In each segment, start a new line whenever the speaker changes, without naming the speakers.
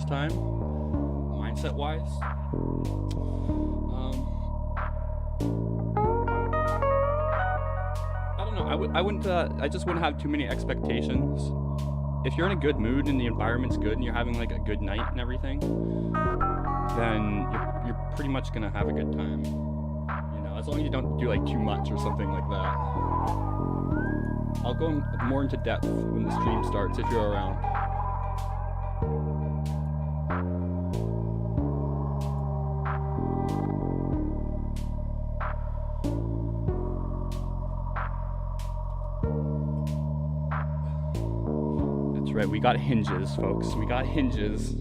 first time, mindset-wise. I don't know. I wouldn't. I just wouldn't have too many expectations. If you're in a good mood and the environment's good and you're having like a good night and everything, then you're pretty much gonna have a good time. You know, as long as you don't do like too much or something like that. I'll go more into depth when the stream starts if you're around. That's right, we got hinges, folks. We got hinges.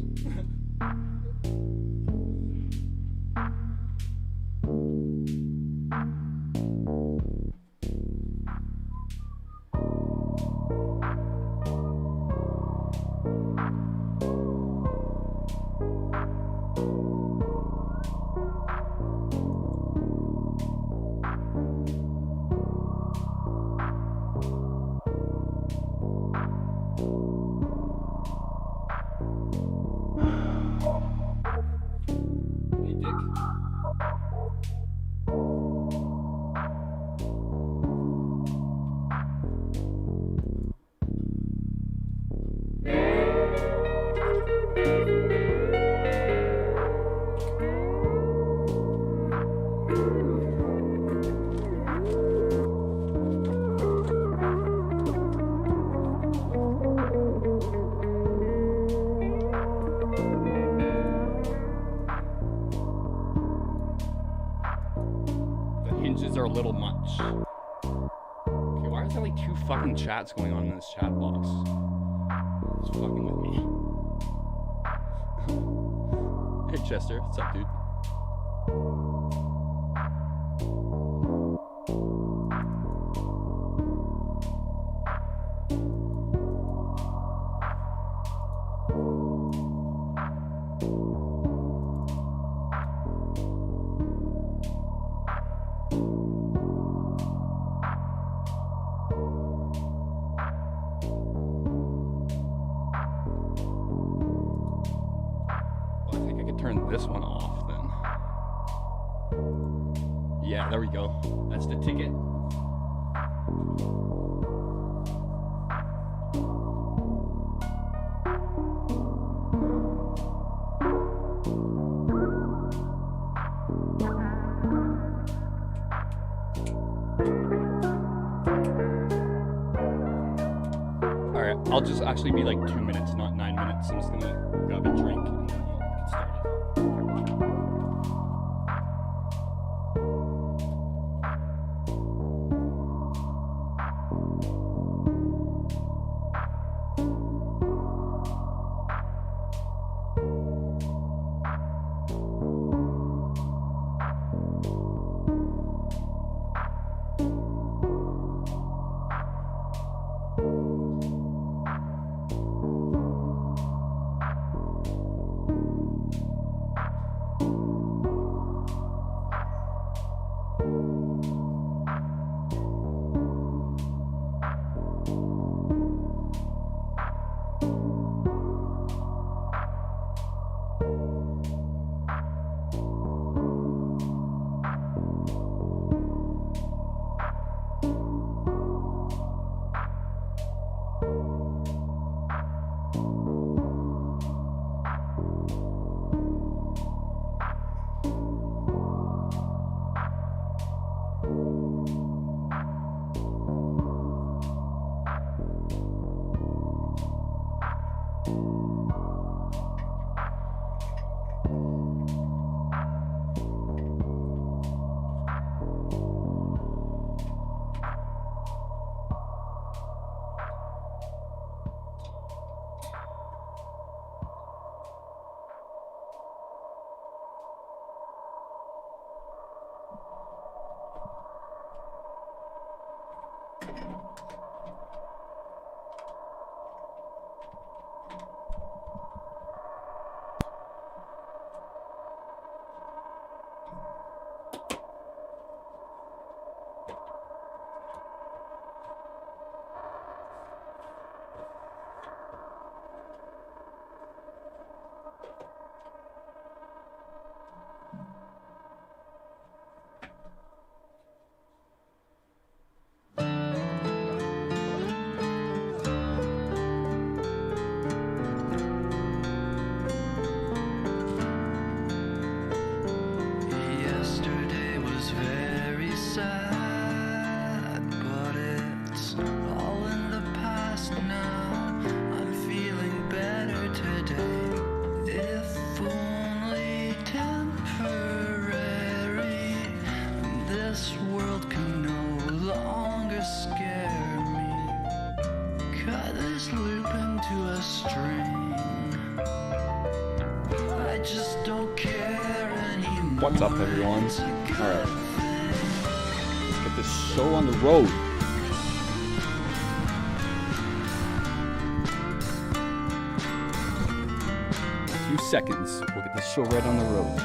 Chats going on in this chat box. It's fucking with me. Hey Chester, what's up, dude? This one off then. Yeah, there we go. That's the ticket. Alright, I'll just actually be like 2 minutes, not 9 minutes. I'm just gonna grab a drink and then we'll get started.
if only temporary. This world can no longer scare me. Cut this loop into a string. I just don't care anymore.
What's up, everyone? Alright. Let's get this show on the road. A few seconds. We'll get this show right on the road.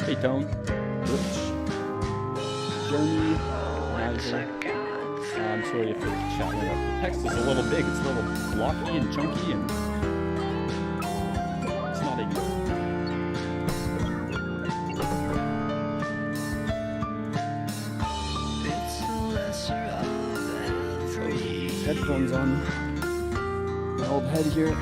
Hey, Tone. Rich. Jeremy. I'm sorry if the chat went up. The text is a little big. It's a little blocky and chunky, and it's not ideal. Headphones on. My old head here.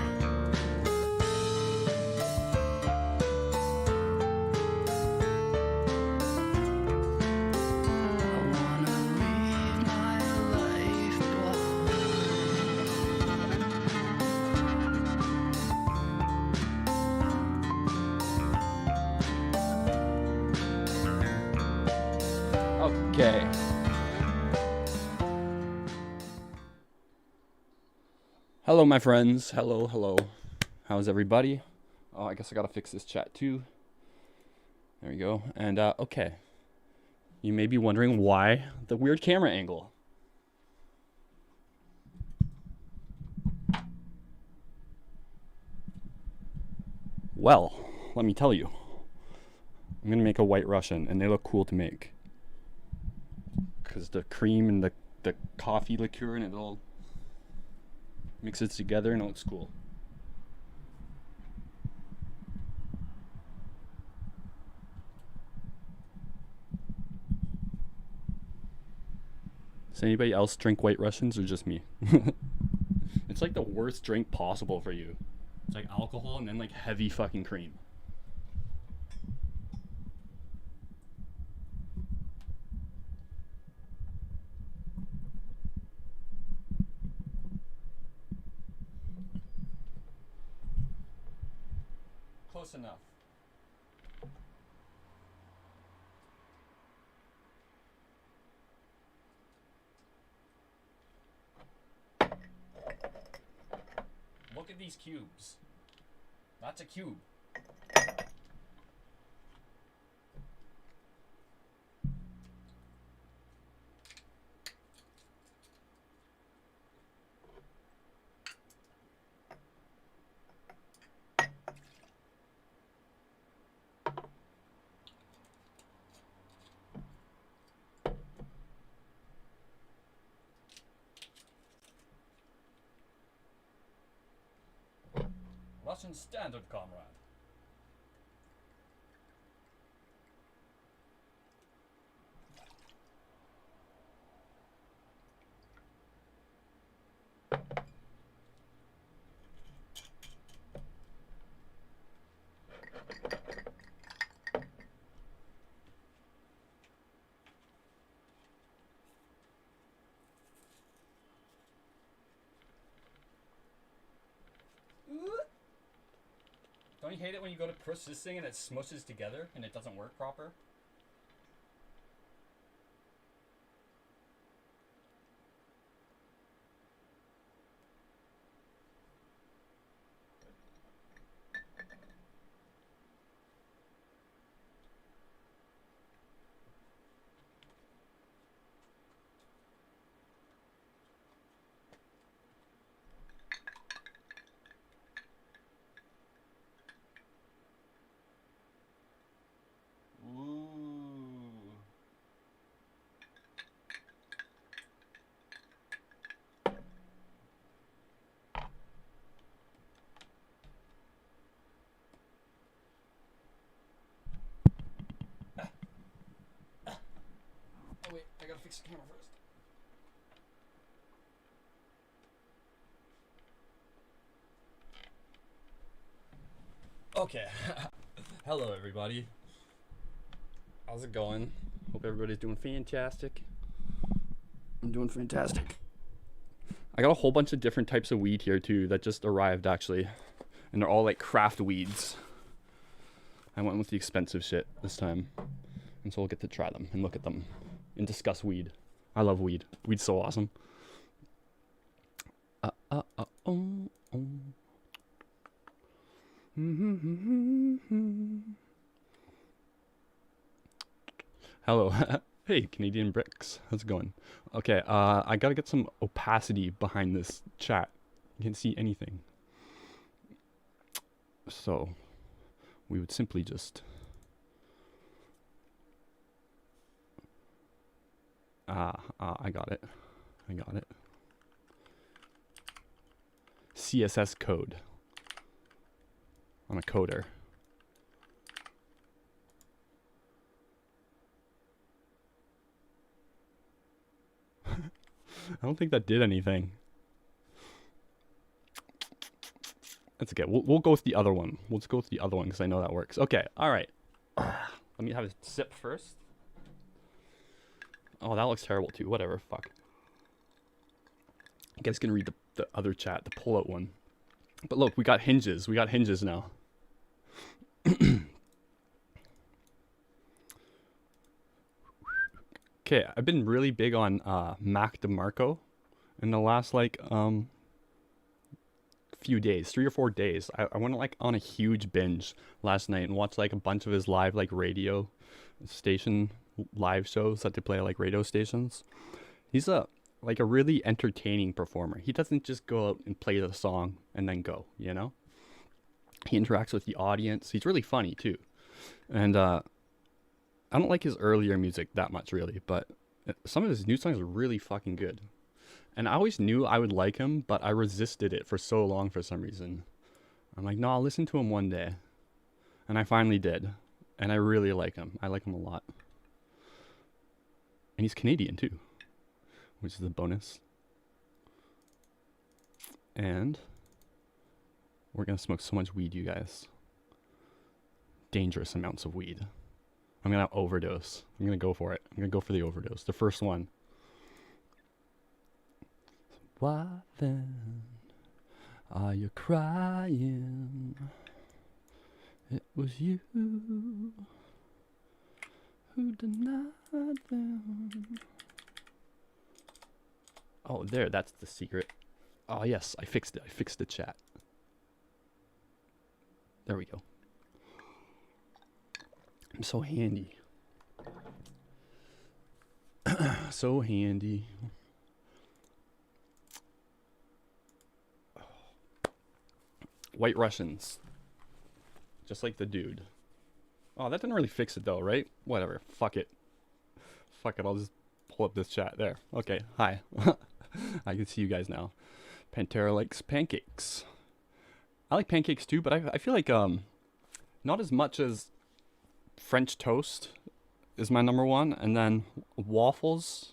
Okay. Hello, my friends. Hello, hello. How's everybody? Oh, I guess I gotta fix this chat too. There we go. And, okay. You may be wondering why the weird camera angle. Well, let me tell you. I'm gonna make a white Russian, and they look cool to make. Because the cream and the coffee liqueur and it all mixes together and it looks cool. Does anybody else drink white Russians or just me? It's like the worst drink possible for you. It's like alcohol and then like heavy fucking cream. Close enough. Look at these cubes. That's a cube. Russian standard, comrade. Don't you hate it when you go to push this thing and it smushes together and it doesn't work proper? Oh wait, I gotta fix the camera first. Okay. Hello, everybody. How's it going? Hope everybody's doing fantastic. I'm doing fantastic. I got a whole bunch of different types of weed here too that just arrived actually. And they're all like craft weeds. I went with the expensive shit this time. And so we'll get to try them and look at them and discuss weed. I love weed. Weed's so awesome. Hello. Hey, Canadian Bricks. How's it going? Okay, I gotta get some opacity behind this chat. You can't see anything. So, we would simply just... I got it. I got it. CSS code. I'm a coder. I don't think that did anything. That's okay. We'll go with the other one. We'll just go with the other one because I know that works. Okay. All right. Let me have a sip first. Oh, that looks terrible too. Whatever. Fuck. You guys can read the other chat, the pull-out one. But look, we got hinges. We got hinges now. Okay, I've been really big on Mac DeMarco in the last like few days, 3 or 4 days. I went like on a huge binge last night and watched like a bunch of his live like radio station live shows that they play at like radio stations. He's a really entertaining performer. He doesn't just go out and play the song and then go, you know? He interacts with the audience. He's really funny too. And I don't like his earlier music that much really, but some of his new songs are really fucking good. And I always knew I would like him, but I resisted it for so long for some reason. I'm like, no, I'll listen to him one day. And I finally did. And I really like him. I like him a lot. And he's Canadian too, which is a bonus. And we're gonna smoke so much weed, you guys. Dangerous amounts of weed. I'm gonna overdose. I'm gonna go for it. I'm gonna go for the overdose. The first one. Why then are you crying? It was you who denied them. Oh, there, that's the secret. Oh, yes, I fixed it. I fixed the chat. There we go. I'm so handy. So handy. White Russians. Just like the dude. Oh, that didn't really fix it though, right? Whatever. Fuck it. Fuck it. I'll just pull up this chat. There. Okay. Hi. I can see you guys now. Pantera likes pancakes. I like pancakes too, but I feel like not as much as French toast is my number one, and then waffles,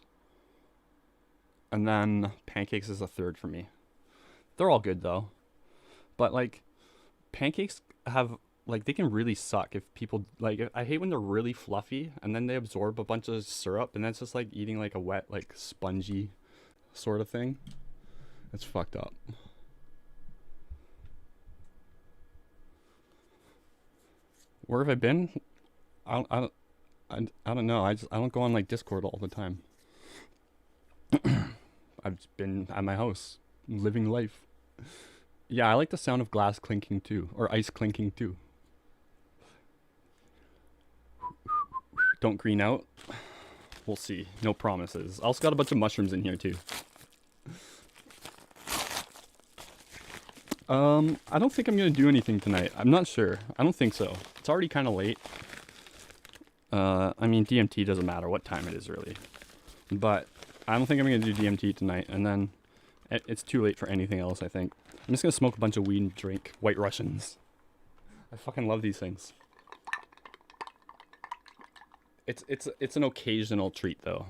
and then pancakes is a third for me. They're all good though. But like pancakes have like they can really suck if people like I hate when they're really fluffy and then they absorb a bunch of syrup and then it's just like eating like a wet like spongy sort of thing. It's fucked up. Where have I been? I don't know. I don't go on like Discord all the time. I've just been at my house living life. Yeah, I like the sound of glass clinking too, or ice clinking too. Don't green out. We'll see. No promises. I also got a bunch of mushrooms in here too. I don't think I'm gonna do anything tonight. I'm not sure. I don't think so. It's already kind of late. I mean, DMT doesn't matter what time it is really. But I don't think I'm gonna do DMT tonight, and then it's too late for anything else, I think. I'm just gonna smoke a bunch of weed and drink White Russians. I fucking love these things. It's an occasional treat though,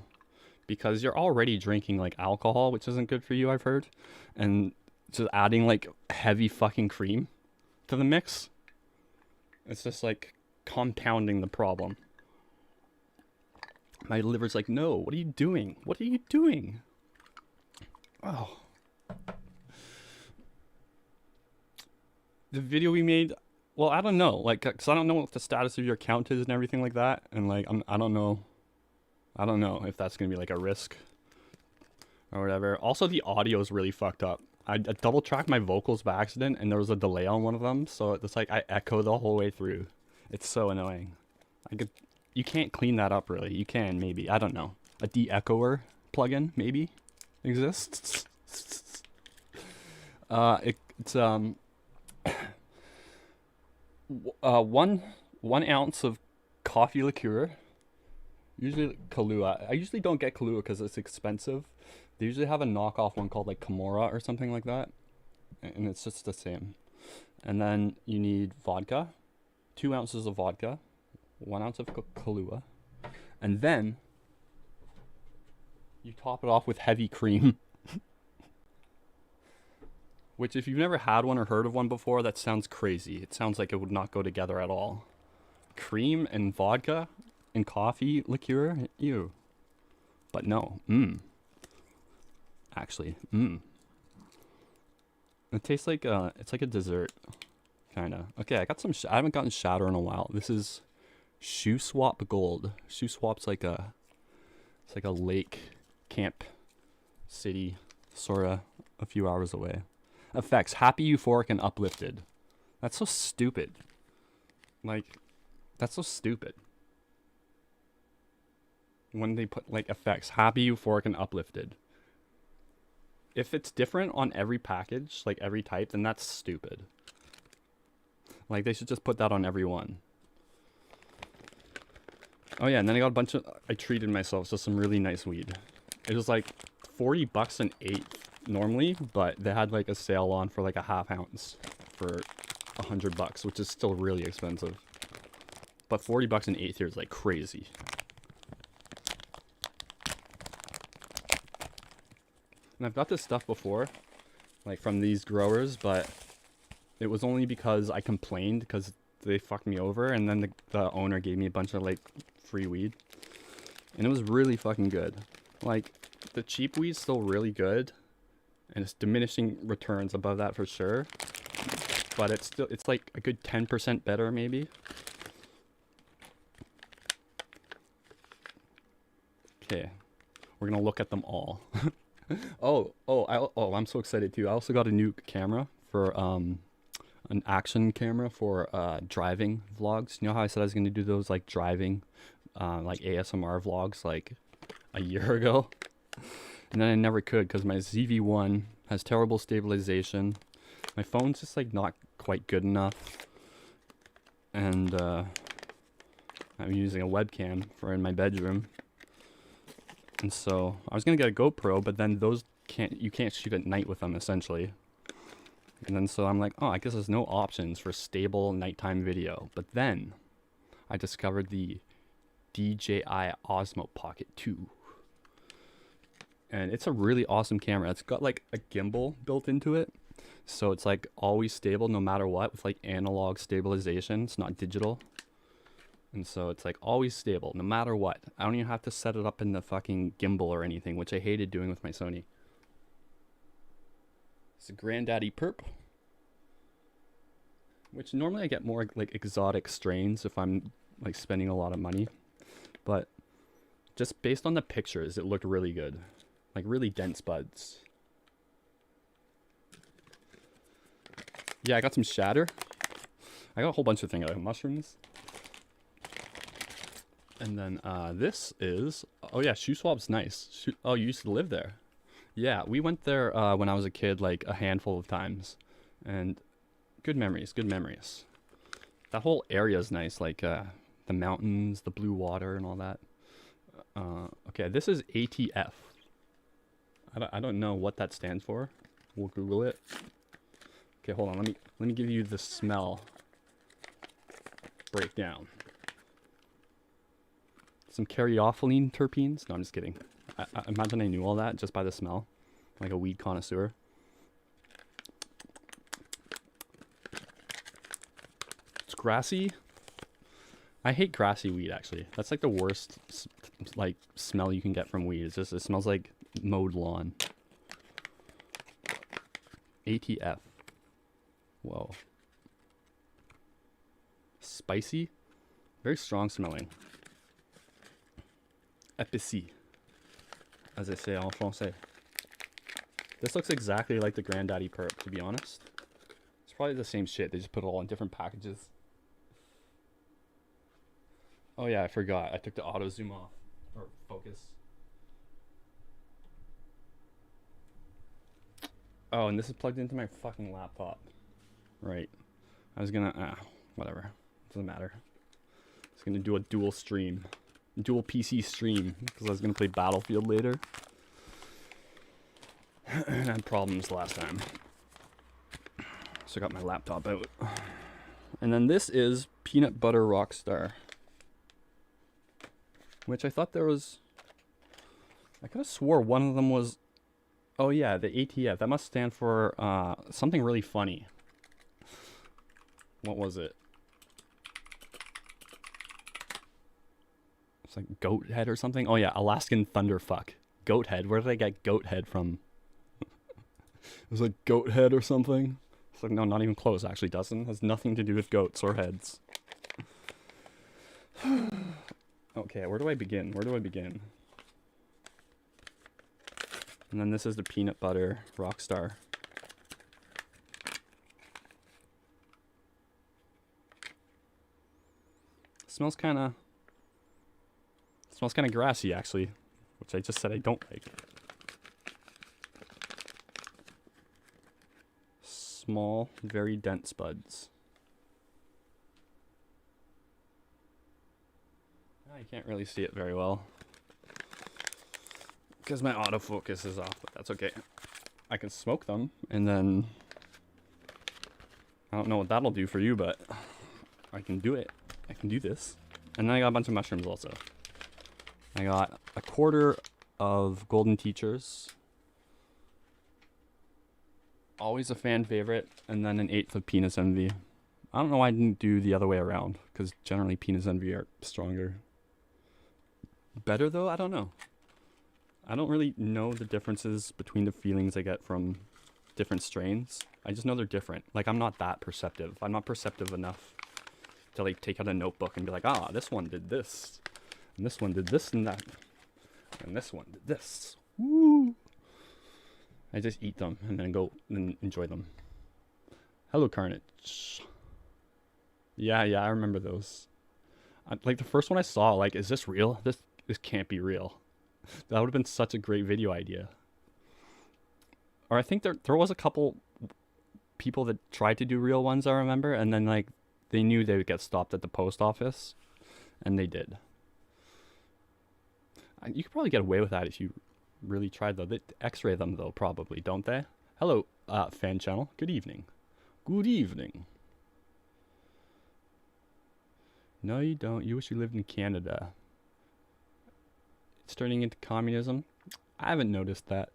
because you're already drinking like alcohol, which isn't good for you, I've heard, and just adding like heavy fucking cream to the mix, it's just like compounding the problem. My liver's like, no, what are you doing? What are you doing? Oh. The video we made, well, I don't know, like, cause I don't know what the status of your account is and everything like that, and like, I don't know if that's gonna be like a risk or whatever. Also, the audio is really fucked up. I double tracked my vocals by accident, and there was a delay on one of them, so it's like I echo the whole way through. It's so annoying. You can't clean that up really. You can maybe, I don't know. A de-echoer plugin maybe exists. It's 1 ounce of coffee liqueur. Usually Kahlua. I usually don't get Kahlua because it's expensive. They usually have a knockoff one called like Kimura or something like that, and it's just the same. And then you need vodka, 2 ounces of vodka, 1 ounce of Kahlua, and then you top it off with heavy cream. Which, if you've never had one or heard of one before, that sounds crazy. It sounds like it would not go together at all. Cream and vodka and coffee liqueur? Ew. But no. Actually. It tastes like, it's like a dessert. Kinda. Okay, I got some, I haven't gotten shatter in a while. This is Shoe Swap Gold. Shoe Swap's like a, it's like a lake camp city, sorta, a few hours away. Effects, happy, euphoric, and uplifted. That's so stupid. Like, that's so stupid. When they put, like, effects, happy, euphoric, and uplifted. If it's different on every package, like every type, then that's stupid. Like, they should just put that on every one. Oh yeah, and then I got a bunch of, I treated myself to some really nice weed. It was like 40 bucks an eighth normally, but they had like a sale on for like a half ounce for 100 bucks, which is still really expensive. But 40 bucks an eighth here is like crazy. And I've got this stuff before, like from these growers, but it was only because I complained because they fucked me over, and then the owner gave me a bunch of like free weed, and it was really fucking good. Like, the cheap weed's still really good, and it's diminishing returns above that for sure, but it's still, it's like a good 10% better maybe. Okay, we're gonna look at them all. I'm so excited too. I also got a new camera for an action camera for driving vlogs. You know how I said I was gonna do those like driving like ASMR vlogs like a year ago, and then I never could because my ZV-1 has terrible stabilization. My phone's just like not quite good enough, and I'm using a webcam for in my bedroom. And so I was gonna get a GoPro, but then those you can't shoot at night with them essentially. And then so I'm like, oh, I guess there's no options for stable nighttime video. But then I discovered the DJI Osmo Pocket 2. And it's a really awesome camera. It's got like a gimbal built into it. So it's like always stable no matter what, with like analog stabilization. It's not digital. And so it's like always stable no matter what. I don't even have to set it up in the fucking gimbal or anything, which I hated doing with my Sony. It's a Granddaddy Perp, which normally I get more like exotic strains if I'm like spending a lot of money, but just based on the pictures, it looked really good, like really dense buds. Yeah, I got some shatter. I got a whole bunch of things. I got mushrooms. And then this is, oh yeah, Shoe Swap's nice. Oh, you used to live there. Yeah, we went there when I was a kid, like a handful of times, and good memories, good memories. That whole area is nice, like the mountains, the blue water, and all that. Okay, this is ATF. I don't know what that stands for. We'll Google it. Okay, hold on. Let me give you the smell breakdown. Some caryophyllene terpenes. No, I'm just kidding. I imagine I knew all that just by the smell, like a weed connoisseur. It's grassy. I hate grassy weed, actually. That's like the worst like smell you can get from weed. It's just, it smells like mowed lawn. ATF. Whoa. Spicy. Very strong smelling. Épicé, as they say en français. This looks exactly like the Granddaddy Perp, to be honest. It's probably the same shit. They just put it all in different packages. Oh yeah, I forgot. I took the auto zoom off. Or focus. Oh, and this is plugged into my fucking laptop. Right. I was gonna... whatever. Doesn't matter. I was gonna do a dual stream. Dual PC stream. Because I was gonna play Battlefield later. And I had problems last time. So I got my laptop out. And then this is Peanut Butter Rockstar. Which I thought there was... I could have swore one of them was... Oh yeah, the ATF. That must stand for something really funny. What was it? It's like goat head or something? Oh yeah, Alaskan Thunderfuck. Goat head. Where did I get goat head from? It was like goat head or something. It's like, no, not even close. Actually doesn't. It has nothing to do with goats or heads. Okay, where do I begin? Where do I begin? And then this is the Peanut Butter Rockstar. Smells kind of grassy, actually, which I just said I don't like. Small, very dense buds. I can't really see it very well because my autofocus is off, but that's okay. I can smoke them, and then I don't know what that'll do for you, but I can do it. I can do this. And then I got a bunch of mushrooms also. I got a quarter of Golden Teachers. Always a fan favorite. And then an eighth of Penis Envy. I don't know why I didn't do the other way around, because generally Penis Envy are stronger. Better though? I don't know. I don't really know the differences between the feelings I get from different strains. I just know they're different. Like, I'm not that perceptive. I'm not perceptive enough to like take out a notebook and be like, ah, this one did this, and this one did this and that, and this one did this. Woo! I just eat them and then go and enjoy them. Hello, Carnage. Yeah, I remember those. Like the first one I saw, like, is this real? This can't be real. That would have been such a great video idea. Or I think there was a couple people that tried to do real ones, I remember, and then like they knew they would get stopped at the post office, and they did. You could probably get away with that if you really tried, though. They x-ray them, though, probably, don't they? Hello, fan channel. Good evening. Good evening. No, you don't. You wish you lived in Canada. It's turning into communism. I haven't noticed that.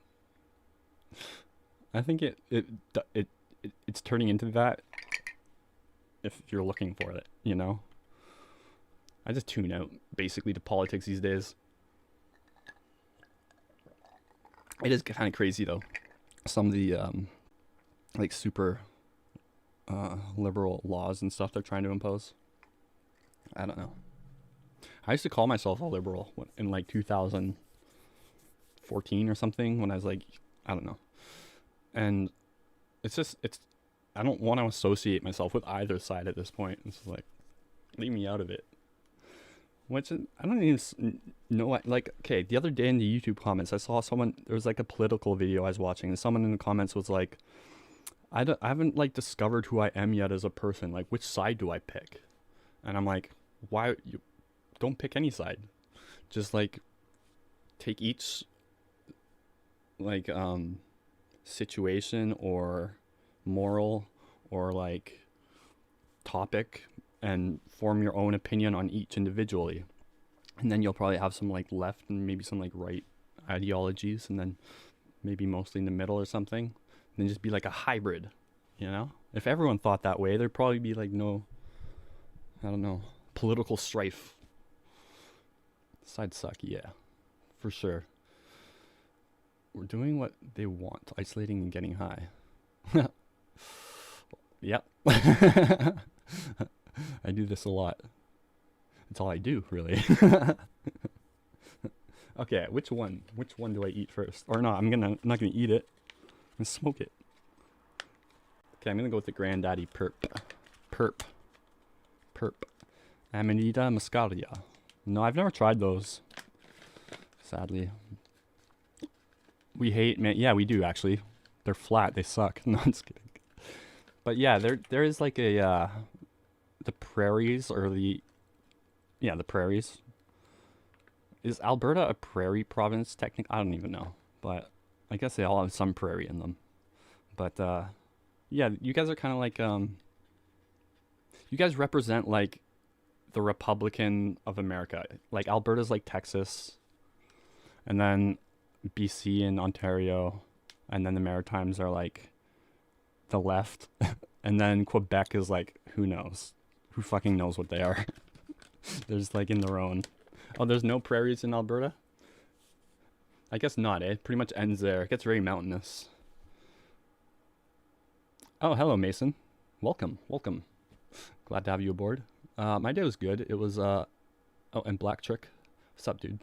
I think it's turning into that if you're looking for it, you know? I just tune out, basically, to politics these days. It is kind of crazy, though. Some of the, like, super liberal laws and stuff they're trying to impose. I don't know. I used to call myself a liberal in, like, 2014 or something, when I was, like, I don't know. And it's just, I don't want to associate myself with either side at this point. It's just like, leave me out of it. Which, I don't even know, like, okay, the other day in the YouTube comments, I saw someone, there was like a political video I was watching, and someone in the comments was like, I haven't, like, discovered who I am yet as a person. Like, which side do I pick? And I'm like, why, you don't pick any side. Just, like, take each, like, situation or moral or, like, topic and form your own opinion on each individually. And then you'll probably have some, like, left and maybe some, like, right ideologies, and then maybe mostly in the middle or something. And then just be like a hybrid, you know? If everyone thought that way, there'd probably be, like, no, I don't know, Political strife. Sides suck, yeah. For sure. We're doing what they want. Isolating and getting high. Yep. I do this a lot. It's all I do, really. Okay, which one? Which one do I eat first? Or no, I'm not gonna eat it. I'm gonna smoke it. Okay, I'm gonna go with the Granddaddy Perp. Perp. Amanita muscaria. No, I've never tried those. Sadly. We hate, man. Yeah, we do actually. They're flat. They suck. No, I'm just kidding. But yeah, there is like a the prairies or the prairies. Is Alberta a prairie province? Technically, I don't even know, but I guess they all have some prairie in them. But yeah, you guys are kind of like you guys represent like the Republican of America. Like Alberta's like Texas, and then BC and Ontario, and then the Maritimes are like the left, and then Quebec is like, who knows? Who fucking knows what they are? There's like in their own. Oh, there's no prairies in Alberta? I guess not, eh? It pretty much ends there. It gets very mountainous. Oh, hello, Mason. Welcome. Glad to have you aboard. My day was good. It was, oh, and Black Trick. What's up, dude?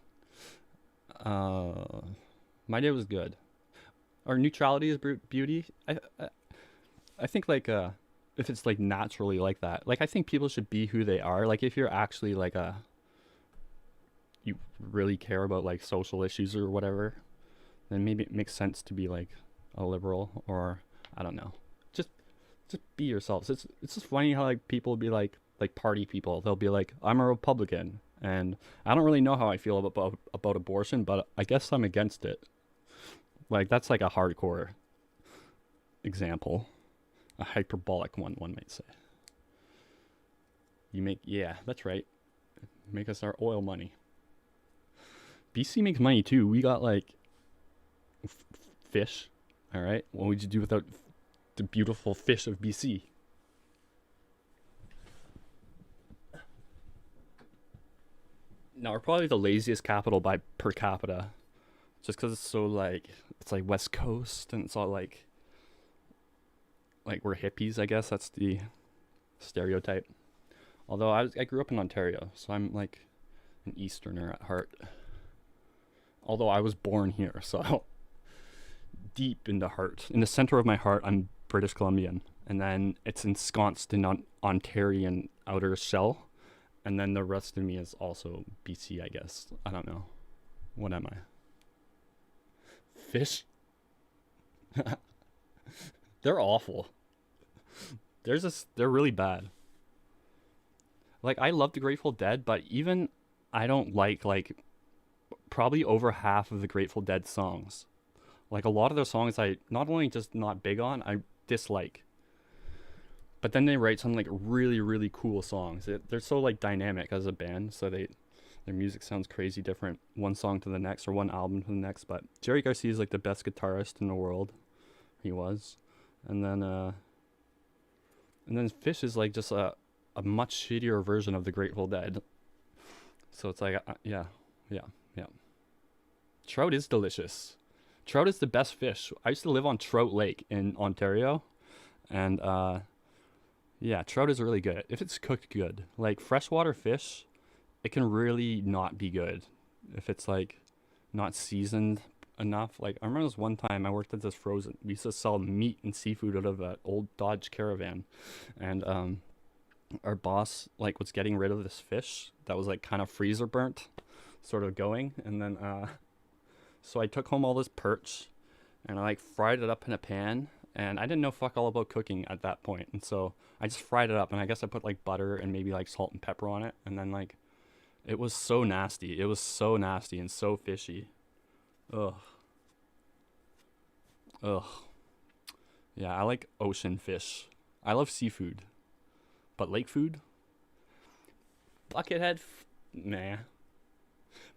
My day was good. Or neutrality is beauty. I think, like, if it's, like, naturally like that. Like, I think people should be who they are. Like, if you're actually, like, you really care about like social issues or whatever, then maybe it makes sense to be like a liberal, or I don't know. Just be yourselves. It's just funny how like people be like party people. They'll be like, I'm a Republican and I don't really know how I feel about abortion, but I guess I'm against it. Like that's like a hardcore example, a hyperbolic one might say. Yeah, that's right. Make us our oil money. BC makes money too. We got like fish. All right. What would you do without the beautiful fish of BC? Now we're probably the laziest capital by per capita, just because it's so like it's like West Coast and it's all like we're hippies. I guess that's the stereotype. Although I grew up in Ontario, so I'm like an Easterner at heart. Although I was born here, so deep in the heart. In the center of my heart, I'm British Columbian. And then it's ensconced in Ontarian outer shell. And then the rest of me is also BC, I guess. I don't know. What am I? Fish? They're awful. They're really bad. Like, I love the Grateful Dead, but even I don't like probably over half of the Grateful Dead songs. Like a lot of their songs I not only just not big on, I dislike. But then they write some like really, really cool songs. They're so like dynamic as a band, so their music sounds crazy different one song to the next or one album to the next. But Jerry Garcia is like the best guitarist in the world. He was. And then Fish is like just a much shittier version of the Grateful Dead. So it's like yeah. Trout is delicious. Trout is the best fish. I used to live on Trout Lake in Ontario, and yeah, trout is really good if it's cooked good. Like freshwater fish, it can really not be good if it's like not seasoned enough. Like I remember this one time I worked at this frozen. We used to sell meat and seafood out of an old Dodge Caravan, and our boss like was getting rid of this fish that was like kind of freezer burnt, sort of going, and then so I took home all this perch and I like fried it up in a pan, and I didn't know fuck all about cooking at that point, and so I just fried it up, and I guess I put like butter and maybe like salt and pepper on it, and then like it was so nasty. It was so nasty and so fishy. Ugh. Yeah, I like ocean fish. I love seafood. But lake food? Buckethead? Nah.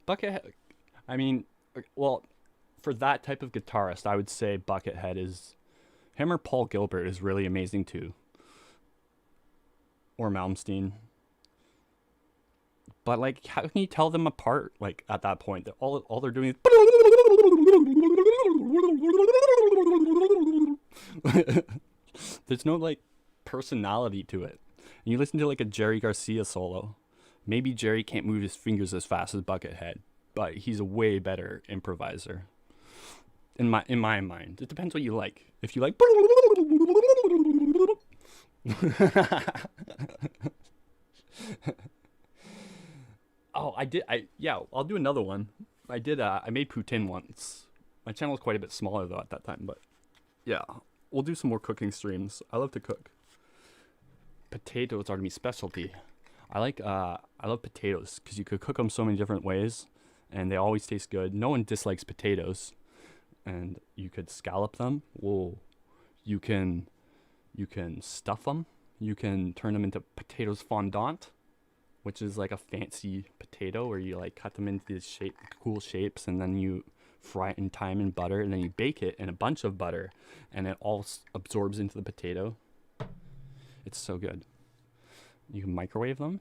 Buckethead, I mean, well, for that type of guitarist, I would say Buckethead is, him or Paul Gilbert is really amazing too. Or Malmsteen. But like, how can you tell them apart? Like at that point, all they're doing is there's no like personality to it. And you listen to like a Jerry Garcia solo. Maybe Jerry can't move his fingers as fast as Buckethead, but he's a way better improviser. In my mind, it depends what you like. If you like, oh, I'll do another one. I made poutine once. My channel was quite a bit smaller though at that time, but yeah, we'll do some more cooking streams. I love to cook. Potatoes are my specialty. I love potatoes because you could cook them so many different ways, and they always taste good. No one dislikes potatoes, and you could scallop them. Whoa, you can stuff them. You can turn them into potatoes fondant, which is like a fancy potato where you like cut them into these cool shapes, and then you fry it in thyme and butter, and then you bake it in a bunch of butter, and it all absorbs into the potato. It's so good. You can microwave them.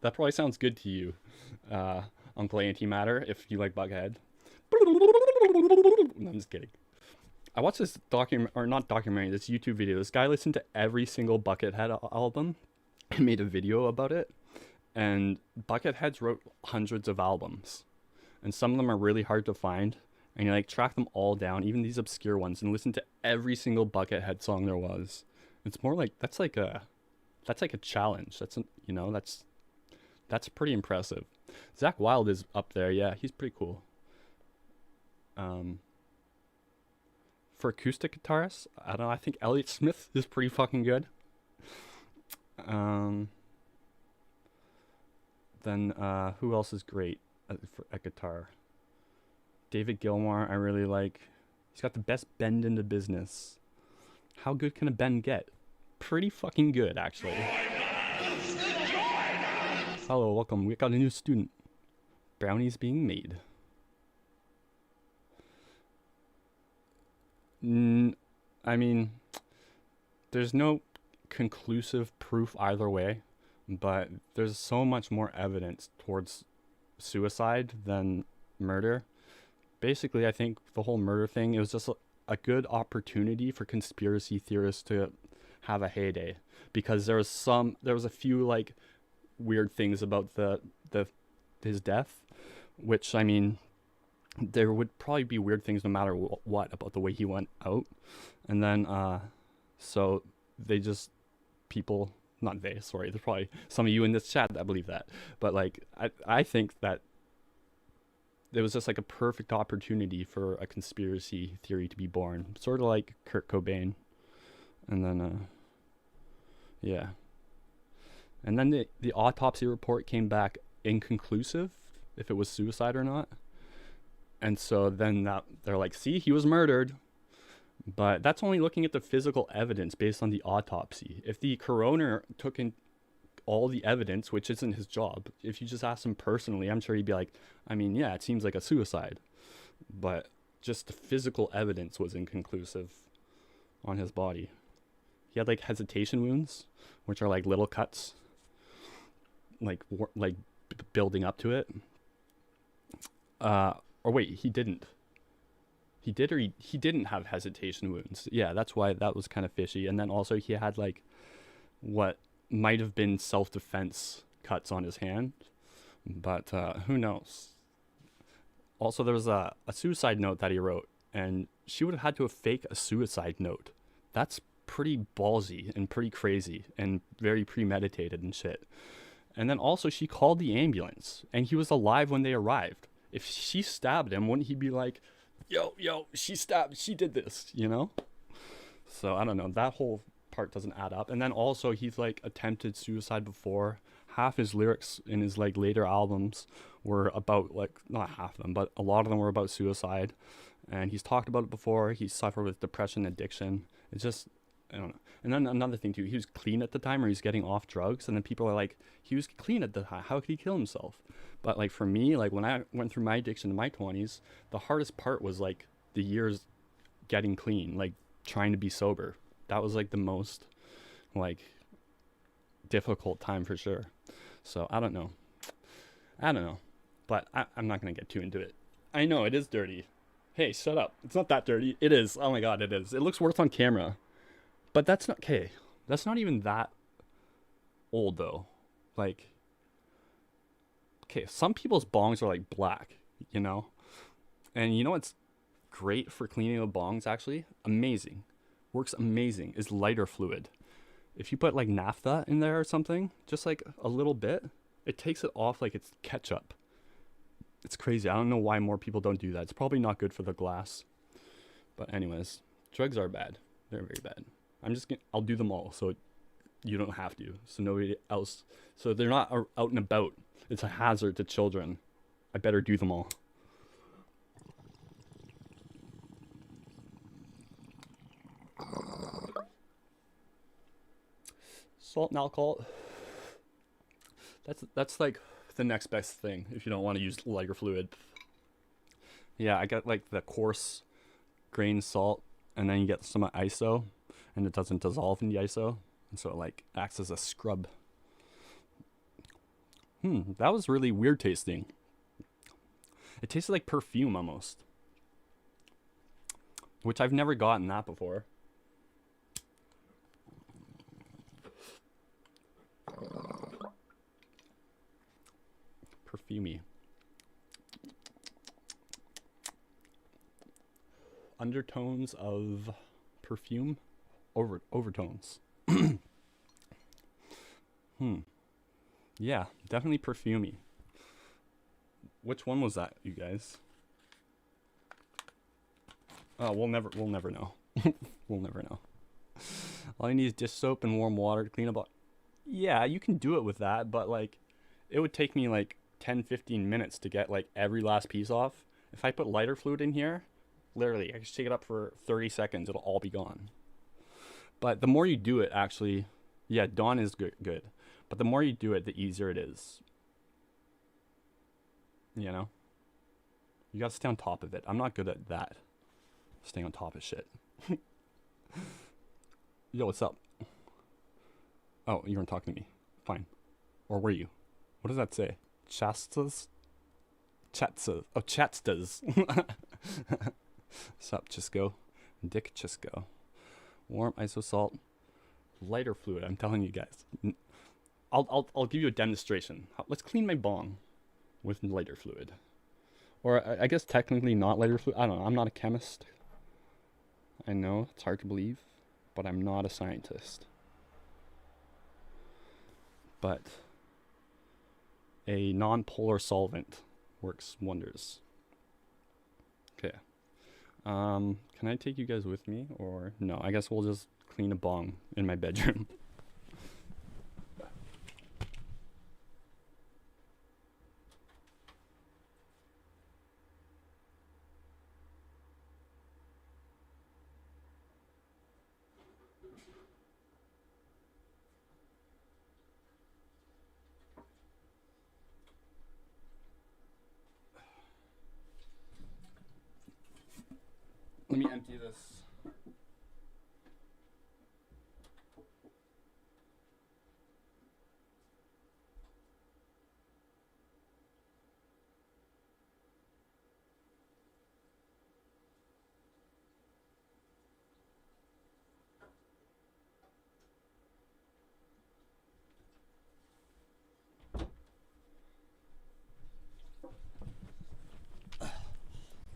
That probably sounds good to you, Uncle Antimatter, if you like Bughead. No, I'm just kidding. I watched this this YouTube video. This guy listened to every single Buckethead album and made a video about it. And Bucketheads wrote hundreds of albums, and some of them are really hard to find. And you like track them all down, even these obscure ones, and listen to every single Buckethead song there was. It's more like that's like a challenge. That's pretty impressive. Zach Wilde is up there. Yeah, he's pretty cool. For acoustic guitarists, I don't know. I think Elliott Smith is pretty fucking good. Then who else is great at guitar? David Gilmour, I really like. He's got the best bend in the business. How good can a bend get? Pretty fucking good, actually. Hello, welcome. We got a new student. Brownies being made. I mean, there's no conclusive proof either way, but there's so much more evidence towards suicide than murder. Basically, I think the whole murder thing, it was just a good opportunity for conspiracy theorists to have a heyday, because there was a few like weird things about his death, which, I mean, there would probably be weird things no matter what about the way he went out. And then so there's probably some of you in this chat that believe that, but like I think that it was just like a perfect opportunity for a conspiracy theory to be born, sort of like Kurt Cobain. And then yeah, and then the autopsy report came back inconclusive if it was suicide or not. And so then they're like, see, he was murdered. But that's only looking at the physical evidence based on the autopsy. If the coroner took in all the evidence, which isn't his job, if you just asked him personally, I'm sure he'd be like, I mean, yeah, it seems like a suicide. But just the physical evidence was inconclusive on his body. He had like hesitation wounds, which are like little cuts, like building up to it. Or wait, he didn't. He did, or he didn't have hesitation wounds. Yeah, that's why that was kind of fishy. And then also he had like what might have been self-defense cuts on his hand, but who knows. Also, there was a suicide note that he wrote, and she would have had to have faked a suicide note. That's pretty ballsy and pretty crazy and very premeditated and shit. And then also she called the ambulance, and he was alive when they arrived. If she stabbed him, wouldn't he be like, yo, she did this, you know? So I don't know, that whole part doesn't add up. And then also he's like attempted suicide before. Half his lyrics in his like later albums were about, like, not half of them, but a lot of them were about suicide. And he's talked about it before. He suffered with depression, addiction. It's just, I don't know. And then another thing too, he was clean at the time, or he's getting off drugs, and then people are like, he was clean at the time, how could he kill himself? But like for me, like when I went through my addiction in my 20s, the hardest part was like the years getting clean, like trying to be sober. That was like the most like difficult time for sure. So I don't know, but I'm not gonna get too into it. I know it is dirty. Hey, shut up. It's not that dirty. It is. Oh my god, it is. It looks worse on camera, but that's not okay. That's not even that old though. Like, okay, some people's bongs are like black, you know, and you know what's great for cleaning the bongs, actually amazing, works amazing, is lighter fluid. If you put like naphtha in there or something, just like a little bit, it takes it off like it's ketchup. It's crazy. I don't know why more people don't do that. It's probably not good for the glass. But anyways, drugs are bad. They're very bad. I'll do them all so you don't have to. So nobody else, so they're not out and about. It's a hazard to children. I better do them all. Salt and alcohol. That's like the next best thing if you don't want to use lighter fluid. Yeah, I got like the coarse grain salt, and then you get some ISO, and it doesn't dissolve in the ISO, and so it like acts as a scrub. That was really weird tasting. It tasted like perfume almost, which I've never gotten that before. Perfumey. Undertones of perfume, overtones. Yeah, definitely perfumey. Which one was that, you guys? Oh, we'll never know. We'll never know. All you need is dish soap and warm water to clean up. Yeah, you can do it with that, but like, it would take me like 10-15 minutes to get like every last piece off. If I put lighter fluid in here, literally I can shake it up for 30 seconds, it'll all be gone. But the more you do it, actually, yeah, Dawn is good, but the more you do it, the easier it is, you know. You gotta stay on top of it. I'm not good at that, staying on top of shit. Yo, what's up? Oh, you weren't talking to me. Fine. Or were you? What does that say? Chastas? Chatsas. Oh, chatstas. Sup, Chisco? Dick Chisco. Warm iso salt. Lighter fluid, I'm telling you guys. I'll give you a demonstration. Let's clean my bong with lighter fluid. Or I guess technically not lighter fluid. I don't know. I'm not a chemist. I know, it's hard to believe, but I'm not a scientist. But a non-polar solvent works wonders. Okay. Can I take you guys with me, or no? I guess we'll just clean a bong in my bedroom. Let me empty this.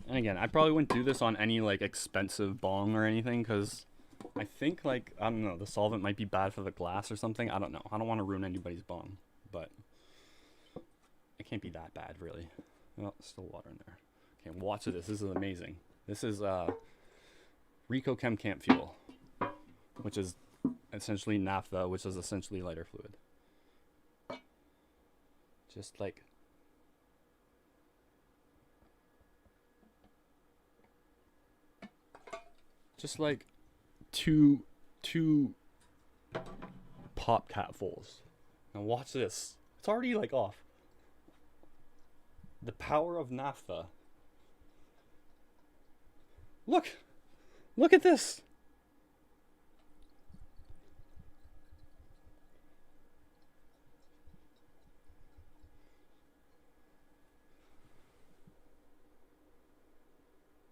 And again, I probably wouldn't do this on any like expensive bong or anything, because I think like, I don't know, the solvent might be bad for the glass or something. I don't know. I don't want to ruin anybody's bong, but it can't be that bad, really. Well, still water in there. Okay, watch this. This is amazing. This is Rico Chem Camp Fuel, which is essentially naphtha, which is essentially lighter fluid. Just like two pop capfuls. Now watch this. It's already like off. The power of naphtha. Look, Look at this.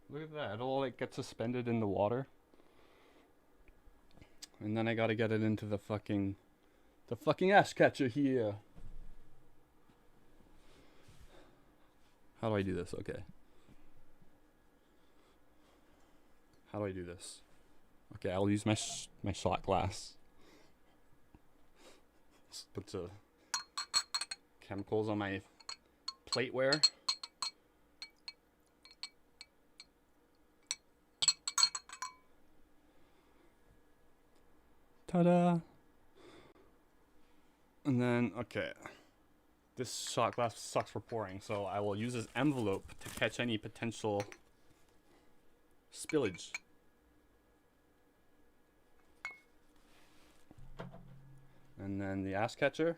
Look at that. It'll like get suspended in the water. And then I gotta get it into the fucking ash catcher here. How do I do this? Okay. How do I do this? Okay, I'll use my shot glass. Just put the chemicals on my plateware. Ta-da! And then, okay. This shot glass sucks for pouring, so I will use this envelope to catch any potential spillage. And then the ash catcher.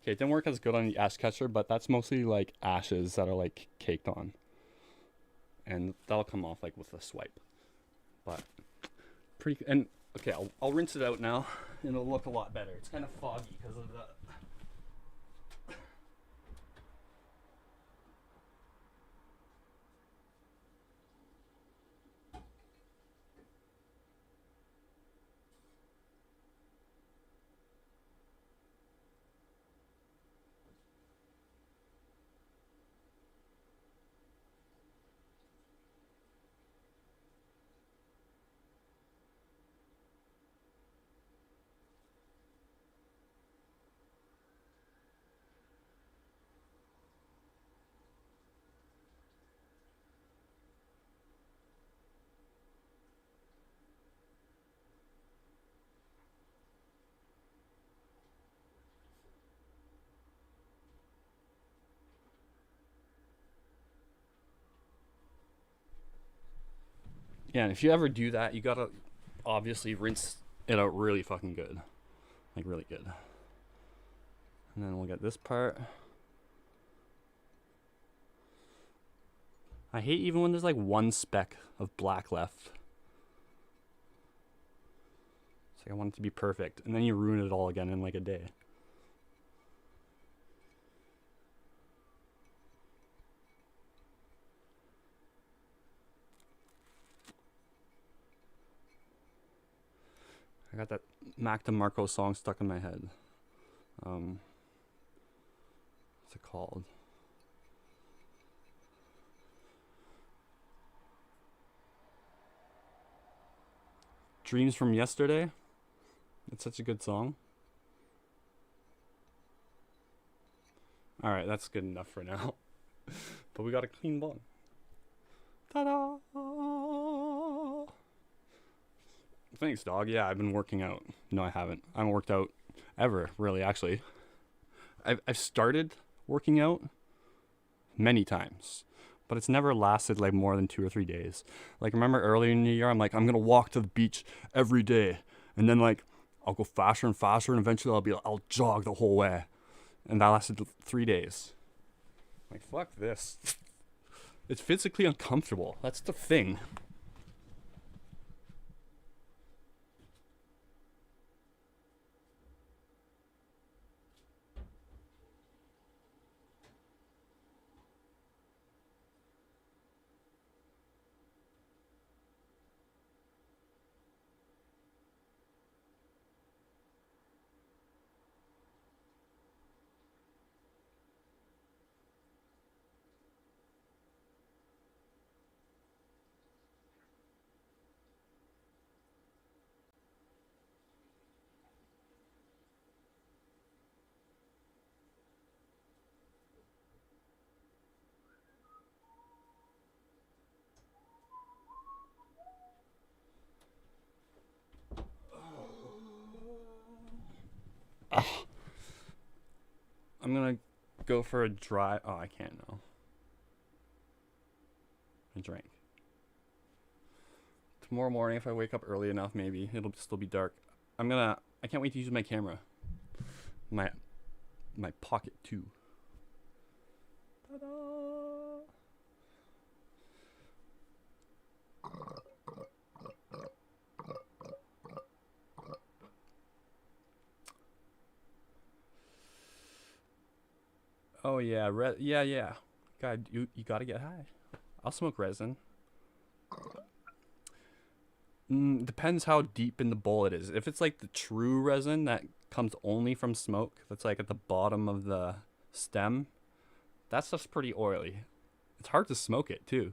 Okay, it didn't work as good on the ash catcher, but that's mostly like ashes that are like caked on. And that'll come off like with a swipe. But pretty, and okay, I'll rinse it out now and it'll look a lot better. It's kind of foggy because of the yeah, and if you ever do that, you gotta obviously rinse it out really fucking good. Like really good. And then we'll get this part. I hate even when there's like one speck of black left. It's like I want it to be perfect. And then you ruin it all again in like a day. I got that DeMarco song stuck in my head. What's it called? Dreams from Yesterday. It's such a good song. Alright, that's good enough for now. But we got a clean bong. Ta-da! Thanks, dog. Yeah, I've been working out. No, I haven't. I haven't worked out ever, really, actually. I've started working out many times, but it's never lasted like more than 2 or 3 days. Like, remember earlier in the year, I'm like, I'm gonna walk to the beach every day, and then like I'll go faster and faster, and eventually I'll jog the whole way, and that lasted 3 days. Like, fuck this. It's physically uncomfortable. That's the thing. I'm gonna go for a dry. Oh, I can't now. I drank. Tomorrow morning, if I wake up early enough, maybe it'll still be dark. I can't wait to use my camera. My Pocket 2. Ta-da! Oh yeah, yeah. God, you gotta get high. I'll smoke resin. Depends how deep in the bowl it is. If it's like the true resin that comes only from smoke, that's like at the bottom of the stem, that stuff's pretty oily. It's hard to smoke it too.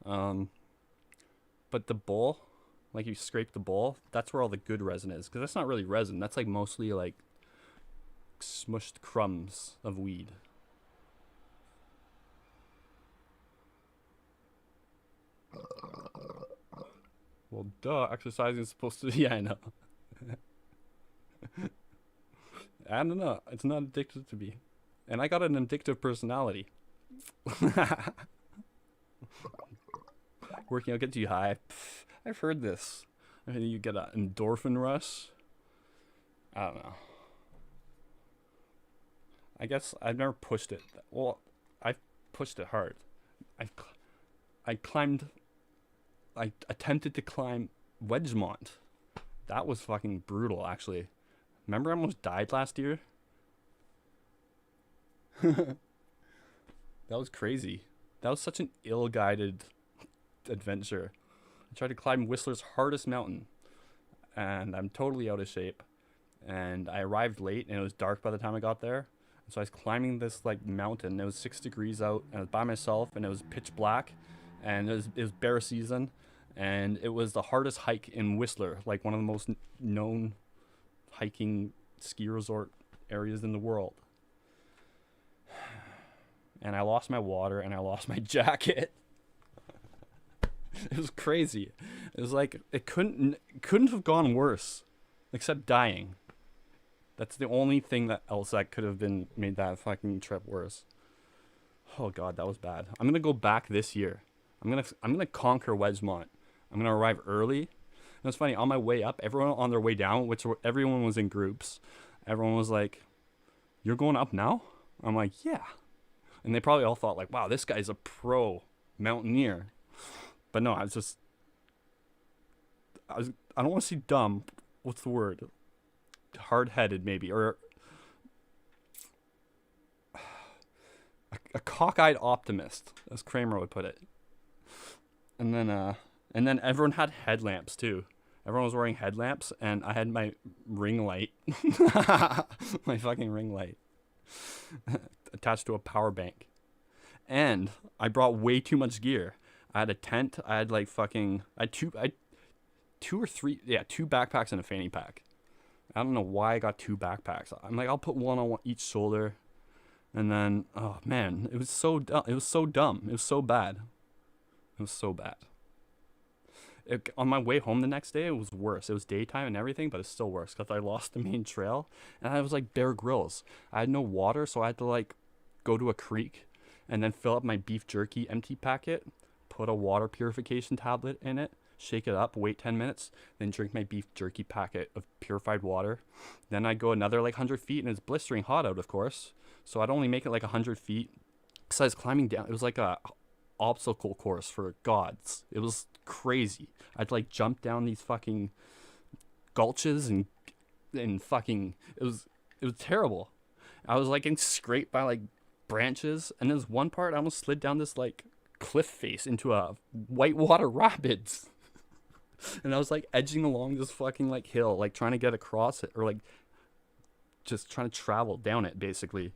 But the bowl, like you scrape the bowl, that's where all the good resin is. Because that's not really resin. That's like mostly like smushed crumbs of weed. Well, duh, exercising is supposed to... Yeah, I know. I don't know. It's not addictive to me. And I got an addictive personality. Working out gets you high. Pff, I've heard this. And you get an endorphin rush. I don't know. I guess I've never pushed it. Well, I've pushed it hard. I attempted to climb Wedgemont. That was fucking brutal, actually. Remember I almost died last year? That was crazy. That was such an ill-guided adventure. I tried to climb Whistler's hardest mountain, and I'm totally out of shape. And I arrived late, and it was dark by the time I got there. So I was climbing this like mountain. It was 6 degrees out, and I was by myself, and it was pitch black, and it was bear season. And it was the hardest hike in Whistler, like one of the most known hiking ski resort areas in the world. And I lost my water and I lost my jacket. It was crazy. It was like it couldn't have gone worse, except dying. That's the only thing that could have been made that fucking trip worse. Oh god, that was bad. I'm gonna go back this year. I'm gonna conquer Wedgemont. I'm gonna arrive early. And it's funny, on my way up, everyone on their way down, everyone was in groups. Everyone was like, "You're going up now?" I'm like, "Yeah." And they probably all thought like, "Wow, this guy's a pro mountaineer." But no, I don't want to say dumb. What's the word? Hard-headed, maybe, or a cockeyed optimist, as Kramer would put it. And then everyone had headlamps too. Everyone was wearing headlamps, and I had my ring light, my fucking ring light, attached to a power bank. And I brought way too much gear. I had a tent. I had two backpacks and a fanny pack. I don't know why I got 2 backpacks. I'm like, I'll put one on each shoulder, and then, oh man, it was so dumb. It was so dumb. It was so bad. It was so bad. On my way home the next day, it was worse. It was daytime and everything, but it's still worse because I lost the main trail, and I was like Bear Grylls. I had no water, so I had to like go to a creek and then fill up my beef jerky empty packet, put a water purification tablet in it, shake it up, wait 10 minutes, then drink my beef jerky packet of purified water. Then I'd go another like 100 feet, and it's blistering hot out, of course. So I'd only make it like 100 feet. So I was climbing down. It was like a obstacle course for gods. It was crazy. I'd like jump down these fucking gulches and fucking it was terrible. I was like getting scraped by like branches, and there's one part I almost slid down this like cliff face into a whitewater rapids. And I was like edging along this fucking like hill, like trying to get across it, or like just trying to travel down it basically.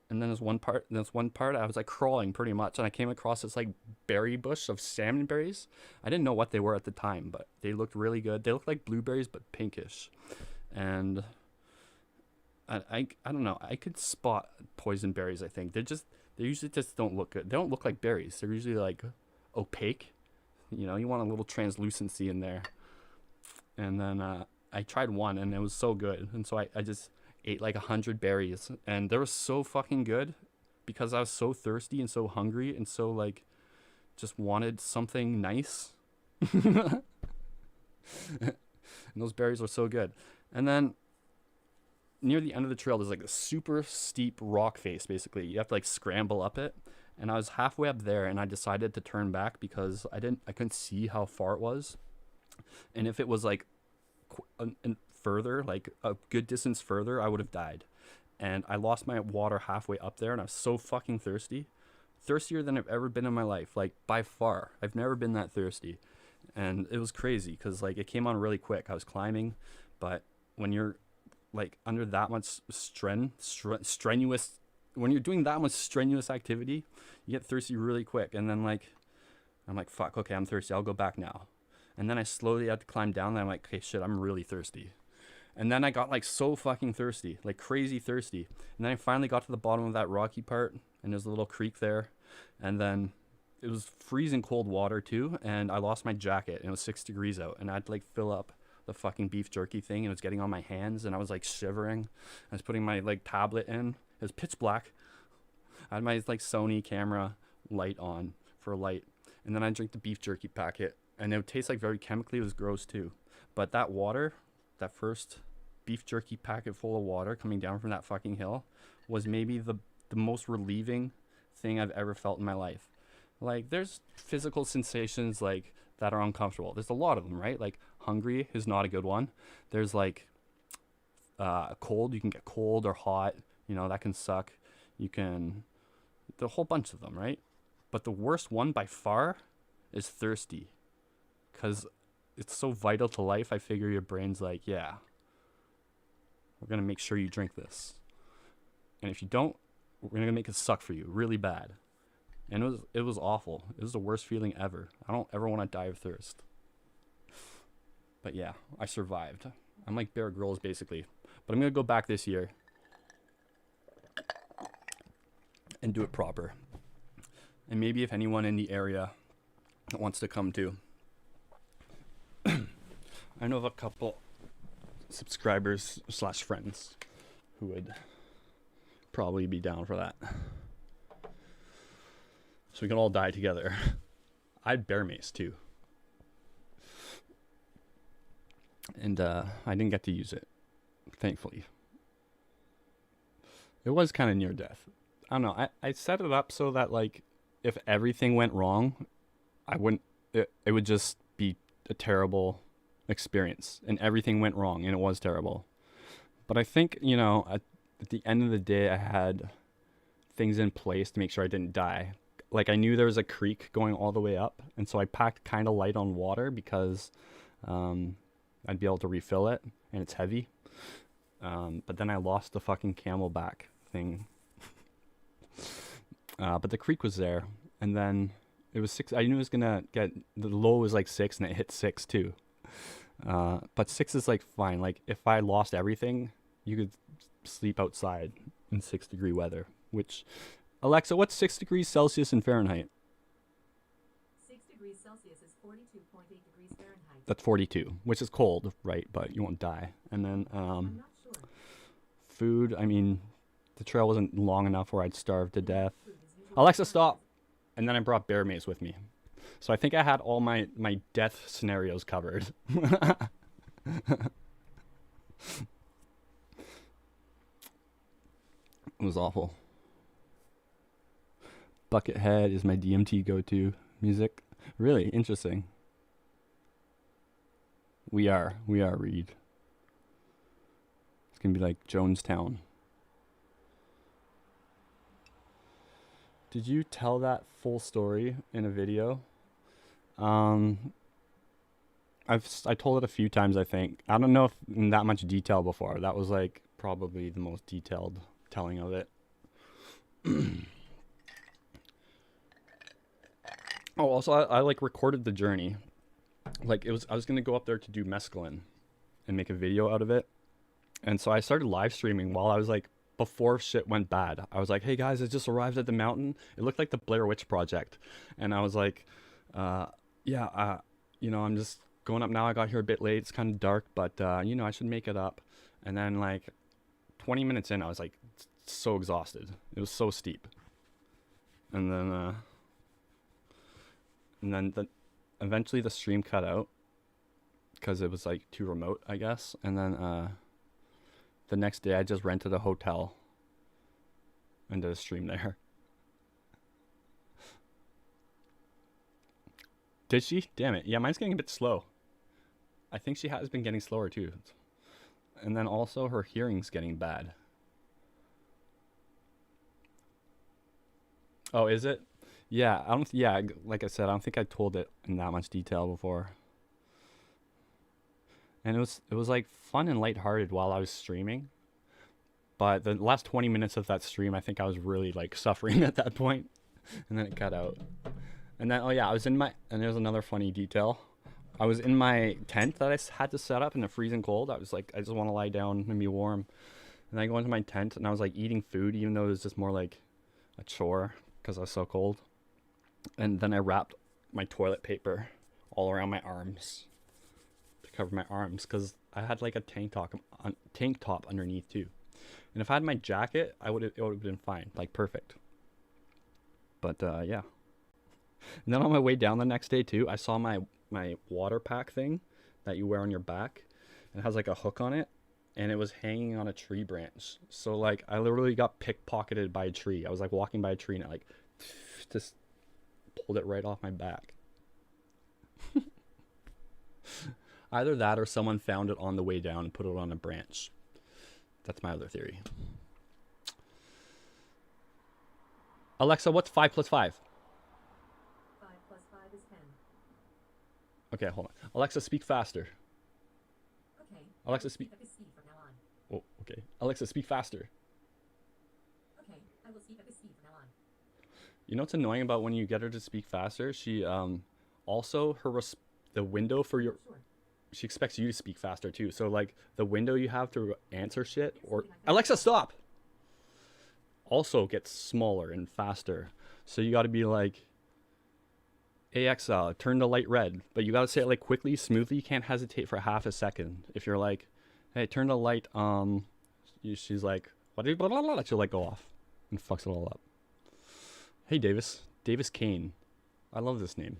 And then there's one part I was like crawling pretty much, and I came across this like berry bush of salmon berries. I didn't know what they were at the time, but they looked really good. They looked like blueberries but pinkish. And I don't know, I could spot poison berries. I think they usually just don't look good. They don't look like berries. They're usually like opaque. You know, you want a little translucency in there. And then I tried one, and it was so good, and so I just ate like 100 berries, and they were so fucking good because I was so thirsty and so hungry and so like just wanted something nice. And those berries were so good. And then near the end of the trail, there's like a super steep rock face, basically. You have to like scramble up it. And I was halfway up there, and I decided to turn back because I couldn't see how far it was. And if it was like further, like a good distance further, I would have died. And I lost my water halfway up there, and I was so fucking thirsty. Thirstier than I've ever been in my life, like by far. I've never been that thirsty. And it was crazy because like it came on really quick. I was climbing, but when you're like under that much strenuous, when you're doing that much strenuous activity, you get thirsty really quick. And then like, I'm like, fuck, okay, I'm thirsty. I'll go back now. And then I slowly had to climb down. And I'm like, okay, shit, I'm really thirsty. And then I got like so fucking thirsty, like crazy thirsty. And then I finally got to the bottom of that rocky part, and there's a little creek there. And then it was freezing cold water too. And I lost my jacket, and it was 6 degrees out. And I had to like fill up the fucking beef jerky thing, and it was getting on my hands, and I was like shivering. I was putting my like tablet in. It was pitch black. I had my like Sony camera light on for light. And then I drank the beef jerky packet, and it would taste like very chemically. It was gross too. But that water, that first beef jerky packet full of water coming down from that fucking hill, was maybe the most relieving thing I've ever felt in my life. Like, there's physical sensations like that are uncomfortable. There's a lot of them, right? Like hungry is not a good one. There's like cold. You can get cold or hot. You know, that can suck. You can, the whole bunch of them, right? But the worst one by far is thirsty, because it's so vital to life. I figure your brain's like, yeah, we're going to make sure you drink this. And if you don't, we're going to make it suck for you really bad. And it was awful. It was the worst feeling ever. I don't ever want to die of thirst. But yeah, I survived. I'm like Bear Grylls basically. But I'm going to go back this year and do it proper. And maybe if anyone in the area wants to come too. I know of a couple subscribers / friends who would probably be down for that. So we can all die together. I had bear mace too. And I didn't get to use it, thankfully. It was kind of near death. I don't know. I set it up so that like if everything went wrong, it would just be a terrible experience, and everything went wrong, and it was terrible. But I think, you know, at the end of the day, I had things in place to make sure I didn't die. Like, I knew there was a creek going all the way up, and so I packed kind of light on water because I'd be able to refill it, and it's heavy. But then I lost the fucking camelback thing. But the creek was there, and then it was 6. I knew it was gonna get, the low was like 6, and it hit 6 too. But 6 is like fine. Like, if I lost everything, you could sleep outside in 6-degree weather. Which, Alexa, what's 6 degrees Celsius in Fahrenheit?
6 degrees Celsius is 42.8 degrees Fahrenheit.
That's 42, which is cold, right? But you won't die. And then
I'm not sure.
food. I mean, the trail wasn't long enough where I'd starve to death. Alexa, stop! And then I brought bear mace with me. So I think I had all my death scenarios covered. It was awful. Buckethead is my DMT go-to music. Really interesting. We are Reed. It's gonna be like Jonestown. Did you tell that full story in a video? I told it a few times, I think. I don't know if in that much detail before. That was like probably the most detailed telling of it. Oh, also I like recorded the journey. Like, I was gonna go up there to do mescaline and make a video out of it. And so I started live streaming while I was like, before shit went bad. I was like, hey guys, I just arrived at the mountain. It looked like the Blair Witch Project. And I was like, you know, I'm just going up now. I got here a bit late. It's kind of dark, but, you know, I should make it up. And then like 20 minutes in, I was like so exhausted. It was so steep. And then and then eventually the stream cut out because it was like too remote, I guess. And then the next day I just rented a hotel and did a stream there. Did she? Damn it. Yeah, mine's getting a bit slow. I think she has been getting slower too. And then also her hearing's getting bad. Oh, is it? Yeah, I don't. Yeah, like I said, I don't think I told it in that much detail before. And it was like fun and lighthearted while I was streaming. But the last 20 minutes of that stream, I think I was really like suffering at that point, and then it cut out. And then, oh yeah, I was in my, and there's another funny detail. I was in my tent that I had to set up in the freezing cold. I was like, I just want to lie down and be warm. And I go into my tent and I was like eating food, even though it was just more like a chore because I was so cold. And then I wrapped my toilet paper all around my arms to cover my arms because I had like a tank top underneath too. And if I had my jacket, it would have been fine, like perfect. But yeah. And then on my way down the next day too, I saw my water pack thing that you wear on your back. And it has like a hook on it, and it was hanging on a tree branch. So like I literally got pickpocketed by a tree. I was like walking by a tree and I like just pulled it right off my back. Either that or someone found it on the way down and put it on a branch. That's my other theory. Alexa, what's 5 plus 5?
5 plus 5 is 10.
Okay, hold on. Alexa, speak faster.
Okay.
Alexa, speak.
Up his speed from now on.
Oh, okay. Alexa, speak faster.
Okay, I will speak up his speed from now on.
You know what's annoying about when you get her to speak faster? She also the window for your
Sure.
she expects you to speak faster too. So like the window you have to answer shit or Alexa, stop. Also gets smaller and faster. So you got to be like, Alexa, turn the light red. But you got to say it like quickly, smoothly. You can't hesitate for half a second. If you're like, hey, turn the light, she's like, what? Blah, blah, blah, she'll like go off and fucks it all up. Hey, Davis Kane. I love this name.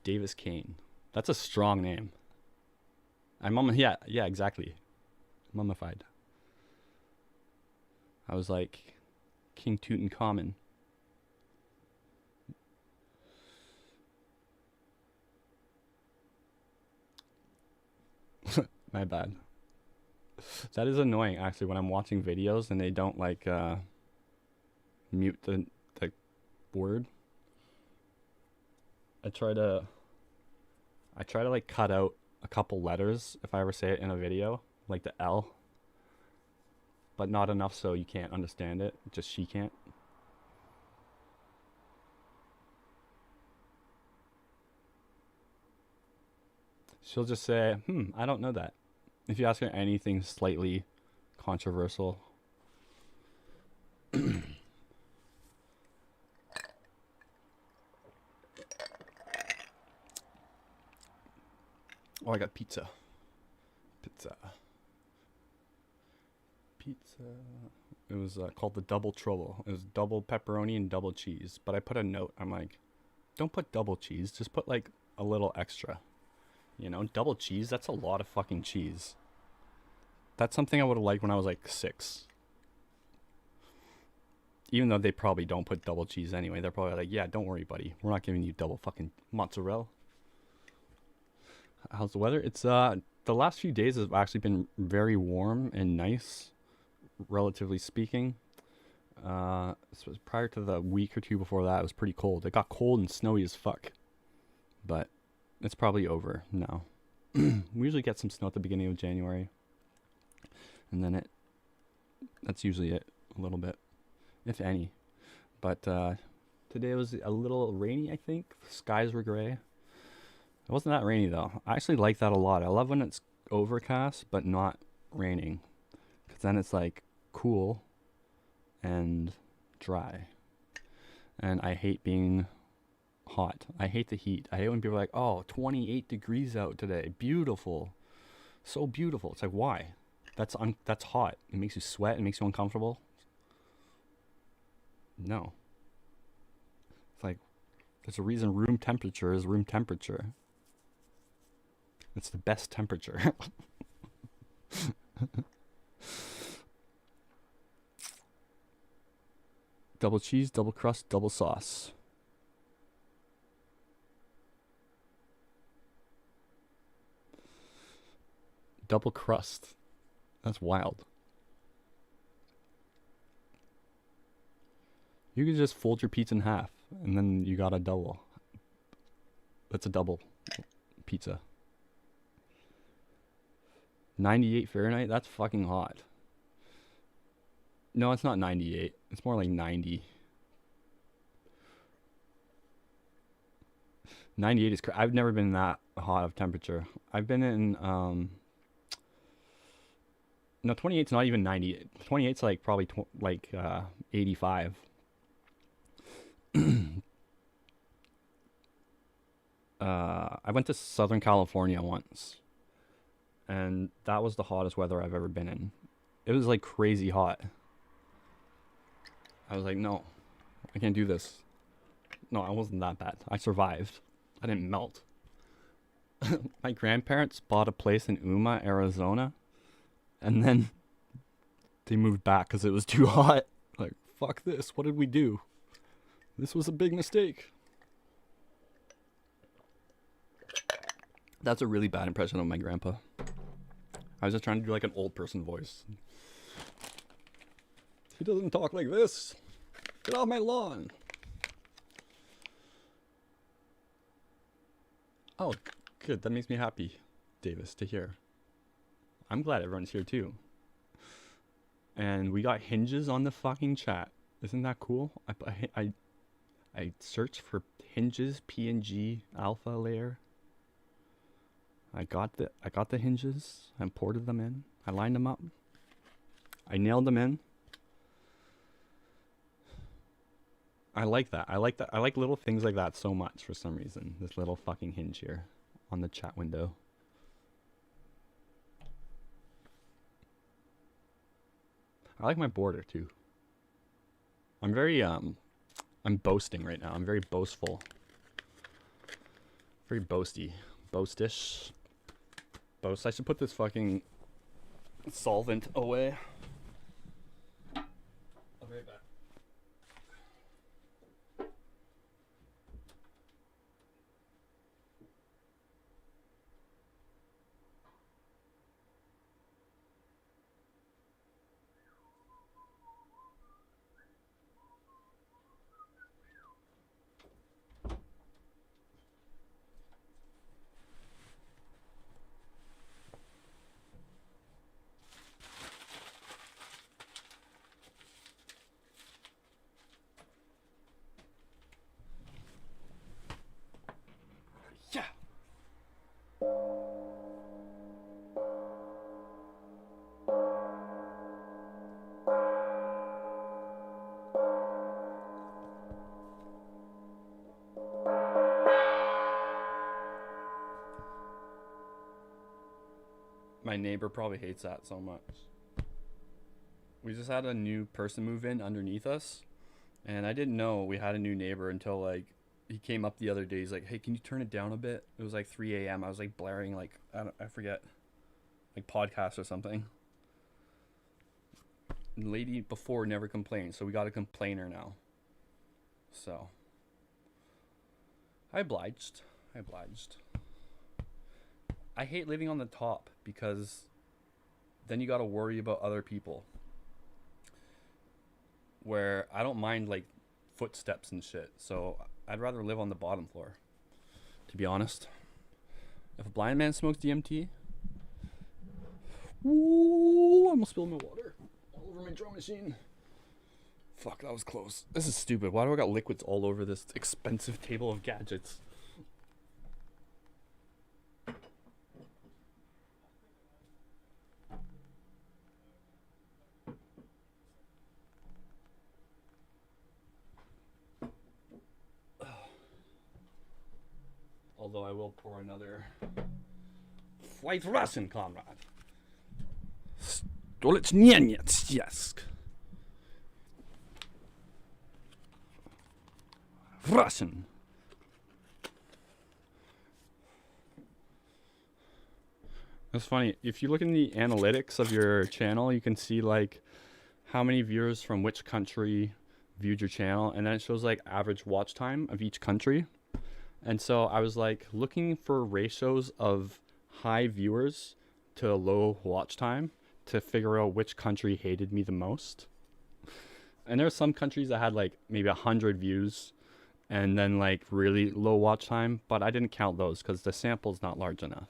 Davis Kane. That's a strong name. Yeah, exactly. Mummified. I was like King Tutankhamun. My bad. That is annoying actually when I'm watching videos and they don't like mute the word. I try to like cut out a couple letters if I ever say it in a video, like the L, but not enough so you can't understand it, just she can't. She'll just say, I don't know that. If you ask her anything slightly controversial. Oh, I got pizza. It was called the Double Trouble. It was double pepperoni and double cheese. But I put a note. I'm like, don't put double cheese. Just put like a little extra. You know, double cheese, that's a lot of fucking cheese. That's something I would have liked when I was like 6. Even though they probably don't put double cheese anyway. They're probably like, yeah, don't worry, buddy. We're not giving you double fucking mozzarella. How's the weather? It's the last few days have actually been very warm and nice, relatively speaking. Prior to the week or two before that, it was pretty cold. It got cold and snowy as fuck. But it's probably over now. We usually get some snow at the beginning of January. And then that's usually it, a little bit, if any. But today was a little rainy, I think. Skies were gray. It wasn't that rainy though. I actually like that a lot. I love when it's overcast but not raining, because then it's like cool and dry. And I hate being hot. I hate the heat. I hate when people are like, oh, 28 degrees out today. Beautiful. So beautiful. It's like, why? That's hot. It makes you sweat. It makes you uncomfortable. No. It's like, There's a reason room temperature is room temperature. It's the best temperature. Double cheese, double crust, double sauce. Double crust. That's wild. You could just fold your pizza in half and then you got a double. That's a double pizza. 98 Fahrenheit? That's fucking hot. No, it's not 98. It's more like 90. 98 is I've never been that hot of temperature. I've been in no, 28's not even 90. 28's like probably 85. I went to Southern California once, and that was the hottest weather I've ever been in. It was like crazy hot. I was like, no, I can't do this. No, I wasn't that bad. I survived. I didn't melt. My grandparents bought a place in Yuma, Arizona, and then they moved back because it was too hot. Like, fuck this. What did we do? This was a big mistake. That's a really bad impression of my grandpa. I was just trying to do like an old person voice. He doesn't talk like this. Get off my lawn. Oh, good. That makes me happy, Davis, to hear. I'm glad everyone's here too. And we got hinges on the fucking chat. Isn't that cool? I searched for hinges, PNG, alpha layer. I got the hinges. I imported them in. I lined them up. I nailed them in. I like that. I like that. I like little things like that so much for some reason. This little fucking hinge here on the chat window. I like my border too. I'm very I'm boasting right now. I'm very boastful. Very boasty. Boastish. Boast. I should put this fucking solvent away. I'll be right back. Yeah. My neighbor probably hates that so much. We just had a new person move in underneath us, and I didn't know we had a new neighbor until like he came up the other day. He's like, "Hey, can you turn it down a bit?" It was like 3 a.m. I was like blaring like I forget, like podcasts or something. The lady before never complained, so we got a complainer now. So I obliged. I hate living on the top because then you got to worry about other people. Where I don't mind like footsteps and shit, so I'd rather live on the bottom floor, to be honest. If a blind man smokes DMT, ooh, I almost spilled my water all over my drum machine. Fuck, that was close. This is stupid. Why do I got liquids all over this expensive table of gadgets? Although I will pour another White Russian, comrade. Stolec Niemiec. Russian. It's funny. If you look in the analytics of your channel, you can see like how many viewers from which country viewed your channel, and then it shows like average watch time of each country. And so I was like looking for ratios of high viewers to low watch time to figure out which country hated me the most. And there are some countries that had like maybe 100 views and then like really low watch time, but I didn't count those because the sample's not large enough.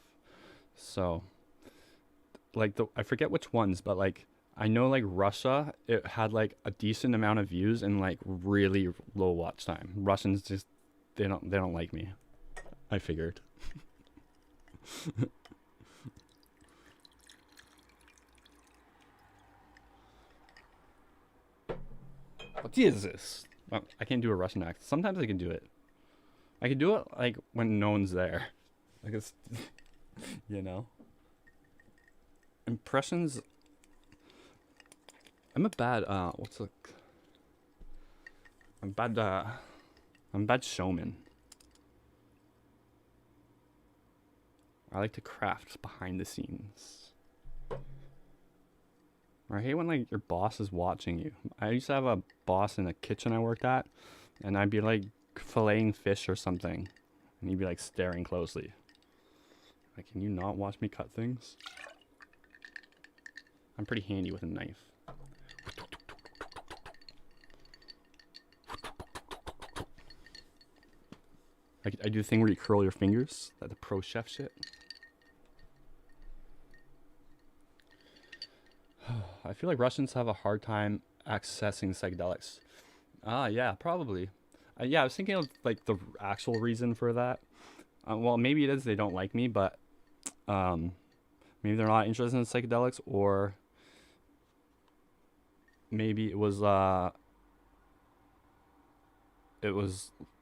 So like I forget which ones, but like I know like Russia, it had like a decent amount of views and like really low watch time. Russians just they don't like me. I figured. What is this? Well, I can't do a Russian accent. Sometimes I can do it. I can do it like when no one's there. Like it's, you know. Impressions. I'm a bad I'm a bad showman. I like to craft behind the scenes. Or I hate when like your boss is watching you. I used to have a boss in a kitchen I worked at, and I'd be like filleting fish or something, and he'd be like staring closely. Like, can you not watch me cut things? I'm pretty handy with a knife. I do the thing where you curl your fingers, like the pro chef shit. I feel like Russians have a hard time accessing psychedelics. Ah, yeah, probably. Yeah, I was thinking of like the actual reason for that. Well, maybe it is they don't like me, but maybe they're not interested in psychedelics, or maybe it was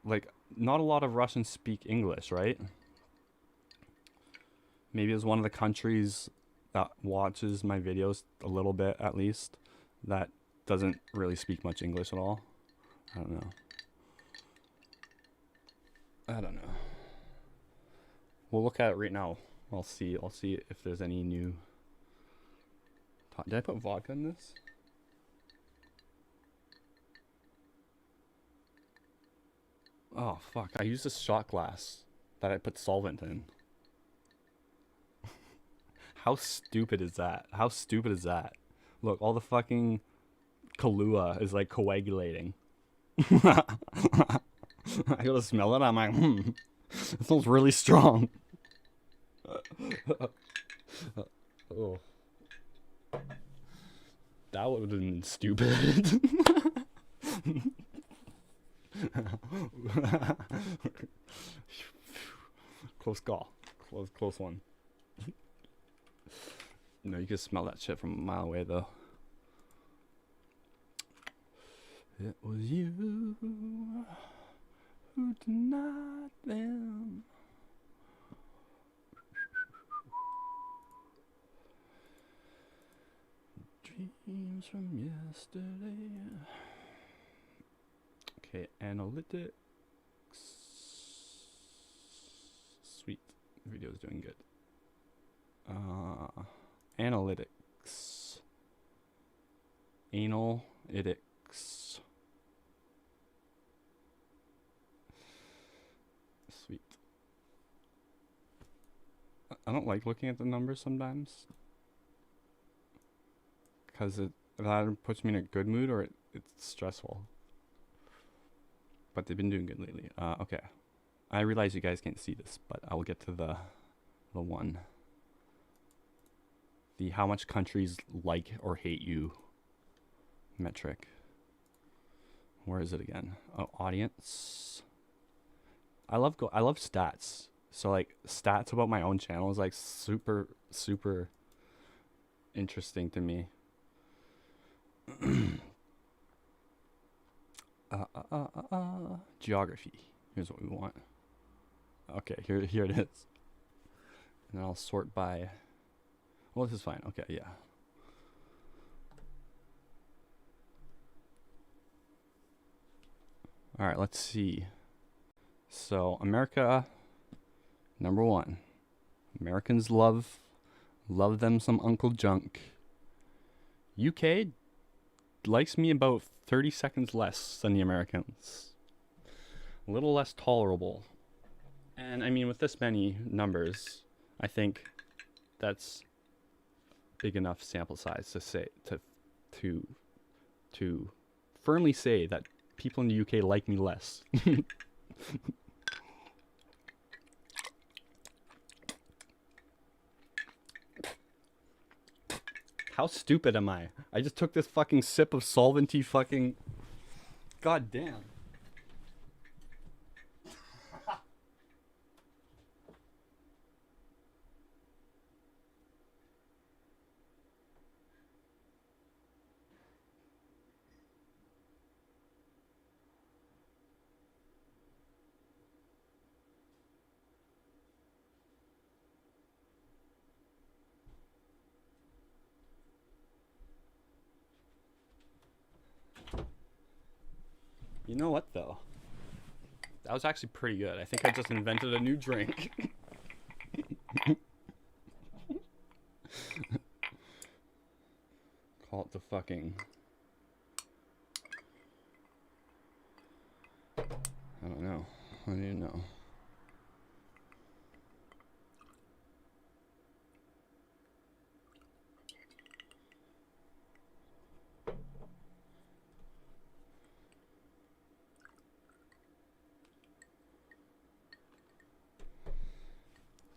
like not a lot of Russians speak English, right? Maybe it's one of the countries that watches my videos a little bit at least that doesn't really speak much English at all. I don't know. We'll look at it right now. I'll see if there's any new. Did I put vodka in this? Oh fuck, I used a shot glass that I put solvent in. How stupid is that? How stupid is that? Look, all the fucking Kahlua is like coagulating. I gotta smell it. I'm like, it smells really strong. Oh. That would have been stupid. Close call. Close one. No, you can smell that shit from a mile away, though. It was you who denied them. Dreams from yesterday. Okay, analytics. Sweet. Video's doing good. Analytics. Analytics. Sweet. I don't like looking at the numbers sometimes, because it either puts me in a good mood or it's stressful. But they've been doing good lately. Okay. I realize you guys can't see this, but I will get to the one. The how much countries like or hate you metric. Where is it again? Oh, audience. I love stats. So like stats about my own channel is like super interesting to me. Geography. Here's what we want. Okay, here it is. And then I'll sort by. Well, this is fine. Okay, yeah. All right, let's see. So America, number one. Americans love Love them some Uncle Junk. UK likes me about 30 seconds less than the Americans. A little less tolerable. And I mean, with this many numbers, I think that's big enough sample size to say to firmly say that people in the UK like me less. How stupid am I? I just took this fucking sip of solventy fucking... God damn. You know what, though? That was actually pretty good. I think I just invented a new drink. Call it the fucking... I don't know. What do you know?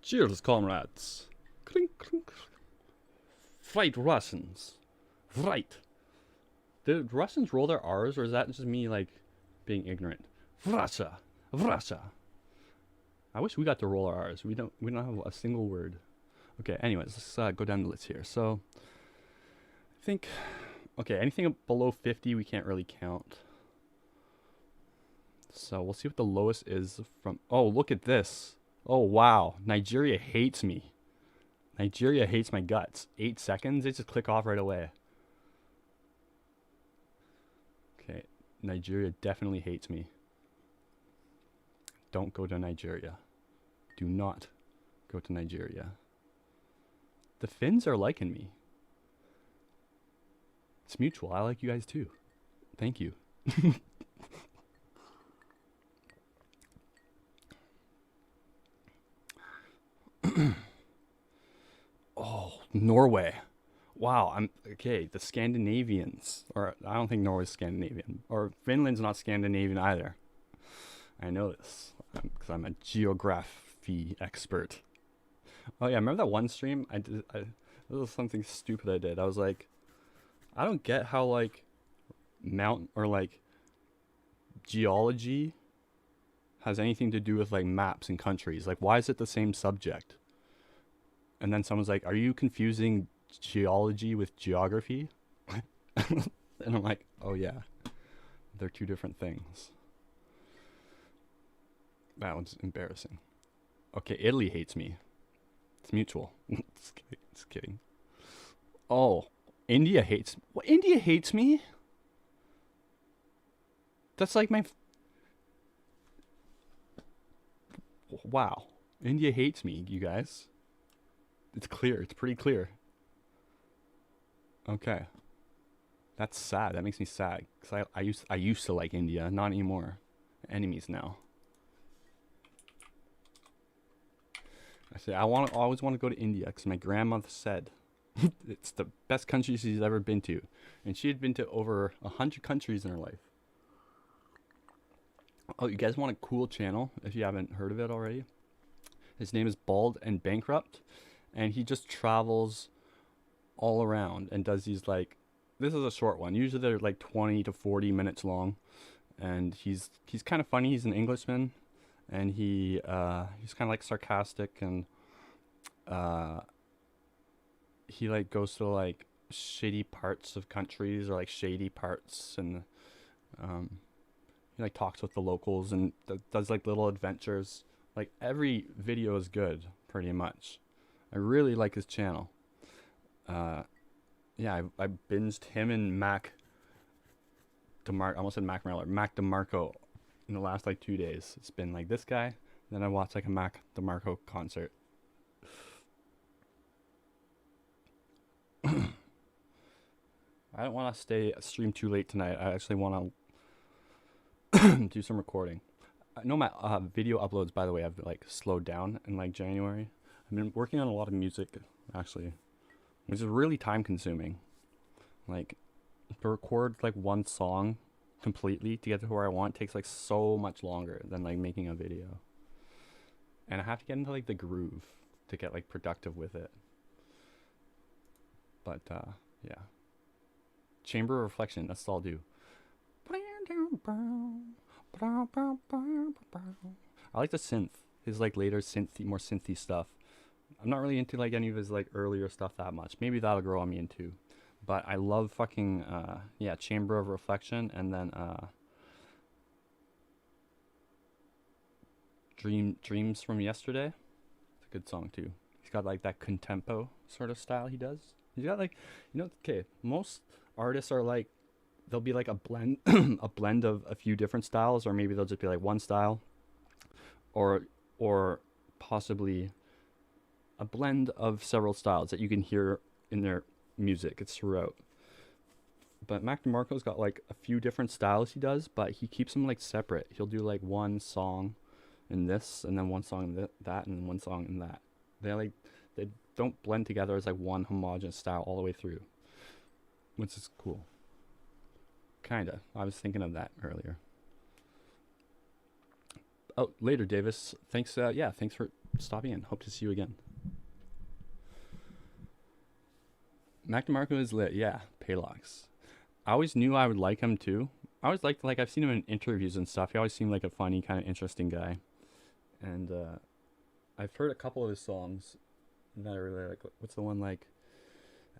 Cheers, comrades. Clink, clink. Fight Russians. Right. Did Russians roll their R's, or is that just me, like, being ignorant? Russia. Russia. I wish we got to roll our R's. We don't have a single word. Okay, anyways, let's go down the list here. So, I think, okay, anything below 50 we can't really count. So, we'll see what the lowest is from, oh, look at this. Oh, wow. Nigeria hates me. Nigeria hates my guts. 8 seconds? They just click off right away. Okay. Nigeria definitely hates me. Don't go to Nigeria. Do not go to Nigeria. The Finns are liking me. It's mutual. I like you guys too. Thank you. Oh, Norway. Wow, I'm okay. The Scandinavians, or I don't think Norway's Scandinavian, or Finland's not Scandinavian either. I know this because I'm a geography expert. Oh yeah, remember that one stream I did? This was something stupid I did. I was like, I don't get how like mountain or like geology has anything to do with like maps and countries. Like, why is it the same subject? And then someone's like, are you confusing geology with geography? And I'm like, oh yeah, they're two different things. That one's embarrassing. Okay, Italy hates me. It's mutual. Just kidding. Oh, India hates... What, India hates me? That's like my... Wow. India hates me, you guys. It's clear. It's pretty clear. Okay. That's sad. That makes me sad. Because I used to like India. Not anymore. Enemies now. I say I always want to go to India because my grandmother said it's the best country she's ever been to, and she had been to over 100 countries in her life. Oh, you guys want a cool channel if you haven't heard of it already? His name is Bald and Bankrupt, and he just travels all around and does these like, this is a short one. Usually they're like 20 to 40 minutes long, and he's kind of funny. He's an Englishman. And he's kind of like sarcastic, and he like goes to like shitty parts of countries or like shady parts, and he like talks with the locals and does like little adventures. Like every video is good, pretty much. I really like his channel. Yeah, I binged him and Mac DeMarco. I almost said Mac Miller. Mac DeMarco. In the last like 2 days. It's been like this guy, then I watched like a Mac DeMarco concert. I don't want to stream too late tonight. I actually want to do some recording. I know my video uploads, by the way, have like slowed down in like January. I've been working on a lot of music, actually, which is really time consuming. Like, to record like one song completely to get to where I want takes like so much longer than like making a video. And I have to get into like the groove to get like productive with it. But yeah. Chamber of Reflection, that's all I'll do. I like the synth. His like later more synthy stuff. I'm not really into like any of his like earlier stuff that much. Maybe that'll grow on me into. But I love fucking yeah, Chamber of Reflection, and then Dreams from Yesterday. It's a good song too. He's got like that contempo sort of style he does. He's got like, you know, okay, most artists are like, they'll be like a blend a blend of a few different styles, or maybe they'll just be like one style, or possibly a blend of several styles that you can hear in their music. It's throughout. But Mac DeMarco's got like a few different styles he does, but he keeps them like separate. He'll do like one song in this, and then one song in that, and then one song in that. They don't blend together as like one homogeneous style all the way through, which is cool. Kinda. I was thinking of that earlier. Oh, later, Davis. Thanks. Yeah, thanks for stopping in. Hope to see you again. Mac DeMarco is lit. Yeah, Paylox. I always knew I would like him too. I always liked, like, I've seen him in interviews and stuff. He always seemed like a funny, kind of interesting guy. And I've heard a couple of his songs that I really like. What's the one like?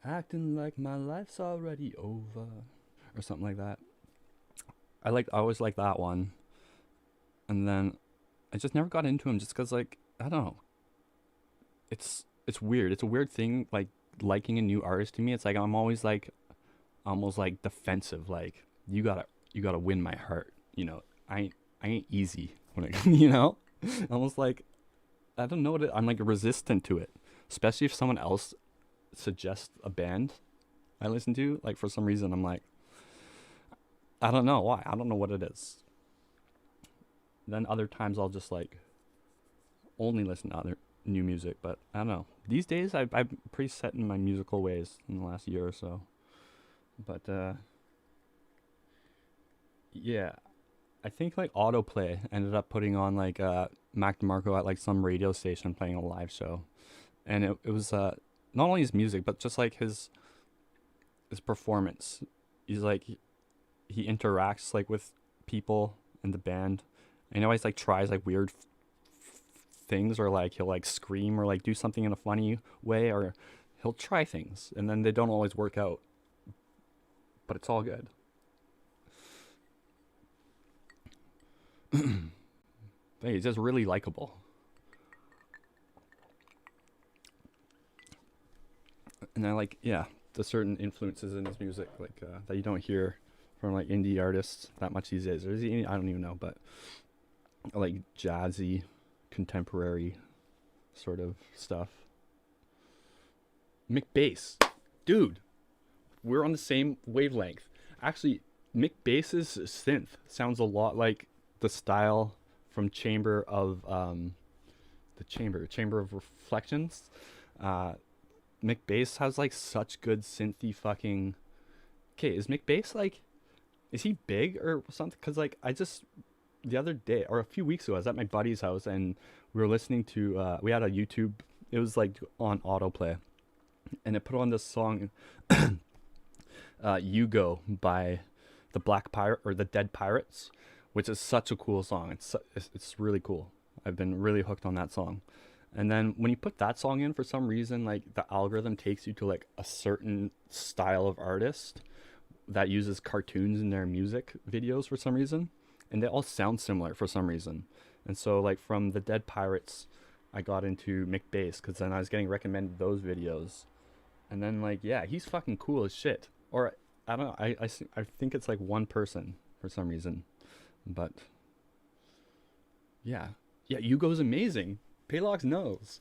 Acting like my life's already over, or something like that. I always liked that one. And then I just never got into him just because, like, I don't know. It's weird. It's a weird thing, like, liking a new artist to me. It's like I'm always like almost like defensive, like you gotta win my heart, you know. I ain't easy when it you know, almost like I don't know what I'm like resistant to it, especially if someone else suggests a band I listen to. Like, for some reason I'm like, I don't know why, I don't know what it is. Then other times I'll just like only listen to other new music, but I don't know. These days I'm pretty set in my musical ways in the last year or so. But yeah, I think like Autoplay ended up putting on like Mac DeMarco at like some radio station playing a live show, and it was not only his music but just like his performance. He's like he interacts like with people in the band, and he always like tries like weird things, or like he'll like scream or like do something in a funny way, or he'll try things and then they don't always work out, but it's all good. He's just really likable. And I like, yeah, the certain influences in his music, like that you don't hear from like indie artists that much these days. Or is he, I don't even know, but like jazzy, contemporary sort of stuff. Mick Bass, dude, we're on the same wavelength. Actually, Mick Bass's synth sounds a lot like the style from Chamber of Reflections. Mick Bass has like such good synthy fucking. Okay, is Mick Bass like, is he big or something? Because like I just the other day or a few weeks ago I was at my buddy's house and we were listening to we had a YouTube, it was like on autoplay, and it put on this song You Go by the Black Pirate or the Dead Pirates, which is such a cool song. It's really cool. I've been really hooked on that song. And then when you put that song in, for some reason, like the algorithm takes you to like a certain style of artist that uses cartoons in their music videos for some reason, and they all sound similar for some reason. And so like from the Dead Pirates, I got into Mick Bass because then I was getting recommended those videos. And then like, yeah, he's fucking cool as shit. Or I don't know, I think it's like one person for some reason. But yeah, Yugo's amazing. Paylox knows.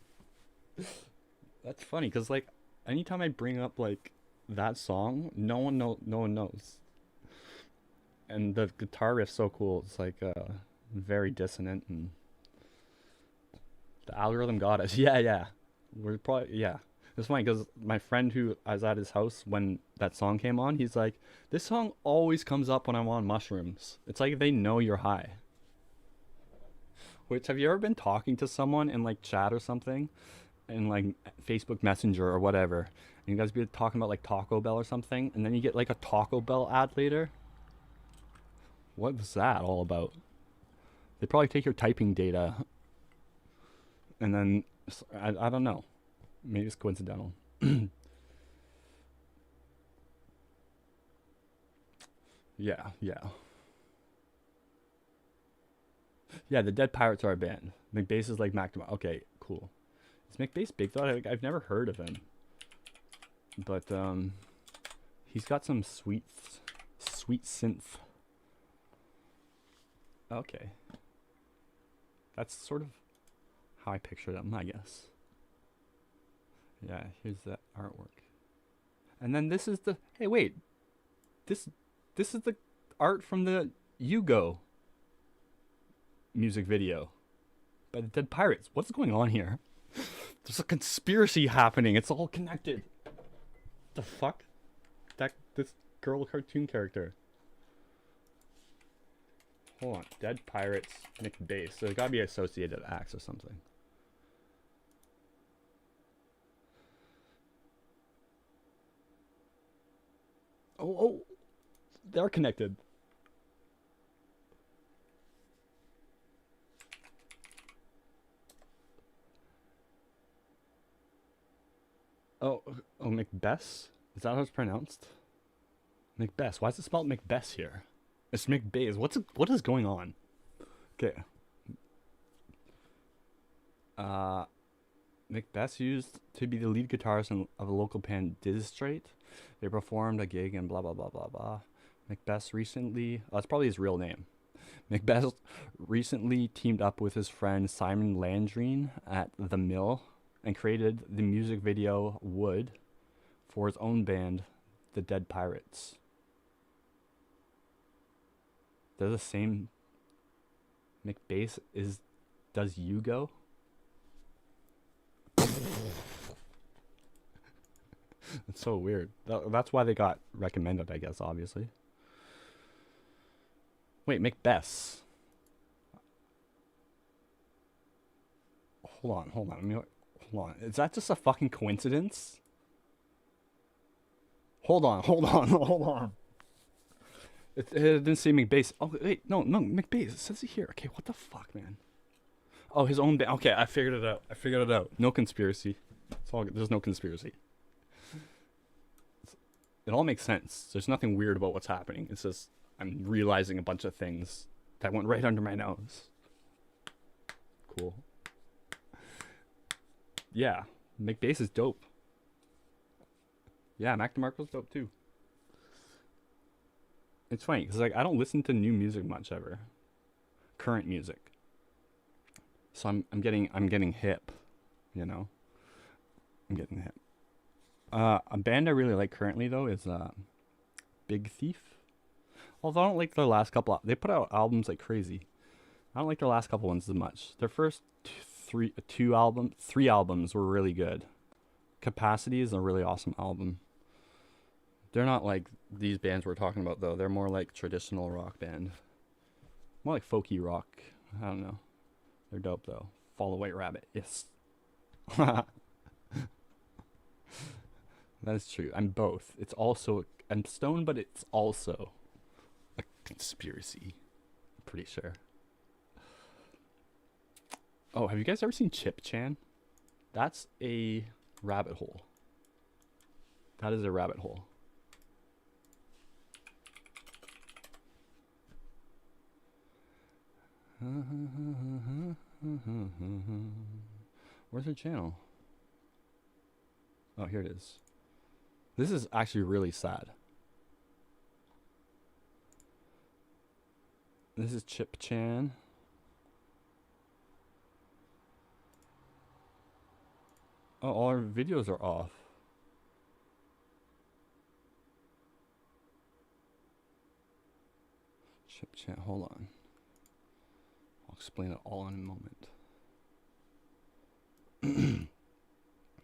That's funny because like anytime I bring up like that song, no one knows. And the guitar riff's so cool. It's like very dissonant, and the algorithm got us. Yeah. We're probably, yeah. It's funny because my friend who I was at his house when that song came on, he's like, this song always comes up when I'm on mushrooms. It's like they know you're high. Which, have you ever been talking to someone in like chat or something, in like Facebook Messenger or whatever, and you guys be talking about like Taco Bell or something, and then you get like a Taco Bell ad later? What was that all about? They probably take your typing data, and then I don't know. Maybe it's coincidental. Yeah. Yeah, the Dead Pirates are a band. McBass is like Mac. Okay, cool. Is McBass big though? I've never heard of him, but he's got some sweet synth. Okay, that's sort of how I picture them, I guess. Yeah, here's the artwork, and then this is the. Hey, wait, this is the art from the You Go music video by the Dead Pirates. What's going on here? There's a conspiracy happening. It's all connected. The fuck? This girl cartoon character. Hold on. Dead Pirates McBass. So there's gotta be associated acts or something. Oh, they're connected. Oh, Macbeth? Is that how it's pronounced? Macbeth. Why is it spelled Macbeth here? It's McBass. What is going on? Okay. Macbeth used to be the lead guitarist of a local band, Distrate. They performed a gig and blah blah blah blah blah. Macbeth recently, that's probably his real name. Macbeth recently teamed up with his friend Simon Landrine at The Mill and created the music video Wood for his own band, the Dead Pirates. They're the same. McBass does You Go? It's so weird. That's why they got recommended, I guess, obviously. Wait, Macbeth. Hold on. Hold on. Is that just a fucking coincidence? Hold on. It didn't say McBass. Oh, wait, no, McBass. It says it here. Okay, what the fuck, man? Oh, his own band. Okay, I figured it out. No conspiracy. It's all good. There's no conspiracy. It all makes sense. There's nothing weird about what's happening. It's just I'm realizing a bunch of things that went right under my nose. Cool. Yeah, McBass is dope. Yeah, Mac DeMarco's dope too. It's funny because like I don't listen to new music much ever. Current music. So I'm getting hip, you know. I'm getting hip. A band I really like currently though is Big Thief. Although I don't like their last couple. They put out albums like crazy. I don't like their last couple ones as much. Their first three albums were really good. Capacity is a really awesome album. They're not like these bands we're talking about though. They're more like traditional rock band. More like folky rock. I don't know. They're dope though. Follow White Rabbit. Yes. That is true. I'm both. I'm stoned, but it's also a conspiracy. I'm pretty sure. Oh, have you guys ever seen Chip Chan? That's a rabbit hole. That is a rabbit hole. Where's her channel? Oh, here it is. This is actually really sad. This is Chip Chan. Oh, all our videos are off. Musicianship channel. Hold on. I'll explain it all in a moment.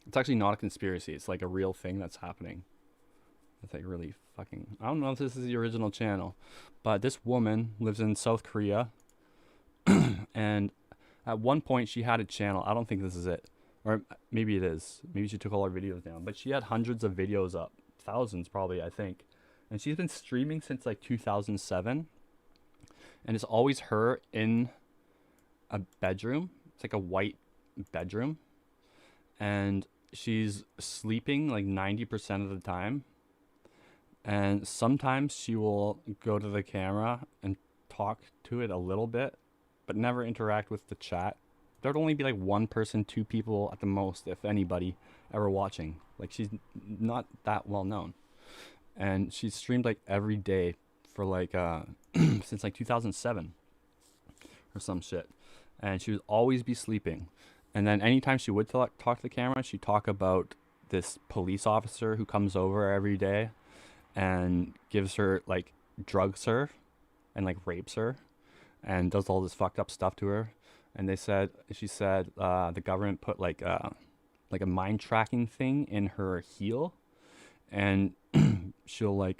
It's actually not a conspiracy. It's like a real thing that's happening. It's like really fucking... I don't know if this is the original channel, but this woman lives in South Korea. And at one point she had a channel. I don't think this is it. Or maybe it is. Maybe she took all her videos down. But she had hundreds of videos up. Thousands probably, I think. And she's been streaming since like 2007. And it's always her in a bedroom. It's like a white bedroom. And she's sleeping like 90% of the time. And sometimes she will go to the camera and talk to it a little bit, but never interact with the chat. There'd only be like one person, two people at the most, if anybody, ever watching. Like, she's not that well known. And she's streamed like every day for like, since like 2007 or some shit. And she would always be sleeping. And then anytime she would talk to the camera, she'd talk about this police officer who comes over every day and gives her, like, drugs her and like rapes her and does all this fucked up stuff to her. And she said the government put like a mind tracking thing in her heel, and she'll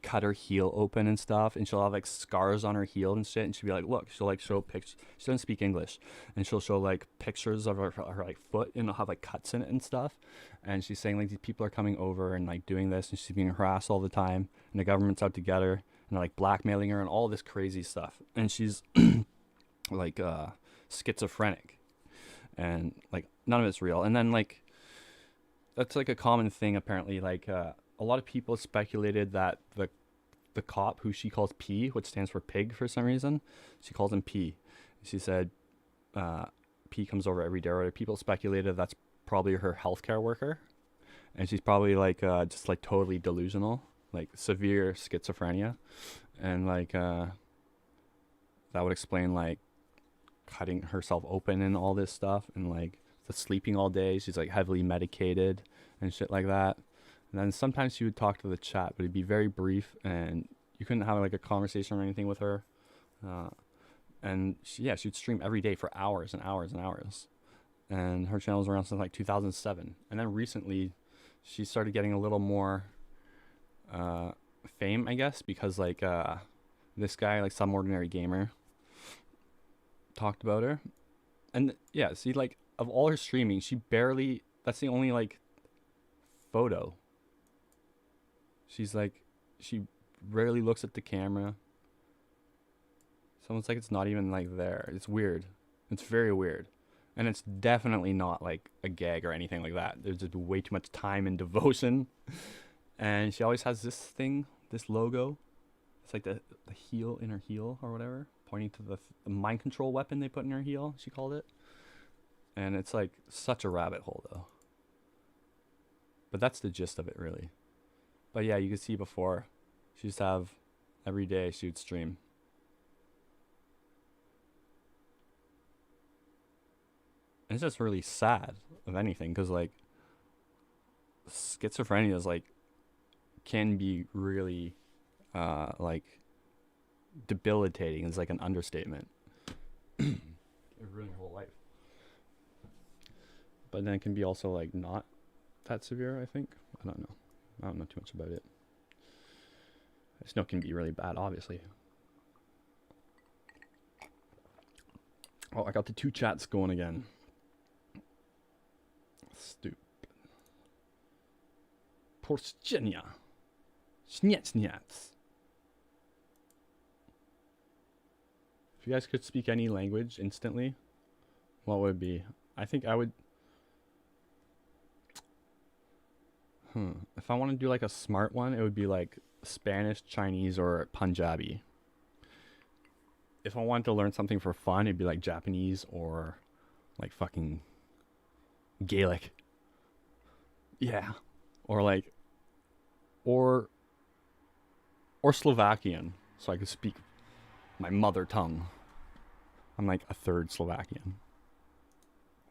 cut her heel open and stuff, and she'll have like scars on her heel and shit, and she'll be like, look, she'll like show pictures. She doesn't speak English, and she'll show like pictures of her like foot, and it'll have like cuts in it and stuff. And she's saying like these people are coming over and like doing this, and she's being harassed all the time, and the government's out to get her, and they're like blackmailing her and all this crazy stuff. And she's like schizophrenic, and like none of it's real. And then like that's like a common thing apparently. Like a lot of people speculated that the cop, who she calls P, which stands for pig for some reason, she calls him P. She said P comes over every day. Or people speculated that's probably her healthcare worker, and she's probably like just like totally delusional, like severe schizophrenia, and like that would explain like cutting herself open and all this stuff, and like the sleeping all day. She's like heavily medicated and shit like that. And then sometimes she would talk to the chat, but it'd be very brief, and you couldn't have like a conversation or anything with her. And she'd stream every day for hours and hours and hours. And her channel was around since like 2007. And then recently, she started getting a little more fame, I guess, because like this guy, like Some Ordinary Gamer, talked about her. And yeah, see, like of all her streaming, that's the only like photo. She's like, she rarely looks at the camera. It's almost like it's not even like there. It's weird. It's very weird. And it's definitely not like a gag or anything like that. There's just way too much time and devotion. And she always has this thing, this logo. It's like the heel in her heel or whatever, pointing to the mind control weapon they put in her heel, she called it. And it's like such a rabbit hole though. But that's the gist of it really. But yeah, you could see before, she used to have every day she would stream. And it's just really sad of anything, because like schizophrenia is like can be really like debilitating. It's like an understatement. It ruined your whole life. But then it can be also like not that severe, I think. I don't know. I don't know too much about it. I just know it can be really bad, obviously. Oh, I got the two chats going again. Stupid. Porschenia. Schnietz. If you guys could speak any language instantly, what would it be? I think I would... If I want to do like a smart one, it would be like Spanish, Chinese, or Punjabi. If I wanted to learn something for fun, it'd be like Japanese or like fucking Gaelic. Yeah. Or like, or Slovakian, so I could speak my mother tongue. I'm like a third Slovakian.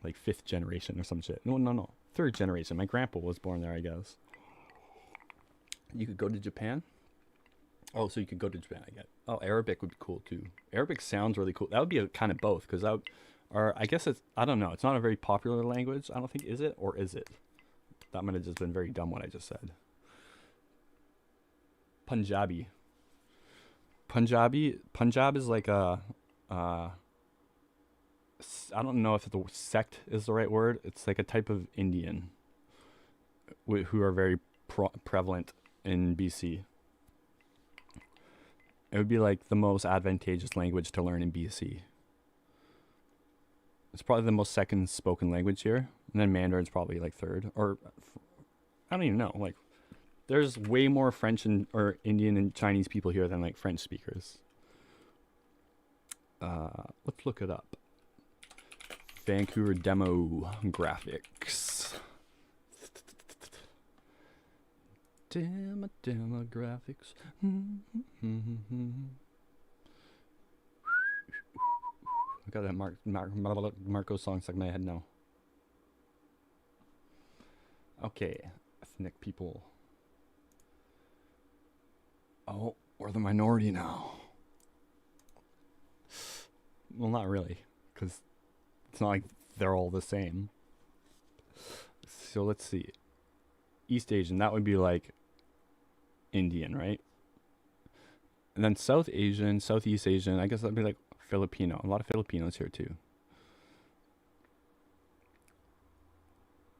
Like 5th generation or some shit. No. 3rd generation. My grandpa was born there, I guess. You could go to Japan Oh, so you could go to Japan, I get. Oh, Arabic would be cool too. Arabic sounds really cool. That would be a kind of both, because that would, or I guess it's, I don't know. It's not a very popular language. I don't think, is it, or is it? That might have just been very dumb what I just said. Punjabi. Punjab is like a, I don't know if the sect is the right word. It's like a type of Indian who are very prevalent in BC. It would be like the most advantageous language to learn in BC. It's probably the most second spoken language here. And then Mandarin's probably like third. Or, I don't even know. Like, there's way more French or Indian and Chinese people here than like French speakers. Let's look it up. Vancouver demographics. Demographics. I got that Marco song stuck in my head now. Okay, ethnic people. Oh, we're the minority now. Well, not really, because it's not like they're all the same. So let's see. East Asian, that would be like Indian, right? And then South Asian, Southeast Asian, I guess that'd be like Filipino. A lot of Filipinos here too.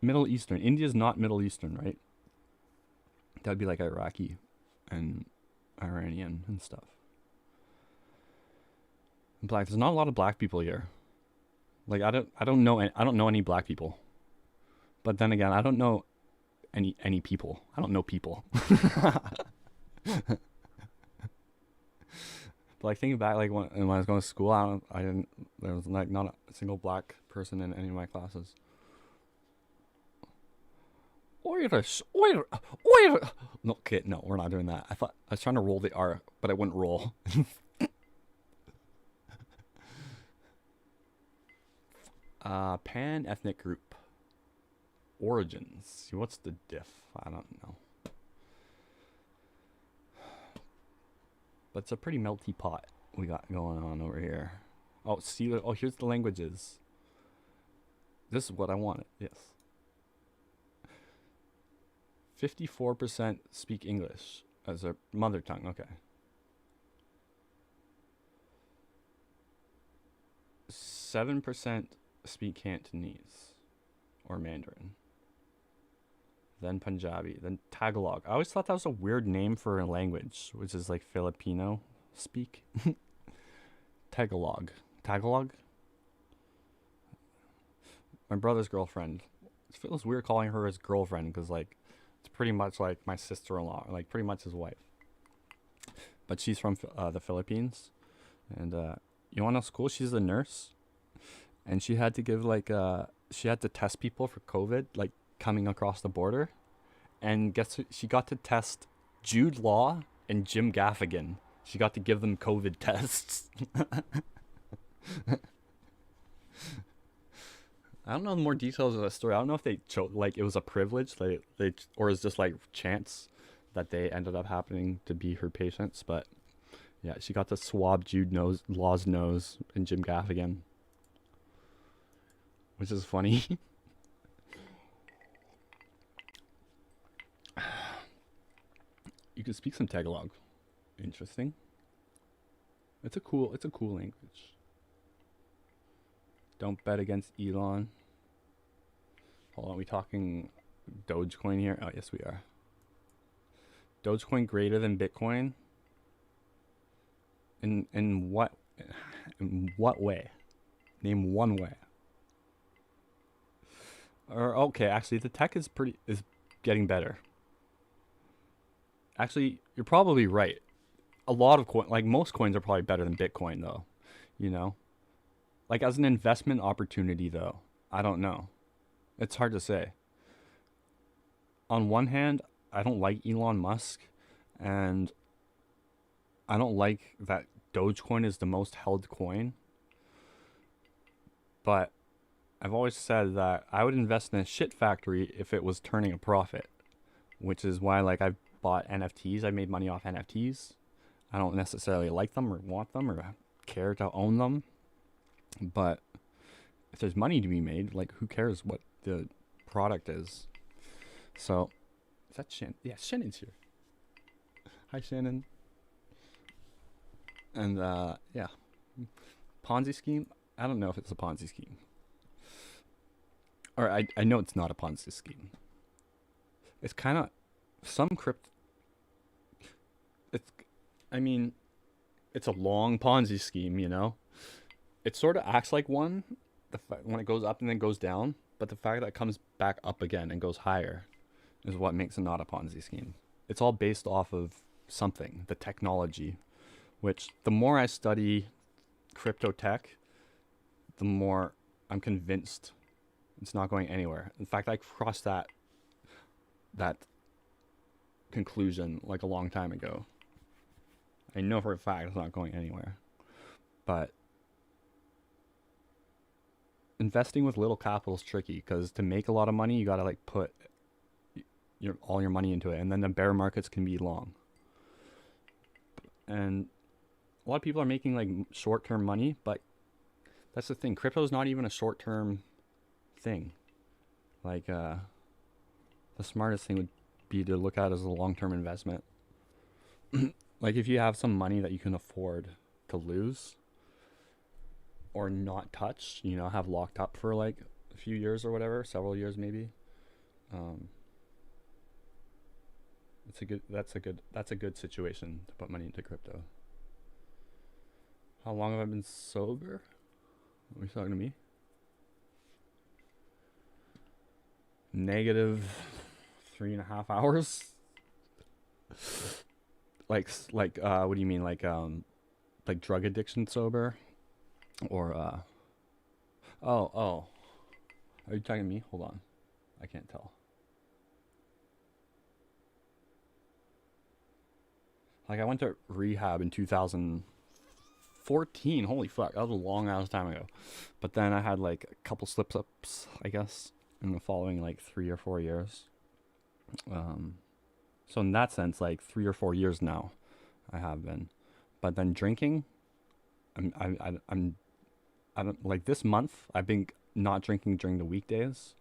Middle Eastern. India's not Middle Eastern, right? That'd be like Iraqi and Iranian and stuff. Black. There's not a lot of black people here. Like I don't know any black people. But then again, I don't know any people. I don't know people. But like thinking back, like when I was going to school, there was like not a single black person in any of my classes. Irish. No, okay, no, we're not doing that. I was trying to roll the R, but I wouldn't roll. Pan-ethnic group. Origins. What's the diff? I don't know. But it's a pretty melty pot we got going on over here. Oh, see, oh, here's the languages. This is what I wanted, yes. 54% speak English as their mother tongue, okay. 7% speak Cantonese or Mandarin. Then Punjabi, then Tagalog. I always thought that was a weird name for a language, which is like Filipino speak. Tagalog. Tagalog? My brother's girlfriend. It feels weird calling her his girlfriend because, like, it's pretty much like my sister-in-law, like pretty much his wife. But she's from the Philippines. And you want to know what's cool? She's a nurse. And she had to give, like, she had to test people for COVID, like, coming across the border, and she got to test Jude Law and Jim Gaffigan. She got to give them COVID tests. I don't know more details of the story. I don't know if they chose, like, it was a privilege, or it's just like chance that they ended up happening to be her patients. But yeah, she got to swab Jude Law's nose and Jim Gaffigan, which is funny. You can speak some Tagalog. Interesting. It's a cool language. Don't bet against Elon. Hold on, are we talking Dogecoin here? Oh, yes, we are. Dogecoin greater than Bitcoin? In what way? Name one way. Or okay, actually, the tech is getting better. Actually, you're probably right. A lot of most coins are probably better than Bitcoin, though. You know, like as an investment opportunity, though, I don't know. It's hard to say. On one hand, I don't like Elon Musk, and I don't like that Dogecoin is the most held coin. But I've always said that I would invest in a shit factory if it was turning a profit, which is why, like, I've bought NFTs. I made money off NFTs, I don't necessarily like them or want them or care to own them. But if there's money to be made, like, who cares what the product is? So, is that Shannon? Yeah, Shannon's here. Hi, Shannon. And, yeah. Ponzi scheme? I don't know if it's a Ponzi scheme. Or I know it's not a Ponzi scheme. It's kind of, some it's a long Ponzi scheme, you know? It sort of acts like one when it goes up and then goes down, but the fact that it comes back up again and goes higher is what makes it not a Ponzi scheme. It's all based off of something, the technology, which the more I study crypto tech, the more I'm convinced it's not going anywhere. In fact, I crossed that conclusion like a long time ago. I know for a fact it's not going anywhere. But investing with little capital is tricky, because to make a lot of money, you got to like put all your money into it, and then the bear markets can be long. And a lot of people are making like short-term money, but that's the thing. Crypto is not even a short-term thing. Like the smartest thing would be to look at as a long-term investment. Like if you have some money that you can afford to lose or not touch, you know, have locked up for like a few years or whatever, several years maybe. That's a good situation to put money into crypto. How long have I been sober? Are we talking to me? Negative 3.5 hours. Like what do you mean? Like drug addiction sober, or oh, are you talking to me? Hold on, I can't tell. Like I went to rehab in 2014. Holy fuck, that was a long ass time ago. But then I had like a couple slips ups, I guess, in the following like 3 or 4 years. So in that sense, like 3 or 4 years now, I have been. But then drinking, I don't like this month. I've been not drinking during the weekdays,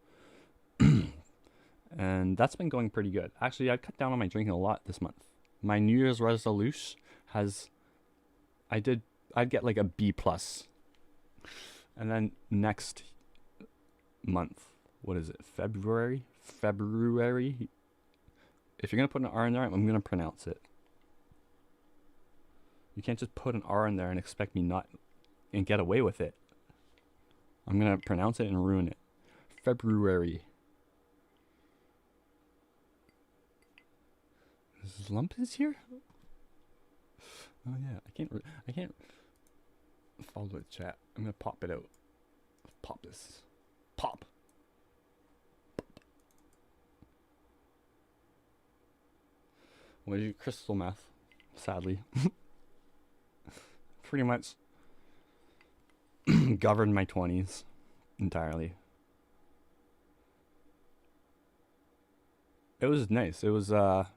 and that's been going pretty good. Actually, I cut down on my drinking a lot this month. My New Year's resolution I'd get like a B plus, and then next month, what is it? February. If you're gonna put an R in there, I'm gonna pronounce it. You can't just put an R in there and expect me not and get away with it. I'm gonna pronounce it and ruin it. February. This lump is here. Oh yeah, I can't follow the chat. I'm gonna pop it out. Pop this. Pop. What did you? Crystal meth, sadly. Pretty much governed my 20s entirely. It was nice. It was a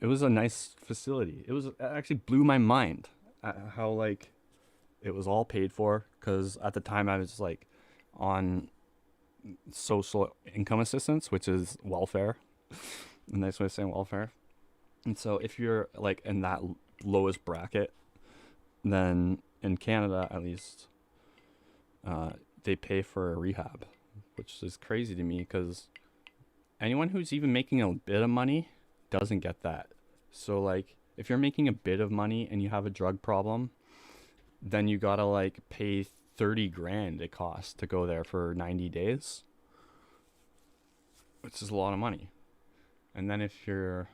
nice facility. It actually blew my mind at how like it was all paid for, because at the time I was like on social income assistance, which is welfare. A nice way of saying welfare. And so if you're like in that lowest bracket, then in Canada at least, they pay for a rehab, which is crazy to me, because anyone who's even making a bit of money doesn't get that. So like if you're making a bit of money and you have a drug problem, then you gotta like pay 30 grand it costs to go there for 90 days, which is a lot of money. And then if you're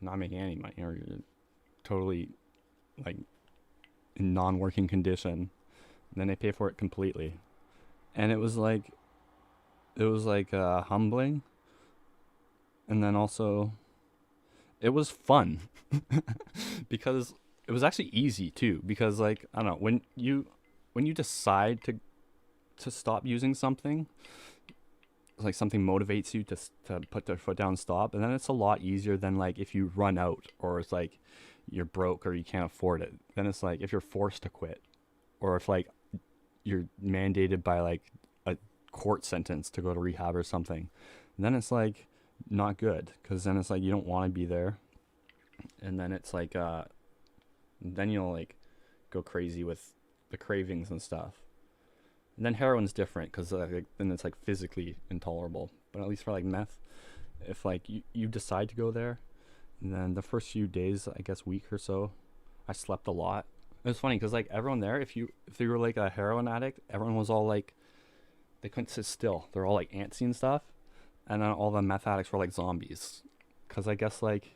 not making any money, or you're totally like in non-working condition, then they pay for it completely. And it was like humbling, and then also it was fun because it was actually easy too, because like I don't know, when you decide to stop using something, like something motivates you to put their foot down and stop, and then it's a lot easier than like if you run out, or it's like you're broke or you can't afford it. Then it's like if you're forced to quit, or if like you're mandated by like a court sentence to go to rehab or something, then it's like not good, because then it's like you don't want to be there, and then it's like then you'll like go crazy with the cravings and stuff. And then heroin's different, because like, then it's like physically intolerable. But at least for like meth, if like you decide to go there, and then the first few days, I guess week or so, I slept a lot. It was funny because like everyone there, if you were like a heroin addict, everyone was all like, they couldn't sit still. They're all like antsy and stuff. And then all the meth addicts were like zombies, because I guess like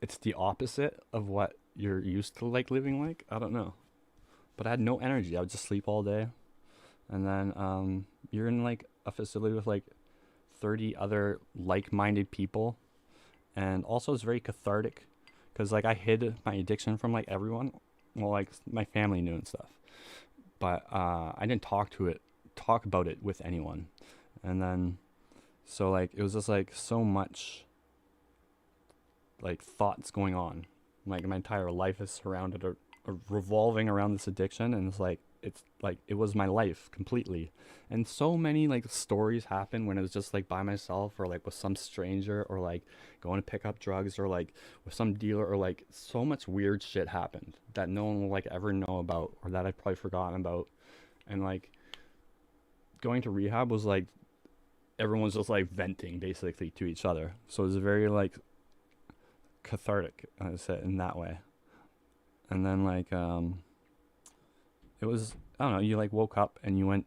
it's the opposite of what you're used to like living like. I don't know, but I had no energy. I would just sleep all day. And then you're in like a facility with like 30 other like-minded people, and also it's very cathartic, because like I hid my addiction from like everyone. Well, like my family knew and stuff, but I didn't talk about it with anyone. And then so like it was just like so much like thoughts going on. Like my entire life is surrounded or revolving around this addiction, and it's like it was my life completely. And so many like stories happen when it was just like by myself, or like with some stranger, or like going to pick up drugs, or like with some dealer, or like so much weird shit happened that no one will like ever know about, or that I've probably forgotten about. And like going to rehab was like everyone's just like venting basically to each other, so it was very like cathartic, I said, in that way. And then like it was, I don't know, you like woke up and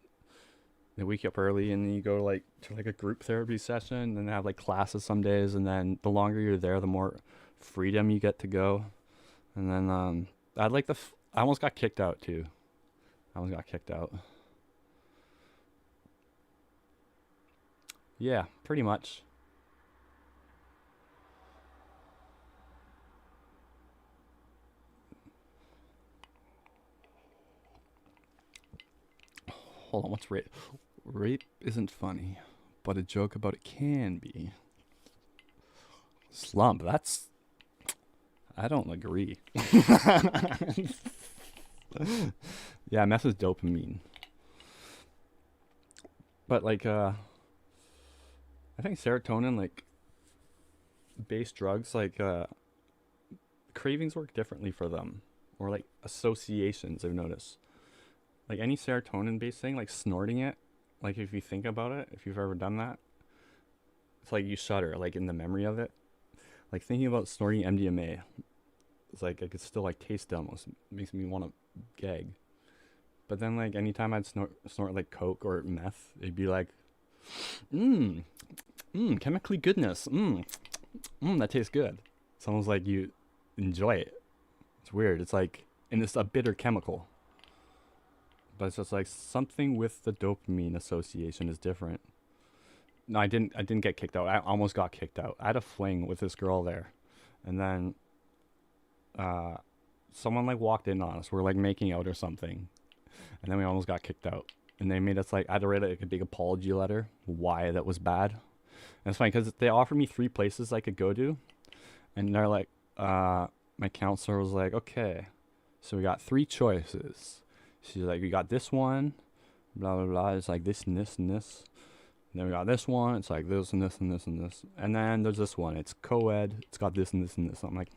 they wake you up early, and then you go like to like a group therapy session, and they have like classes some days, and then the longer you're there, the more freedom you get to go. And then I almost got kicked out too. Yeah, pretty much. Hold on, what's rape? Rape isn't funny, but a joke about it can be. Slump, I don't agree. Yeah, meth is dopamine. But like I think serotonin like based drugs, like cravings work differently for them, or like associations, I've noticed. Like any serotonin based thing, like snorting it, like if you think about it, if you've ever done that, it's like you shudder like in the memory of it. Like thinking about snorting MDMA, it's like I could still like taste it almost. It makes me want to gag. But then like anytime I'd snort like coke or meth, it'd be like chemically goodness, that tastes good. It's almost like you enjoy it. It's weird. It's like, and it's a bitter chemical, but it's just like something with the dopamine association is different. No, I didn't get kicked out. I almost got kicked out. I had a fling with this girl there, and then someone like walked in on us. We're like making out or something, and then we almost got kicked out. And they made us like, I had to write like a big apology letter why that was bad. And it's funny because they offered me 3 places I could go to, and they're like, my counselor was like, okay, so we got 3 choices. She's like, we got this one, blah blah blah. It's like this and this and this. And then we got this one. It's like this and this and this and this. And then there's this one. It's co-ed. It's got this and this and this. I'm like,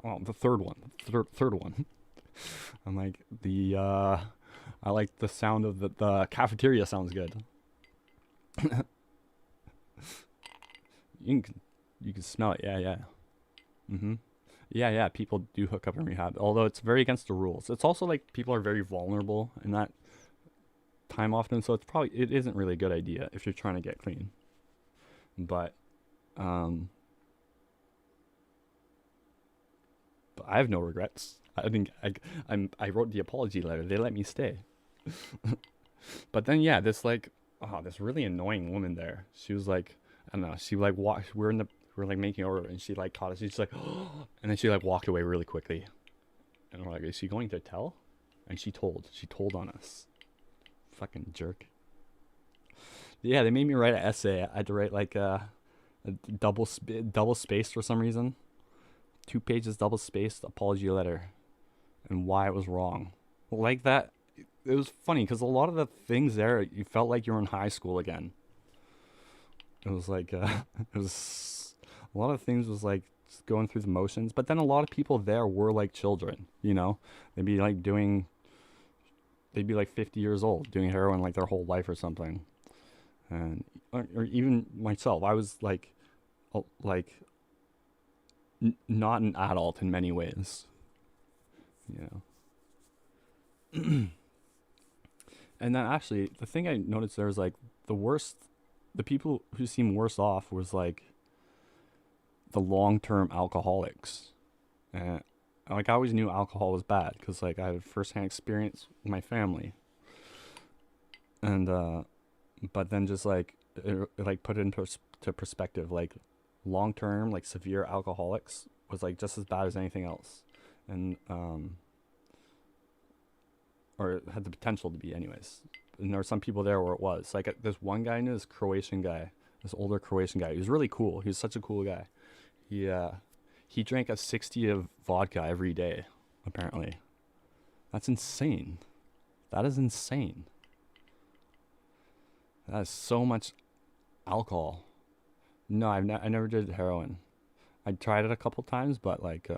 oh, the third one. Third one. I'm like, I like the sound of the cafeteria sounds good. You can smell it. Yeah. Yeah, people do hook up in rehab, although it's very against the rules. It's also like people are very vulnerable in that time often, so it isn't really a good idea if you're trying to get clean. But I have no regrets. I wrote the apology letter. They let me stay. But then yeah, this really annoying woman there. She was like, I don't know. She like walked. We're like making order, and she like caught us. She's like, oh, and then she like walked away really quickly. And we're like, is she going to tell? And she told on us. Fucking jerk. Yeah, they made me write an essay. I had to write like a double spaced for some reason. 2 pages double spaced apology letter and why it was wrong. Like that, it was funny because a lot of the things there, you felt like you were in high school again. It was like, it was, a lot of things was like just going through the motions, but then a lot of people there were like children, you know? They'd be like 50 years old doing heroin like their whole life or something. And, or even myself, I was like not an adult in many ways, you know? And then actually, the thing I noticed there was like the people who seemed worse off was like the long-term alcoholics. And like I always knew alcohol was bad because like I had first-hand experience with my family. And but then just like it like put it into perspective, like long-term like severe alcoholics was like just as bad as anything else. And or it had the potential to be anyways. And there were some people there where it was. Like this one guy I knew, this Croatian guy, this older Croatian guy. He was really cool. He was such a cool guy. He drank a 60 of vodka every day, apparently. That's insane. That is insane. That is so much alcohol. No, I never did heroin. I tried it a couple times, but like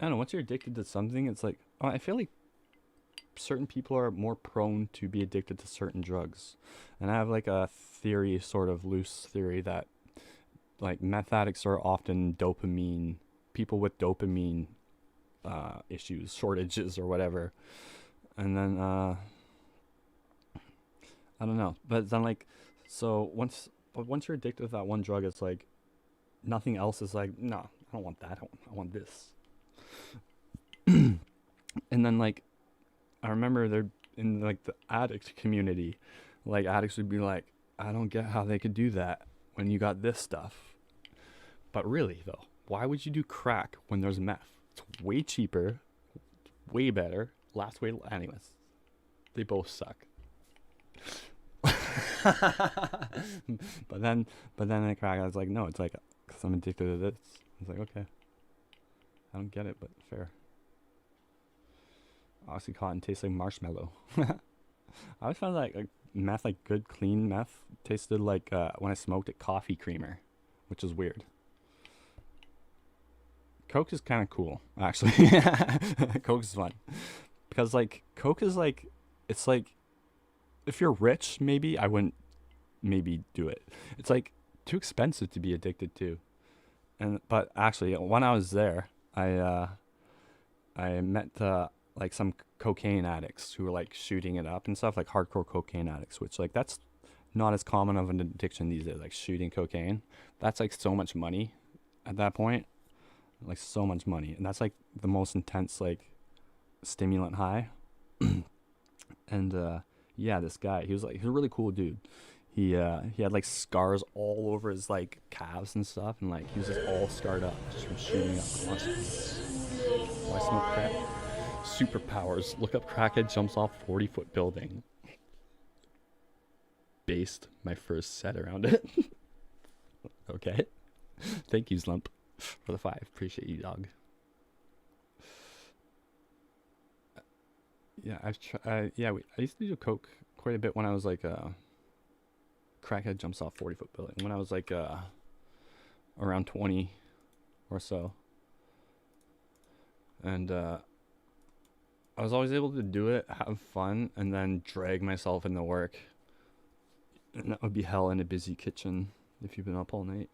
I don't know, once you're addicted to something, it's like, I feel like certain people are more prone to be addicted to certain drugs. And I have like a theory, sort of loose theory, that like meth addicts are often people with dopamine issues, shortages or whatever. And then, I don't know. But then like, so once you're addicted to that one drug, it's like, nothing else is like, no, I don't want that. I want this. And then like I remember there in like the addict community, like addicts would be like, I don't get how they could do that when you got this stuff. But really though, why would you do crack when there's meth? It's way cheaper, way better, lasts way anyways. They both suck. but then the crack, I was like, no, it's like because I'm addicted to this. I was like, okay, I don't get it, but fair. Oxycontin tastes like marshmallow. I always found like meth, like good clean meth, tasted like when I smoked it, coffee creamer, which is weird. Coke is kind of cool, actually. Coke is fun because like Coke is like, it's like, if you're rich, maybe I wouldn't maybe do it. It's like too expensive to be addicted to. But actually, when I was there, I met like some cocaine addicts who were like shooting it up and stuff, like hardcore cocaine addicts, which like that's not as common of an addiction these days, like shooting cocaine. That's like so much money at that point, like so much money, and that's like the most intense like stimulant high. And yeah, this guy, he was a really cool dude. He had like scars all over his like calves and stuff, and like he was just all scarred up just from shooting up constantly. Why smoke crack? Superpowers. Look up crackhead jumps off 40-foot building. Based my first set around it. Okay. Thank you, Slump, for the 5. Appreciate you, dog. Yeah, I used to do coke quite a bit when I was like crackhead jumps off 40-foot building when I was like around 20 or so, and I was always able to do it, have fun, and then drag myself into work, and that would be hell in a busy kitchen if you've been up all night.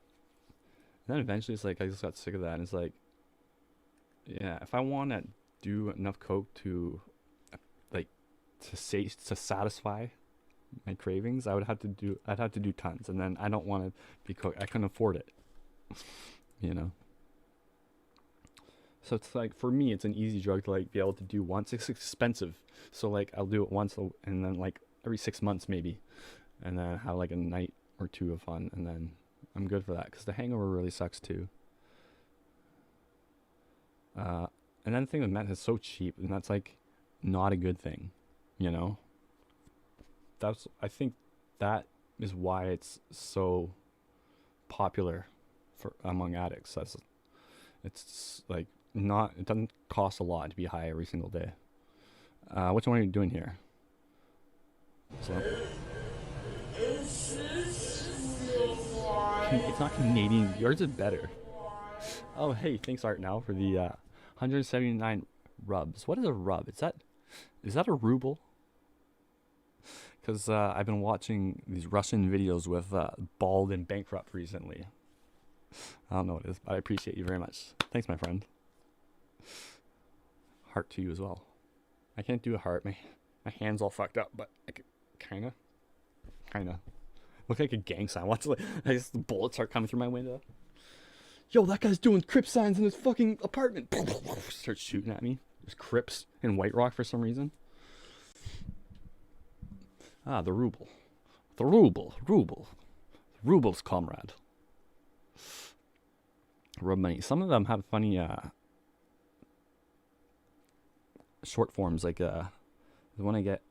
And then eventually it's like I just got sick of that, and it's like, yeah, if I want to do enough coke to like to satisfy my cravings, I'd have to do tons, and then I don't want to be cooked. I couldn't afford it, you know. So it's like, for me, it's an easy drug to like be able to do once. It's expensive, so like I'll do it once, and then like every 6 months maybe, and then have like a night or two of fun, and then I'm good for that, because the hangover really sucks too. And then the thing with meth is so cheap, and that's like not a good thing, you know. I think that is why it's so popular for among addicts. It's like not. It doesn't cost a lot to be high every single day. Which one are you doing here? So, it's not Canadian. Yours is better. Oh, hey, thanks Art now for the 179 rubs. What is a rub? Is that a ruble? Because I've been watching these Russian videos with Bald and Bankrupt recently. I don't know what it is, but I appreciate you very much. Thanks, my friend. Heart to you as well. I can't do a heart. My hand's all fucked up, but I could kinda. Look like a gang sign. Watch, like, the bullets start coming through my window. Yo, that guy's doing Crip signs in his fucking apartment. Starts shooting at me. There's Crips in White Rock for some reason. Ah, the ruble. The ruble. Ruble's comrade. Rub money. Some of them have funny short forms, like the one I get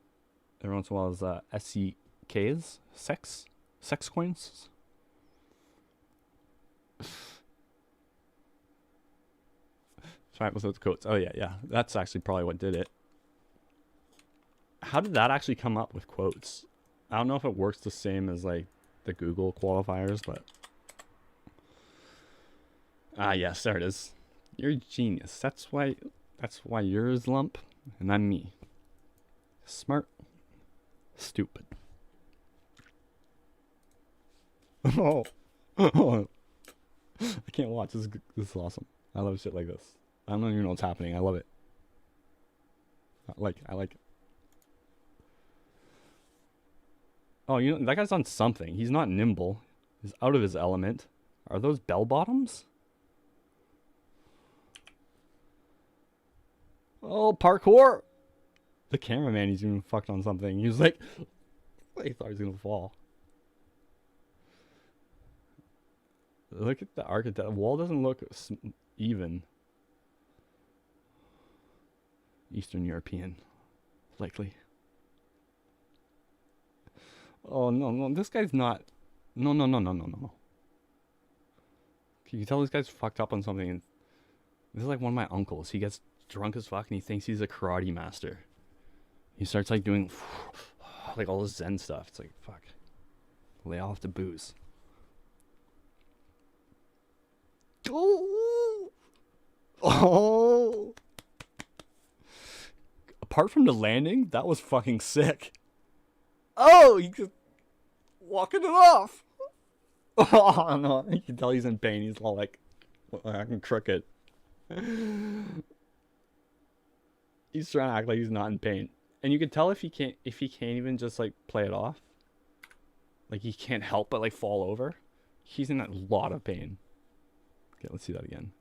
every once in a while is SCKs, sex coins. Try it with those quotes. Oh yeah, that's actually probably what did it. How did that actually come up with quotes? I don't know if it works the same as like the Google qualifiers, but yes, there it is. You're a genius. That's why you're his lump and I'm me. Smart, stupid. Oh. I can't watch. This is awesome. I love shit like this. I don't even know what's happening. I love it. I like it. Oh, you know, that guy's on something. He's not nimble. He's out of his element. Are those bell bottoms? Oh, parkour! The cameraman, he's even fucked on something. He was like, I thought he was gonna fall. Look at the architect. The wall doesn't look even. Eastern European, likely. Oh no, this guy's not. No. Can you tell this guy's fucked up on something? And this is like one of my uncles. He gets drunk as fuck and he thinks he's a karate master. He starts like doing like all this Zen stuff. It's like, fuck. Lay off the booze. Oh. Apart from the landing, that was fucking sick. Oh, he's just walking it off. Oh no, you can tell he's in pain. He's all like acting crooked. He's trying to act like he's not in pain. And you can tell if he can't even just like play it off. Like he can't help but like fall over. He's in a lot of pain. Okay, let's see that again.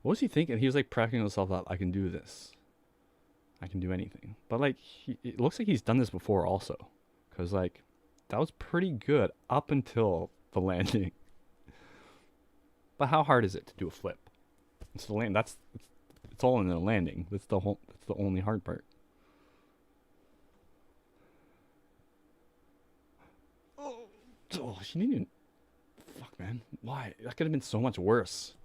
What was he thinking? He was like prepping himself up. I can do this. I can do anything. But like, it looks like he's done this before also. Because like, that was pretty good up until the landing. But how hard is it to do a flip? It's the land. It's all in the landing. That's the only hard part. Oh, she didn't even. Fuck, man. Why? That could have been so much worse.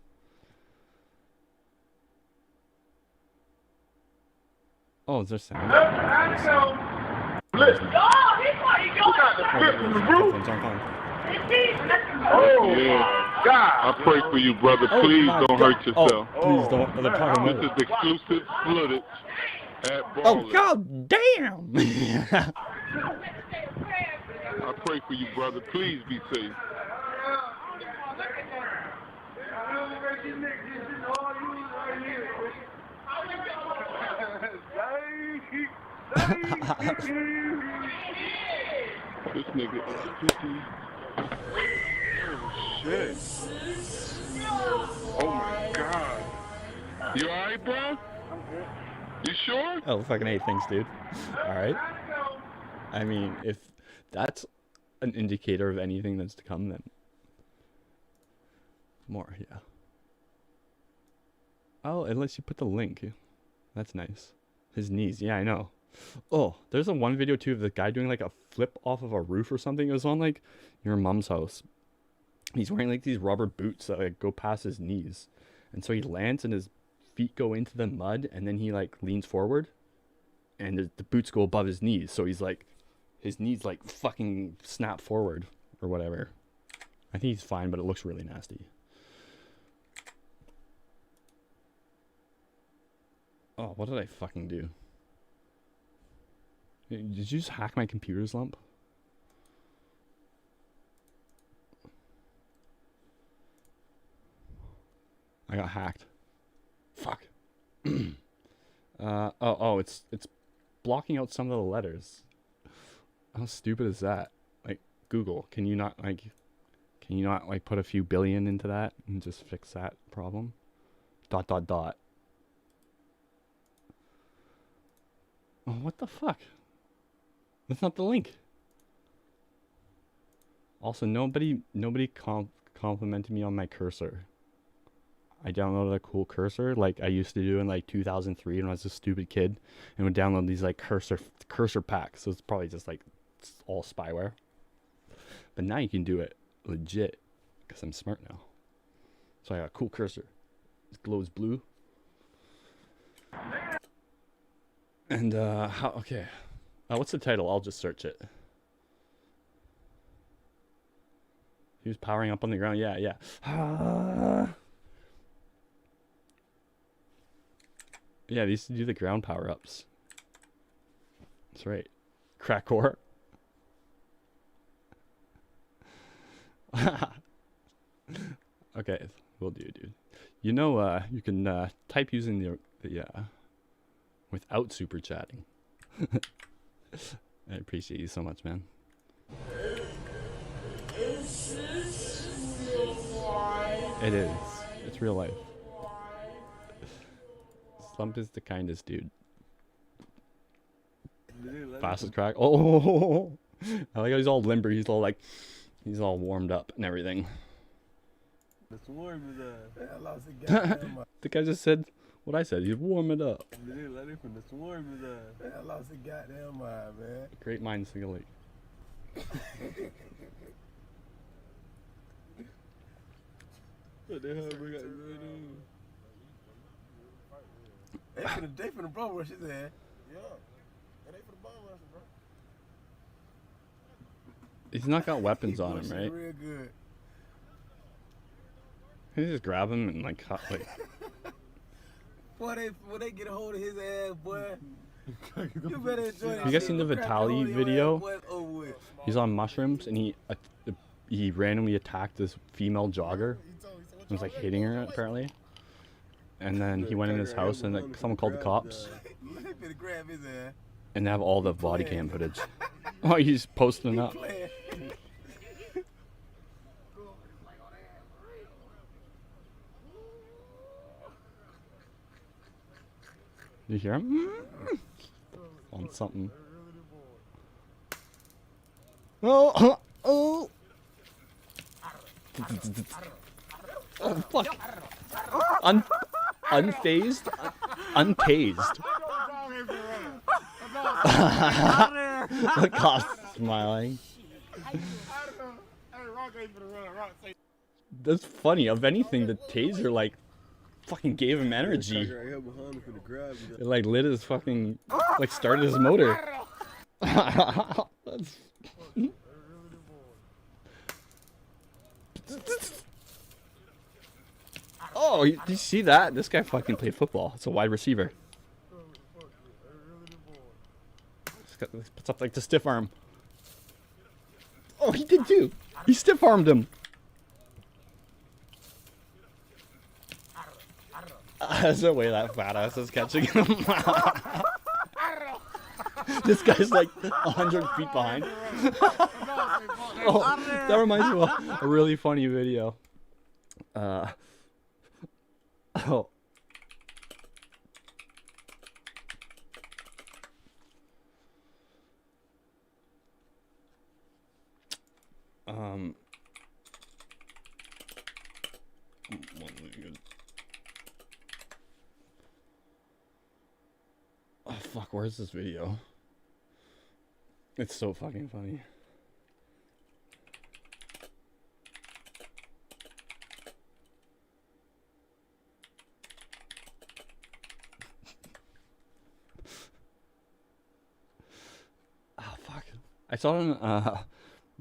Oh, is there sound?
Oh, yeah. God. I pray for you, brother. Please don't hurt yourself.
Please don't.
This is exclusive footage at Ball.
Oh, god damn!
I pray for you, brother. Please be safe. This nigga is 50. Oh, shit. Oh, my God. You alright, bro? I'm good. You sure?
Oh, fucking hey, thanks, dude. Alright. I mean, if that's an indicator of anything that's to come, then more, yeah. Oh, unless you put the link. That's nice. His knees, yeah, I know. Oh, there's a one video too of the guy doing like a flip off of a roof or something. It was on like your mom's house. He's wearing like these rubber boots that like go past his knees, and so he lands and his feet go into the mud, and then he like leans forward, and the boots go above his knees, so he's like, his knees like fucking snap forward or whatever. I think he's fine, but it looks really nasty. Oh, what did I fucking do? Did you just hack my computer's lump? I got hacked. Fuck. It's blocking out some of the letters. How stupid is that? Like, Google, can you not like put a few billion into that and just fix that problem? ... Oh, what the fuck? That's not the link. Also, nobody complimented me on my cursor. I downloaded a cool cursor like I used to do in like 2003 when I was a stupid kid, and would download these like cursor packs. So it's probably just like all spyware. But now you can do it legit because I'm smart now. So I got a cool cursor. It glows blue. And okay. What's the title? I'll just search it. He was powering up on the ground. Yeah. Yeah, they used to do the ground power-ups. That's right. Crackcore. Okay, we'll do, dude. You know, you can type using the without super chatting. I appreciate you so much, man.
Is this real life?
It is. It's real life. Slump is the kindest dude. Fastest crack. Oh, I like how he's all limber. He's all like, he's all warmed up and everything.
It's warm as
The guy just said what I said. He's warm it up.
It's warm as
I lost a goddamn mind, man.
Great minds think alike.
What the hell we got going on?
They finna bum rush his ass. Yeah. They finna bum rush him, bro.
He's not got weapons on him, right?
Real good.
Can you just grab him and like
Boy, when they get a hold of his ass, boy, you better enjoy it.
You guys seen the Vitalik video?
Oh,
He's on mushrooms and he randomly attacked this female jogger. He was like hitting her apparently. And then he went in his house and like someone called the cops.
They finna grab his ass.
And they have all the body cam footage. Oh, he's posting it up. You hear him? On something. Oh! Oh! Oh, fuck! Unfazed? Untased. The cop's smiling. That's funny. Of anything, the taser, like, fucking gave him energy. It, like, lit his fucking, like, started his motor. That's... Oh, did you see that? This guy fucking played football. It's a wide receiver. Puts up like the stiff arm. Oh, he did too. He stiff armed him. There's no way that fat ass is catching him. This guy's like 100 feet behind. Oh, that reminds me of a really funny video. Oh. Oh fuck, where's this video? It's so fucking funny. I saw it on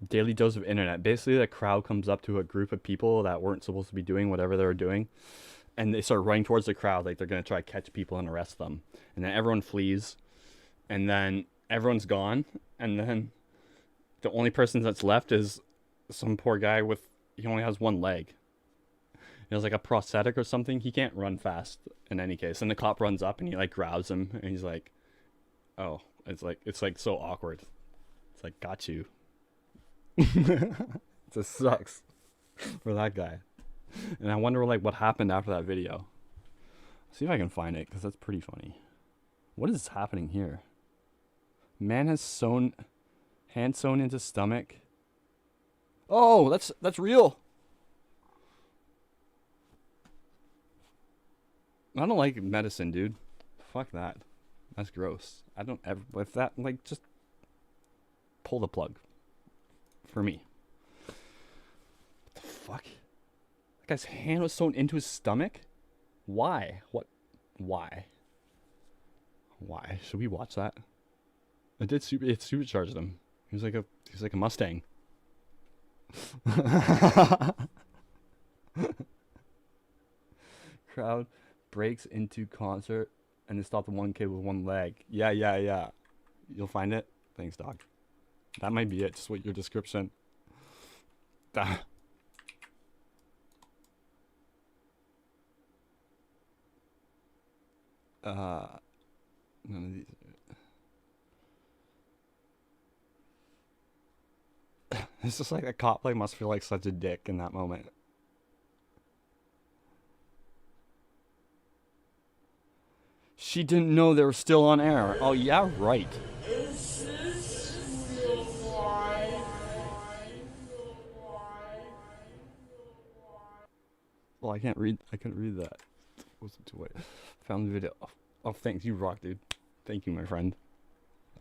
Daily Dose of Internet. Basically, the crowd comes up to a group of people that weren't supposed to be doing whatever they were doing, and they start running towards the crowd like they're going to try to catch people and arrest them. And then everyone flees, and then everyone's gone, and then the only person that's left is some poor guy he only has one leg. He has like a prosthetic or something. He can't run fast in any case. And the cop runs up and he like grabs him and he's like, oh, it's like so awkward. It's like, got you. It just sucks for that guy. And I wonder like what happened after that video. See if I can find it because that's pretty funny. What is happening here? Man has hand sewn into stomach. Oh, that's real. I don't like medicine, dude. Fuck that. That's gross. I don't ever, if that, like, just pull the plug. For me. What the fuck? That guy's hand was sewn into his stomach? Why? What? Why? Why? Should we watch that? It supercharged him. He was like a Mustang. Crowd breaks into concert and they stop the one kid with one leg. Yeah. You'll find it? Thanks, dog. That might be it. Just what your description. None of these. It's just like a cop like must feel like such a dick in that moment. She didn't know they were still on air. Oh yeah, right.
Is this real life?
Well, I couldn't read that. Wasn't too late. Found the video. Oh, thanks. You rock, dude. Thank you, my friend.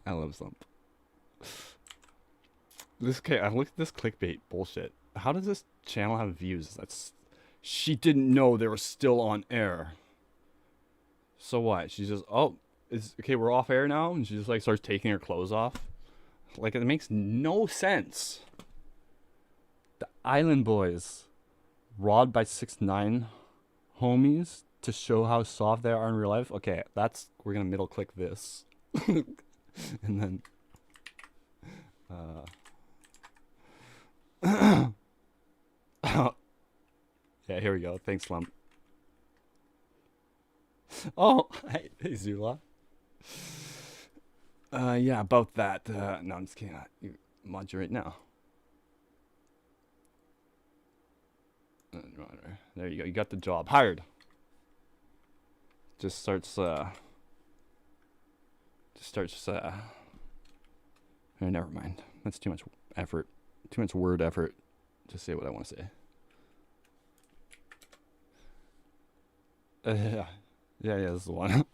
I love Slump. I looked at this clickbait bullshit. How does this channel have views? She didn't know they were still on air. So what? She's just, okay, we're off air now? And she just like starts taking her clothes off. Like, it makes no sense. The Island Boys robbed by 6ix9ine homies to show how soft they are in real life. Okay, we're gonna middle click this. And then yeah, here we go. Thanks, Slump. Oh, hey Zula. Yeah, about that. No, I'm just kidding. You moderate now. There you go. You got the job. Hired. Just starts, oh, never mind. That's too much effort. Too much word effort to say what I want to say. Yeah, this is the one.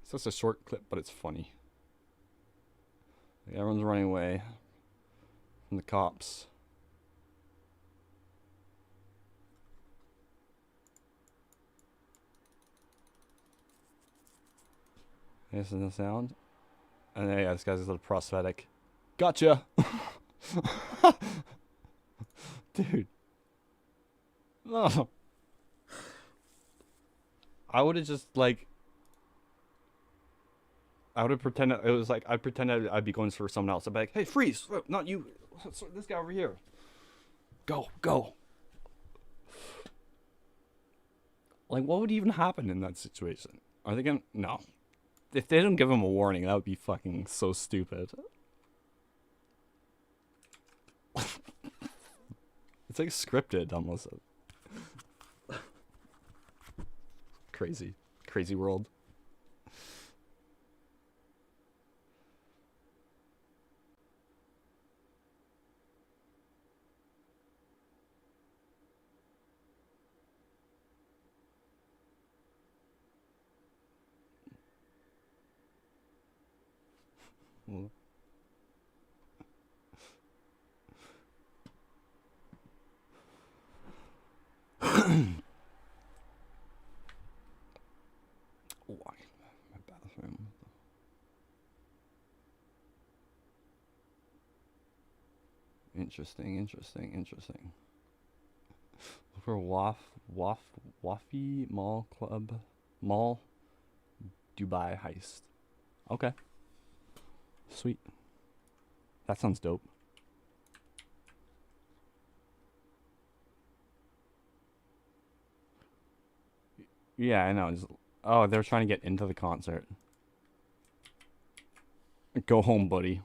It's just a short clip, but it's funny. Like, everyone's running away from the cops. This is the sound. And then, yeah, this guy's a little prosthetic. Gotcha! Dude. No. I would have just, like... I would have pretended... It was like, I'd pretend I'd be going for someone else. I'd be like, hey, freeze! Not you! This guy over here. Go! Like, what would even happen in that situation? Are they gonna... No. If they don't give him a warning, that would be fucking so stupid. It's like scripted almost. Crazy world. My bathroom. Interesting. For Wafi Mall Club Mall Dubai heist. Okay. Sweet. That sounds dope. Yeah, I know. Oh, they're trying to get into the concert. Go home, buddy.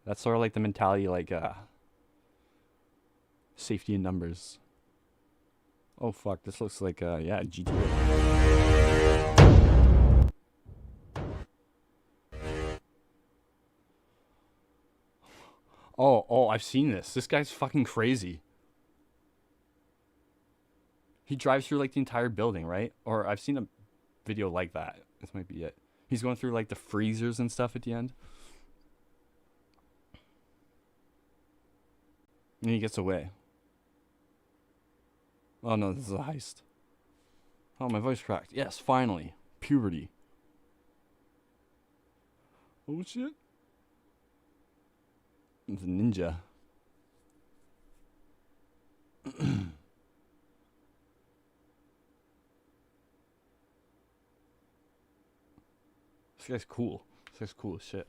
That's sort of like the mentality, like, safety in numbers. Oh, fuck. This looks like, yeah, GTA. Oh, I've seen this. This guy's fucking crazy. He drives through, like, the entire building, right? Or I've seen a video like that. This might be it. He's going through, like, the freezers and stuff at the end. And he gets away. Oh, no, this is a heist. Oh, my voice cracked. Yes, finally. Puberty. Oh, shit. It's a ninja. This guy's cool. This guy's cool as shit.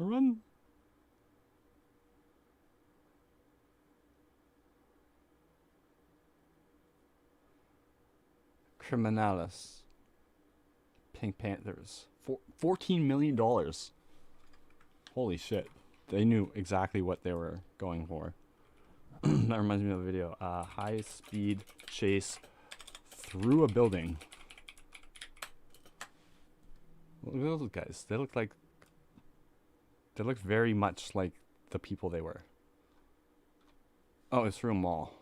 Run. Criminalis. Pink Panthers. $14 million. Holy shit. They knew exactly what they were going for. That reminds me of a video. High speed chase through a building. Look at those guys. They look very much like the people they were. Oh, it's through a mall.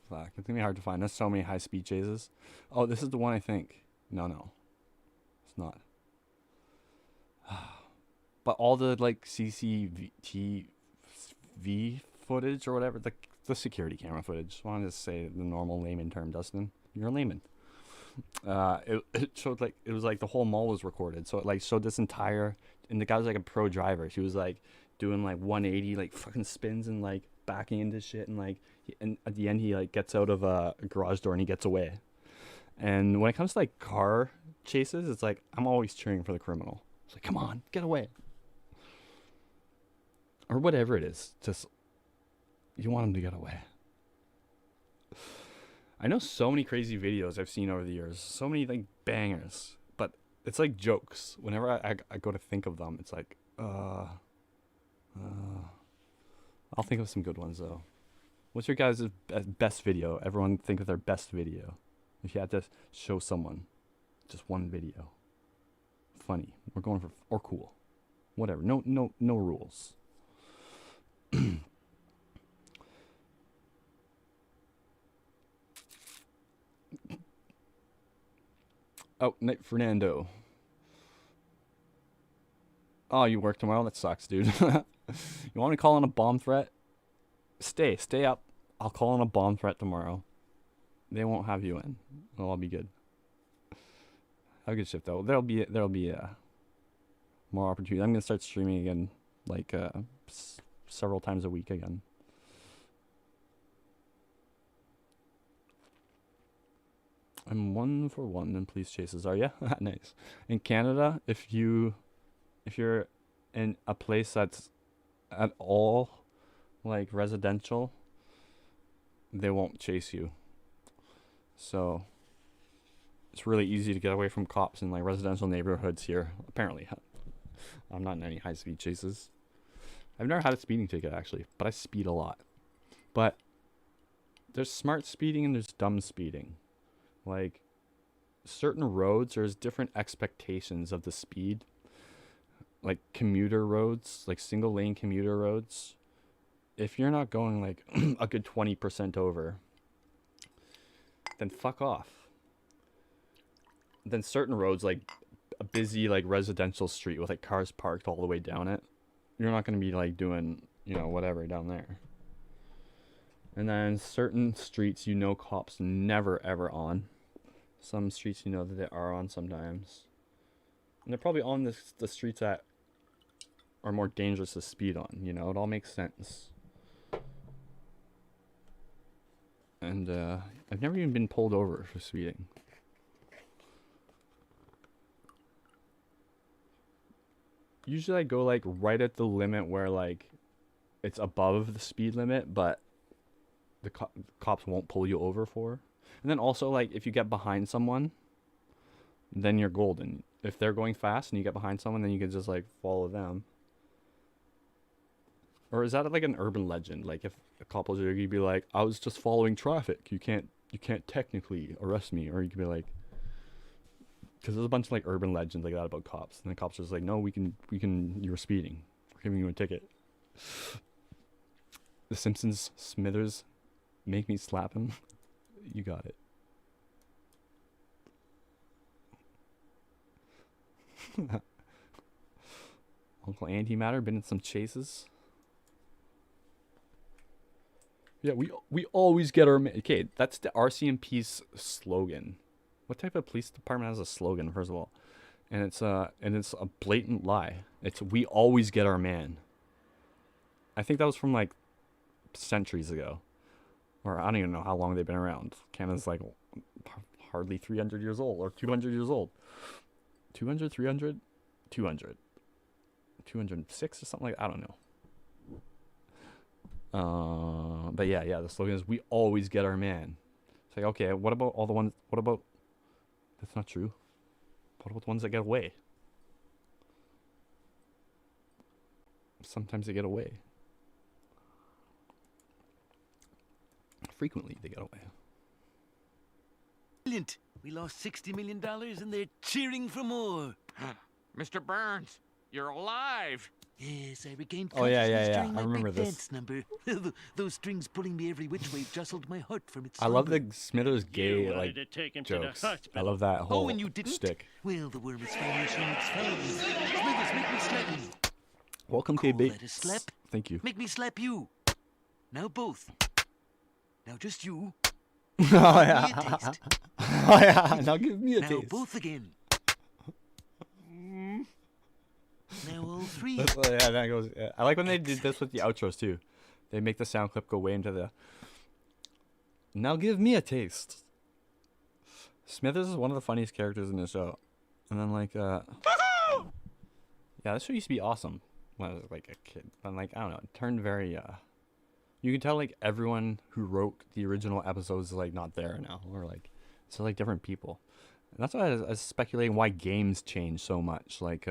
Fuck, it's gonna be hard to find. There's so many high-speed chases. Oh, this is the one I think. No. It's not. But all the, like, CCTV footage or whatever, the security camera footage. I wanted to say the normal layman term, Dustin. You're a layman. It showed, like, it was like the whole mall was recorded, so it, like, showed this entire, and the guy was like a pro driver. He was like doing like 180 like fucking spins and like backing into shit, and like and at the end he like gets out of a garage door and he gets away. And when it comes to like car chases, it's like I'm always cheering for the criminal. It's like, come on, get away, or whatever it is, just you want him to get away. I know so many crazy videos I've seen over the years, so many like bangers, but it's like jokes. Whenever I go to think of them, it's like, I'll think of some good ones though. What's your guys' best video? Everyone think of their best video. If you had to show someone just one video, funny, we're going for, or cool, whatever. No rules. Oh, Nick Fernando. Oh, you work tomorrow? That sucks, dude. You want me to call in a bomb threat? Stay up. I'll call in a bomb threat tomorrow. They won't have you in. Well, I'll be good. Have a good shift though. There'll be more opportunity. I'm gonna start streaming again, like several times a week again. I'm 1 for 1 in police chases. Are ya? Nice. In Canada, if you're in a place that's at all like residential, they won't chase you. So it's really easy to get away from cops in like residential neighborhoods here. Apparently, I'm not in any high-speed chases. I've never had a speeding ticket actually, but I speed a lot. But there's smart speeding and there's dumb speeding. Like, certain roads, there's different expectations of the speed. Like commuter roads, like single lane commuter roads, if you're not going like a good 20% over, then fuck off. Then certain roads, like a busy like residential street with like cars parked all the way down it, you're not going to be like doing, you know, whatever down there. And then certain streets, you know, cops never ever on. Some streets, you know, that they are on sometimes. And they're probably on the streets that are more dangerous to speed on, you know, it all makes sense. And I've never even been pulled over for speeding. Usually I go like right at the limit where like it's above the speed limit, but the cops won't pull you over for. And then also like if you get behind someone, then you're golden. If they're going fast and you get behind someone, then you can just like follow them. Or is that like an urban legend? Like if a cop pulls you, you'd be like, I was just following traffic. You can't technically arrest me. Or you could be like, because there's a bunch of like urban legends like that about cops, and the cops are just like, no, we can, you were speeding. We're giving you a ticket. The Simpsons, Smithers, make me slap him. You got it. Uncle Antimatter been in some chases. Yeah, we always get our okay. That's the RCMP's slogan. What type of police department has a slogan, first of all? And it's a blatant lie. It's we always get our man. I think that was from like centuries ago, or I don't even know how long they've been around. Canada's like hardly 300 years old or 200 years old. 200, 300, 200, 206 or something like I don't know. But yeah, the slogan is we always get our man. It's like, okay, what about all the ones, what about, that's not true. What about the ones that get away? Sometimes they get away. Frequently they get away.
Brilliant. We lost $60 million and they're cheering for more.
Mr. Burns, you're alive.
Yes, I regained
Oh, yeah,
consciousness
yeah.
during
I
my
remember
break
this.
dance number. Those strings pulling me every which way jostled my heart from its
I love
slumber.
the Smithers gay
You
like
wanted to take him to the
jokes.
hospital.
I love that whole
and you didn't?
stick.
Well, the worm is finally shown its fangs. Smithers, make me slap you.
Welcome,
Call
KB.
that a slap?
Thank you.
Make me slap you. Now both. Now just you.
Oh yeah.
Give me a taste.
Oh yeah. Now give me a
Now
taste.
both again. Now all three.
Oh, yeah, that goes. Yeah. I like when they did this with the outros too. They make the sound clip go way into the. Now give me a taste. Smithers is one of the funniest characters in the show, and then like yeah, this show used to be awesome when I was like a kid. But like I don't know, it turned very you can tell like everyone who wrote the original episodes is like not there now, or like it's like different people. And that's why I was speculating why games change so much. Like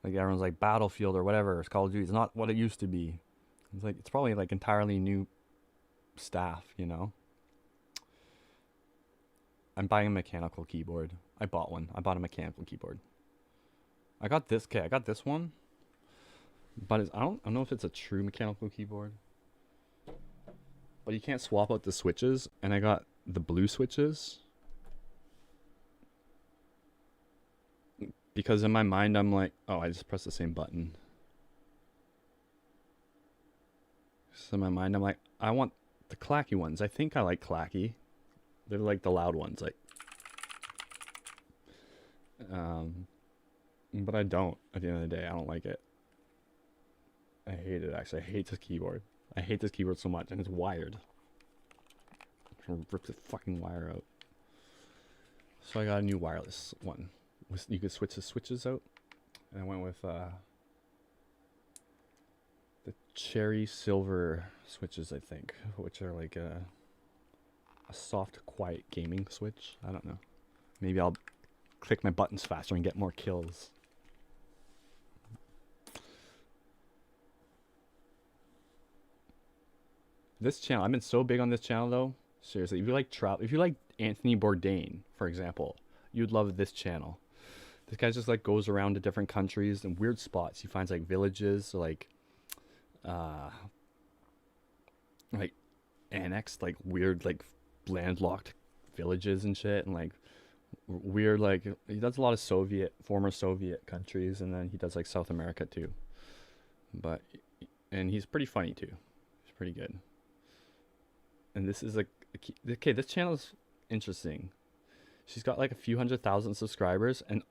everyone's like Battlefield or whatever, it's Call of Duty. It's not what it used to be. It's like it's probably like entirely new staff, you know. I'm buying a mechanical keyboard. I bought one. I bought a mechanical keyboard. I got this. Okay, I got this one, but I don't know if it's a true mechanical keyboard. But you can't swap out the switches, and I got the blue switches. Because in my mind, I'm like, oh, I just pressed the same button. So in my mind, I'm like, I want the clacky ones. I think I like clacky. They're like the loud ones, like. But I don't. At the end of the day, I don't like it. I hate it. Actually, I hate this keyboard. I hate this keyboard so much, and it's wired. I'm gonna rip the fucking wire out. So I got a new wireless one. You could switch the switches out, and I went with the cherry silver switches, I think, which are like a soft, quiet gaming switch. I don't know. Maybe I'll click my buttons faster and get more kills. This channel, I've been so big on this channel though. Seriously, if you like Anthony Bourdain, for example, you'd love this channel. This guy just like goes around to different countries and weird spots. He finds like villages, like like annexed like weird like landlocked villages and shit, and like weird like he does a lot of former Soviet countries, and then he does like South America too. But and he's pretty funny too. He's pretty good. And this is like okay, this channel is interesting. She's got like a few 100,000 subscribers, and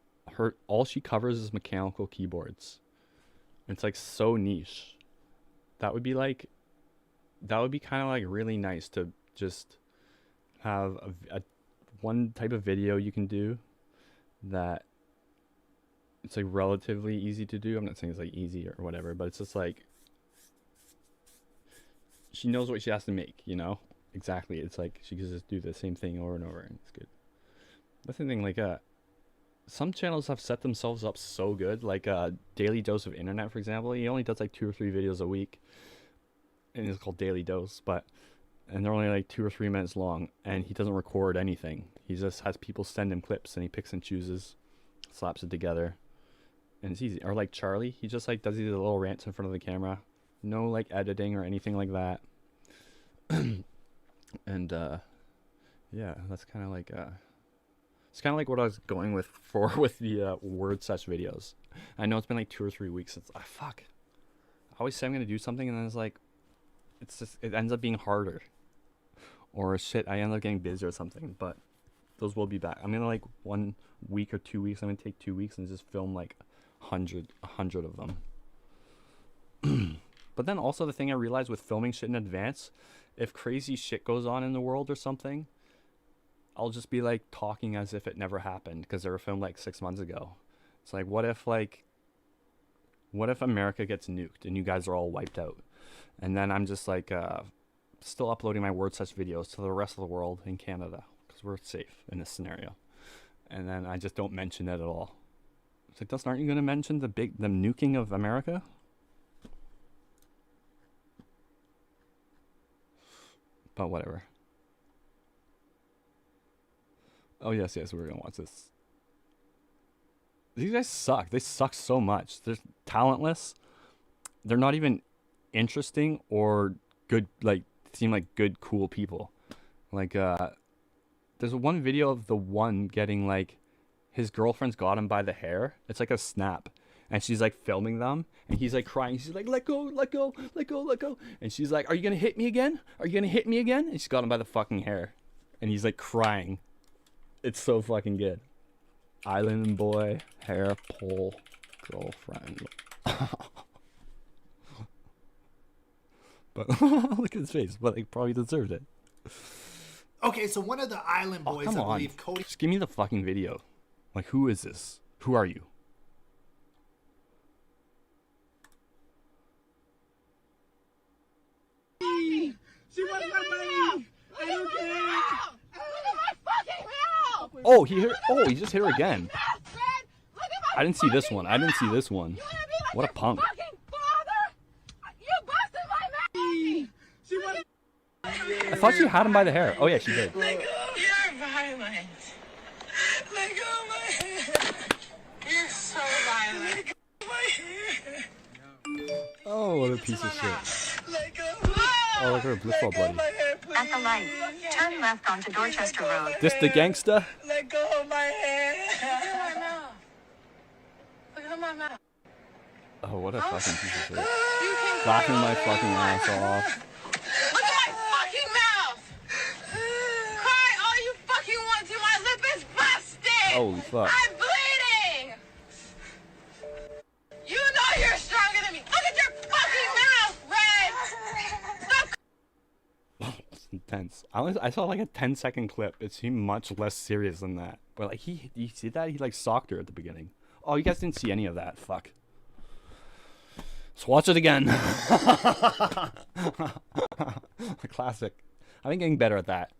all she covers is mechanical keyboards. It's like so niche. That would be kind of like really nice to just have a one type of video you can do that it's like relatively easy to do. I'm not saying it's like easy or whatever, but it's just like she knows what she has to make, you know? Exactly. It's like she can just do the same thing over and over, and it's good. That's the thing, like some channels have set themselves up so good, like Daily Dose of Internet, for example. He only does like 2 or 3 videos a week, and it's called Daily Dose, and they're only like 2 or 3 minutes long, and he doesn't record anything. He just has people send him clips, and he picks and chooses, slaps it together, and it's easy. Or like Charlie, he just like does these little rants in front of the camera, no like editing or anything like that. And yeah, that's kind of like it's kind of like what I was going with the word search videos. I know it's been like 2 or 3 weeks since fuck. I always say I'm gonna do something, and then it's like it ends up being harder, or shit, I end up getting busy or something. But those will be back. I'm gonna like 1 week or 2 weeks. I'm gonna take 2 weeks and just film like 100 of them. But then also the thing I realized with filming shit in advance, if crazy shit goes on in the world or something, I'll just be like talking as if it never happened because they were filmed like 6 months ago. It's like, what if America gets nuked and you guys are all wiped out? And then I'm just like still uploading my word search videos to the rest of the world in Canada because we're safe in this scenario. And then I just don't mention it at all. It's like, Dustin, aren't you going to mention the nuking of America? But whatever. Oh, yes, we're going to watch this. These guys suck. They suck so much. They're talentless. They're not even interesting or good, like, seem like good, cool people. Like, there's one video of the one getting, like, his girlfriend's got him by the hair. It's like a snap. And she's, like, filming them. And he's, like, crying. She's like, let go, let go, let go, let go. And she's like, are you going to hit me again? Are you going to hit me again? And she's got him by the fucking hair. And he's, like, crying. It's so fucking good. Island boy, hair pull, girlfriend. But look at his face. But he probably deserved it.
Okay, so one of the island boys,
come
I
on.
believe, Cody.
Just give me the fucking video. Like, who is this? Who are you?
She wants my money. I don't care. Look at my fucking mouth.
Oh, he just hit her again. I didn't see this one. What a punk. I thought she had him by the hair. Oh yeah, she did.
Let go. You're violent. Let go of my hair. You're so violent. Let go of my hair.
Oh, what a piece of shit.
Let go.
Oh, look at her blissful bloody.
At the light, turn left onto Dorchester Road.
This the gangsta?
Let go of my hair. Look at my mouth. Look at my mouth.
Oh, what a fucking piece of shit. Laughing my fucking ass off.
Look at my fucking mouth. Cry all you fucking want to. My lip is busted.
Holy fuck.
I'm bleeding. You know you're stronger than me. Look at your fucking mouth, Red. Stop.
It's intense. I saw like a 10-second clip. It seemed much less serious than that. But like you see that? He like socked her at the beginning. Oh, you guys didn't see any of that. Fuck. Let's watch it again. Classic. I've been getting better at that.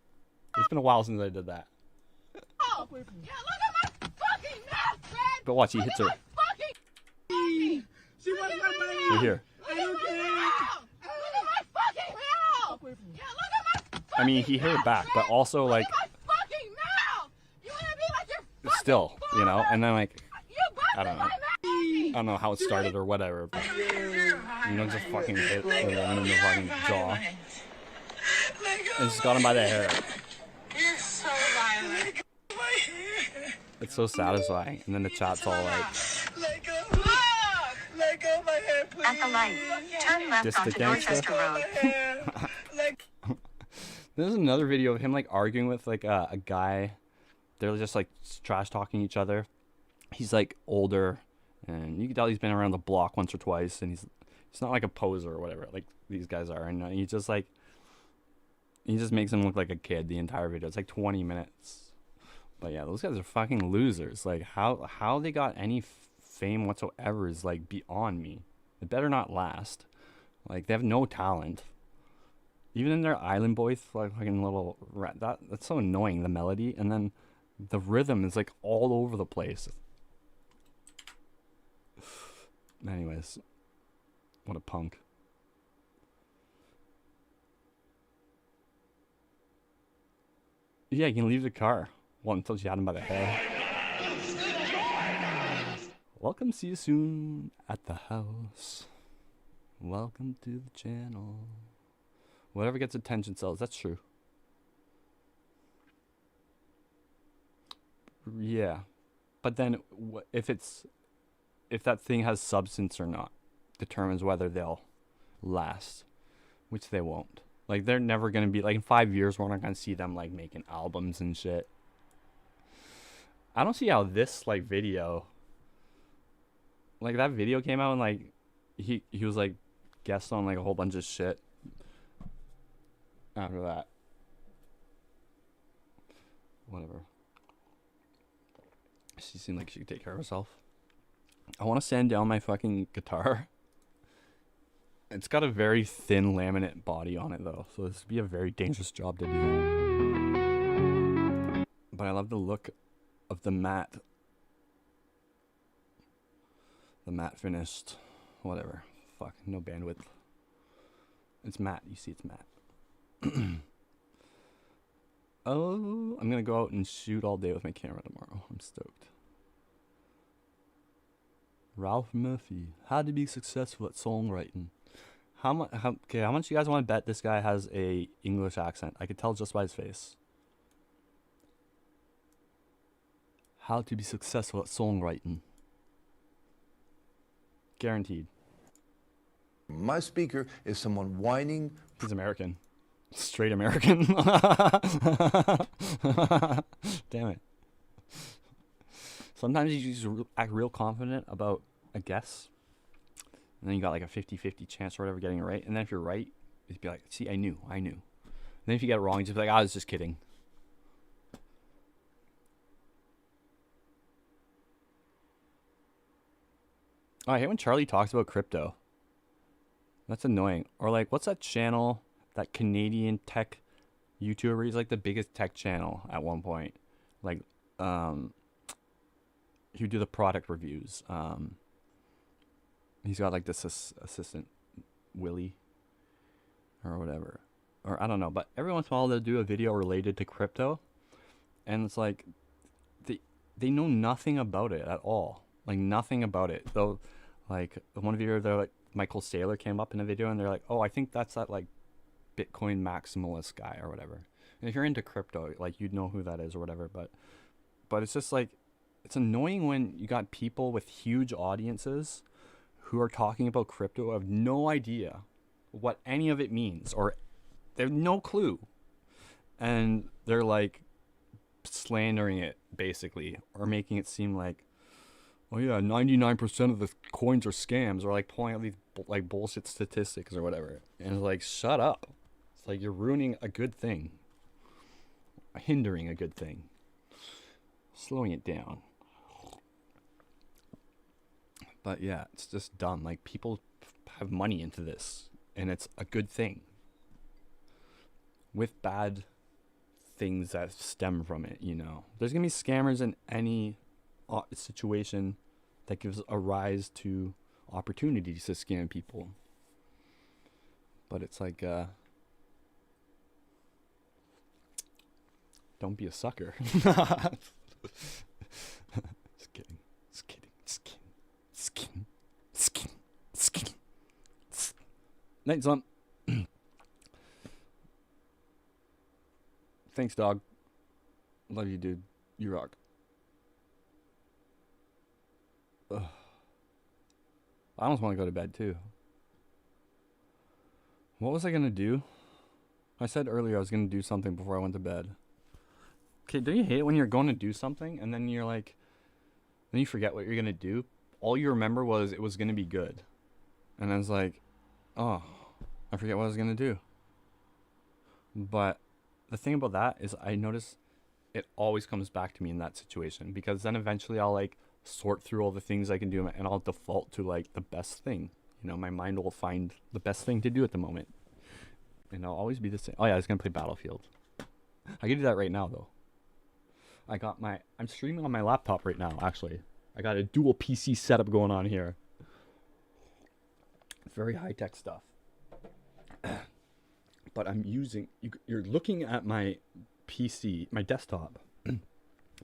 It's been a while since I did that.
Oh, yeah, look at my fucking mouth, Red.
But watch, he hits her.
Fucking. She wants my money.
Right here.
I don't care. Look at my fucking mouth. Yeah, look at my
I mean, he hit her back, but also like
my fucking mouth. You wanna be like your fucking
still, you know, and then like
You
I don't know. I don't know how it started or whatever, but you know, just fucking hit her in the fucking jaw. and just got him by the hair.
You're so violent. My hair.
It's so satisfying. And then the chat's all like,
Let go. Let go of my hair, please.
At the light, turn left
Just the
onto
gangster.
Dorchester Road.
there's another video of him like arguing with like a guy. They're just like trash talking each other. He's like older, and you can tell he's been around the block once or twice, and he's not like a poser or whatever like these guys are. And he just makes him look like a kid the entire video. It's like 20 minutes. But yeah, those guys are fucking losers. Like how they got any fame whatsoever is like beyond me. It better not last. Like they have no talent. Even in their island voice, like fucking little that's so annoying. The melody and then the rhythm is like all over the place. Anyways, what a punk. Yeah, you can leave the car. Well, until you had him by the hair. Welcome, see you soon at the house. Welcome to the channel. Whatever gets attention sells. That's true. Yeah, but then if that thing has substance or not determines whether they'll last, which they won't. Like they're never gonna be like in 5 years we're not gonna see them like making albums and shit. I don't see how this like video, like that video came out and like he was like guest on like a whole bunch of shit after that. Whatever. She seemed like she could take care of herself. I want to sand down my fucking guitar. It's got a very thin laminate body on it though, so this would be a very dangerous job to do. But I love the look of the matte. The matte finished. Whatever. Fuck, no bandwidth. It's matte, you see it's matte. Oh, I'm gonna go out and shoot all day with my camera tomorrow. I'm stoked. Ralph Murphy, how to be successful at songwriting. How much you guys want to bet this guy has a English accent? I could tell just by his face. How to be successful at songwriting. Guaranteed.
My speaker is someone whining.
He's American. Straight American. Damn it. Sometimes you just act real confident about a guess. And then you got like a 50-50 chance or whatever getting it right. And then if you're right, you'd be like, see, I knew. And then if you get it wrong, you just be like, I was just kidding. Oh, I hate when Charlie talks about crypto. That's annoying. Or like, what's that channel? That Canadian tech YouTuber. He's like the biggest tech channel at one point. Like, he would do the product reviews. He's got like this assistant, Willie, or whatever. Or I don't know. But every once in a while they'll do a video related to crypto. And it's like, they know nothing about it at all. Like nothing about it. Though, like one video, they're like, Michael Saylor came up in a video and they're like, oh, I think that's that like Bitcoin maximalist guy or whatever. And if you're into crypto, like you'd know who that is or whatever. But it's just like, it's annoying when you got people with huge audiences who are talking about crypto who have no idea what any of it means, or they have no clue. And they're like slandering it basically, or making it seem like, oh yeah, 99% of the coins are scams, or like pulling out these like bullshit statistics or whatever. And it's like, shut up. It's like you're ruining a good thing. Hindering a good thing. Slowing it down. But yeah, it's just dumb. Like people have money into this, and it's a good thing. With bad things that stem from it, you know. There's gonna be scammers in any situation that gives a rise to opportunities to scam people. But it's like, don't be a sucker. Just kidding. Just kidding. Just kidding. Just kidding. Just kidding. Just kidding. Night, Slump. Thanks, dog. Love you, dude. You rock. Ugh. I almost want to go to bed, too. What was I going to do? I said earlier I was going to do something before I went to bed. Okay, don't you hate it when you're going to do something and then you're like, then you forget what you're going to do? All you remember was it was going to be good. And I was like, oh, I forget what I was going to do. But the thing about that is I notice it always comes back to me in that situation, because then eventually I'll like sort through all the things I can do and I'll default to like the best thing. You know, my mind will find the best thing to do at the moment. And I'll always be the same. Oh yeah, I was going to play Battlefield. I can do that right now though. I'm streaming on my laptop right now, actually. I got a dual PC setup going on here. Very high-tech stuff. But I'm using... You're looking at my PC, my desktop.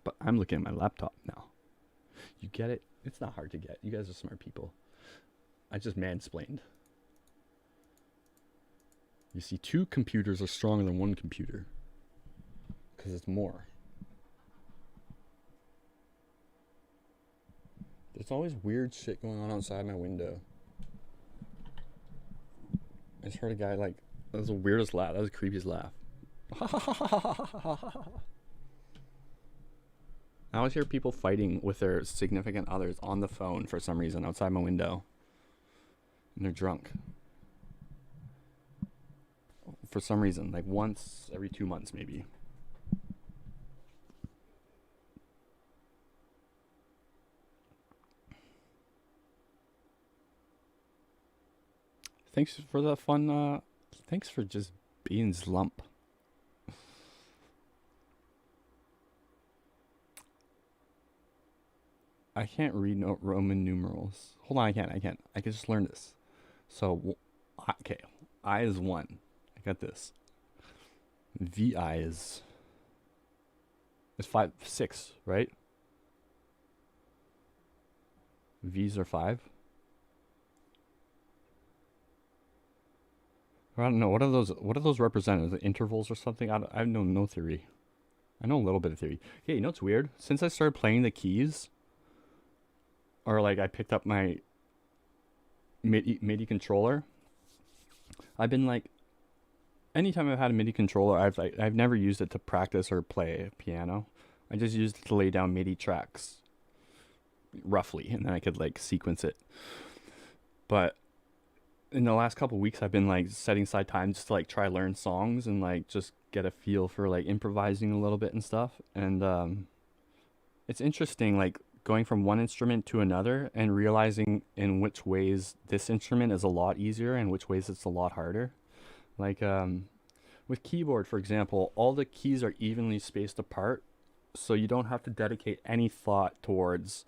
But I'm looking at my laptop now. You get it? It's not hard to get. You guys are smart people. I just mansplained. You see, 2 computers are stronger than 1 computer. Because it's more. There's always weird shit going on outside my window. I just heard a guy like, that was the weirdest laugh. That was the creepiest laugh. I always hear people fighting with their significant others on the phone for some reason outside my window. And they're drunk. For some reason, like once every 2 months maybe. Thanks for the fun, thanks for just being Slump. I can't read no Roman numerals. Hold on, I can't. I can just learn this. So, okay, I is 1. I got this. VI is 5, 6, right? V's are 5. I don't know. What are those represent? Is it intervals or something? I have no theory. I know a little bit of theory. Hey, you know what's weird? Since I started playing the keys, or like I picked up my MIDI controller, I've been like, anytime I've had a MIDI controller, I've never used it to practice or play piano. I just used it to lay down MIDI tracks, roughly, and then I could like sequence it. But in the last couple weeks, I've been like setting aside time just to like try learn songs and like just get a feel for like improvising a little bit and stuff. And it's interesting, like going from one instrument to another and realizing in which ways this instrument is a lot easier and which ways it's a lot harder. Like with keyboard, for example, all the keys are evenly spaced apart, so you don't have to dedicate any thought towards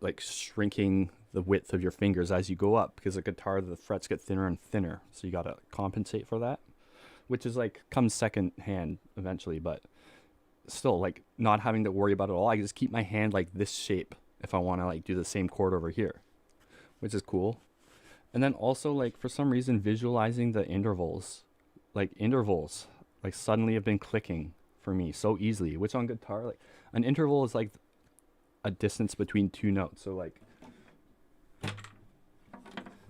like shrinking the width of your fingers as you go up, because the guitar, the frets get thinner and thinner, so you gotta compensate for that, which is like comes second hand eventually. But still, like not having to worry about it all, I just keep my hand like this shape if I want to like do the same chord over here, which is cool. And then also, like for some reason, visualizing the intervals like suddenly have been clicking for me so easily, which on guitar, like an interval is like a distance between 2 notes. So like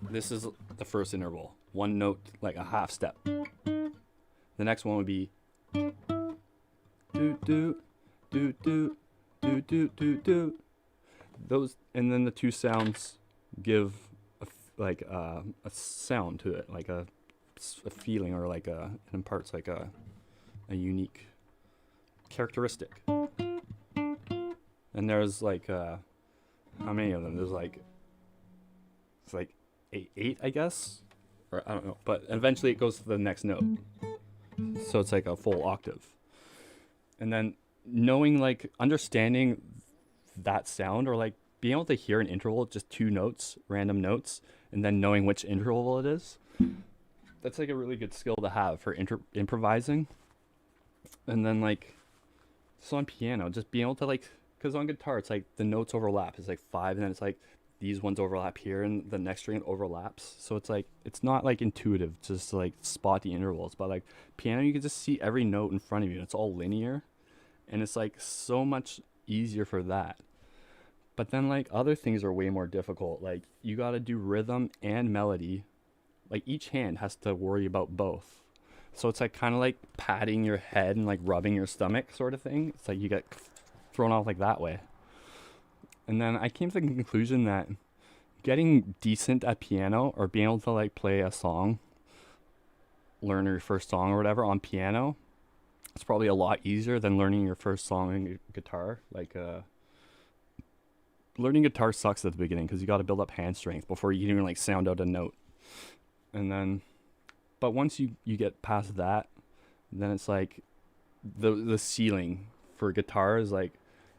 this is the first interval, 1 note, like a half step. The next one would be do do do do do do do do. Those, and then the 2 sounds give a sound to it, like a feeling, or like it imparts like a unique characteristic. And there's like how many of them? There's like, it's like eight, I guess, or I don't know. But eventually it goes to the next note, so it's like a full octave. And then knowing, like understanding that sound, or like being able to hear an interval, just 2 notes, random notes, and then knowing which interval it is, that's like a really good skill to have for improvising. And then like, so on piano, just being able to like, because on guitar it's like the notes overlap, it's like 5, and then it's like these ones overlap here and the next string overlaps. So it's like, it's not like intuitive just to like spot the intervals, but like piano, you can just see every note in front of you. And it's all linear, and it's like so much easier for that. But then like other things are way more difficult. Like you got to do rhythm and melody. Like each hand has to worry about both. So it's like kind of like patting your head and like rubbing your stomach sort of thing. It's like you get thrown off like that way. And then I came to the conclusion that getting decent at piano or being able to like play a song, learn your first song or whatever on piano, it's probably a lot easier than learning your first song in guitar. Like learning guitar sucks at the beginning because you got to build up hand strength before you can even like sound out a note. And then, but once you get past that, then it's like the ceiling for guitar is like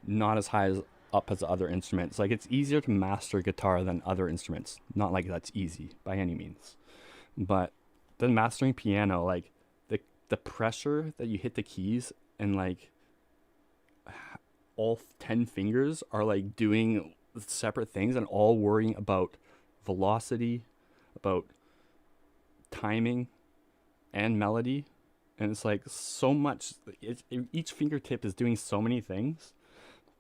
not as high as up as other instruments. Like it's easier to master guitar than other instruments. Not like that's easy by any means, but then mastering piano, like the pressure that you hit the keys and like all 10 fingers are like doing separate things and all worrying about velocity, about timing and melody. And it's like so much, each fingertip is doing so many things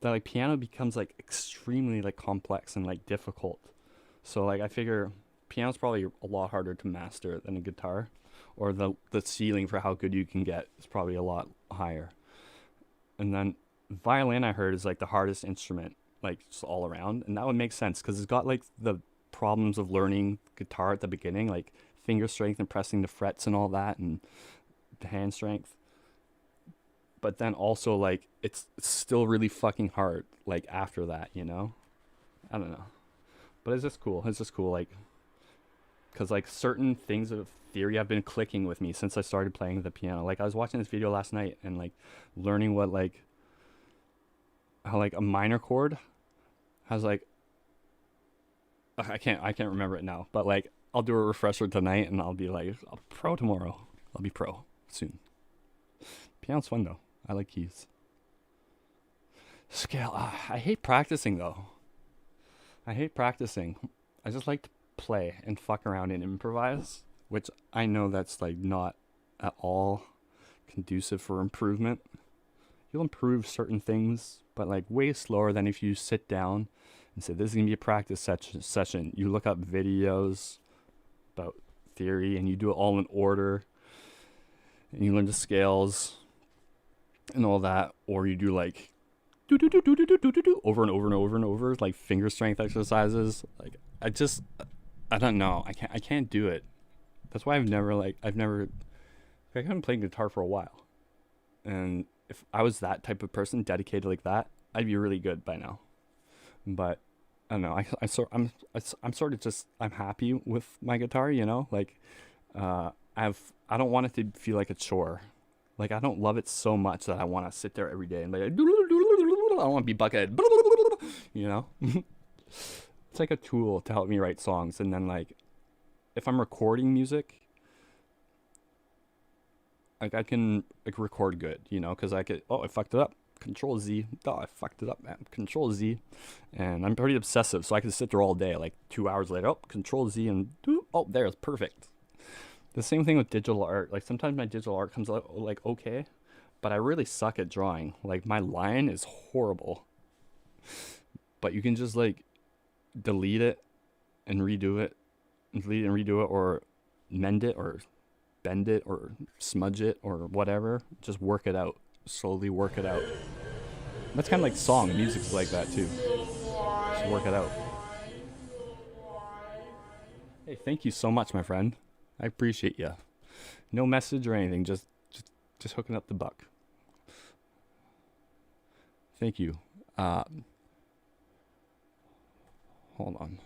that like piano becomes like extremely like complex and like difficult. So like I figure piano's probably a lot harder to master than a guitar, or the ceiling for how good you can get is probably a lot higher. And then violin, I heard, is like the hardest instrument, like just all around. And that would make sense because it's got like the problems of learning guitar at the beginning, like finger strength and pressing the frets and all that, and the hand strength. But then also like it's still really fucking hard like after that, you know? I don't know. But it's just cool. It's just cool, like, because like certain things of theory have been clicking with me since I started playing the piano. Like I was watching this video last night and like learning what like how like a minor chord has like I can't remember it now, but like I'll do a refresher tonight and I'll be like I'll pro tomorrow. I'll be pro soon. Piano's fun though. I like keys. Scale. I hate practicing though. I hate practicing. I just like to play and fuck around and improvise, which I know that's like not at all conducive for improvement. You'll improve certain things, but like way slower than if you sit down and say, this is going to be a practice session. You look up videos about theory and you do it all in order and you learn the scales and all that, or you do like over and over and over and over, like finger strength exercises. Like I don't know. I can't do it. That's why I haven't played guitar for a while. And if I was that type of person dedicated like that, I'd be really good by now. But I don't know. I'm sort of just, I'm happy with my guitar, you know, like, I don't want it to feel like a chore. Like I don't love it so much that I want to sit there every day and be like, I don't want to be buckethead, you know? It's like a tool to help me write songs. And then like, if I'm recording music, like I can like record good, you know, because I could, oh, I fucked it up. Control Z. Oh, I fucked it up, man. Control Z. And I'm pretty obsessive, so I can sit there all day, like 2 hours later, oh, Control Z, and oh, there, it's perfect. The same thing with digital art. Like sometimes my digital art comes out like okay, but I really suck at drawing. Like my line is horrible. But you can just like delete it and redo it, or mend it, or bend it, or smudge it, or whatever. Just work it out. Slowly work it out. That's kind of like song. Music's like that too. Just work it out. Hey, thank you so much, my friend. I appreciate you. No message or anything. Just hooking up the buck. Thank you. Hold on.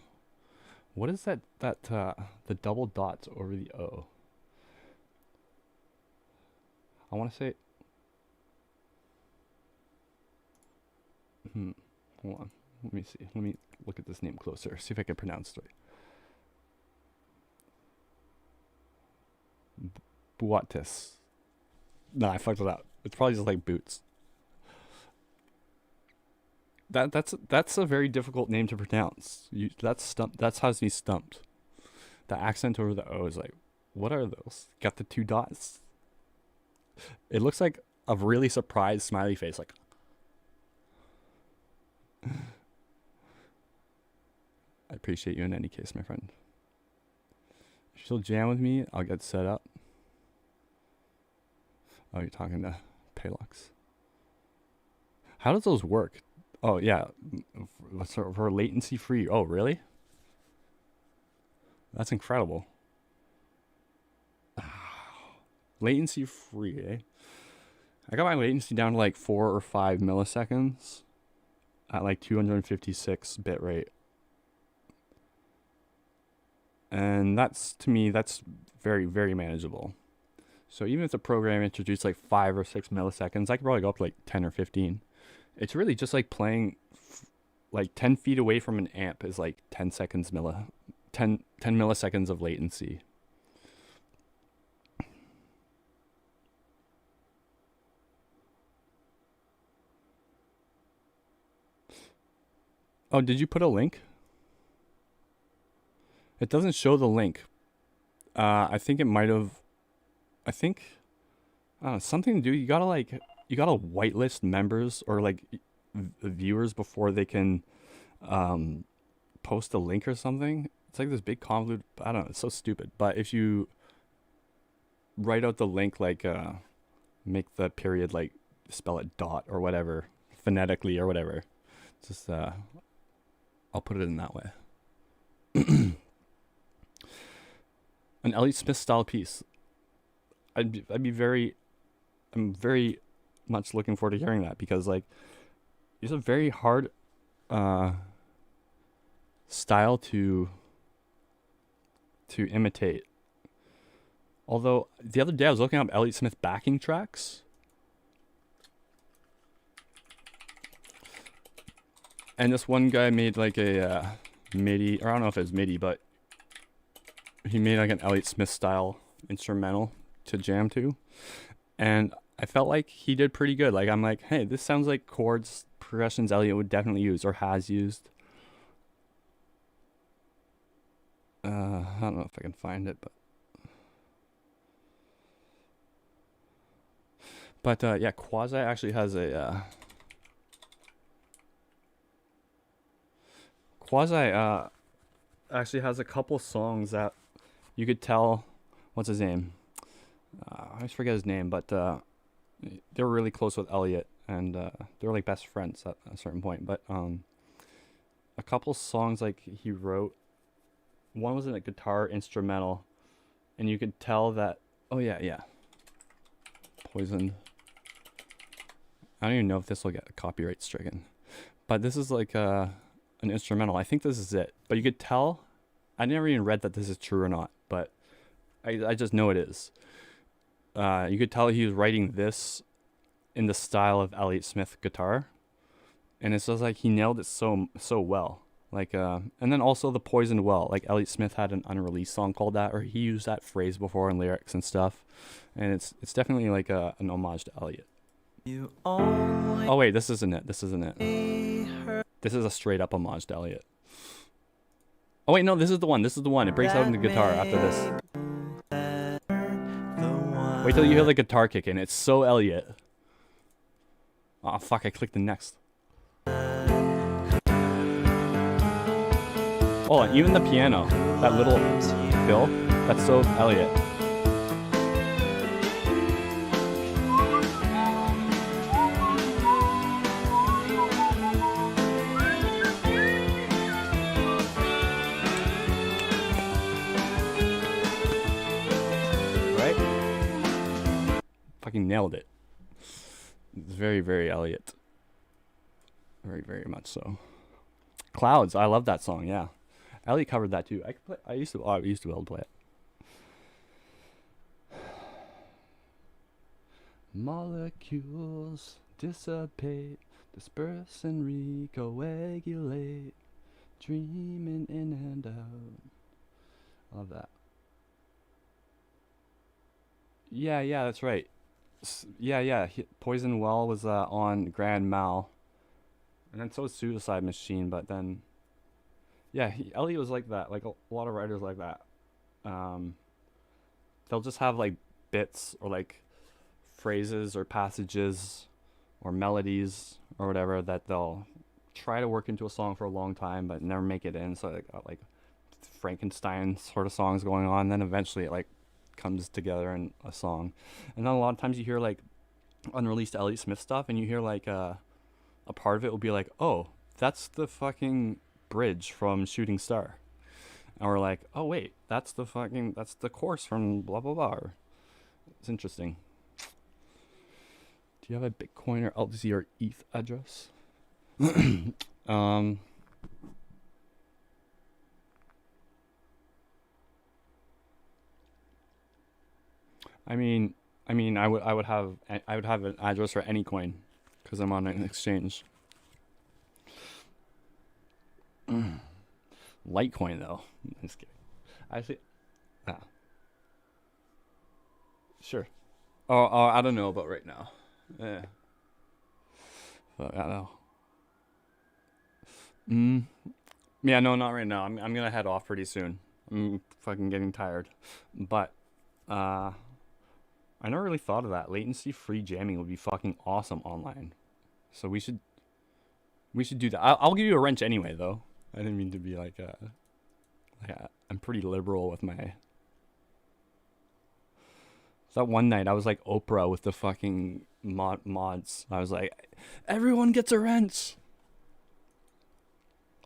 What is that the double dots over the O? I want to say. Hold on. Let me see. Let me look at this name closer. See if I can pronounce it right. Buatis. No, I fucked it up. It's probably just like boots. That's a very difficult name to pronounce. That's has me stumped. The accent over the O is like, what are those? Got the 2 dots. It looks like a really surprised smiley face, like. I appreciate you in any case, my friend. If you'll jam with me, I'll get set up. Oh, you're talking to Palux. How does those work? Oh, yeah. For latency free. Oh, really? That's incredible. Latency free, eh? I got my latency down to like 4 or 5 milliseconds at like 256 bit rate. And that's, to me, that's very, very manageable. So even if the program introduced like 5 or 6 milliseconds, I could probably go up to like 10 or 15. It's really just like playing like 10 feet away from an amp is like 10 milliseconds of latency. Oh, did you put a link? It doesn't show the link. I think it might have. I think something to do. You gotta whitelist members or like viewers before they can post a link or something. It's like this big convoluted. I don't know. It's so stupid. But if you write out the link, like make the period like spell it dot or whatever phonetically or whatever, just I'll put it in that way. An Elliott Smith style piece. I'm very much looking forward to hearing that, because like it's a very hard style to imitate. Although the other day I was looking up Elliott Smith backing tracks, and this one guy made like a MIDI, or I don't know if it was MIDI, but he made like an Elliott Smith style instrumental to jam to, and I felt like he did pretty good. Like I'm like, hey, this sounds like chords, progressions Elliott would definitely use or has used. I don't know if I can find it, but yeah, Quasi actually has a actually has a couple songs that you could tell. What's his name? I always forget his name, but they were really close with Elliott, and they were like best friends at a certain point. But a couple songs like he wrote, one was in a guitar instrumental, and you could tell that. Oh yeah, Poison. I don't even know if this will get copyright stricken, but this is like an instrumental. I think this is it, but you could tell. I never even read that this is true or not, but I just know it is. You could tell he was writing this in the style of Elliott Smith guitar, and it's just like he nailed it so well. Like and then also the Poisoned Well. Like Elliott Smith had an unreleased song called that, or he used that phrase before in lyrics and stuff, and it's definitely like an homage to Elliott. Oh wait, this isn't it. This isn't it. This is a straight up homage to Elliott. Oh wait, no, this is the one. This is the one. It breaks out into guitar after this. Wait till you hear the guitar kick in. It's so Elliott. Oh fuck, I clicked the next. Oh, and even the piano, that little fill, that's so Elliott. Fucking nailed it. It's very, very Elliott. Very, very much so. Clouds, I love that song. Yeah, Elliott covered that too. I could play. I used to be able to play it. Molecules dissipate, disperse and recoagulate, dreaming in and out. I love that. Yeah, that's right. Yeah. Poison Well was on Grand Mal. And then so is Suicide Machine, but then, yeah, Elliott was like that. Like a lot of writers like that. They'll just have like bits or like phrases or passages or melodies or whatever that they'll try to work into a song for a long time, but never make it in. So they got like Frankenstein sort of songs going on. Then eventually it like comes together in a song. And then a lot of times you hear like unreleased Elliott Smith stuff, and you hear like a part of it will be like, oh, that's the fucking bridge from Shooting Star. And we're like, oh wait, that's the chorus from blah blah blah. It's interesting. Do you have a Bitcoin or LTC or ETH address? I mean, I would have an address for any coin because I'm on an exchange. Litecoin though. I'm just kidding. Actually, sure. Oh, I don't know about right now. Yeah. But I don't know. Yeah, no, not right now. I'm gonna head off pretty soon. I'm fucking getting tired. But I never really thought of that. Latency free jamming would be fucking awesome online. So we should do that. I'll give you a wrench anyway though. I didn't mean to be like I'm pretty liberal with my. That one night I was like Oprah with the fucking mods. I was like, everyone gets a wrench.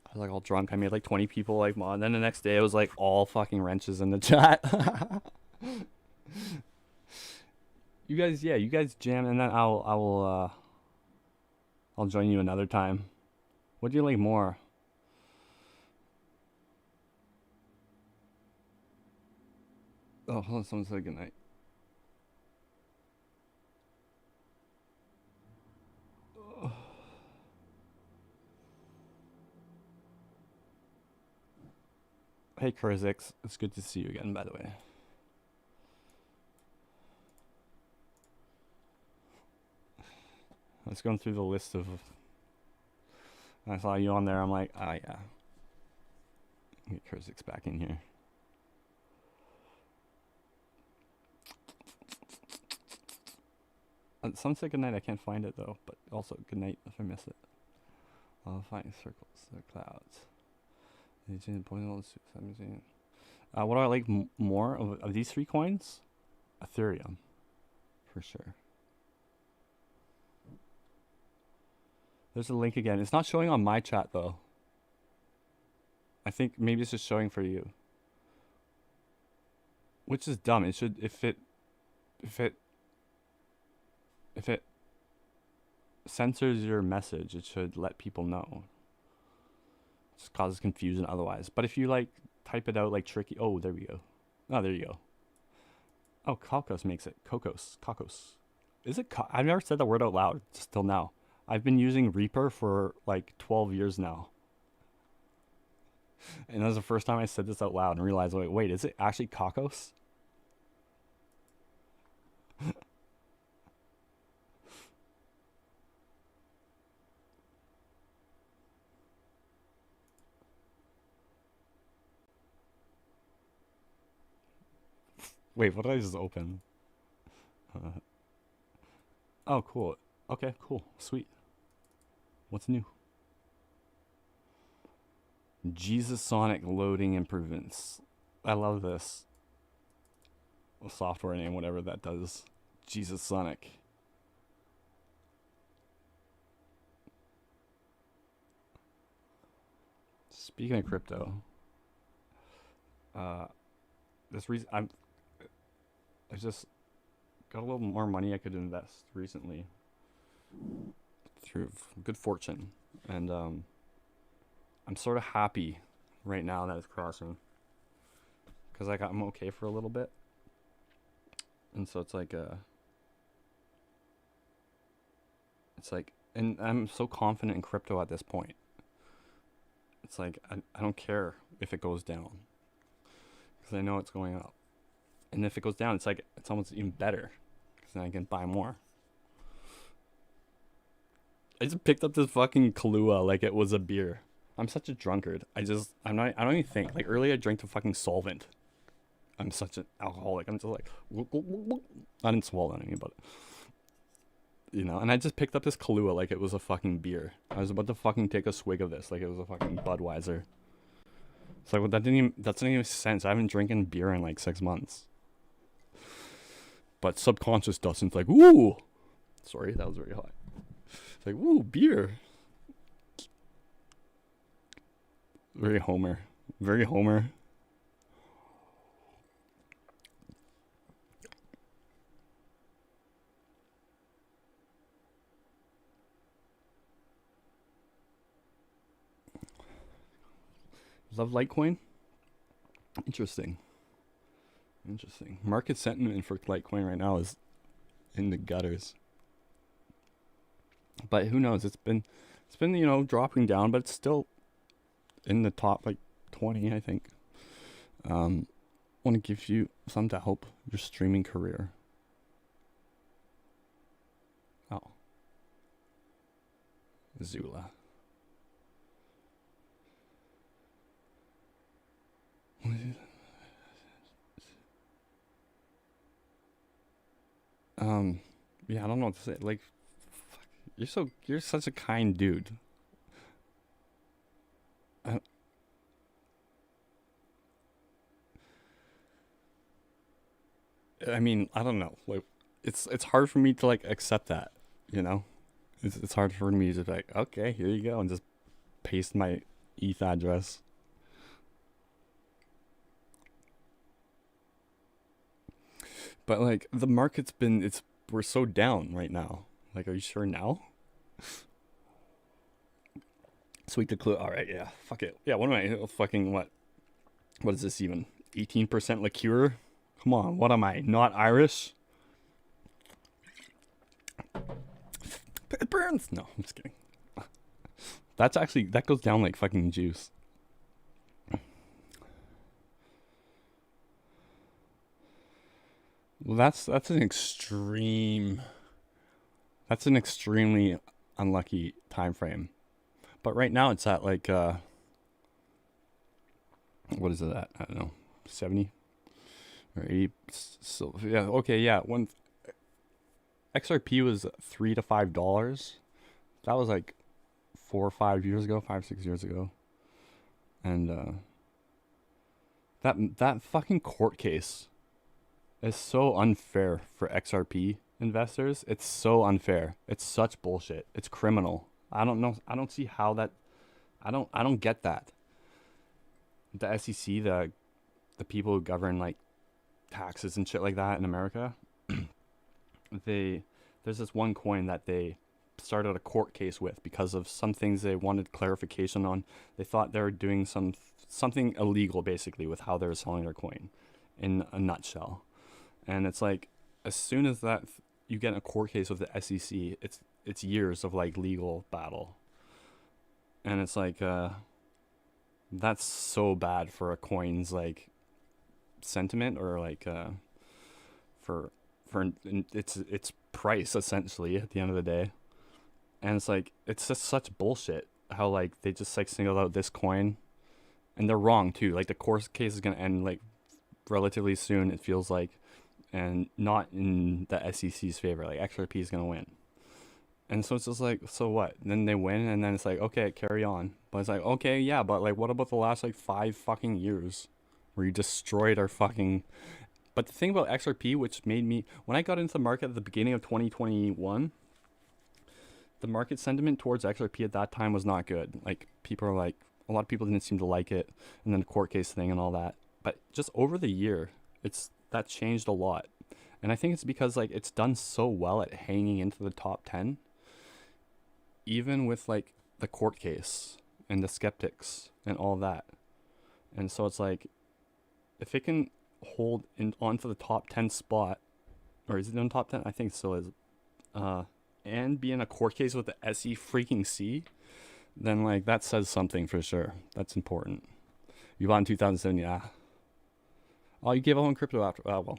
I was like all drunk. I made like 20 people like mod. And then the next day it was like all fucking wrenches in the chat. You guys jam, and then I'll join you another time. What do you like more? Oh, hold on, someone said good night. Hey Kurzix, it's good to see you again, by the way. I was going through the list of. I saw you on there. I'm like, ah, yeah. Get Kurzix back in here. Some say good night. I can't find it though. But also good night if I miss it. I'll find circles, the clouds. What do I like more of these three coins? Ethereum, for sure. There's a link again. It's not showing on my chat though. I think maybe it's just showing for you, which is dumb. It should if it censors your message, it should let people know. It just causes confusion otherwise. But if you like type it out like tricky, oh, there we go. Oh, there you go. Oh, Cocos makes it. Cocos. Is it? I've never said the word out loud just till now. I've been using Reaper for like 12 years now. And that was the first time I said this out loud and realized, wait, is it actually Cocos? Wait, what did I just open? Oh, cool. Okay, cool. Sweet. What's new? Jesus Sonic loading improvements. I love this. Software name, whatever that does. Jesus Sonic. Speaking of crypto, this reason I just got a little more money I could invest recently through good fortune, and I'm sort of happy right now that it's crossing, because I'm okay for a little bit, and so it's like and I'm so confident in crypto at this point. It's like I don't care if it goes down, because I know it's going up. And if it goes down, it's like it's almost even better, because then I can buy more. just picked up this fucking Kahlua like it was a beer. I'm such a drunkard. I don't even think. Like, earlier I drank the fucking solvent. I'm such an alcoholic. I'm just like, I didn't swallow anything, but, you know, and I just picked up this Kahlua like it was a fucking beer. I was about to fucking take a swig of this like it was a fucking Budweiser. It's like, well, that doesn't even make sense. I haven't drinking beer in like 6 months. But subconscious doesn't. Like, ooh. Sorry, that was very hot. It's like, ooh, beer. Very Homer. Very Homer. Love Litecoin? Interesting. Interesting. Market sentiment for Litecoin right now is in the gutters. But who knows? It's been you know, dropping down, but it's still in the top like 20, I think. Want to give you something to help your streaming career. Oh. Zula. Yeah, I don't know what to say. Like, fuck, you're such a kind dude. I mean, I don't know. Like, it's hard for me to like accept that, you know? It's hard for me to be like, okay, here you go, and just paste my ETH address. But like the market's been, we're so down right now. Like, are you sure now? Sweet the clue. All right, yeah, fuck it. Yeah, what am I fucking what is this even? 18% liqueur? Come on, what am I? Not Irish? It burns. No, I'm just kidding. That goes down like fucking juice. Well, that's an extremely unlucky time frame. But right now it's at like what is it at? I don't know, 70 or 80. So yeah, okay, yeah. When XRP was $3 to $5, that was like 4 or 5 years ago, 5-6 years ago, and that fucking court case is so unfair for XRP investors. It's so unfair. It's such bullshit. It's criminal. I don't know. I don't see how that. I don't get that. The SEC, the people who govern like taxes and shit like that in America, there's this one coin that they started a court case with because of some things they wanted clarification on. They thought they were doing something illegal basically with how they were selling their coin, in a nutshell. And it's like, as soon as that you get in a court case with the SEC, it's years of like legal battle. And it's like that's so bad for a coin's like sentiment, or like for its price essentially at the end of the day. And it's like, it's just such bullshit how like they just like singled out this coin, and they're wrong too. Like, the court case is gonna end like relatively soon, it feels like, and not in the SEC's favor. Like, XRP is gonna win. And so it's just like, so what? And then they win, and then it's like, okay, carry on. But it's like, okay, yeah, but like, what about the last like 5 fucking years where you destroyed our fucking... But the thing about XRP, which made me... When I got into the market at the beginning of 2021, the market sentiment towards XRP at that time was not good. Like, people are like... A lot of people didn't seem to like it, and then the court case thing and all that. But just over the year, that changed a lot. And I think it's because like it's done so well at hanging into the top 10, even with like the court case and the skeptics and all that. And so it's like, if it can hold onto the top 10 spot, or is it in the top 10? I think it still is. And be in a court case with the SE freaking C, then like that says something for sure. That's important. You bought in 2007, yeah. Oh, you gave up on crypto after. Oh, well,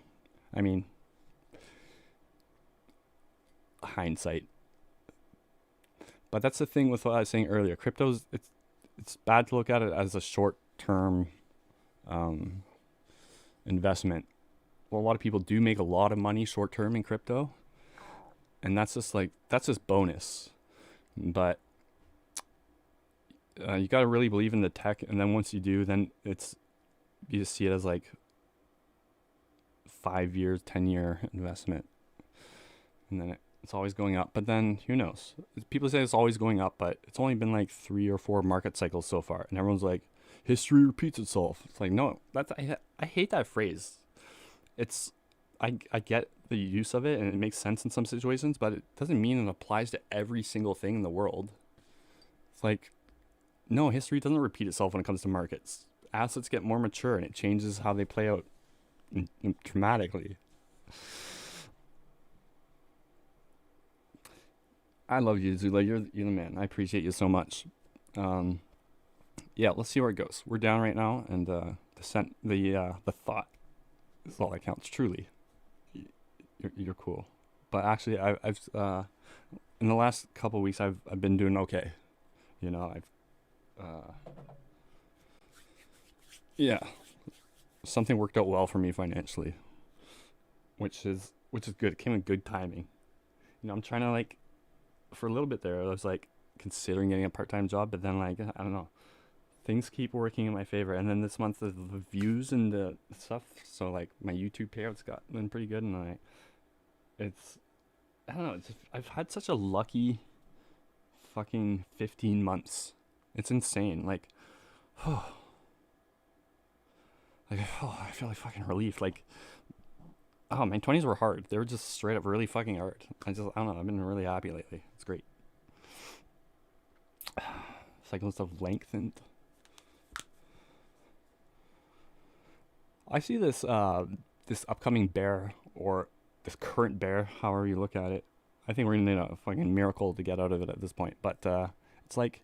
I mean, hindsight. But that's the thing with what I was saying earlier. Crypto's it's bad to look at it as a short-term investment. Well, a lot of people do make a lot of money short-term in crypto, and that's just bonus. But you got to really believe in the tech, and then once you do, then you just see it as like 5 years, 10-year investment, and then it's always going up. But then who knows? People say it's always going up, but it's only been like 3 or 4 market cycles so far, and everyone's like, history repeats itself. It's like, no, I hate that phrase. I get the use of it, and it makes sense in some situations, but it doesn't mean it applies to every single thing in the world. It's like, no, history doesn't repeat itself when it comes to markets. Assets get more mature, and it changes how they play out dramatically. I love you, Zula. You're the man. I appreciate you so much. Yeah, let's see where it goes. We're down right now, and the thought is all that counts. Truly, you're cool. But actually, I've in the last couple of weeks, I've been doing okay. You know, yeah, something worked out well for me financially, which is good. It came in good timing. You know, I'm trying to, like, for a little bit there, I was like considering getting a part-time job, but then, like, I don't know, things keep working in my favor. And then this month, the views and the stuff, so like my YouTube payouts been pretty good, and I don't know, I've had such a lucky fucking 15 months. It's insane. Like, I feel like fucking relief. Like, oh, my 20s were hard. They were just straight up really fucking hard. I don't know, I've been really happy lately. It's great. Cycles have lengthened. I see this upcoming bear, or this current bear, however you look at it. I think we're gonna need a fucking miracle to get out of it at this point. But it's like,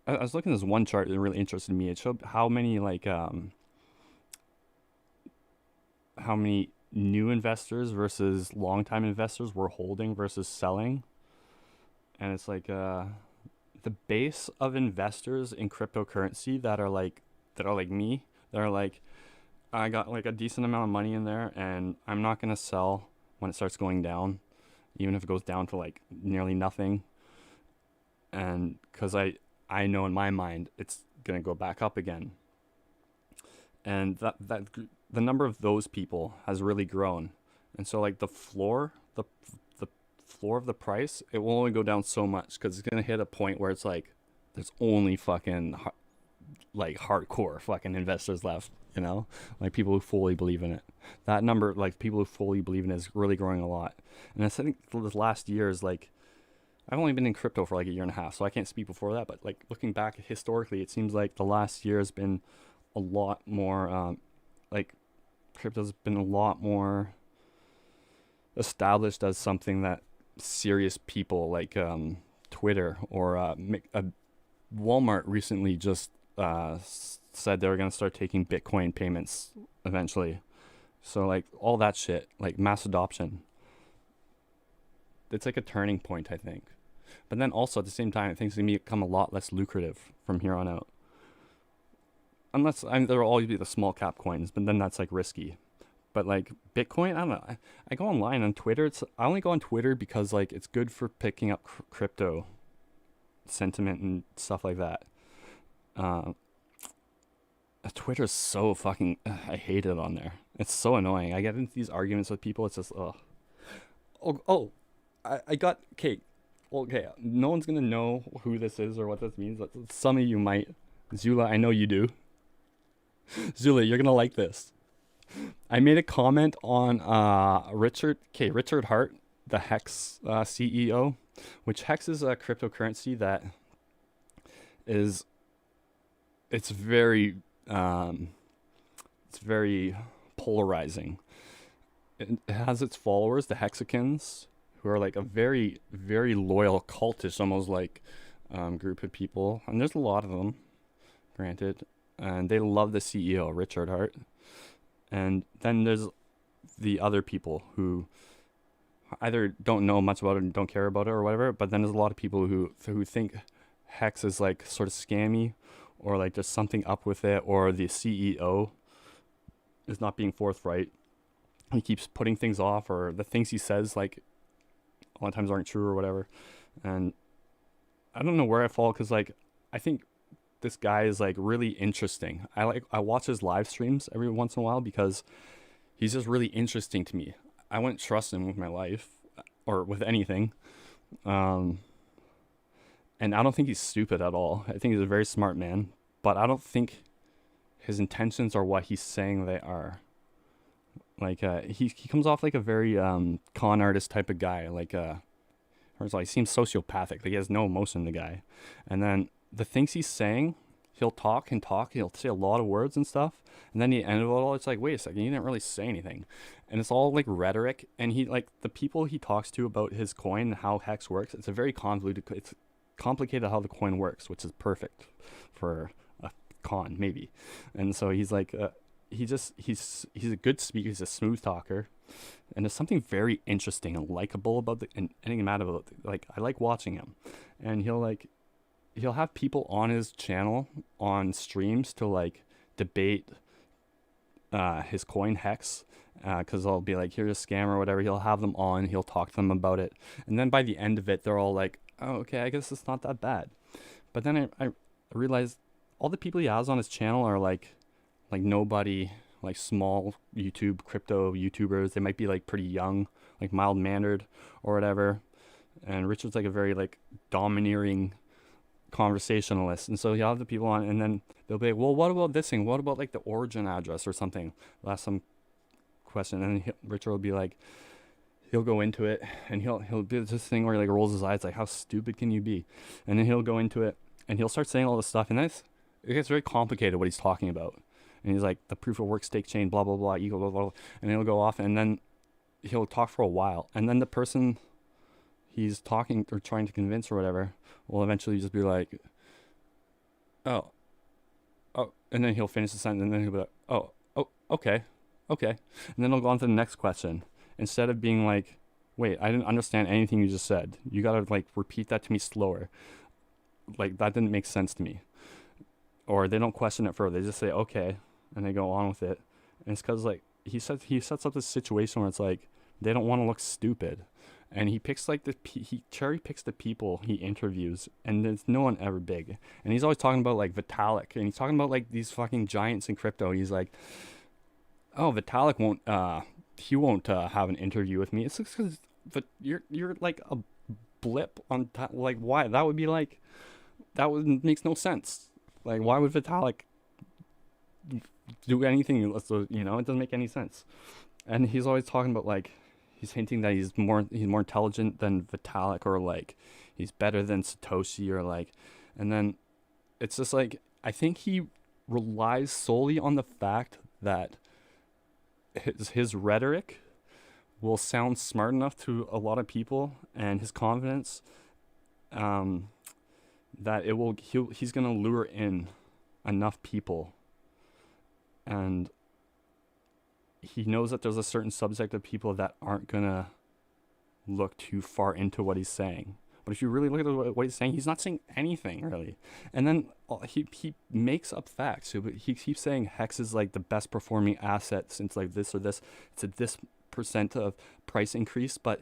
I was looking at this one chart that really interested me. It showed how many how many new investors versus long-time investors were holding versus selling. And it's like the base of investors in cryptocurrency that are like me, that are like, I got like a decent amount of money in there, and I'm not gonna sell when it starts going down, even if it goes down to like nearly nothing. And because I know in my mind it's gonna go back up again. And that the number of those people has really grown. And so, like, the floor of the price, it will only go down so much, because it's gonna hit a point where it's like there's only fucking like hardcore fucking investors left, you know, like people who fully believe in it. That number, like people who fully believe in it, is really growing a lot. And I think this last year is like, I've only been in crypto for like a year and a half, so I can't speak before that, but like looking back historically, it seems like the last year has been a lot more like crypto's been a lot more established as something that serious people like Twitter or Walmart recently just said they were going to start taking Bitcoin payments eventually. So like all that shit, like mass adoption, it's like a turning point, I think. But then also at the same time, I think it's going to become a lot less lucrative from here on out. Unless, there will always be the small cap coins, but then that's like risky. But like Bitcoin, I don't know. I go online on Twitter. I only go on Twitter because like it's good for picking up crypto sentiment and stuff like that. Twitter's so fucking, I hate it on there. It's so annoying. I get into these arguments with people. It's just, I got, okay, no one's gonna know who this is or what this means. Some of you might. Zula, I know you do. Zula, you're gonna like this. I made a comment on Richard Hart, the Hex CEO, which Hex is a cryptocurrency that is, it's very polarizing. It has its followers, the Hexicans, who are like a very, very loyal, cultish, almost like group of people, and there's a lot of them, granted, and they love the CEO, Richard Hart. And then there's the other people who either don't know much about it and don't care about it or whatever, but then there's a lot of people who think Hex is like sort of scammy, or like there's something up with it, or the CEO is not being forthright. He keeps putting things off, or the things he says like a lot of times aren't true or whatever. And I don't know where I fall, because like I think this guy is like really interesting. I watch his live streams every once in a while because he's just really interesting to me. I wouldn't trust him with my life or with anything. And I don't think he's stupid at all. I think he's a very smart man, but I don't think his intentions are what he's saying they are. Like, he comes off like a very con artist type of guy. Like, or it's like, he seems sociopathic. Like, he has no emotion, the guy. And then the things he's saying, he'll talk and talk. He'll say a lot of words and stuff. And then the end of it all, it's like, wait a second, you didn't really say anything. And it's all like rhetoric. And he, like, the people he talks to about his coin and how Hex works, it's a very convoluted, it's complicated how the coin works, which is perfect for a con, maybe. And so he's like, he's a good speaker. He's a smooth talker. And there's something very interesting and likable about and enigmatic about like, I like watching him. And he'll have people on his channel on streams to like debate his coin Hex, because I'll be like, here's a scam or whatever. He'll have them on, he'll talk to them about it, and then by the end of it, they're all like, oh, okay, I guess it's not that bad. But then I realized all the people he has on his channel are like nobody, like small YouTube crypto YouTubers. They might be like pretty young, like mild-mannered or whatever. And Richard's like a very like domineering conversationalist, and so he'll have the people on, and then they'll be like, well, what about this thing? What about like the origin address or something? They'll ask some question, and then Richard will be like, he'll go into it, and he'll do this thing where he like rolls his eyes like, how stupid can you be? And then he'll go into it, and he'll start saying all this stuff, and then it gets very complicated what he's talking about. And he's like, the proof of work stake chain, blah blah blah, equal blah blah, and he'll go off, and then he'll talk for a while, and then the person he's talking or trying to convince or whatever will eventually just be like, oh, and then he'll finish the sentence, and then he'll be like, oh, okay, and then he'll go on to the next question. Instead of being like, wait, I didn't understand anything you just said. You gotta like repeat that to me slower. Like, that didn't make sense to me. Or they don't question it further. They just say, okay, and they go on with it. And it's because like he sets up this situation where it's like they don't want to look stupid. And he picks like he cherry picks the people he interviews, and there's no one ever big. And he's always talking about like Vitalik, and he's talking about like these fucking giants in crypto. He's like, oh, Vitalik won't have an interview with me. It's because you're like a blip on like, why? That would be like, makes no sense. Like, why would Vitalik do anything? You know, it doesn't make any sense. And he's always talking about like, he's hinting that he's more intelligent than Vitalik, or like he's better than Satoshi, or like, and then it's just like, I think he relies solely on the fact that his rhetoric will sound smart enough to a lot of people, and his confidence, that he's gonna lure in enough people, and he knows that there's a certain subset of people that aren't gonna look too far into what he's saying. But if you really look at what he's saying, he's not saying anything really. And then he makes up facts. He keeps saying Hex is like the best performing asset since like this or this. It's at this percent of price increase, but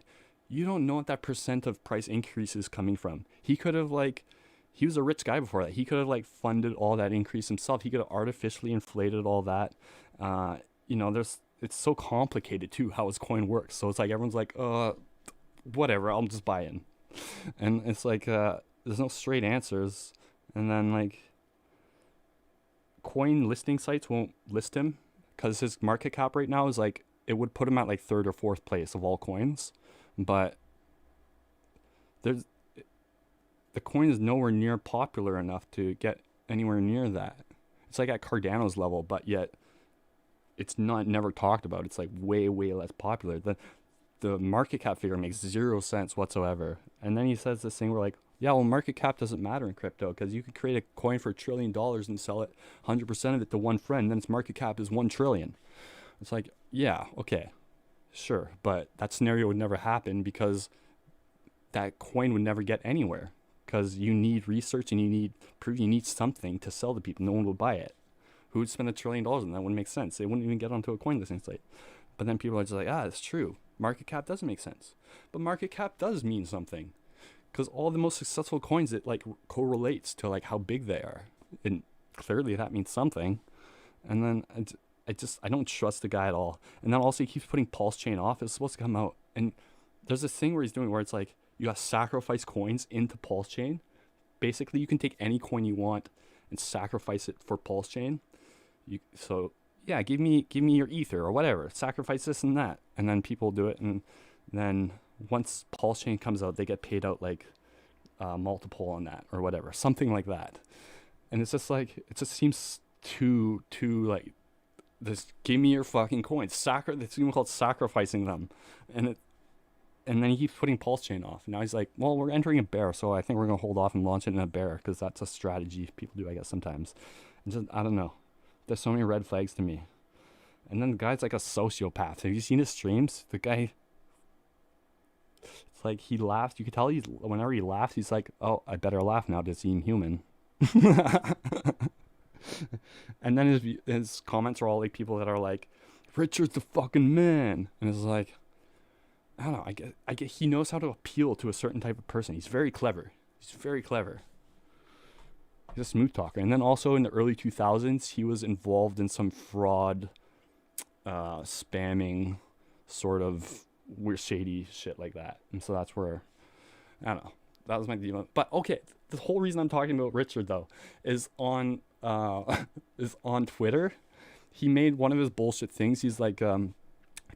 you don't know what that percent of price increase is coming from. He could have like, he was a rich guy before that. He could have like funded all that increase himself. He could have artificially inflated all that. You know, it's so complicated too how his coin works. So it's like everyone's like, whatever, I'll just buy in. And it's like, there's no straight answers. And then like, coin listing sites won't list him because his market cap right now is like, it would put him at like 3rd or 4th place of all coins. But the coin is nowhere near popular enough to get anywhere near that. It's like at Cardano's level, but yet it's never talked about. It's like way less popular. The market cap figure makes 0 sense whatsoever. And then he says this thing where like, yeah, well, market cap doesn't matter in crypto because you could create a coin for $1 trillion and sell it 100% of it to one friend, then its market cap is $1 trillion. It's like, yeah, okay, Sure, but that scenario would never happen because that coin would never get anywhere, because you need research and you need proof, you need something to sell to people. No one would buy it. Who would spend $1 trillion on that? Wouldn't make sense. They wouldn't even get onto a coin listing site. But then people are just like, it's true. Market cap doesn't make sense. But market cap does mean something, because all the most successful coins, it like correlates to like how big they are, and clearly that means something. And then I don't trust the guy at all. And then also he keeps putting pulse chain off. It's supposed to come out, and there's this thing where he's doing where it's like you got to sacrifice coins into pulse chain. Basically, you can take any coin you want and sacrifice it for pulse chain. Give me your ether or whatever. Sacrifice this and that, and then people do it. And then once pulse chain comes out, they get paid out like multiple on that or whatever, something like that. And it's just like, it just seems too like this. Give me your fucking coins. It's even called sacrificing them, and then he keeps putting pulse chain off. Now he's like, well, we're entering a bear, so I think we're gonna hold off and launch it in a bear, because that's a strategy people do, I guess, sometimes. And just, I don't know. There's so many red flags to me. And then the guy's like a sociopath. Have you seen his streams? The guy, it's like he laughs. You can tell whenever he laughs, he's like, oh, I better laugh now to seem human. And then his comments are all like people that are like, Richard's the fucking man. And it's like, I don't know. I get he knows how to appeal to a certain type of person. He's very clever. He's a smooth talker. And then also in the early 2000s, he was involved in some fraud, spamming, sort of weird, shady shit like that. And so that's where, I don't know. That was my deal. But okay, the whole reason I'm talking about Richard though is on Twitter. He made one of his bullshit things. He's like,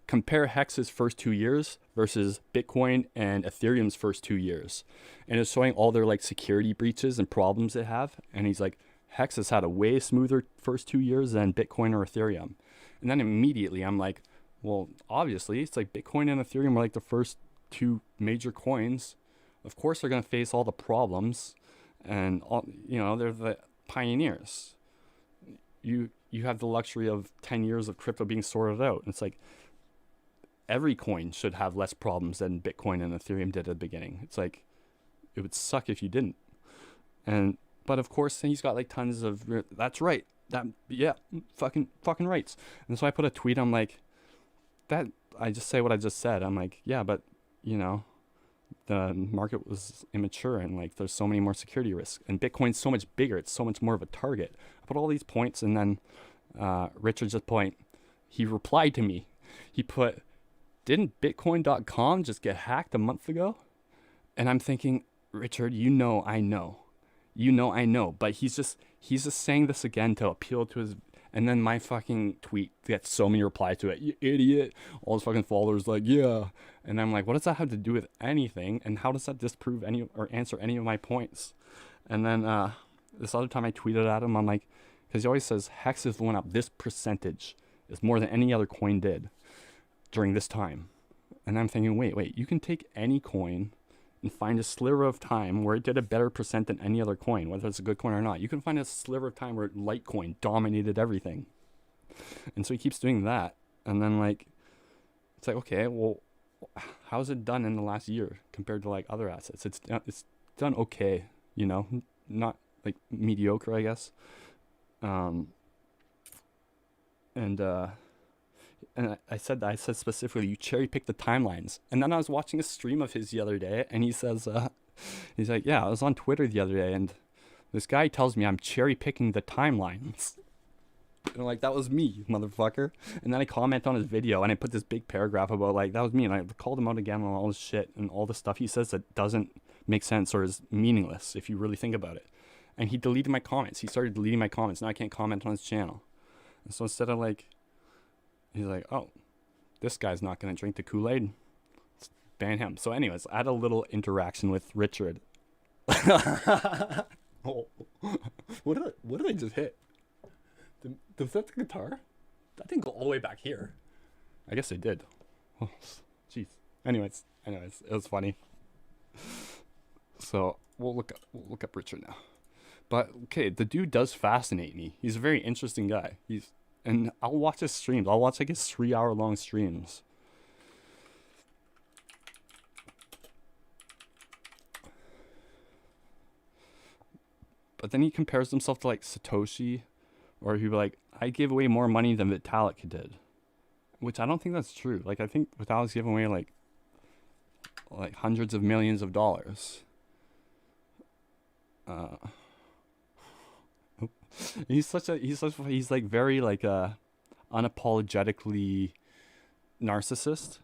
compare Hex's first 2 years versus Bitcoin and Ethereum's first 2 years. And it's showing all their like security breaches and problems they have. And he's like, Hex has had a way smoother first 2 years than Bitcoin or Ethereum. And then immediately I'm like, well, obviously it's like Bitcoin and Ethereum are like the first two major coins. Of course they're going to face all the problems, and all, they're the pioneers. You have the luxury of 10 years of crypto being sorted out. It's like, every coin should have less problems than Bitcoin and Ethereum did at the beginning. It's like, it would suck if you didn't. But of course, he's got like tons of, that's right. Fucking rights. And so I put a tweet, I'm like, I just say what I just said. I'm like, yeah, but the market was immature, and like there's so many more security risks, and Bitcoin's so much bigger. It's so much more of a target. I put all these points, and then Richard's point, he replied to me. He put, didn't Bitcoin.com just get hacked a month ago? And I'm thinking, Richard, I know, but he's just saying this again to appeal to his. And then my fucking tweet gets so many replies to it. You idiot. All his fucking followers like, yeah. And I'm like, what does that have to do with anything? And how does that disprove any or answer any of my points? And then this other time I tweeted at him, I'm like, because he always says Hex is went up this percentage. It's more than any other coin did during this time. And I'm thinking, wait, you can take any coin and find a sliver of time where it did a better percent than any other coin, whether it's a good coin or not. You can find a sliver of time where Litecoin dominated everything. And so he keeps doing that. And then like, it's like, okay, well, how's it done in the last year compared to like other assets? It's done okay, not like mediocre, I guess. And I said specifically, you cherry pick the timelines. And then I was watching a stream of his the other day, and he says, he's like, yeah, I was on Twitter the other day, and this guy tells me I'm cherry picking the timelines. And like, that was me, motherfucker. And then I comment on his video, and I put this big paragraph about like, that was me, and I called him out again on all this shit and all the stuff he says that doesn't make sense or is meaningless if you really think about it. And he deleted my comments. He started deleting my comments. Now I can't comment on his channel. And so instead of like, he's like, oh, this guy's not going to drink the Kool-Aid. Let's ban him. So anyways, I had a little interaction with Richard. Oh, what did I just hit? Was that the guitar? That didn't go all the way back here. I guess it did. Oh, jeez. Anyways, it was funny. So we'll look up Richard now. But okay, the dude does fascinate me. He's a very interesting guy. And I'll watch his streams. I'll watch like his 3-hour long streams. But then he compares himself to like Satoshi, or he'd be like, I gave away more money than Vitalik did, which I don't think that's true. Like I think Vitalik's giving away like hundreds of millions of dollars. He's like very like unapologetically narcissist.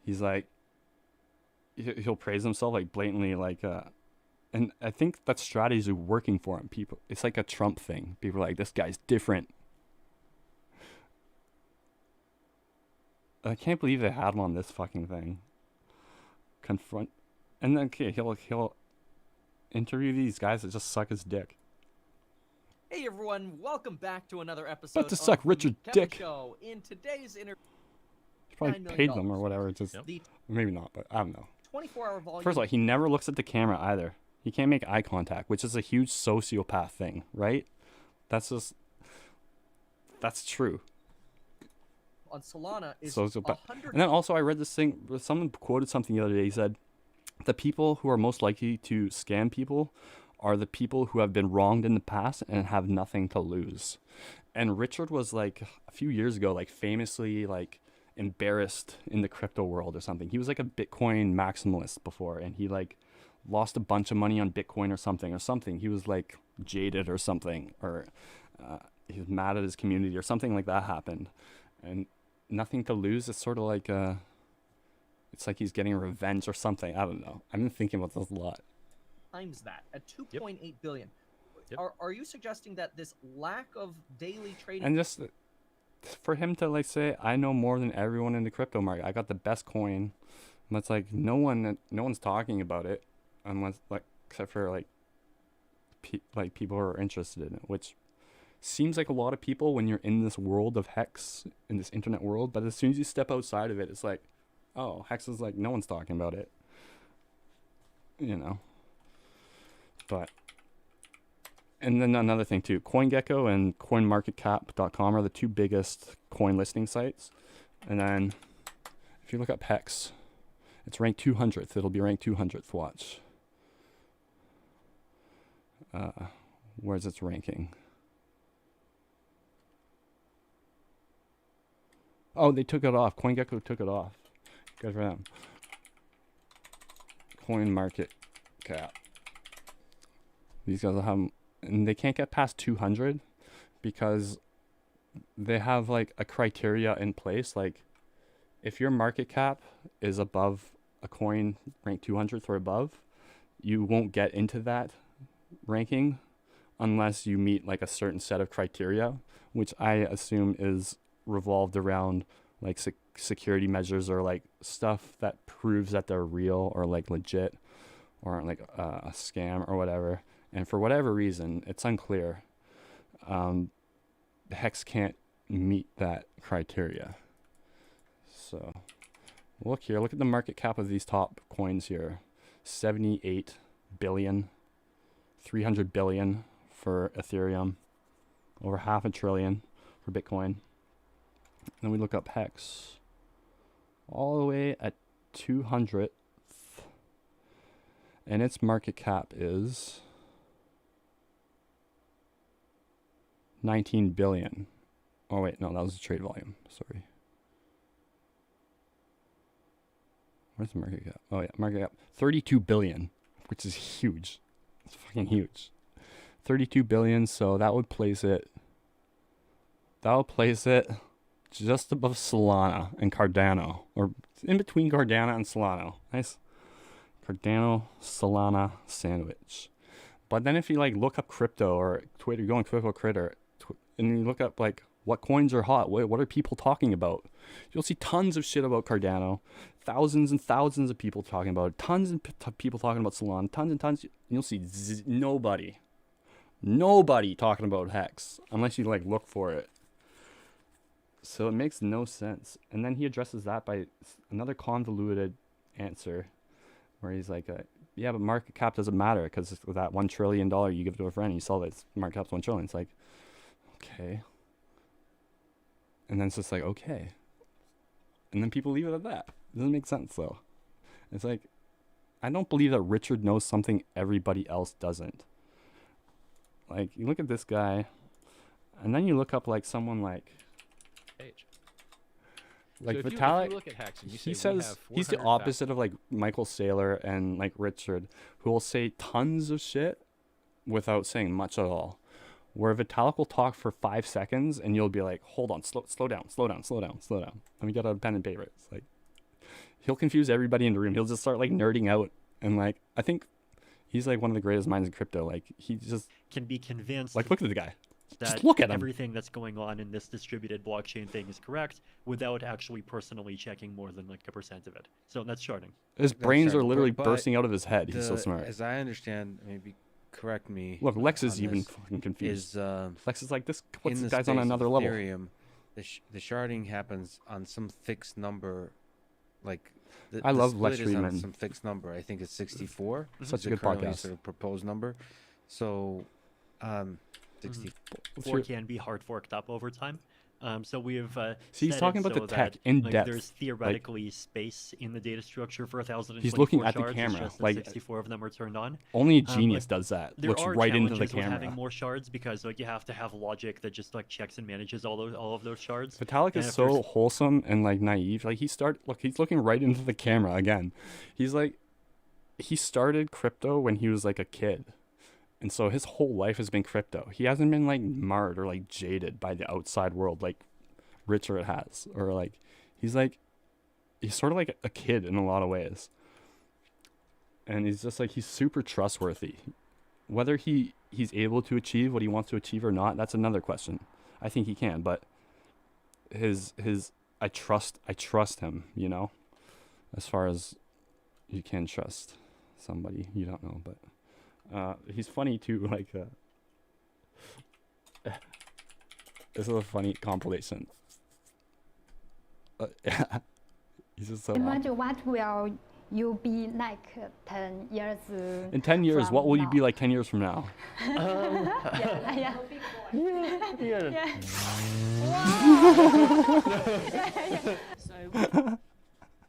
He's like, he'll praise himself like blatantly like and I think that strategy is working for him. People, it's like a Trump thing. People are like, this guy's different. I can't believe they had him on this fucking thing. Confront, and then okay, he'll interview these guys that just suck his dick.
Hey everyone, welcome back to another episode
About to suck
of
Richard
the
dick.
Show. In today's interview,
He probably paid them or whatever. It's just maybe not, but I don't know.
24-hour volume.
First of all, he never looks at the camera either. He can't make eye contact, which is a huge sociopath thing, right? That's true.
On Solana is
Sociopath.
100.
And then also I read this thing, someone quoted something the other day. He said, the people who are most likely to scam people are the people who have been wronged in the past and have nothing to lose. And Richard was like a few years ago, like famously like embarrassed in the crypto world or something. He was like a Bitcoin maximalist before, and he like lost a bunch of money on Bitcoin or something. He was like jaded or something, or he was mad at his community or something like that happened. And nothing to lose. It's sort of like it's like he's getting revenge or something. I don't know. I've been thinking about this a lot.
Times that at 2.8 billion. Are you suggesting that this lack of daily trading
and just for him to like say, I know more than everyone in the crypto market, I got the best coin, and it's like no one's talking about it unless like except for like people who are interested in it, which seems like a lot of people when you're in this world of Hex, in this internet world. But as soon as you step outside of it, it's like, oh, Hex is like no one's talking about it, you know. But and then another thing too, CoinGecko and CoinMarketCap.com are the two biggest coin listing sites. And then if you look up Hex, it's ranked 200th. It'll be ranked 200th. Watch. Where's its ranking? Oh, they took it off. CoinGecko took it off. Good for them. CoinMarketCap. These guys will have, and they can't get past 200 because they have like a criteria in place. Like if your market cap is above a coin ranked 200th or above, you won't get into that ranking unless you meet like a certain set of criteria, which I assume is revolved around like security measures or like stuff that proves that they're real or like legit or like a scam or whatever. And for whatever reason, it's unclear, Hex can't meet that criteria. So look here, look at the market cap of these top coins here. 78 billion, 300 billion for Ethereum, over $500 billion for Bitcoin. Then we look up Hex, all the way at 200th, and its market cap is 19 billion. Oh wait, no, that was the trade volume. Sorry. Where's the market cap? Oh yeah, market cap 32 billion, which is huge. It's fucking huge. 32 billion, so that would place it just above Solana and Cardano, or in between Cardano and Solana. Nice Cardano Solana sandwich. But then if you like look up crypto or Twitter, go on Twitter Critter, and you look up like what coins are hot, what are people talking about, you'll see tons of shit about Cardano, thousands and thousands of people talking about it, tons of people talking about Solana, tons and tons. You'll see nobody talking about Hex unless you like look for it. So it makes no sense. And then he addresses that by another convoluted answer where he's like, yeah, but market cap doesn't matter because with that $1 trillion you give to a friend, you sell it, market cap's $1 trillion. It's like, okay. And then it's just like, okay. And then people leave it at that. It doesn't make sense though. It's like, I don't believe that Richard knows something everybody else doesn't. Like, you look at this guy, and then you look up like someone like
So if
Vitalik.
you look at Hex and you say
He
we
says
have
he's the
400
opposite of like Michael Saylor and like Richard, who will say tons of shit without saying much at all. Where Vitalik will talk for 5 seconds and you'll be like, hold on, slow down. Let me get a pen and paper. It's like, he'll confuse everybody in the room. He'll just start like nerding out. And like, I think he's like one of the greatest minds in crypto. Like, he just
can be convinced.
Like, look at the guy.
That
Just look at him.
everything that's going on in this distributed blockchain thing is correct without actually personally checking more than like 1% of it. So that's sharding.
His brains are literally bursting out of his head. He's so smart.
As I understand, maybe correct me.
Look, Lex is
on
even
this,
fucking confused.
Is,
Lex is like, this puts
in
this
the
guy's on
space of
another level.
Ethereum, the sharding happens on some fixed number, like
I love
split
Lex
is on
Friedman.
some fixed number. I think it's 64.
Such
is
a
the
good
currently
podcast.
Sort of proposed number. So, 64.
Or can be hard forked up over time. So we have
See, he's
set
talking
it
about the
so
tech
that,
in
like,
depth.
There's theoretically space in the data structure for 1,024
He's looking at the
shards. It's
camera,
just that
like,
64 of them are turned on.
Only a genius does that.
There
Looks
are
right into the
challenges with
camera.
having more shards because like you have to have logic that just like checks and manages all of those shards.
Vitalik
And
is
if
so
there's-
wholesome and like naive. Like he's looking right into the camera again. He's like, he started crypto when he was like a kid. And so his whole life has been crypto. He hasn't been like marred or like jaded by the outside world like Richard has. Or like, he's sort of like a kid in a lot of ways. And he's just like, he's super trustworthy. Whether he's able to achieve what he wants to achieve or not, that's another question. I think he can, but I trust him, you know, as far as you can trust somebody you don't know, but he's funny too. Like, this is a funny compilation. He's just so awesome.
What will you be like 10 years?
In 10 years, what will you be like 10 years from now?
Yeah.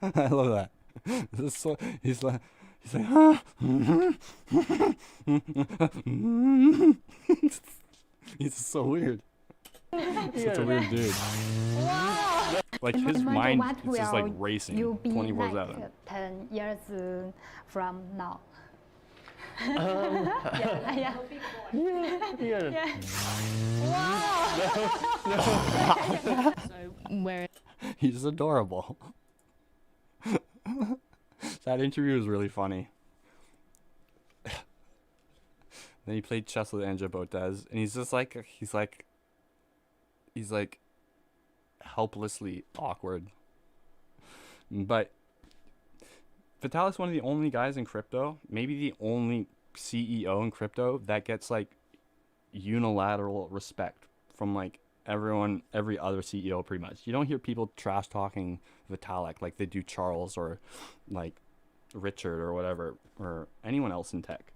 I love that. This is so, he's like, huh? He's so weird. Such a weird dude. Like his mind is just like racing
You be
24/7.
like 10 years from now.
Where
He's adorable. That interview was really funny. Then he played chess with Andrea Botez, and he's just like, he's like helplessly awkward. But Vitalik's one of the only guys in crypto, maybe the only CEO in crypto that gets like unilateral respect from like every other CEO pretty much. You don't hear people trash talking Vitalik like they do Charles or like Richard or whatever, or anyone else in tech,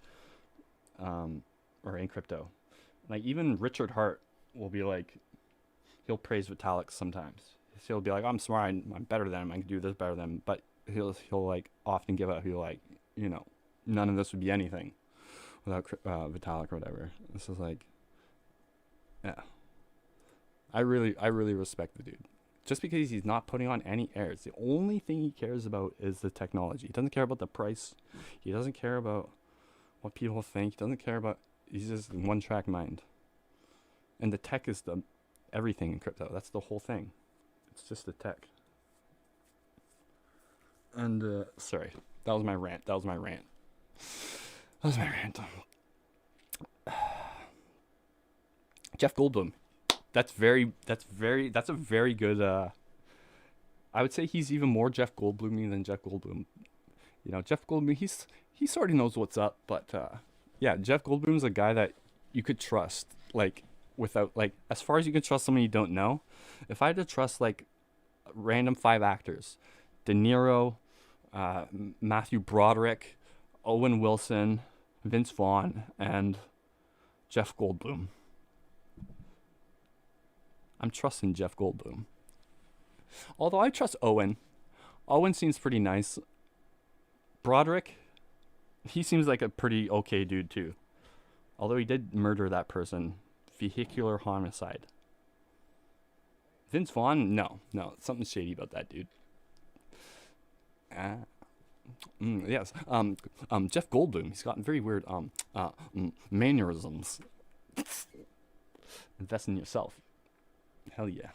or in crypto. Like even Richard Hart will be like, he'll praise Vitalik sometimes. He'll be like, I'm smart, I'm better than him, I can do this better than him. But he'll like often give out, he'll like, you know, none of this would be anything without Vitalik or whatever. This is like, yeah. I really respect the dude. Just because he's not putting on any airs. The only thing he cares about is the technology. He doesn't care about the price. He doesn't care about what people think. He doesn't care about, he's just one-track mind. And the tech is the everything in crypto. That's the whole thing. It's just the tech. And sorry, that was my rant. Jeff Goldblum. That's a very good, I would say he's even more Jeff Goldblum than Jeff Goldblum. You know, Jeff Goldblum, he sort of knows what's up, but yeah, Jeff Goldblum's a guy that you could trust, like, without, like, as far as you can trust someone you don't know. If I had to trust, like, random 5 actors, De Niro, Matthew Broderick, Owen Wilson, Vince Vaughn, and Jeff Goldblum, I'm trusting Jeff Goldblum. Although I trust Owen. Owen seems pretty nice. Broderick, he seems like a pretty okay dude too. Although he did murder that person. Vehicular homicide. Vince Vaughn? No. Something shady about that dude. Yes. Jeff Goldblum. He's got very weird mannerisms. Invest in yourself. Hell yeah.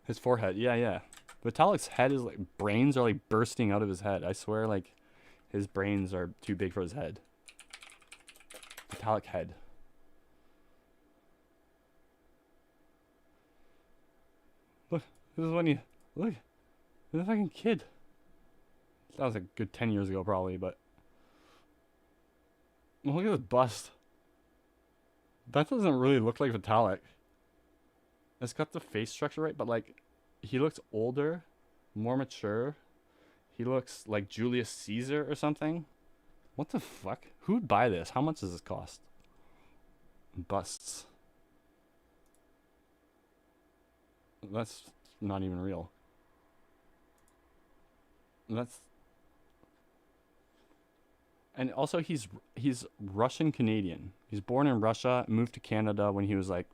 His forehead. Yeah. Vitalik's head is like, brains are like bursting out of his head. I swear, like, his brains are too big for his head. Vitalik head. Look, this is when you look. This is a fucking kid. That was a good 10 years ago, probably, but look at this bust. That doesn't really look like Vitalik. It's got the face structure right, but like, he looks older, more mature. He looks like Julius Caesar or something. What the fuck? Who would buy this? How much does this cost? Busts. That's not even real. And also he's Russian Canadian. He's born in Russia, moved to Canada when he was like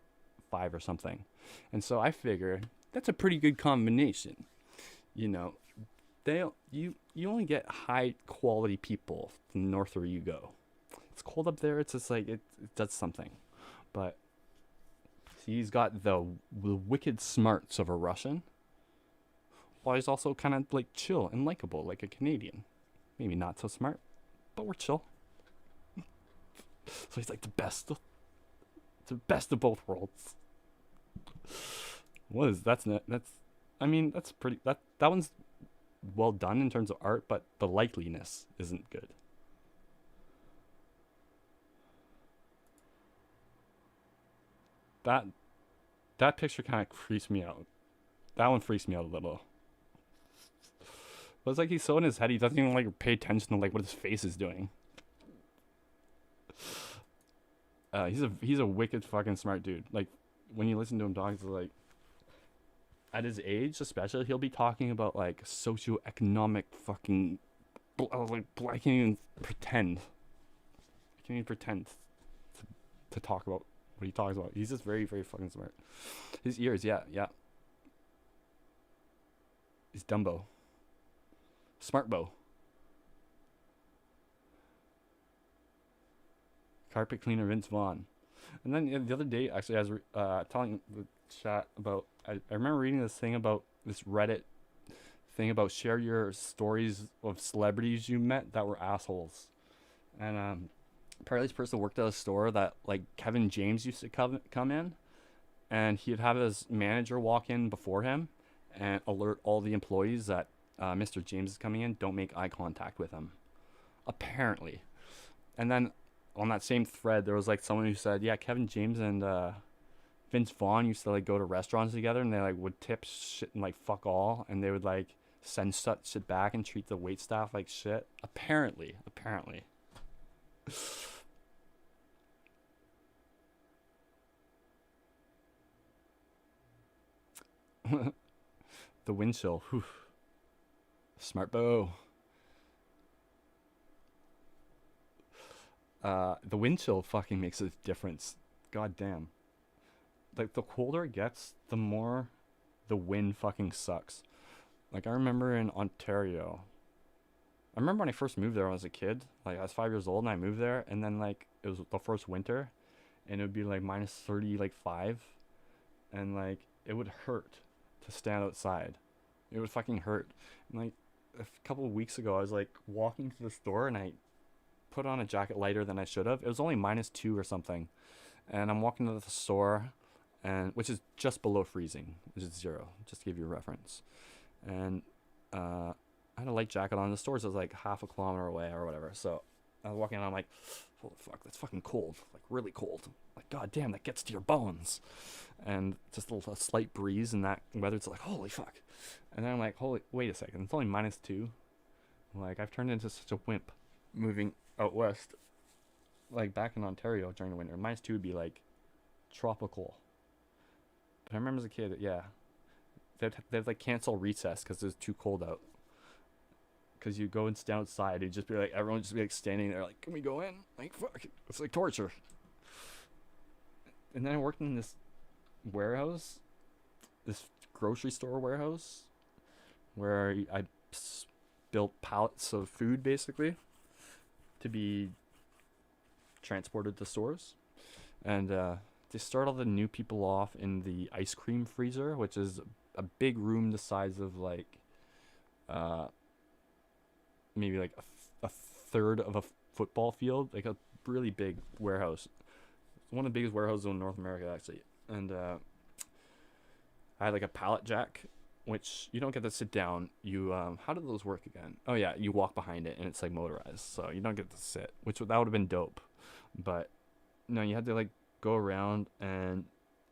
5 or something. And so I figure that's a pretty good combination. You know, you only get high quality people the norther you go. It's cold up there. It's just like it does something. But he's got the wicked smarts of a Russian, while he's also kind of like chill and likable like a Canadian. Maybe not so smart, but we're chill. So he's like the best of both worlds. That's pretty, that one's well done in terms of art, but the likeliness isn't good. That picture kind of creeps me out. That one freaks me out a little. But it's like he's so in his head, he doesn't even like pay attention to like what his face is doing. He's a wicked fucking smart dude. Like, when you listen to him talk, it's like, at his age especially, he'll be talking about like socioeconomic fucking, I can't even pretend. To talk about what he talks about. He's just very, very fucking smart. His ears, yeah. He's Dumbo. Smartbo. Carpet cleaner Vince Vaughn. And then the other day, actually, I was telling the chat about, I remember reading this thing about this Reddit thing about share your stories of celebrities you met that were assholes. And apparently this person worked at a store that like Kevin James used to come in, and he'd have his manager walk in before him and alert all the employees that Mr. James is coming in, don't make eye contact with him. Apparently. And then on that same thread, there was like someone who said, yeah, Kevin James and Vince Vaughn used to like go to restaurants together, and they like would tip shit and like fuck all, and they would like send shit back and treat the wait staff like shit. Apparently. The wind chill. Whew. Smart bow. The wind chill fucking makes a difference. God damn. Like, the colder it gets, the more the wind fucking sucks. Like, I remember in Ontario. I remember when I first moved there when I was a kid. Like, I was 5 years old and I moved there. And then, like, it was the first winter. And it would be, like, minus 30, like, 5. And, like, it would hurt to stand outside. It would fucking hurt. And, like, a couple of weeks ago, I was, like, walking to the store and I put on a jacket lighter than I should have. It was only minus 2 or something. And I'm walking to the store, and which is just below freezing, which is 0, just to give you a reference. And I had a light jacket on. The store's was like half a kilometer away or whatever. So I was walking and I'm like, holy fuck, that's fucking cold. Like, really cold. Like, god damn, that gets to your bones. And just a slight breeze in that weather, it's like, holy fuck. And then I'm like, wait a second, it's only minus 2. Like, I've turned into such a wimp moving out west. Like, back in Ontario during the winter, minus 2 would be like tropical. But I remember as a kid, yeah, they'd like cancel recess because it was too cold out. because you go and stand outside, it'd just be like, everyone just be like standing there like, can we go in? Like, fuck, it's like torture. And then I worked in this warehouse, this grocery store warehouse, where I built pallets of food basically to be transported to stores. And they start all the new people off in the ice cream freezer, which is a big room the size of like maybe like a third of a football field, like a really big warehouse. One of the biggest warehouses in North America, actually. And I had like a pallet jack, which you don't get to sit down. You how do those work again? Oh yeah, you walk behind it and it's like motorized, so you don't get to sit, which that would have been dope. But no, you had to like go around and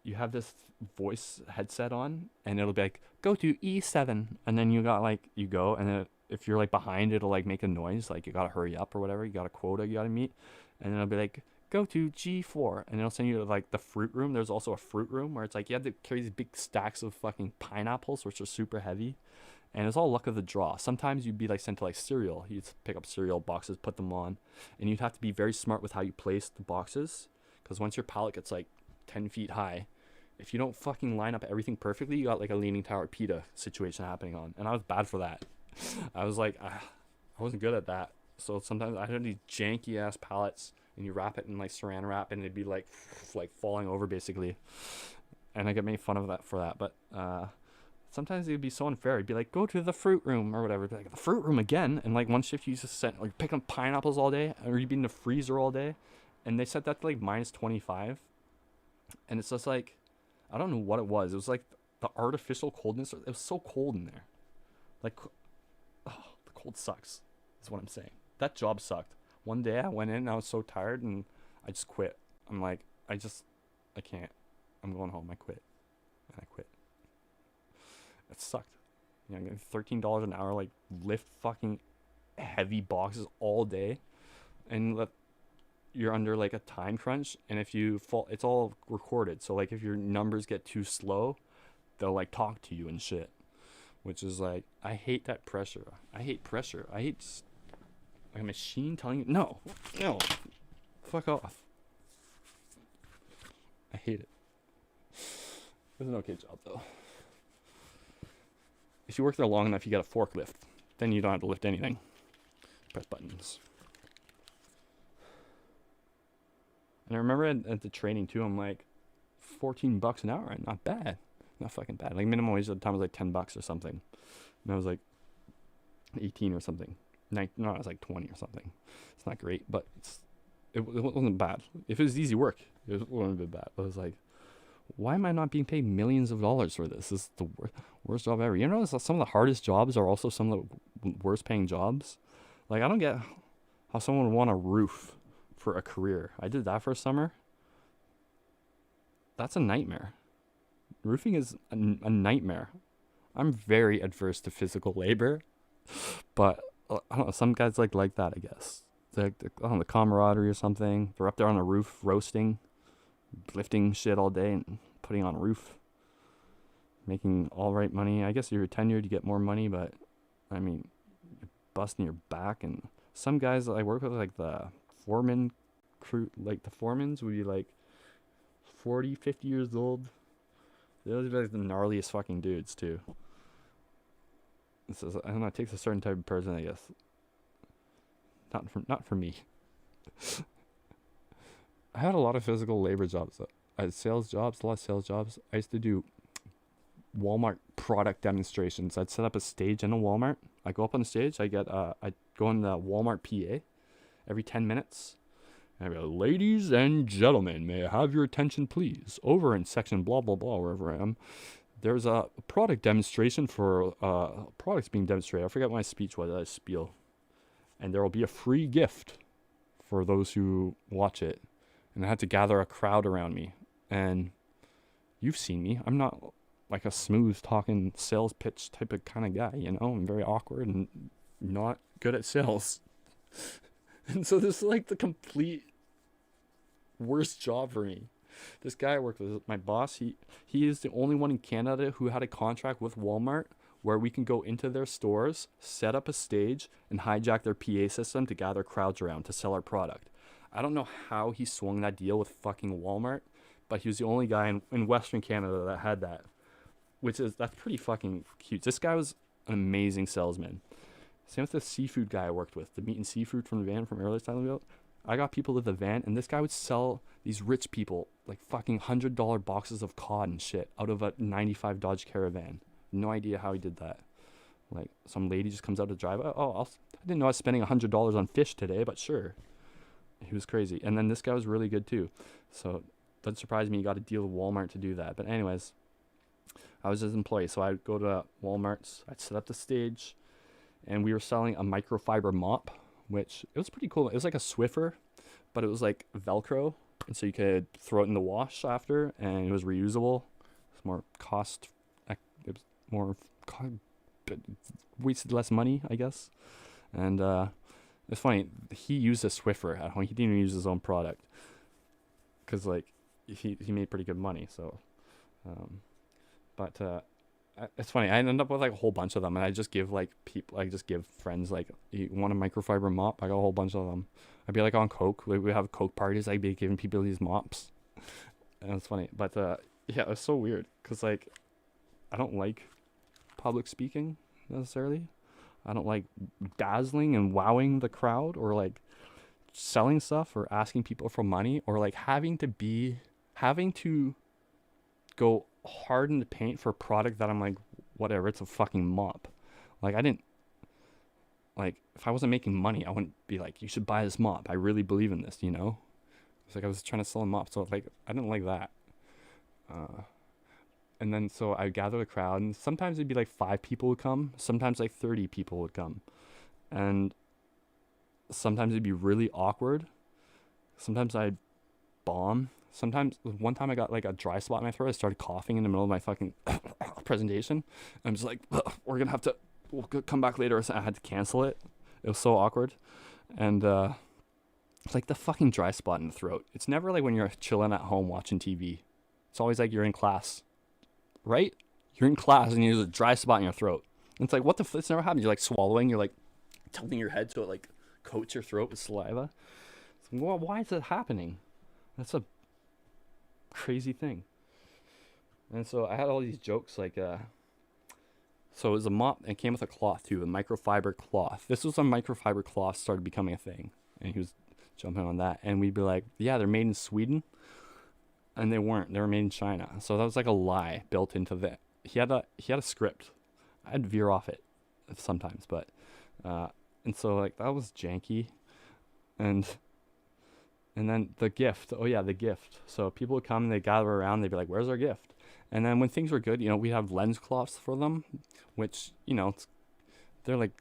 you have this voice headset on and it'll be like, go to E7, and then you got like, you go, and then if you're like behind, it'll like make a noise like you gotta hurry up or whatever, you got a quota you gotta meet, and then it'll be like, go to G4, and it'll send you to like the fruit room. There's also a fruit room where it's like you have to carry these big stacks of fucking pineapples, which are super heavy, and it's all luck of the draw. Sometimes you'd be like sent to like cereal, you'd pick up cereal boxes, put them on, and you'd have to be very smart with how you place the boxes, because once your pallet gets like 10 feet high, if you don't fucking line up everything perfectly, you got like a Leaning Tower of Pisa situation happening on. And I was bad for that. I was like, I wasn't good at that. So sometimes I had these janky ass pallets, and you wrap it in like saran wrap, and it'd be like falling over basically. And I get made fun of that for that. But sometimes it would be so unfair. It'd be like, go to the fruit room or whatever. It'd be like, the fruit room again? And like one shift you just sent like pick up pineapples all day, or you'd be in the freezer all day. And they set that to like minus 25. And it's just like, I don't know what it was. It was like the artificial coldness. It was so cold in there. Like, oh, the cold sucks, is what I'm saying. That job sucked. One day I went in and I was so tired and I just quit. I'm like, I can't. I'm going home. I quit. And I quit. It sucked. You know, I'm getting $13 an hour, like lift fucking heavy boxes all day. And you're under like a time crunch, and if you fall, it's all recorded, so like if your numbers get too slow, they'll like talk to you and shit, which is like, I hate that pressure. I hate pressure. I hate like a machine telling you no, fuck off. I hate it. It's an okay job though. If you work there long enough, you get a forklift, then you don't have to lift anything. Press buttons. And I remember at the training too, I'm like, $14 an hour, not bad, not fucking bad. Like minimum wage at the time was like $10 or something, and I was like 18 or something. No, I was like 20 or something. It's not great, but it wasn't bad. If it was easy work, it wouldn't have been bad. But I was like, why am I not being paid millions of dollars for this? This is the worst job ever. You know, some of the hardest jobs are also some of the worst paying jobs. Like, I don't get how someone would want a roof for a career. I did that for a summer. That's a nightmare. Roofing is a nightmare. I'm very adverse to physical labor, but I don't know, some guys like that, I guess. Like, I don't know, the camaraderie or something. They're up there on the roof roasting, lifting shit all day and putting on a roof, making all right money. I guess if you're tenured, you get more money, but I mean, you're busting your back. And some guys that I work with, like the foreman crew, like the foremans would be like 40, 50 years old. Those are like the gnarliest fucking dudes too. So, I don't know, it takes a certain type of person, I guess. Not for me. I had a lot of physical labor jobs. I had a lot of sales jobs. I used to do Walmart product demonstrations. I'd set up a stage in a Walmart. I go up on the stage. I go in the Walmart PA every 10 minutes. And I'd be like, ladies and gentlemen, may I have your attention, please? Over in section blah, blah, blah, wherever I am, there's a product demonstration for products being demonstrated. I forget what my speech was. I spiel. And there will be a free gift for those who watch it. And I had to gather a crowd around me. And you've seen me. I'm not like a smooth talking sales pitch type of kind of guy, you know? I'm very awkward and not good at sales. And so this is like the complete worst job for me. This guy I worked with, my boss, he is the only one in Canada who had a contract with Walmart where we can go into their stores, set up a stage, and hijack their PA system to gather crowds around to sell our product. I don't know how he swung that deal with fucking Walmart, but he was the only guy in Western Canada that had that, that's pretty fucking cute. This guy was an amazing salesman. Same with the seafood guy I worked with, the meat and seafood from the van from earlier time ago. I got people to the van, and this guy would sell these rich people like fucking $100 boxes of cod and shit out of a 95 Dodge Caravan. No idea how he did that. Like, some lady just comes out to drive. I didn't know I was spending $100 on fish today, but sure. He was crazy. And then this guy was really good too. So, doesn't surprise me he got a deal with Walmart to do that. But anyways, I was his employee. So, I'd go to Walmart's. I'd set up the stage. And we were selling a microfiber mop, which it was pretty cool. It was like a Swiffer, but it was like Velcro. And so you could throw it in the wash after, and it was reusable. It's more wasted less money, I guess. And it's funny, he used a Swiffer at home. He didn't even use his own product because like he made pretty good money. So it's funny, I ended up with like a whole bunch of them, and I just give like friends, like, you want a microfiber mop? I got a whole bunch of them. I'd be like on coke, we have coke parties, I'd be giving people these mops, and it's funny. But yeah, it was so weird because like I don't like public speaking necessarily. I don't like dazzling and wowing the crowd, or like selling stuff, or asking people for money, or like having to go hard in the paint for a product that I'm like, whatever, it's a fucking mop. Like, if I wasn't making money, I wouldn't be like, you should buy this mop, I really believe in this, you know? It's like I was trying to sell a mop, so like I didn't like that. And then so I gather the crowd, and sometimes it'd be like 5 people would come, sometimes like 30 people would come, and sometimes it'd be really awkward. Sometimes I'd bomb. Sometimes, one time I got like a dry spot in my throat. I started coughing in the middle of my fucking presentation. I'm just like, we'll come back later. So I had to cancel it. It was so awkward. And it's like the fucking dry spot in the throat. It's never like when you're chilling at home watching TV. It's always like you're in class, right? You're in class and there's a dry spot in your throat. And it's like, what the fuck? It's never happened. You're like swallowing. You're like tilting your head so it like coats your throat with saliva. It's like, well, why is it happening? That's a crazy thing. And so I had all these jokes like so it was a mop, and it came with a cloth too, a microfiber cloth. This was when microfiber cloth started becoming a thing, and he was jumping on that, and we'd be like, yeah, they're made in Sweden, and they weren't. They were made in China. So that was like a lie built into that. He had a script. I'd veer off it sometimes, but and so like that was janky. And then the gift. Oh yeah, the gift. So people would come and they'd gather around. They'd be like, where's our gift? And then when things were good, you know, we'd have lens cloths for them, which, you know, they're like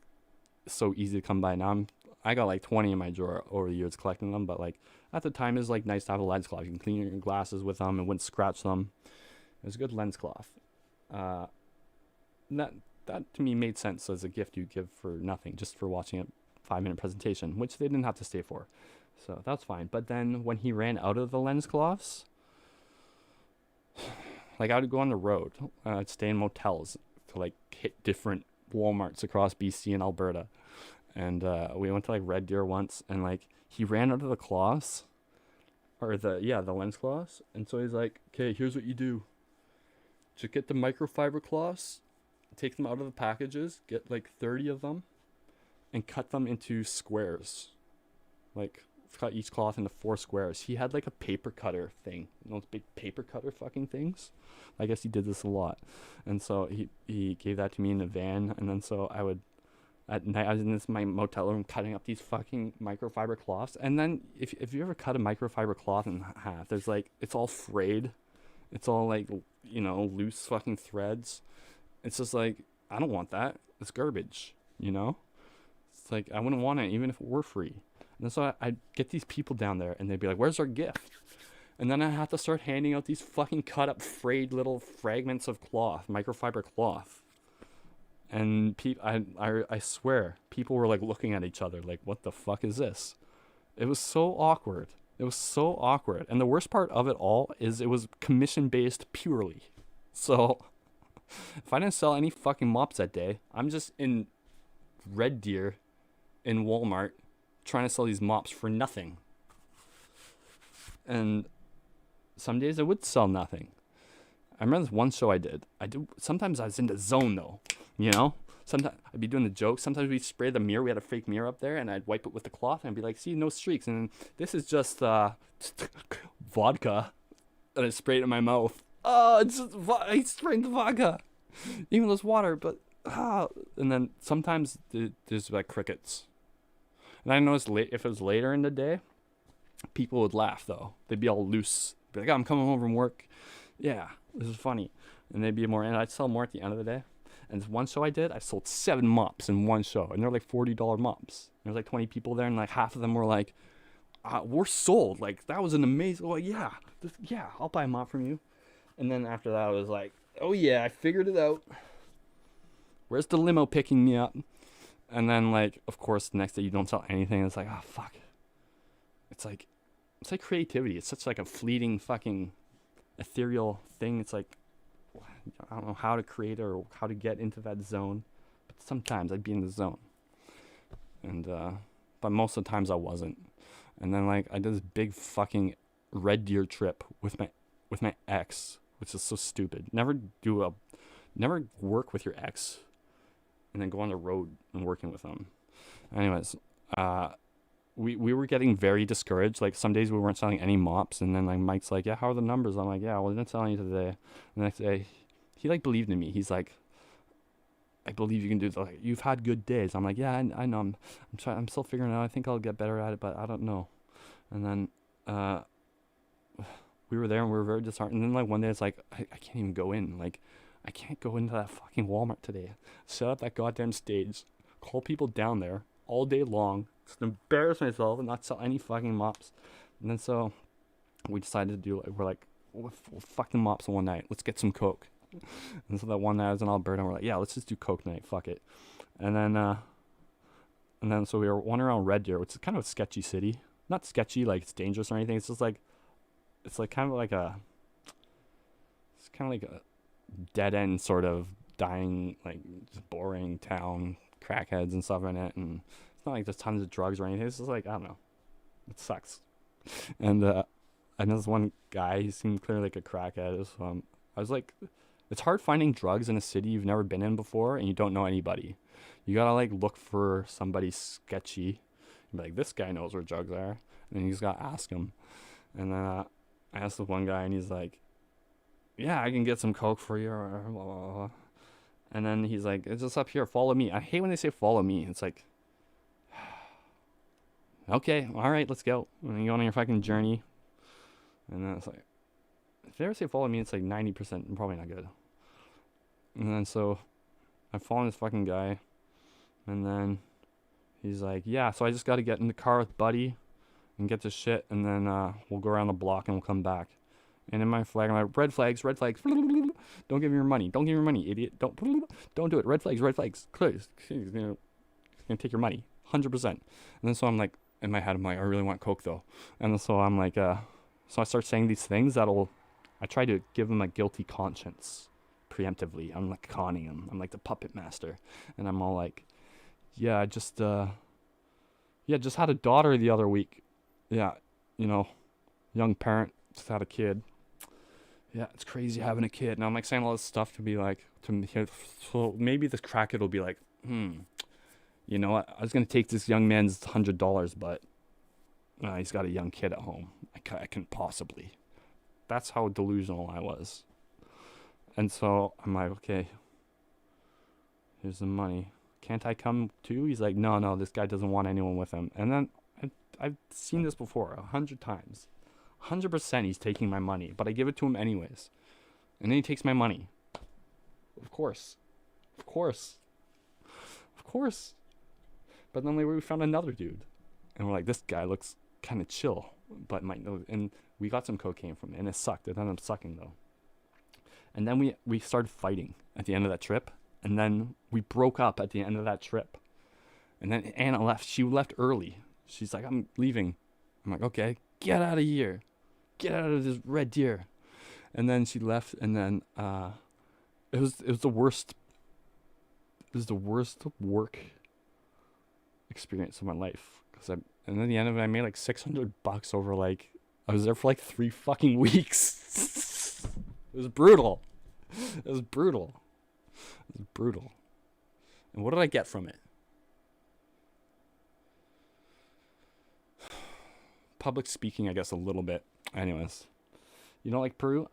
so easy to come by now. I got like 20 in my drawer over the years collecting them, but like at the time it was like nice to have a lens cloth. You can clean your glasses with them and wouldn't scratch them. It was a good lens cloth. That to me made sense as a gift you give for nothing, just for watching a 5-minute presentation, which they didn't have to stay for. So that's fine. But then when he ran out of the lens cloths, like I would go on the road. I'd stay in motels to like hit different Walmarts across BC and Alberta. And we went to like Red Deer once, and like he ran out of the cloths, or the lens cloths. And so he's like, okay, here's what you do. Just get the microfiber cloths, take them out of the packages, get like 30 of them, and cut them into squares. Like, cut each cloth into 4 squares. He had like a paper cutter thing, those big paper cutter fucking things. I guess he did this a lot. And so he gave that to me in the van, and then so I would, at night, I was in my motel room cutting up these fucking microfiber cloths. And then if you ever cut a microfiber cloth in half, there's like, it's all frayed. It's all like, you know, loose fucking threads. It's just like, I don't want that. It's garbage, you know? It's like, I wouldn't want it even if it were free. And so I'd get these people down there, and they'd be like, where's our gift? And then I have to start handing out these fucking cut up, frayed little fragments of cloth, microfiber cloth. And I swear, people were like looking at each other like, what the fuck is this? It was so awkward. It was so awkward. And the worst part of it all is it was commission-based purely. So If I didn't sell any fucking mops that day, I'm just in Red Deer in Walmart trying to sell these mops for nothing. And some days I would sell nothing. I remember this one show I did. Sometimes I was in the zone though, you know? Sometimes I'd be doing the jokes. Sometimes we'd spray the mirror. We had a fake mirror up there, and I'd wipe it with the cloth, and I'd be like, see, no streaks. And this is just vodka. And I sprayed it in my mouth. Oh, it's just I sprayed the vodka. Even though it's water, but and then sometimes there's like crickets. And I noticed if it was later in the day, people would laugh though. They'd be all loose. Be like, oh, I'm coming home from work. Yeah, this is funny. And they'd be more, and I'd sell more at the end of the day. And this one show I did, I sold 7 mops in one show, and they're like $40 mops. There was like 20 people there, and like half of them were like, we're sold. Like, that was an amazing, well, yeah, I'll buy a mop from you. And then after that, I was like, oh yeah, I figured it out. Where's the limo picking me up? And then, like, of course, the next day you don't sell anything. It's like, oh, fuck. It's like creativity. It's such like a fleeting fucking ethereal thing. It's like, I don't know how to create or how to get into that zone. But sometimes I'd be in the zone. And, but most of the times I wasn't. And then, like, I did this big fucking Red Deer trip with my ex, which is so stupid. Never work with your ex and then go on the road and working with them. Anyways, we were getting very discouraged. Like, some days we weren't selling any mops, and then like Mike's like, yeah, how are the numbers? I'm like, yeah, well, I didn't sell any today. The next day, he like believed in me. He's like, I believe you can do like, you've had good days. I'm like, yeah, I know. I'm still figuring it out. I think I'll get better at it, but I don't know. And then we were there and we were very disheartened. And then like one day it's like, I can't even go in. Like, I can't go into that fucking Walmart today. Set up that goddamn stage, call people down there all day long, just embarrass myself and not sell any fucking mops. And then so we decided to do it. We're like, we'll fuck the mops one night. Let's get some Coke. And so that one night I was in Alberta and we're like, yeah, let's just do Coke night. Fuck it. And then so we were wandering around Red Deer, which is kind of a sketchy city. Not sketchy, like it's dangerous or anything. It's just like, it's kind of like a dead end sort of dying, like just boring town, crackheads and stuff in it. And it's not like there's tons of drugs or anything. It's just like, I don't know. It sucks. And this one guy, he seemed clearly like a crackhead. So I was like, it's hard finding drugs in a city you've never been in before and you don't know anybody. You gotta like look for somebody sketchy. Be like, this guy knows where drugs are. And you just gotta ask him. And then I asked the one guy and he's like, yeah, I can get some Coke for you. Or blah, blah, blah. And then he's like, it's just up here, follow me. I hate when they say follow me. It's like, okay, all right, let's go. And then you go on your fucking journey. And then it's like, if they ever say follow me, it's like 90% probably not good. And then so I follow this fucking guy. And then he's like, yeah, so I just got to get in the car with Buddy and get this shit. And then we'll go around the block and we'll come back. And in my flag, I'm like, red flags. Don't give me your money. Don't give me your money, idiot. Don't do it. Red flags. Please. He's gonna take your money. 100%. And then so I'm like, in my head, I'm like, I really want Coke though. And then so I'm like, so I start saying these things I try to give him a guilty conscience preemptively. I'm like conning him. I'm like the puppet master. And I'm all like, yeah, I just had a daughter the other week. Yeah, young parent, just had a kid. Yeah, it's crazy having a kid. And I'm like saying all this stuff to be like, so maybe this crackhead will be like, you know what? I was going to take this young man's $100, but he's got a young kid at home. I couldn't possibly. That's how delusional I was. And so I'm like, okay, here's the money. Can't I come too? He's like, no, this guy doesn't want anyone with him. And then I've seen this before 100 times. 100% he's taking my money, but I give it to him anyways. And then he takes my money. Of course. But then we found another dude. And we're like, this guy looks kind of chill, but might know. And we got some cocaine from it, and it sucked. It ended up sucking, though. And then we started fighting at the end of that trip. And then we broke up at the end of that trip. And then Anna left. She left early. She's like, I'm leaving. I'm like, okay, get out of here. Get out of this Red Deer. And then she left, and then it was the worst. It was the worst work experience of my life. And then at the end of it, I made like $600 over like, I was there for like 3 fucking weeks. It was brutal. It was brutal. It was brutal. And what did I get from it? Public speaking, I guess, a little bit. Anyways, you know, like Peru.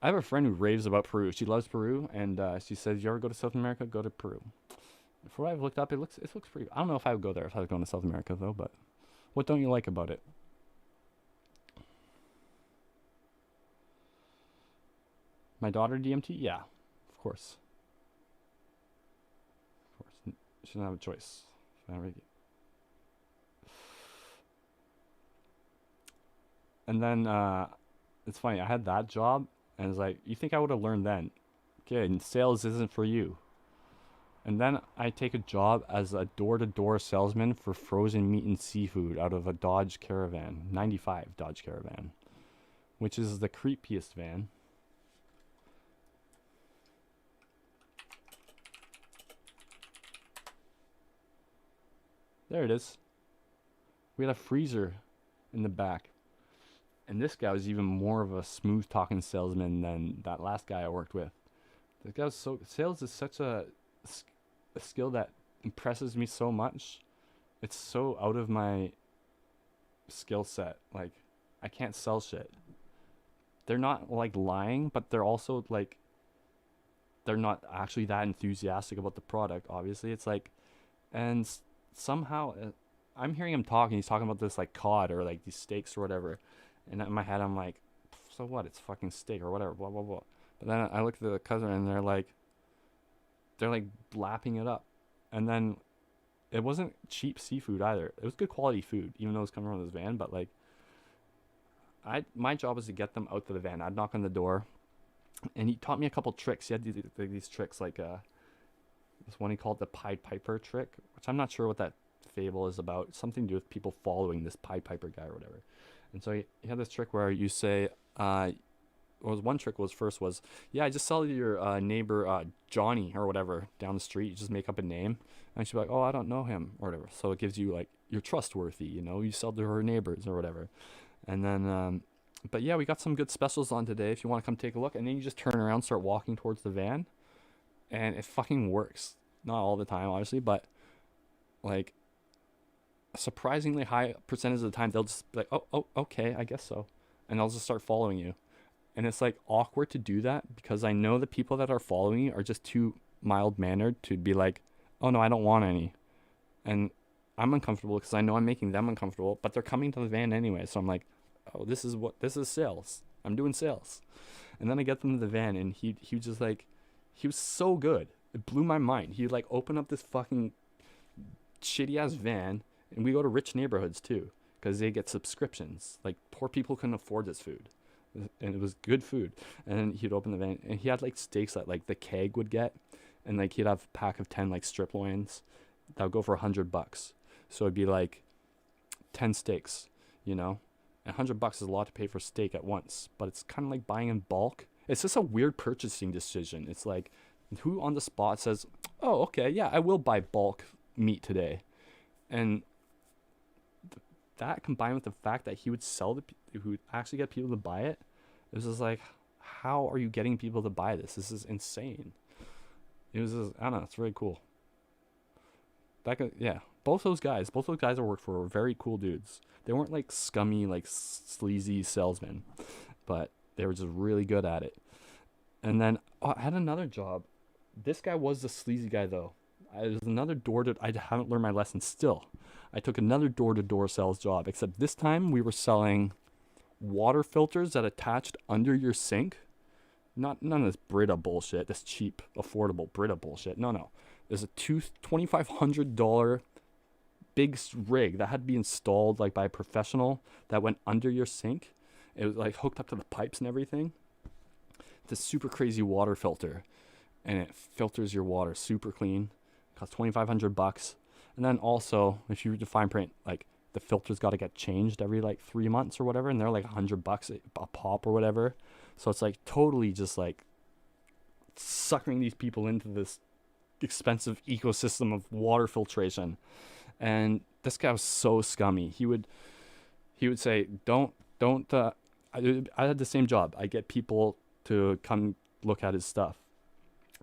I have a friend who raves about Peru. She loves Peru, and she says, "You ever go to South America? Go to Peru." For what I've looked up, it looks pretty. I don't know if I would go there if I was going to South America though. But what don't you like about it? My daughter DMT? Yeah, of course. Of course, she doesn't have a choice. And then it's funny. I had that job, and it's like, you think I would have learned then? Okay, and sales isn't for you. And then I take a job as a door-to-door salesman for frozen meat and seafood out of a Dodge Caravan, 95 Dodge Caravan, which is the creepiest van. There it is. We had a freezer in the back. And this guy was even more of a smooth-talking salesman than that last guy I worked with. This guy was sales is such a skill that impresses me so much. It's so out of my skill set. Like, I can't sell shit. They're not like lying, but they're also like, they're not actually that enthusiastic about the product. Obviously, it's like, and somehow I'm hearing him talk, and he's talking about this like cod or like these steaks or whatever. And in my head, I'm like, so what? It's fucking steak or whatever, blah blah blah. But then I look at the cousin, and they're like lapping it up. And then it wasn't cheap seafood either. It was good quality food, even though it was coming from this van. But like, my job was to get them out to the van. I'd knock on the door, and he taught me a couple tricks. He had these tricks, like this one he called the Pied Piper trick, which I'm not sure what that fable is about. It's something to do with people following this Pied Piper guy or whatever. And so he had this trick where you say, one trick was, yeah, I just sell to your neighbor Johnny or whatever down the street. You just make up a name, and she'd be like, oh, I don't know him or whatever. So it gives you like, you're trustworthy, you know, you sell to her neighbors or whatever. And then, but yeah, we got some good specials on today if you want to come take a look. And then you just turn around, start walking towards the van, and it fucking works. Not all the time, obviously, but like a surprisingly high percentage of the time, they'll just be like, oh, okay, I guess so. And they'll just start following you. And it's like awkward to do that because I know the people that are following you are just too mild-mannered to be like, oh no, I don't want any. And I'm uncomfortable because I know I'm making them uncomfortable, but they're coming to the van anyway. So I'm like, oh, this is sales. I'm doing sales. And then I get them to the van, and he was just like, he was so good. It blew my mind. He'd like open up this fucking shitty-ass van, and we go to rich neighborhoods too because they get subscriptions. Like, poor people couldn't afford this food. And it was good food. And then he'd open the van, and he had like steaks that like the keg would get, and like he'd have a pack of 10 like strip loins that would go for $100. So it'd be like 10 steaks, you know. And $100 is a lot to pay for steak at once, but it's kind of like buying in bulk. It's just a weird purchasing decision. It's like, who on the spot says, oh, okay, yeah, I will buy bulk meat today. And that combined with the fact that he would sell he would actually get people to buy it, it was just like, how are you getting people to buy this? This is insane. It was just, I don't know, it's really cool. Yeah, both those guys I worked for were very cool dudes. They weren't like scummy, like sleazy salesmen, but they were just really good at it. And then I had another job. This guy was the sleazy guy though. I was another I haven't learned my lesson still. I took another door-to-door sales job, except this time we were selling water filters that attached under your sink. None of this Brita bullshit, this cheap, affordable Brita bullshit. No. There's a $2,500 big rig that had to be installed like by a professional that went under your sink. It was like hooked up to the pipes and everything. This super crazy water filter, and it filters your water super clean. It costs $2,500. And then also, if you read the fine print, like the filter's got to get changed every like 3 months or whatever, and they're like $100 a pop or whatever. So it's like totally just like sucking these people into this expensive ecosystem of water filtration. And this guy was so scummy. He would say, don't I had the same job. I get people to come look at his stuff.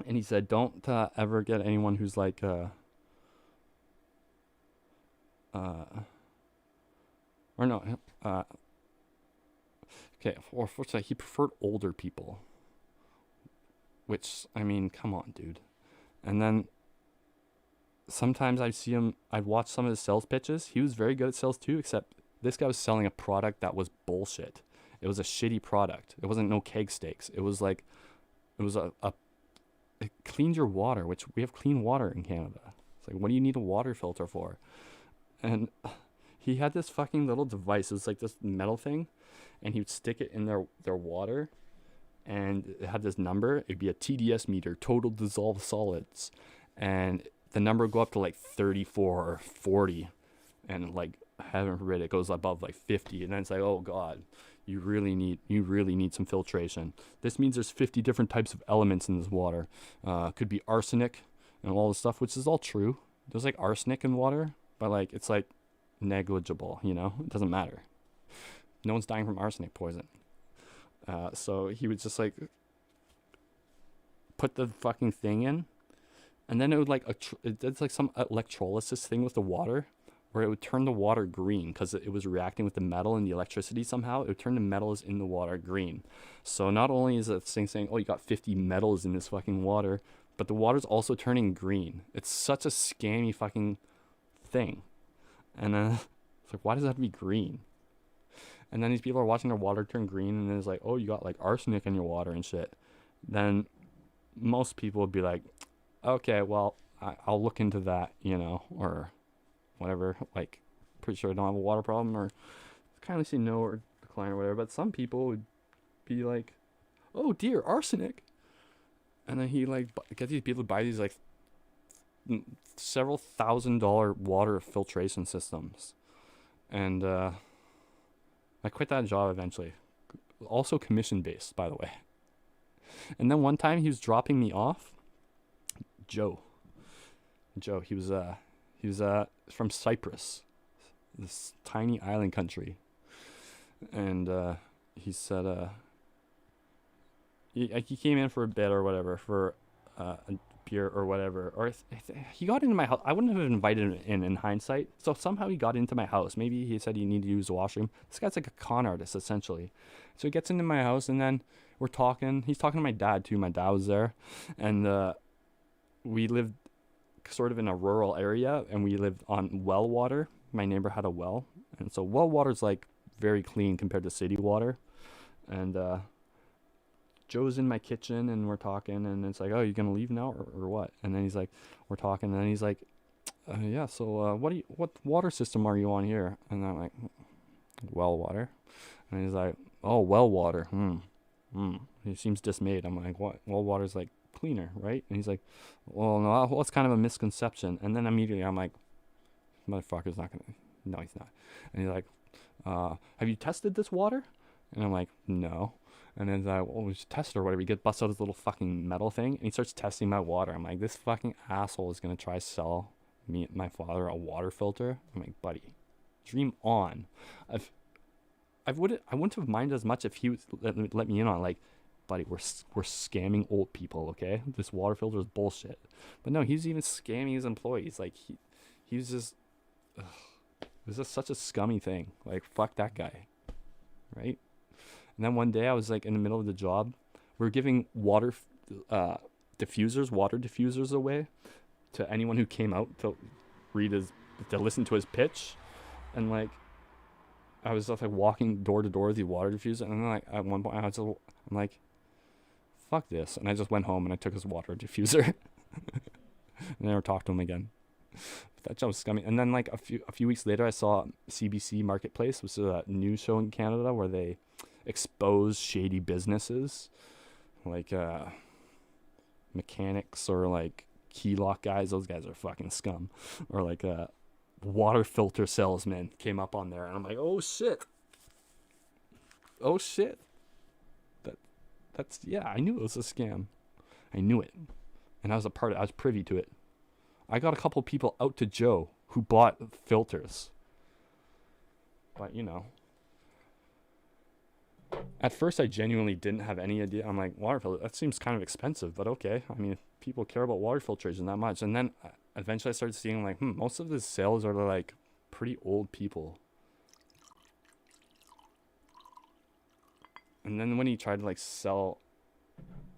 And he said, don't ever get anyone who's like or fortunately, he preferred older people. Which, I mean, come on, dude. And then sometimes I'd watch some of his sales pitches. He was very good at sales too, except this guy was selling a product that was bullshit. It was a shitty product. It wasn't no keg steaks. It was like, it cleaned your water, which we have clean water in Canada. It's like, what do you need a water filter for? And he had this fucking little device. It was like this metal thing, and he would stick it in their water, and it had this number. It'd be a TDS meter, total dissolved solids, and the number would go up to like 34 or 40, and like, heaven forbid, it goes above like 50, and then it's like, oh god, you really need some filtration. This means there's 50 different types of elements in this water. Could be arsenic and all this stuff, which is all true. There's like arsenic in water, but like, it's like negligible, you know? It doesn't matter. No one's dying from arsenic poison. So he would just like put the fucking thing in, and then it would like it's like some electrolysis thing with the water, where it would turn the water green because it was reacting with the metal and the electricity somehow. It would turn the metals in the water green. So not only is it thing saying, oh, you got 50 metals in this fucking water, but the water's also turning green. It's such a scammy fucking thing. And it's like, why does that have to be green? And then these people are watching their water turn green, and then it's like, oh, you got like arsenic in your water and shit. Then most people would be like, okay, well, I'll look into that, you know, or whatever, like, pretty sure I don't have a water problem, or kindly say no or decline or whatever. But some people would be like, oh dear, arsenic. And then he like get these people to buy these like several $1,000 water filtration systems. And I quit that job eventually. Also commission based, by the way. And then one time he was dropping me off. Joe, he was from Cyprus, this tiny island country, and he said he came in for a bit or whatever, for a beer or whatever, or he got into my house. I wouldn't have invited him in hindsight, so somehow he got into my house. Maybe he said he needed to use the washroom. This guy's like a con artist, essentially. So he gets into my house, and then we're talking. He's talking to my dad too. My dad was there, and we lived sort of in a rural area, and we lived on well water. My neighbor had a well, and so well water's like very clean compared to city water. And Joe's in my kitchen, and we're talking, and it's like, oh, you gonna leave now or what? And then he's like, we're talking, and then he's like, yeah, so what water system are you on here? And I'm like, well water. And he's like, oh, well water. He seems dismayed. I'm like, what? Well water's like cleaner, right? And he's like, well, no, that's kind of a misconception. And then immediately I'm like, motherfucker's not gonna, no, he's not. And he's like, have you tested this water? And I'm like, no. And then he's like, well, we should test it or whatever. He busts out his little fucking metal thing, and he starts testing my water. I'm like, this fucking asshole is gonna try to sell me, my father, a water filter. I'm like, buddy, dream on. I wouldn't have minded as much if he would let me in on, like, buddy, we're scamming old people, okay? This water filter is bullshit. But no, he's even scamming his employees. Like, he's just, it was just such a scummy thing. Like, fuck that guy, right? And then one day I was like in the middle of the job. We were giving water diffusers away to anyone who came out to listen to his pitch. And like, I was just like walking door to door with the water diffuser, and then like at one point I'm like, fuck this, and I just went home and I took his water diffuser and never talked to him again. That job was scummy. And then like a few weeks later, I saw CBC Marketplace, which is a news show in Canada where they expose shady businesses like mechanics or like key lock guys. Those guys are fucking scum. Or like water filter salesman came up on there, and I'm like, oh shit, that's yeah, I knew it was a scam. I knew it. And I was I was privy to it. I got a couple people out to Joe who bought filters. But, you know. At first, I genuinely didn't have any idea. I'm like, water filter, that seems kind of expensive, but okay. I mean, if people care about water filtration that much. And then eventually I started seeing like, most of the sales are like pretty old people. And then when he tried to like sell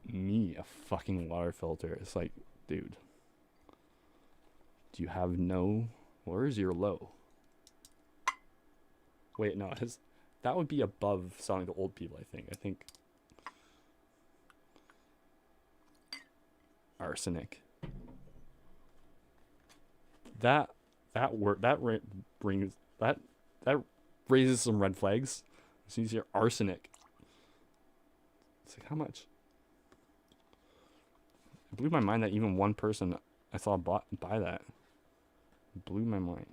me a fucking water filter, it's like, dude, do you have where's your low? Wait, no, that would be above selling to old people, I think. Arsenic. That raises some red flags. As soon as you hear arsenic, it's like, how much? It blew my mind that even one person I saw buy that. It blew my mind.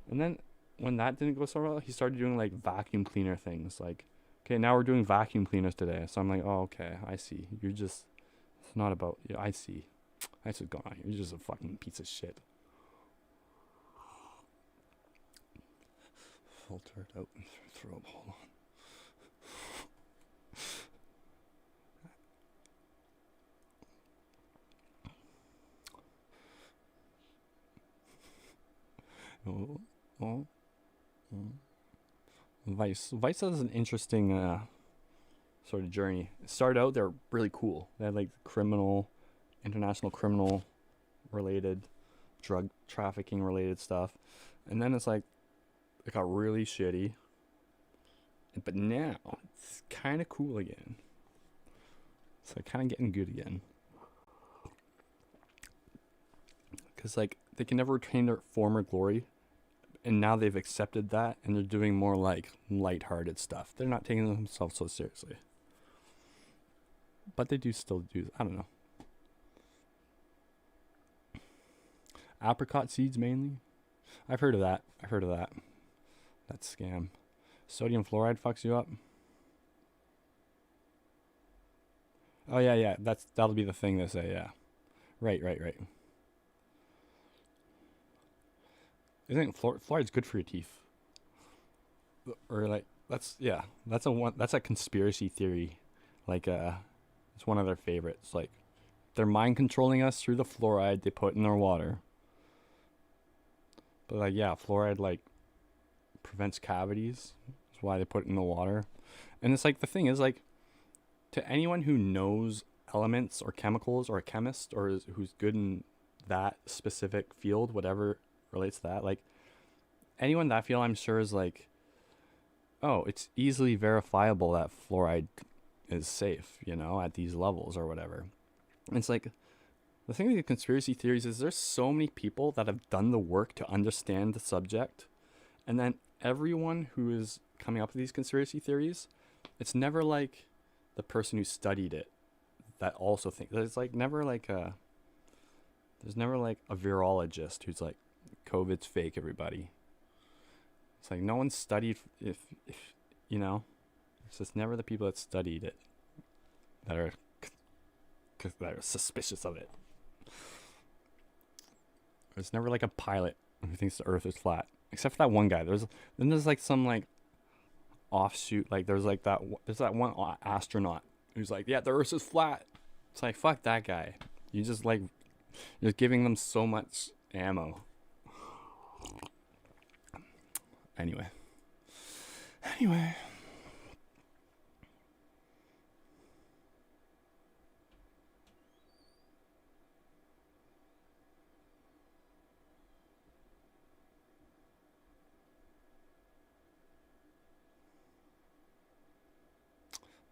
And then when that didn't go so well, he started doing like vacuum cleaner things. Like, okay, now we're doing vacuum cleaners today. So I'm like, oh, okay, I see. It's not about, yeah, I see. I see what's going on here. You're just a fucking piece of shit. Filter it out and throw up. Hold on. Vice has an interesting sort of journey. It started out, they're really cool. They had like international criminal related, drug trafficking related stuff. And then it's like, it got really shitty. But now, it's kind of cool again. It's like kind of getting good again. Because like, they can never retain their former glory. And now they've accepted that, and they're doing more like lighthearted stuff. They're not taking themselves so seriously. But they still do, I don't know. Apricot seeds mainly. I've heard of that. That's scam. Sodium fluoride fucks you up. Oh yeah. That'll be the thing they say, yeah. Right. I think fluoride's good for your teeth. Or like that's a conspiracy theory. Like it's one of their favorites. Like they're mind controlling us through the fluoride they put in their water. But like yeah, fluoride like prevents cavities. That's why they put it in the water. And it's like the thing is like to anyone who knows elements or chemicals or a chemist or who's good in that specific field, whatever relates to that, like anyone in that field I'm sure is like, oh, it's easily verifiable that fluoride is safe, at these levels or whatever. And it's like the thing with the conspiracy theories is there's so many people that have done the work to understand the subject, and then everyone who is coming up with these conspiracy theories, it's never like the person who studied it that also thinks there's never like a virologist who's like, COVID's fake, everybody. It's like no one studied if it's just never the people that studied it that are suspicious of it. There's never like a pilot who thinks the earth is flat, except for that one guy. There's like some like offshoot, like there's that one astronaut who's like, yeah, the earth is flat. It's like, fuck that guy. You're just giving them so much ammo. Anyway.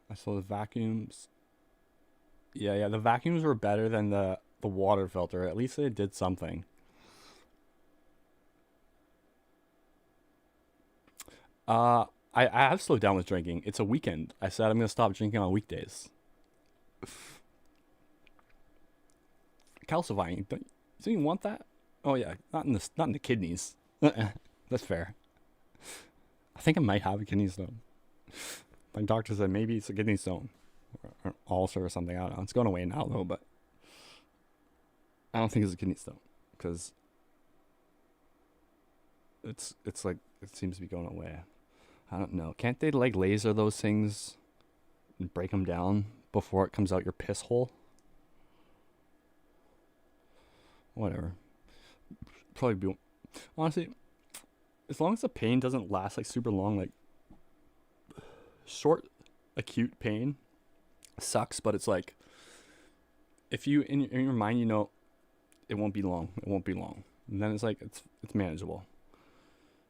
I saw the vacuums. Yeah, the vacuums were better than the water filter. At least they did something. I have slowed down with drinking. It's a weekend. I said I'm going to stop drinking on weekdays. Calcifying. Don't you want that? Oh yeah, not in the kidneys. That's fair. I think I might have a kidney stone. My doctor said maybe it's a kidney stone. or ulcer or something. I don't know. It's going away now though, but I don't think it's a kidney stone because it's like it seems to be going away. I don't know. Can't they like laser those things and break them down before it comes out your piss hole? Whatever. Probably be. Honestly, as long as the pain doesn't last like super long, like short acute pain sucks, but it's like if you in your mind you know it won't be long, and then it's like it's manageable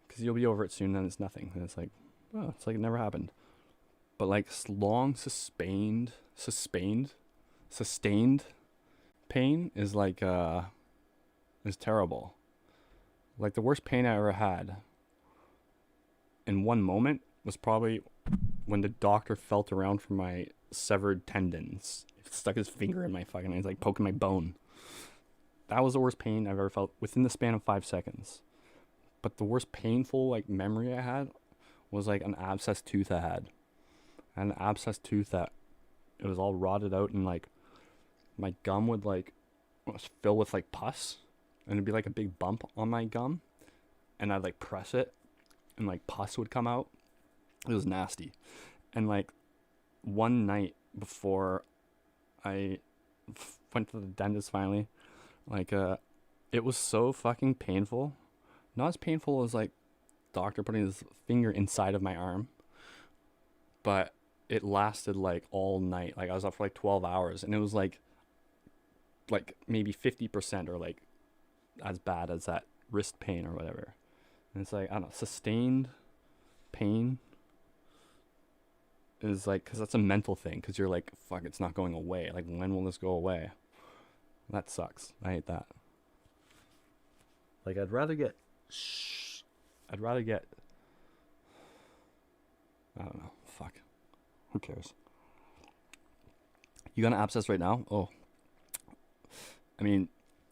because you'll be over it soon. Then it's nothing, and it's like, oh, it's like it never happened. But like long sustained pain is like is terrible. Like the worst pain I ever had in one moment was probably when the doctor felt around for my severed tendons. He stuck his finger in my fucking, he's like poking my bone. That was the worst pain I've ever felt within the span of 5 seconds. But the worst painful like memory I had was like an abscessed tooth I had. And an abscessed tooth that it was all rotted out, and like my gum would like fill with like pus, and it'd be like a big bump on my gum, and I'd like press it and like pus would come out. It was nasty. And like one night before I went to the dentist finally, like it was so fucking painful. Not as painful as like doctor putting his finger inside of my arm, but it lasted like all night. Like I was up for like 12 hours, and it was like maybe 50% or like as bad as that wrist pain or whatever. And it's like, I don't know, sustained pain is like, because that's a mental thing, because you're like, fuck, it's not going away. Like, when will this go away? That sucks. I hate that. Like, I'd rather get I don't know, fuck, who cares? You got an abscess right now? Oh, I mean,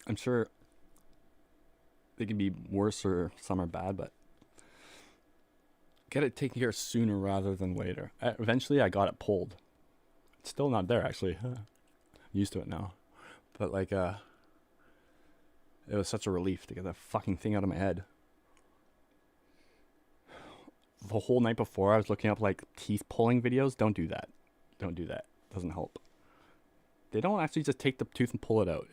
I'm sure they could be worse or some are bad, but get it taken care of sooner rather than later. Eventually I got it pulled. It's still not there, actually. I'm used to it now, but like it was such a relief to get that fucking thing out of my head. The whole night before I was looking up like teeth pulling videos. Don't do that. Doesn't help. They don't actually just take the tooth and pull it out.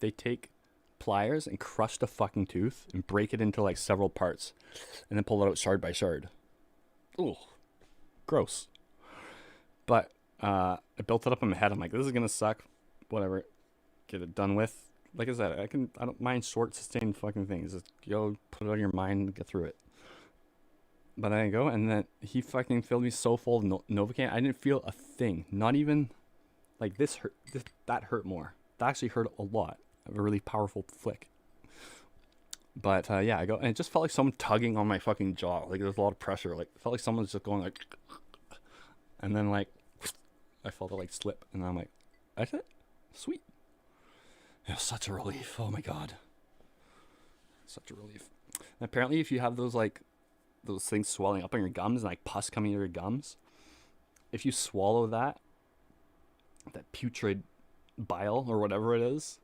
They take pliers and crush the fucking tooth and break it into like several parts and then pull it out shard by shard. Ooh, gross. But I built it up in my head. I'm like, this is gonna suck. Whatever, get it done with. Like I said, I don't mind short, sustained fucking things. Just go put it on your mind and get through it. But I go, and then he fucking filled me so full of Novocaine. I didn't feel a thing. Not even like this hurt. That hurt more. That actually hurt a lot. A really powerful flick. But yeah, I go, and it just felt like someone tugging on my fucking jaw. Like there was a lot of pressure. Like it felt like someone was just going like, and then like I felt it like slip, and I'm like, that's it, sweet. It was such a relief. Oh my god, such a relief. And apparently, if you have those like those things swelling up on your gums and like pus coming out of your gums, if you swallow that putrid bile or whatever it is,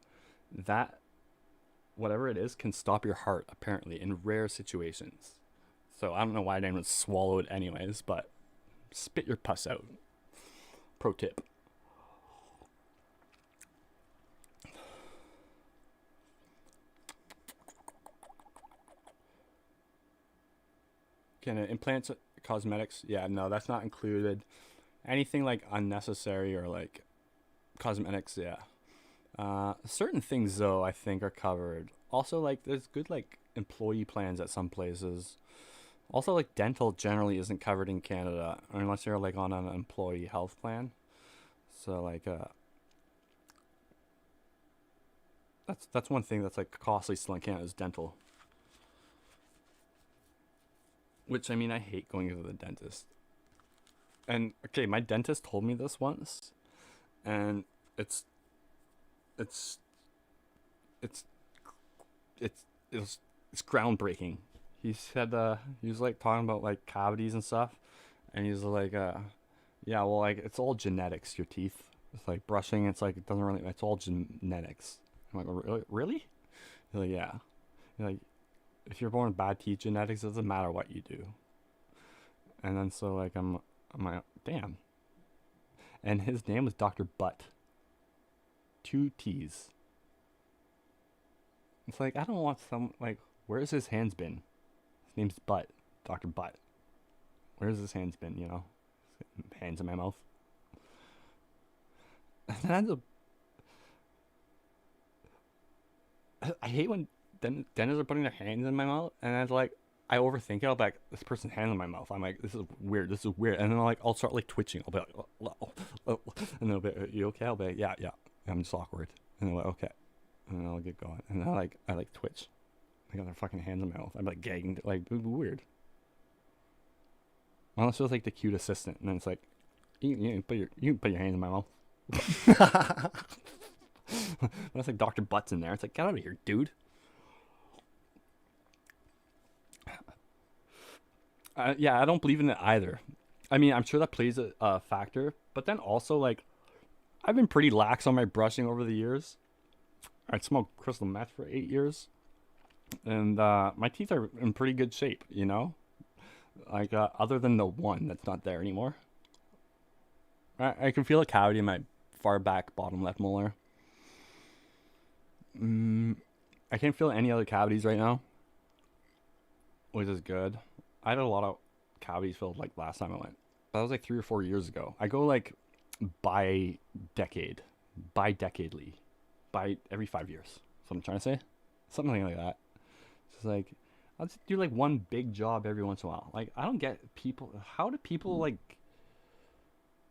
that whatever it is can stop your heart apparently in rare situations. So I don't know why I didn't swallow it anyways, but spit your pus out. Pro tip. Can it implant cosmetics? Yeah, no, that's not included. Anything like unnecessary or like cosmetics, yeah. Certain things though I think are covered. Also, like there's good like employee plans at some places. Also, like dental generally isn't covered in Canada unless you're like on an employee health plan. So like that's one thing that's like costly still in Canada is dental. Which, I mean, I hate going to the dentist. And, okay, my dentist told me this once. And it's groundbreaking. He said, he was, like, talking about, like, cavities and stuff. And he's like, Yeah, well, like, it's all genetics, your teeth. It's like brushing, it's like, it doesn't really, it's all genetics. I'm like, really? You're like, yeah. You're like, if you're born with bad teeth genetics, it doesn't matter what you do. And then so, like, I'm like, damn. And his name was Dr. Butt. 2 T's. It's like, I don't want some, like, where's his hands been? His name's Butt. Dr. Butt. Where's his hands been, you know? Hands in my mouth. And I hate when dentists are putting their hands in my mouth, and it's like, I overthink it. I'll be like, this person's hand in my mouth. I'm like, this is weird. And then I'll start like twitching. I'll be like, oh. And they'll be, are you okay? I'll be like, yeah. I'm just awkward. And they're like, okay. And then I'll get going. And then I twitch. They got their fucking hands in my mouth. I'm like gagging, like, weird. Unless it was like the cute assistant, and then it's like, you can put your hands in my mouth. That's like Dr. Butts in there. It's like, get out of here, dude. Yeah, I don't believe in it either. I mean, I'm sure that plays a factor, but then also, like, I've been pretty lax on my brushing over the years. I smoked crystal meth for 8 years, and my teeth are in pretty good shape, you know? Like, other than the one that's not there anymore. I can feel a cavity in my far back bottom left molar. I can't feel any other cavities right now, which is good. I had a lot of cavities filled like last time I went. That was like 3 or 4 years ago. I go like by decadely, by every 5 years. That's what I'm trying to say. Something like that. It's just like, I'll just do like one big job every once in a while. Like, I don't get people. How do people like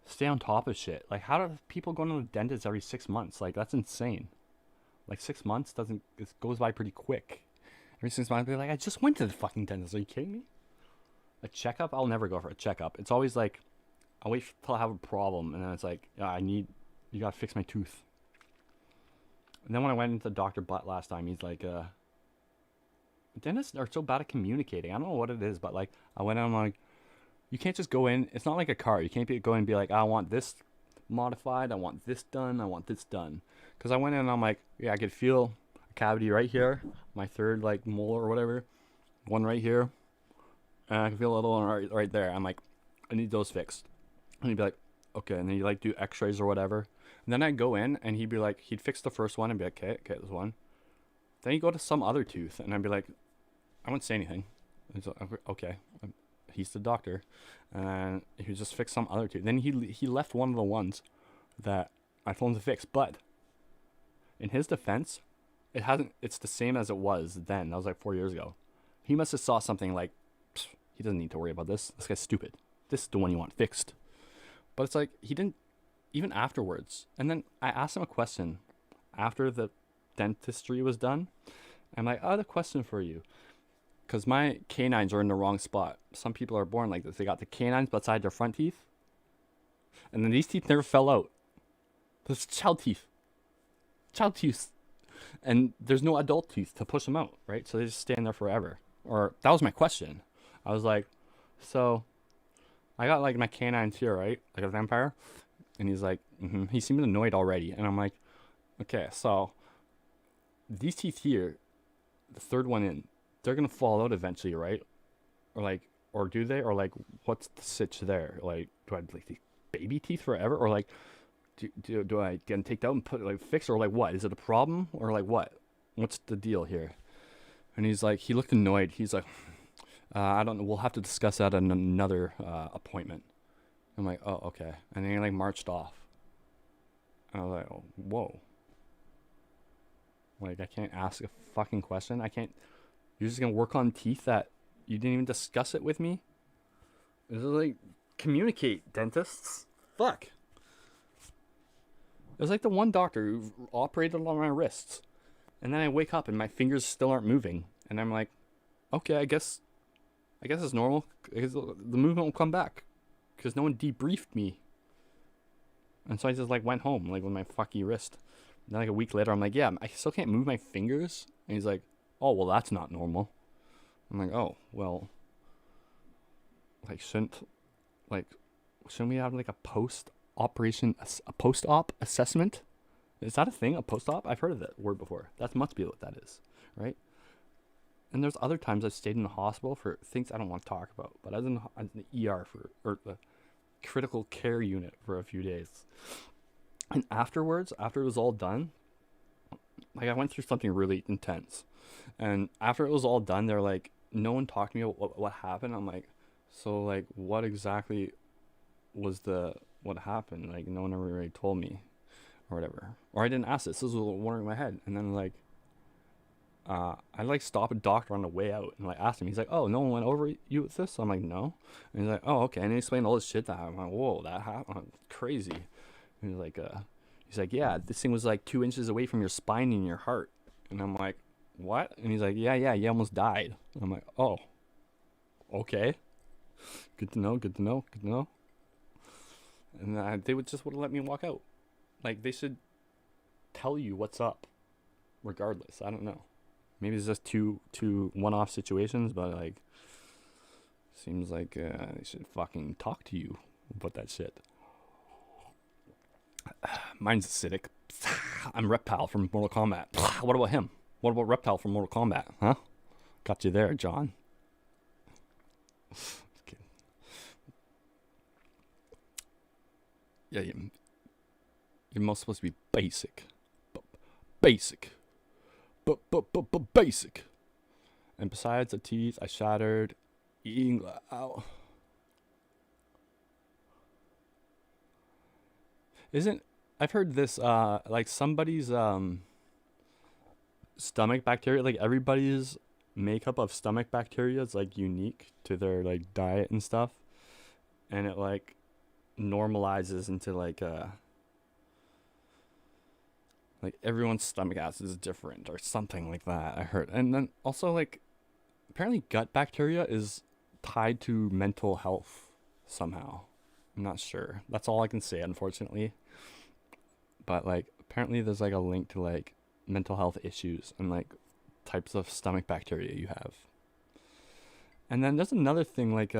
stay on top of shit? Like, how do people go to the dentist every 6 months? Like, that's insane. Like, 6 months it goes by pretty quick. Every 6 months, I'll be like, I just went to the fucking dentist. Are you kidding me? A checkup? I'll never go for a checkup. It's always like, I'll wait till I have a problem, and then it's like, yeah, you gotta fix my tooth. And then when I went into Dr. Butt last time, he's like, dentists are so bad at communicating. I don't know what it is, but like, I went in, I'm like, you can't just go in. It's not like a car. You can't go in and be like, I want this modified. I want this done. I want this done. Because I went in and I'm like, yeah, I could feel a cavity right here. My third like molar or whatever. One right here. And I can feel a little one right there. I'm like, I need those fixed. And he'd be like, okay. And then you like do x-rays or whatever. And then I'd go in and he'd be like, he'd fix the first one and be like, okay, this one. Then you go to some other tooth and I'd be like, I wouldn't say anything. He's like, okay, he's the doctor. And he would just fix some other tooth. Then he left one of the ones that I told him to fix. But in his defense, it's the same as it was then. That was like 4 years ago. He must have saw something like, he doesn't need to worry about this. This guy's stupid. This is the one you want fixed. But it's like, he didn't, even afterwards. And then I asked him a question after the dentistry was done. I'm like, I have a question for you. Because my canines are in the wrong spot. Some people are born like this. They got the canines beside their front teeth. And then these teeth never fell out. There's child teeth. Child teeth. And there's no adult teeth to push them out, right? So they just stand there forever. Or, that was my question. I was like, so, I got like my canines here, right? Like a vampire. And he's like, He seemed annoyed already. And I'm like, okay, so, these teeth here, the third one in, they're gonna fall out eventually, right? Or do they? Or like, what's the sitch there? Like, do I have like the baby teeth forever? Or like, do I get them taken out and put like fix? Or like what? Is it a problem? Or like what? What's the deal here? And he's like, he looked annoyed. He's like, I don't know. We'll have to discuss that in another appointment. I'm like, oh, okay. And then he like marched off. And I was like, oh, whoa. Like, I can't ask a fucking question. I can't. You're just gonna work on teeth that you didn't even discuss it with me? This is like, communicate, dentists. Fuck. It was like the one doctor who operated on my wrists. And then I wake up and my fingers still aren't moving. And I'm like, okay, I guess it's normal. Because the movement will come back. Because no one debriefed me. And so I just like went home like with my fucky wrist. And then like a week later I'm like, yeah, I still can't move my fingers. And he's like, oh, well, that's not normal. I'm like, oh, well, like, shouldn't, like, shouldn't we have like a post-op assessment? Is that a thing? A post-op? I've heard of that word before. That must be what that is, right? And there's other times I've stayed in the hospital for things I don't want to talk about, but I was in the ER or the critical care unit for a few days. And afterwards, after it was all done, like I went through something really intense. And after it was all done, they're like, no one talked to me about what happened. I'm like, so like what exactly was what happened? Like no one ever really told me or whatever. Or I didn't ask this. This was wondering in my head. And then like I like stop a doctor on the way out and like asked him. He's like, oh, no one went over you with this? So I'm like, no. And he's like, oh, okay. And he explained all this shit that happened. I'm like, whoa, that happened. Crazy. And he's like, yeah, this thing was like 2 inches away from your spine and your heart. And I'm like, what? And he's like, yeah, you almost died. I'm like, oh, okay. Good to know. And they would just would have let me walk out. Like they should tell you what's up, regardless. I don't know. Maybe it's just two one-off situations, but like, seems like they should fucking talk to you about that shit. Mine's acidic. I'm Reptile from Mortal Kombat. What about him? What about Reptile from Mortal Kombat? Huh? Got you there, John. Okay. Yeah, you're most supposed to be basic. Basic. Basic. And besides the teeth, I shattered. Ow. I've heard this, like somebody's, stomach bacteria, like everybody's makeup of stomach bacteria is like unique to their like diet and stuff. And it like normalizes into like everyone's stomach acid is different or something like that, I heard. And then also like apparently gut bacteria is tied to mental health somehow. I'm not sure. That's all I can say, unfortunately. But like apparently there's like a link to like mental health issues and like types of stomach bacteria you have. And then there's another thing, like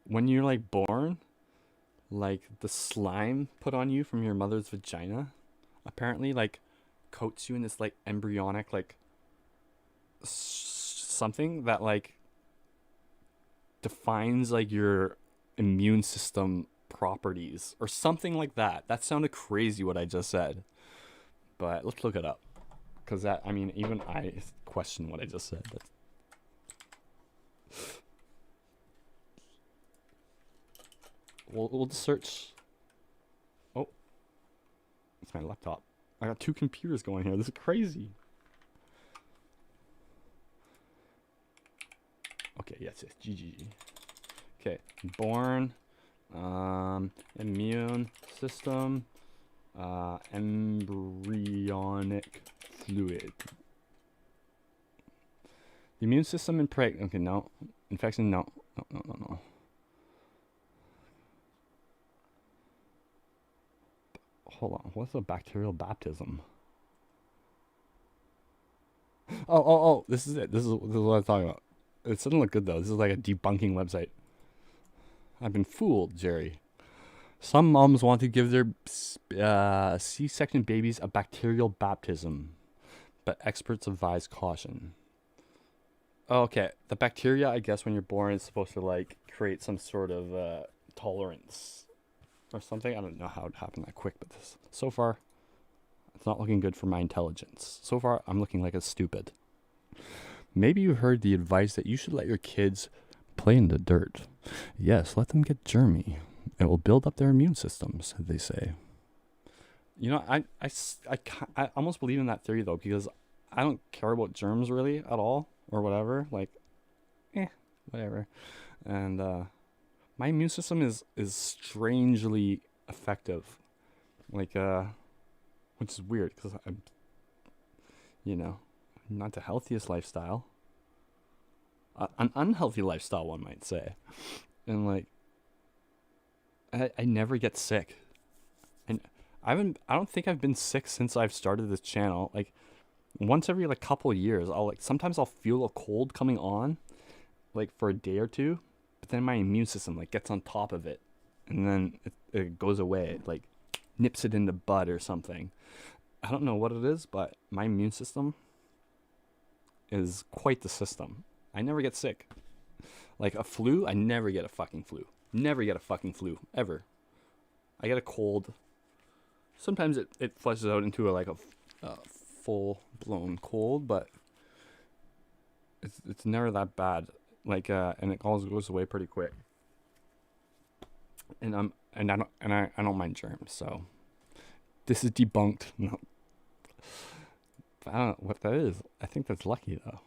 when you're like born, like the slime put on you from your mother's vagina apparently like coats you in this like embryonic like something that like defines like your immune system properties or something like that. That sounded crazy what I just said, but let's look it up, because that, I mean, even I question what I just said. But we'll just search. Oh, it's my laptop. I got two computers going here. This is crazy. Okay, yes, GG. Okay, born, immune system, embryonic fluid. The immune system in preg. Okay, no. Infection, no. No. Hold on. What's a bacterial baptism? Oh. This is it. This is what I'm talking about. It doesn't look good though. This is like a debunking website. I've been fooled, Jerry. Some moms want to give their C-section babies a bacterial baptism, but experts advise caution. Okay, the bacteria, I guess, when you're born is supposed to like create some sort of tolerance or something. I don't know how it happened that quick, but so far, it's not looking good for my intelligence. So far, I'm looking like a stupid. Maybe you heard the advice that you should let your kids play in the dirt. Yes, let them get germy. It will build up their immune systems, they say. You know, I almost believe in that theory, though, because I don't care about germs really at all or whatever. Like, whatever. And my immune system is strangely effective. Like, which is weird because I'm, not the healthiest lifestyle. An unhealthy lifestyle, one might say. And like, I never get sick. And I don't think I've been sick since I've started this channel. Like, once every like couple of years, sometimes I'll feel a cold coming on, like for a day or two, but then my immune system like gets on top of it and then it goes away. It like nips it in the bud or something. I don't know what it is, but my immune system is quite the system. I never get sick. Like a flu, I never get a fucking flu. Never get a fucking flu, ever. I get a cold. Sometimes it flushes out into a full-blown cold, but it's never that bad. Like and it always goes away pretty quick. And I don't mind germs, so this is debunked. No. I don't know what that is. I think that's lucky though.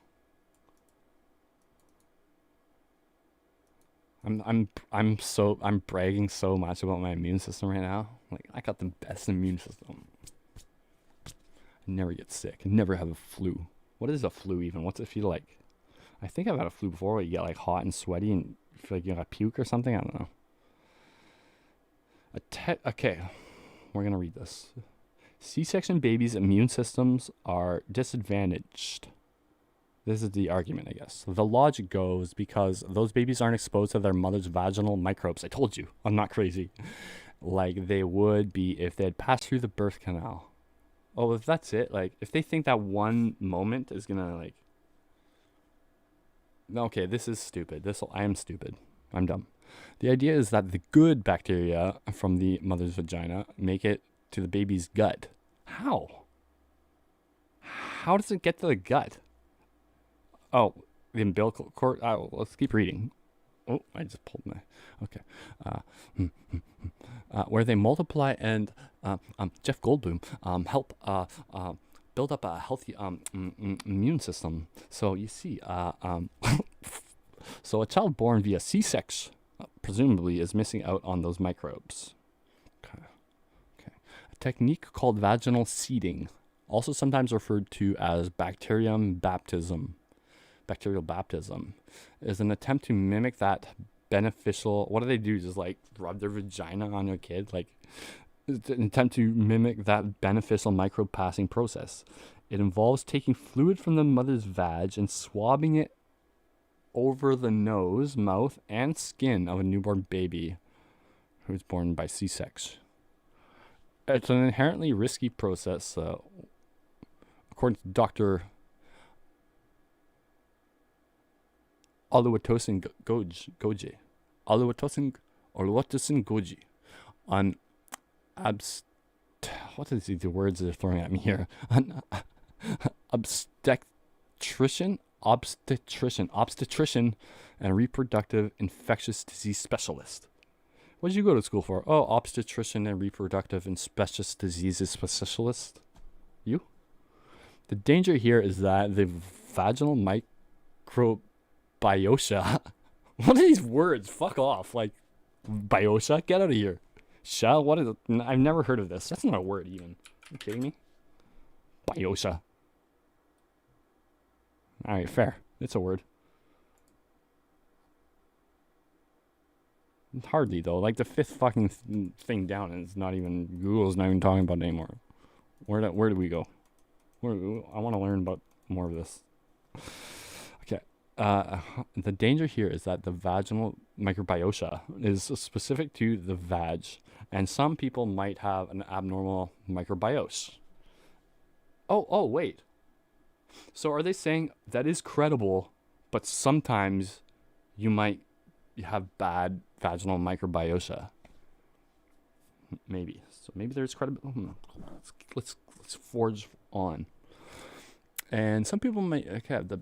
I'm bragging so much about my immune system right now. Like I got the best immune system. I never get sick. I never have a flu. What is a flu even? What's it feel like? I think I've had a flu before where you get like hot and sweaty and you feel like you got puke or something. I don't know. Okay, we're gonna read this. C-section babies' immune systems are disadvantaged. This is the argument, I guess. The logic goes because those babies aren't exposed to their mother's vaginal microbes. I told you, I'm not crazy. Like they would be if they had passed through the birth canal. Oh, if that's it, like if they think that one moment is gonna like. Okay, this is stupid. I am stupid. I'm dumb. The idea is that the good bacteria from the mother's vagina make it to the baby's gut. How? How does it get to the gut? Oh, the umbilical cord. Oh, let's keep reading. Oh, I just pulled my. Okay. Where they multiply and Jeff Goldblum help build up a healthy immune system. So you see, so a child born via C-section presumably is missing out on those microbes. Okay. A technique called vaginal seeding, also sometimes referred to as bacterial baptism, is an attempt to mimic that beneficial. What do they do? Just like rub their vagina on your kid? Like it's an attempt to mimic that beneficial microbe passing process. It involves taking fluid from the mother's vag and swabbing it over the nose, mouth, and skin of a newborn baby who's born by C-section. It's an inherently risky process, according to Dr. Oluwatosin Goji. Oluwatosin Goji on what is the words they're throwing at me here? An obstetrician, and reproductive infectious disease specialist. What did you go to school for? Oh, obstetrician and reproductive infectious diseases specialist. You? The danger here is that the vaginal microbiota. What are these words? Fuck off. Like, biota? Get out of here. What is it? I've never heard of this. That's not a word even. Are you kidding me? Biota. Alright, fair. It's a word. Hardly, though. Like, the fifth fucking thing down, and it's not even... Google's not even talking about it anymore. Where do we go? I want to learn about more of this. Okay. The danger here is that the vaginal microbiota is specific to the vag, and some people might have an abnormal microbiota. Oh, wait. So are they saying that is credible, but sometimes you might have bad vaginal microbiota? Maybe. So maybe there's credibility. Let's forge on. And some people might have the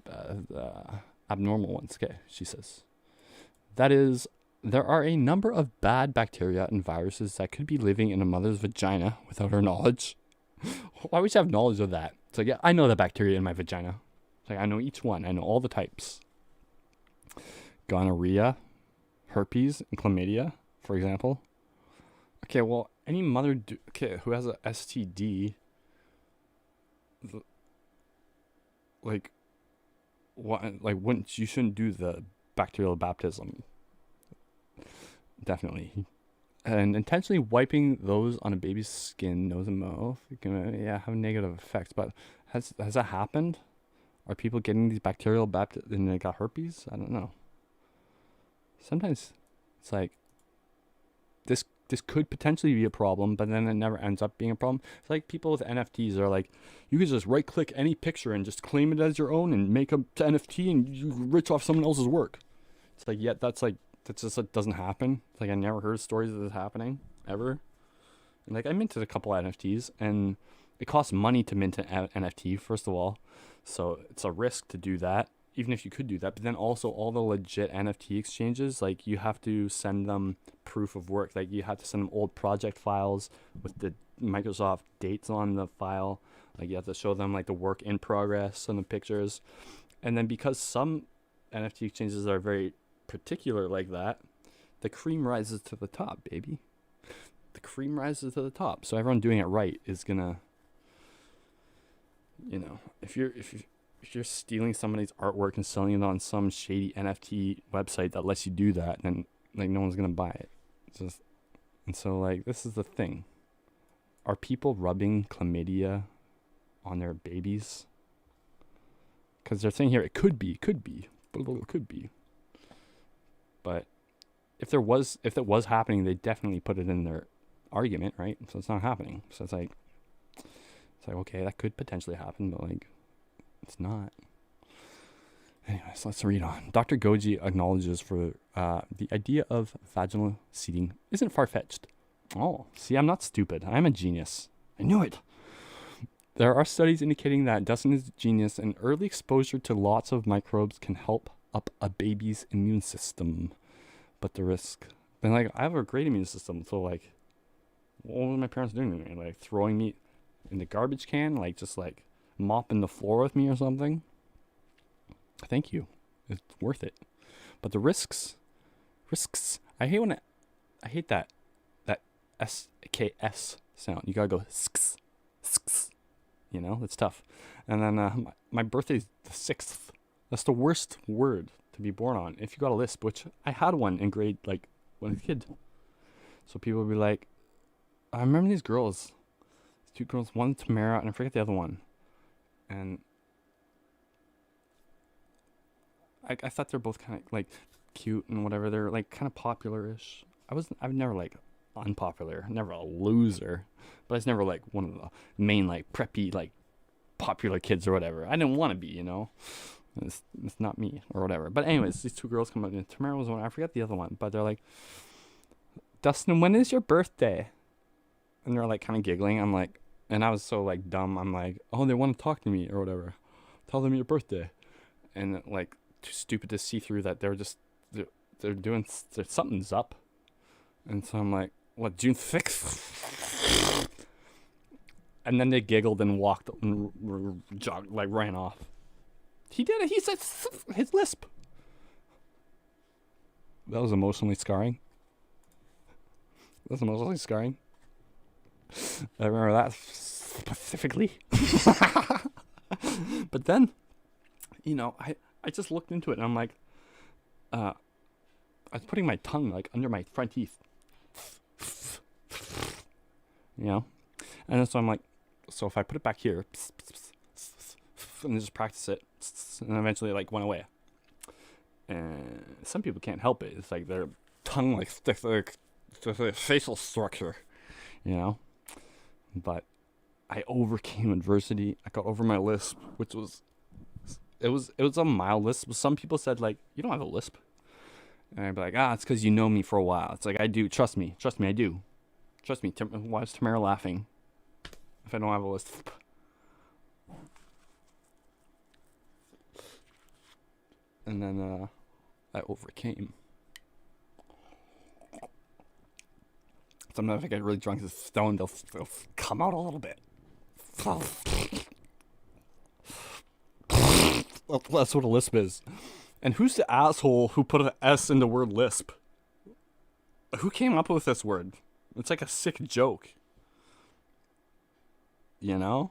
abnormal ones. Okay, she says. That is, there are a number of bad bacteria and viruses that could be living in a mother's vagina without her knowledge. Why would you have knowledge of that? It's like, yeah, I know the bacteria in my vagina. It's like, I know each one. I know all the types. Gonorrhea, herpes, and chlamydia, for example. Okay, well, any mother who has a STD, you shouldn't do the bacterial baptism. Definitely. And intentionally wiping those on a baby's skin, nose, and mouth can have negative effects. But has that happened? Are people getting these bacterial baptisms and they got herpes? I don't know. Sometimes it's like this could potentially be a problem, but then it never ends up being a problem. It's like people with NFTs are like, you can just right click any picture and just claim it as your own and make a NFT and you're rich off someone else's work. It's like, yeah, that just like, doesn't happen. It's like I never heard stories of this happening ever. And like I minted a couple NFTs and it costs money to mint an NFT, first of all. So it's a risk to do that, even if you could do that. But then also all the legit NFT exchanges, like you have to send them proof of work. Like you have to send them old project files with the Microsoft dates on the file. Like you have to show them like the work in progress and the pictures. And then because some NFT exchanges are very particular like that, the cream rises to the top, baby. The cream rises to the top. So everyone doing it right is gonna, you know, if you're stealing somebody's artwork and selling it on some shady NFT website that lets you do that, then like no one's gonna buy it. And so like this is the thing. Are people rubbing chlamydia on their babies? Because they're saying here it could be. But if that was happening, they definitely put it in their argument, right? So it's not happening. So it's like okay, that could potentially happen, but like it's not. Anyways, let's read on. Dr. Goji acknowledges for the idea of vaginal seeding isn't far-fetched. Oh, see, I'm not stupid. I'm a genius. I knew it. There are studies indicating that Dustin is a genius and early exposure to lots of microbes can help up a baby's immune system. But the risk... Then, like, I have a great immune system, so, like, what were my parents doing to me? Like, throwing me in the garbage can? Like, just, like, mopping the floor with me or something? Thank you. It's worth it. But the risks... I hate that SKS sound. You gotta go sks. You know, it's tough. And then my birthday's the 6th. That's the worst word to be born on. If you got a lisp, which I had one in grade, like, when I was a kid. So people would be like, I remember these girls. These two girls, one Tamara, and I forget the other one. And I thought they're both kind of, like, cute and whatever. They're, like, kind of popular-ish. I've never, like, unpopular, never a loser, but I was never like one of the main like preppy like popular kids or whatever. I didn't want to be, you know. It's not me or whatever. But anyways, these two girls come up and Tamara was one. I forget the other one, but they're like, Dustin, when is your birthday? And they're like kind of giggling. I'm like, and I was so like dumb. I'm like, oh, they want to talk to me or whatever. Tell them your birthday. And like too stupid to see through that they're doing something's up. And so I'm like, what, June 6th? And then they giggled and walked and jogged, like ran off. He did it. He said his lisp. That was emotionally scarring. I remember that specifically. But then, you know, I just looked into it and I'm like, I was putting my tongue like under my front teeth. You know, and so I'm like, so if I put it back here and just practice it, and eventually it like went away. And some people can't help it. It's like their tongue like sticks their facial structure, you know. But I overcame adversity. I got over my lisp, which was it was a mild lisp. Some people said like, you don't have a lisp. And I'd be like, it's because you know me for a while. It's like, I do. Trust me, I do. Trust me. Why is Tamara laughing if I don't have a lisp? And then I overcame. Sometimes if I get really drunk as stoned, they'll come out a little bit. That's what a lisp is. And who's the asshole who put an S in the word lisp? Who came up with this word? It's like a sick joke. You know?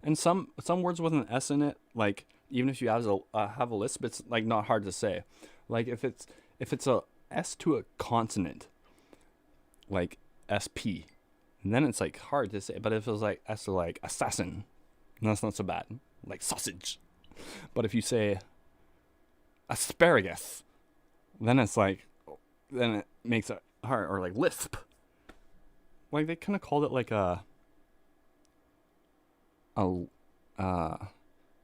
And some words with an S in it, like, even if you have a lisp, it's like not hard to say. Like if it's a S to a consonant, like SP, then it's like hard to say. But if it was like S to like assassin, that's not so bad. Like sausage. But if you say asparagus, then it's like then it makes it hard. Or like Lisp. Like they kind of called it like a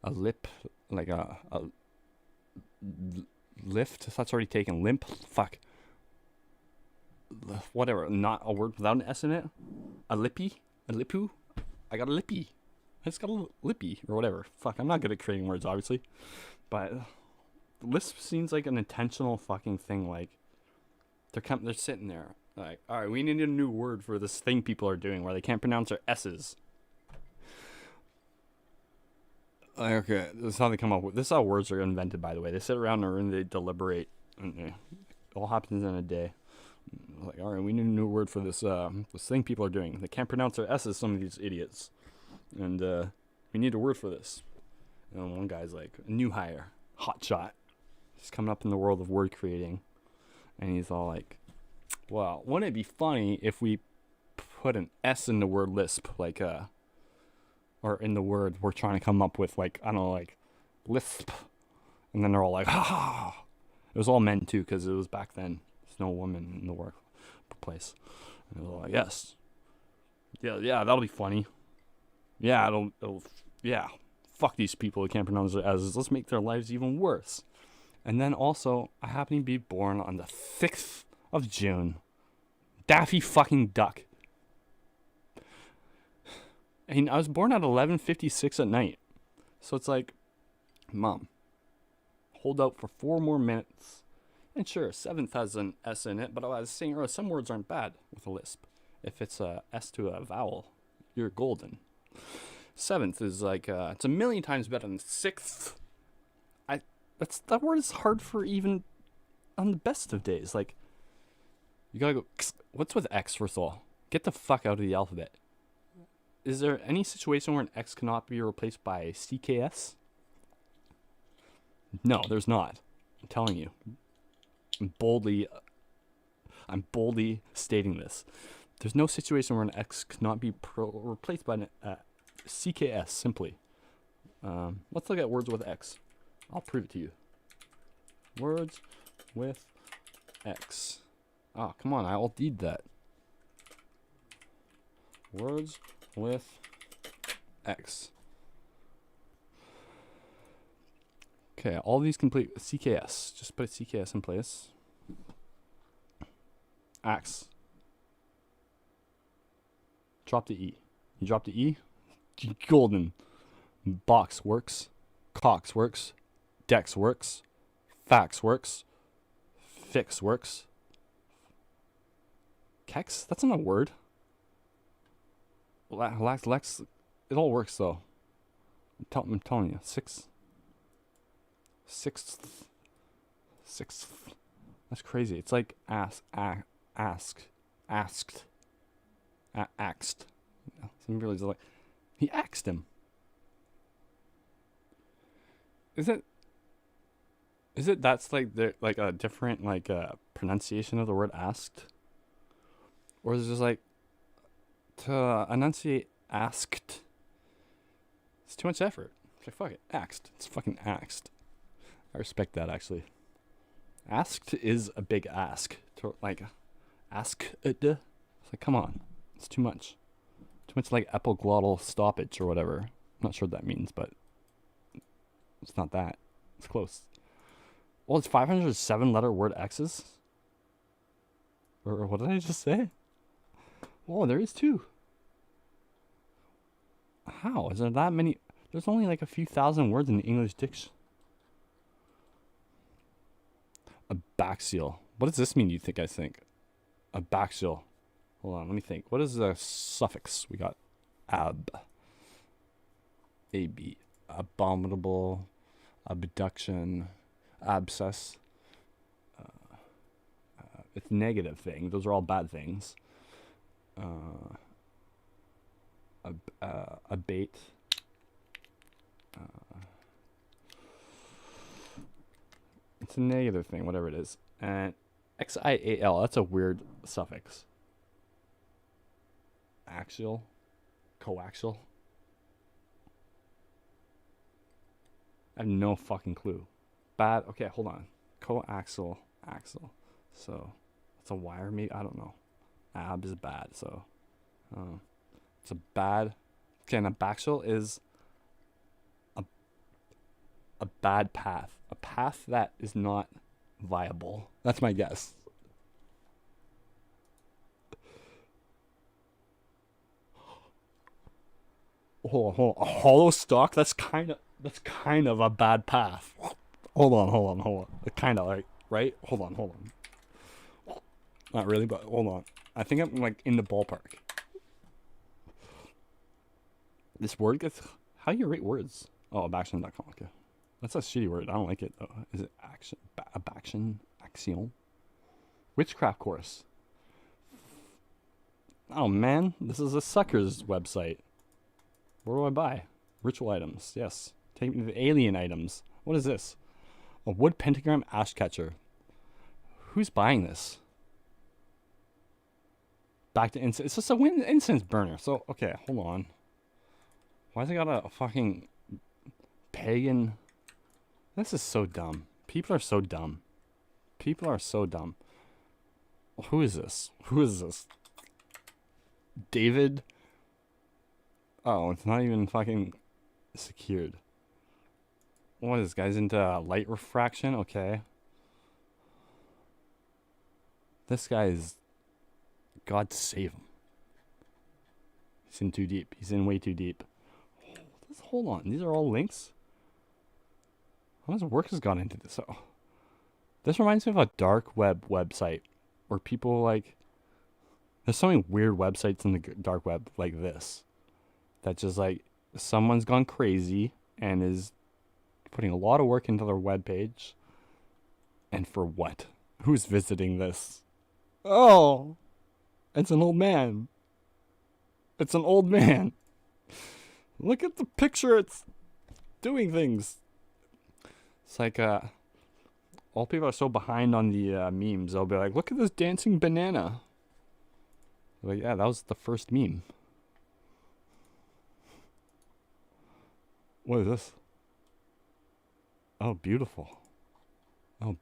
lip, like a lift. That's already taken. Limp. Fuck. Whatever. Not a word without an S in it. A lippy. A lippu. I got a lippy. I just got a lippy or whatever. Fuck. I'm not good at creating words, obviously. But Lisp seems like an intentional fucking thing. Like they're sitting there. Like, all right, we need a new word for this thing people are doing where they can't pronounce their S's. Like, okay, this is how they come up with. This is how words are invented, by the way. They sit around in a room, they deliberate, and it all happens in a day. Like, all right, we need a new word for this this thing people are doing. They can't pronounce their S's, some of these idiots, and we need a word for this. And one guy's like, a new hire, hot shot. He's coming up in the world of word creating, and he's all like, well, wouldn't it be funny if we put an S in the word Lisp, like or in the word we're trying to come up with, like, I don't know, like Lisp, and then they're all like, ha. It was all men too, because it was back then. There's no woman in the workplace. And they were like, yes, yeah, that'll be funny. Yeah, it'll yeah. Fuck these people who can't pronounce their S's. Let's make their lives even worse. And then also, I happen to be born on the 6th of June. Daffy fucking Duck. And I was born at 11:56 at night. So it's like, Mom, hold out for 4 more minutes. And sure, 7th has an S in it, but I was saying earlier, some words aren't bad with a lisp. If it's a S to a vowel, you're golden. 7th is like, it's a million times better than 6th. That word is hard for even on the best of days. Like, you gotta go, what's with X first of all? Get the fuck out of the alphabet. Is there any situation where an X cannot be replaced by CKS? No, there's not. I'm telling you. I'm boldly stating this. There's no situation where an X cannot be replaced by an CKS, simply. Let's look at words with X. I'll prove it to you. Words with X. Oh, come on, I all did that. Words with X. Okay, all these complete CKS. Just put a CKS in place. Axe. Drop the E. You drop the E? Golden. Box works. Cox works. Dex works. Fax works. Fix works. Kex? That's not a word. Lex, it all works though. I'm telling you. Sixth. That's crazy. It's like asked. Some really like, he asked him. Is it that's like a different pronunciation of the word asked? Or is it just like to enunciate asked? It's too much effort. It's like, fuck it, asked. It's fucking asked. I respect that actually. Asked is a big ask. To like ask it. It's like, come on. It's too much. Too much like epiglottal stoppage or whatever. I'm not sure what that means, but it's not that. It's close. Well, it's 507 letter word X's. Or what did I just say? Whoa, there is 2. How? Is there that many? There's only like a few thousand words in the English dictionary. Abaxial. What does this mean, you think I think? Abaxial. Hold on, let me think. What is the suffix? We got ab. AB. Abominable. Abduction. Abscess. It's negative thing. Those are all bad things. Abate. It's a negative thing, whatever it is. And xial, that's a weird suffix. Axial. Coaxial. I have no fucking clue. Bad. Okay, hold on. Coaxial. Axle. So, It's a wire, maybe. I don't know. Ab is bad, so it's a bad. Okay, and a backshell is a bad path. A path that is not viable. That's my guess. Hold on. A hollow stalk? That's kind of a bad path. Hold on. Kind of like, right? Hold on. Not really, but hold on. I think I'm like in the ballpark. This word gets... How do you rate words? Oh, abaction.com. Okay. That's a shitty word. I don't like it, though. Is it action? Abaction? Axiom? Witchcraft course. Oh, man. This is a sucker's website. Where do I buy? Ritual items. Yes. Take me to the alien items. What is this? A wood pentagram ash catcher. Who's buying this? Back to incense. It's just a incense burner. So, okay, hold on. Why has it got a fucking pagan? This is so dumb. People are so dumb. Who is this? David? Oh, it's not even fucking secured. What is this guy's into light refraction? Okay. This guy is... God save him. He's in too deep. He's in way too deep. Hold on. These are all links? How much work has gone into this? Oh. This reminds me of a dark web website where people like... There's so many weird websites in the dark web like this. That just like... Someone's gone crazy and is putting a lot of work into their webpage. And for what? Who's visiting this? Oh! It's an old man. It's an old man. Look at the picture. It's doing things. It's like, all people are so behind on the memes. They'll be like, look at this dancing banana. Like, yeah, that was the first meme. What is this? Oh, beautiful. Oh,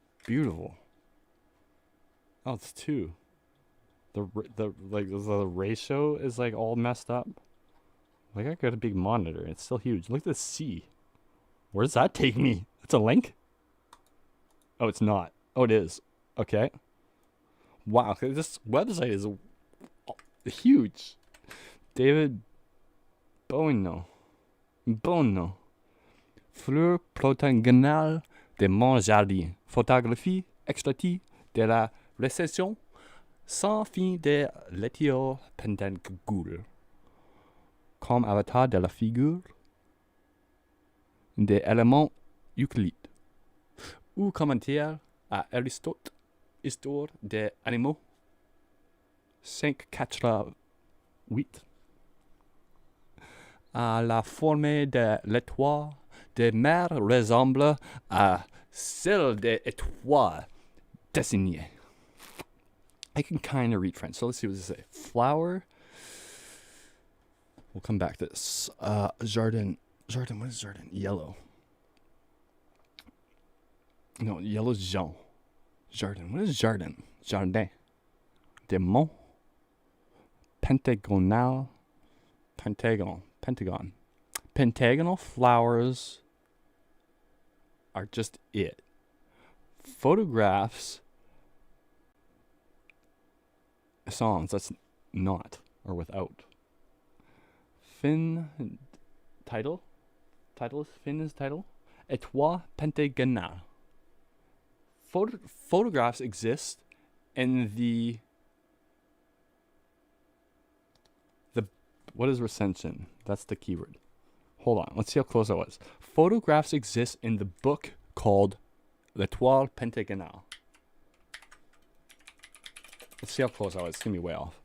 it's 2. The ratio is like all messed up. Like, I got a big monitor. It's still huge. Look at the C. Where does that take me? It's a link? Oh, it's not. Oh, it is. Okay. Wow. This website is huge. David Bono. Fleur protagonnale de mon jardin. Photographie extraite de la récession sans fin de l'étio pentagule. Comme avatar de la figure des éléments Euclide. Ou commentaire à Aristote, histoire des animaux. 5-4-8. À la forme de l'étoile de mer ressemble à celle des étoiles dessignées. I can kind of read French, so let's see what this says. Flower. We'll come back to this. Jardin. What is jardin? Yellow. No, yellow is Jean. Jardin. What is jardin? Jardin. Des monts. Pentagonal. Pentagon. Pentagonal flowers are just it. Photographs. Songs. That's not or without. Fin. Title. Fin is title. Étoile pentagonale. Photographs exist in the what is recension? That's the keyword. Hold on, let's see how close I was. Photographs exist in the book called L'Étoile Pentagonale. Let's see how close I was. It's gonna be way off.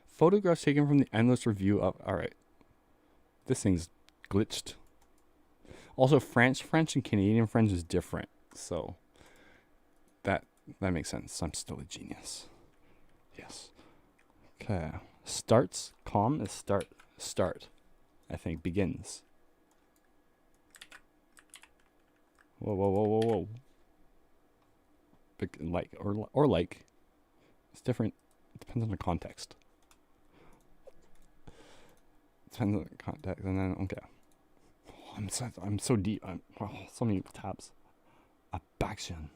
Photographs taken from the endless review of... Alright. This thing's glitched. Also, French and Canadian French is different. So, that makes sense. I'm still a genius. Yes. Okay. Starts. Com is start. Start. I think begins. Whoa. like or like. It's different. It depends on the context. Depends on the context, and then okay. Oh, I'm so deep. So many tabs. Abaxion.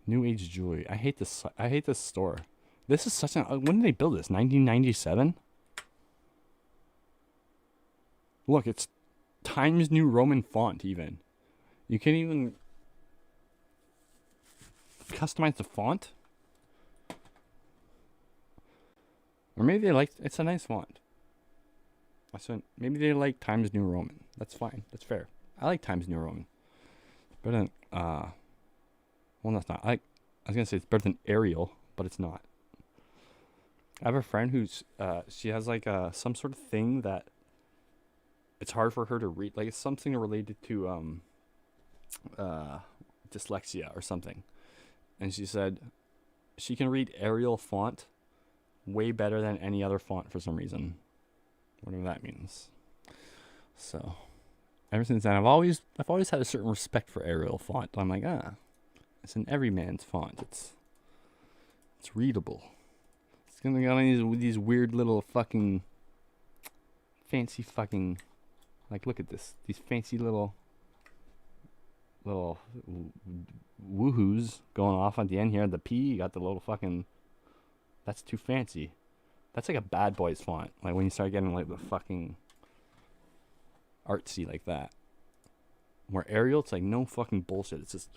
New Age jewelry. I hate this. I hate this store. This is such a. When did they build this? 1997. Look, it's Times New Roman font. Even you can't even customize the font. Or maybe they like. It's a nice font. Maybe they like Times New Roman. That's fine. That's fair. I like Times New Roman. Better than well, that's not. I was gonna say it's better than Arial, but it's not. I have a friend who's she has like some sort of thing that it's hard for her to read. Like it's something related to dyslexia or something. And she said she can read Arial font way better than any other font for some reason. Whatever that means. So ever since then I've always had a certain respect for Arial font. I'm like, it's an everyman's font. It's readable. It's gonna go on these weird little fucking fancy fucking, like, look at this. These fancy little woohoos going off at the end here. The P, you got the little fucking, that's too fancy. That's like a bad boys font. Like when you start getting like the fucking artsy like that. Where Arial, it's like no fucking bullshit. It's just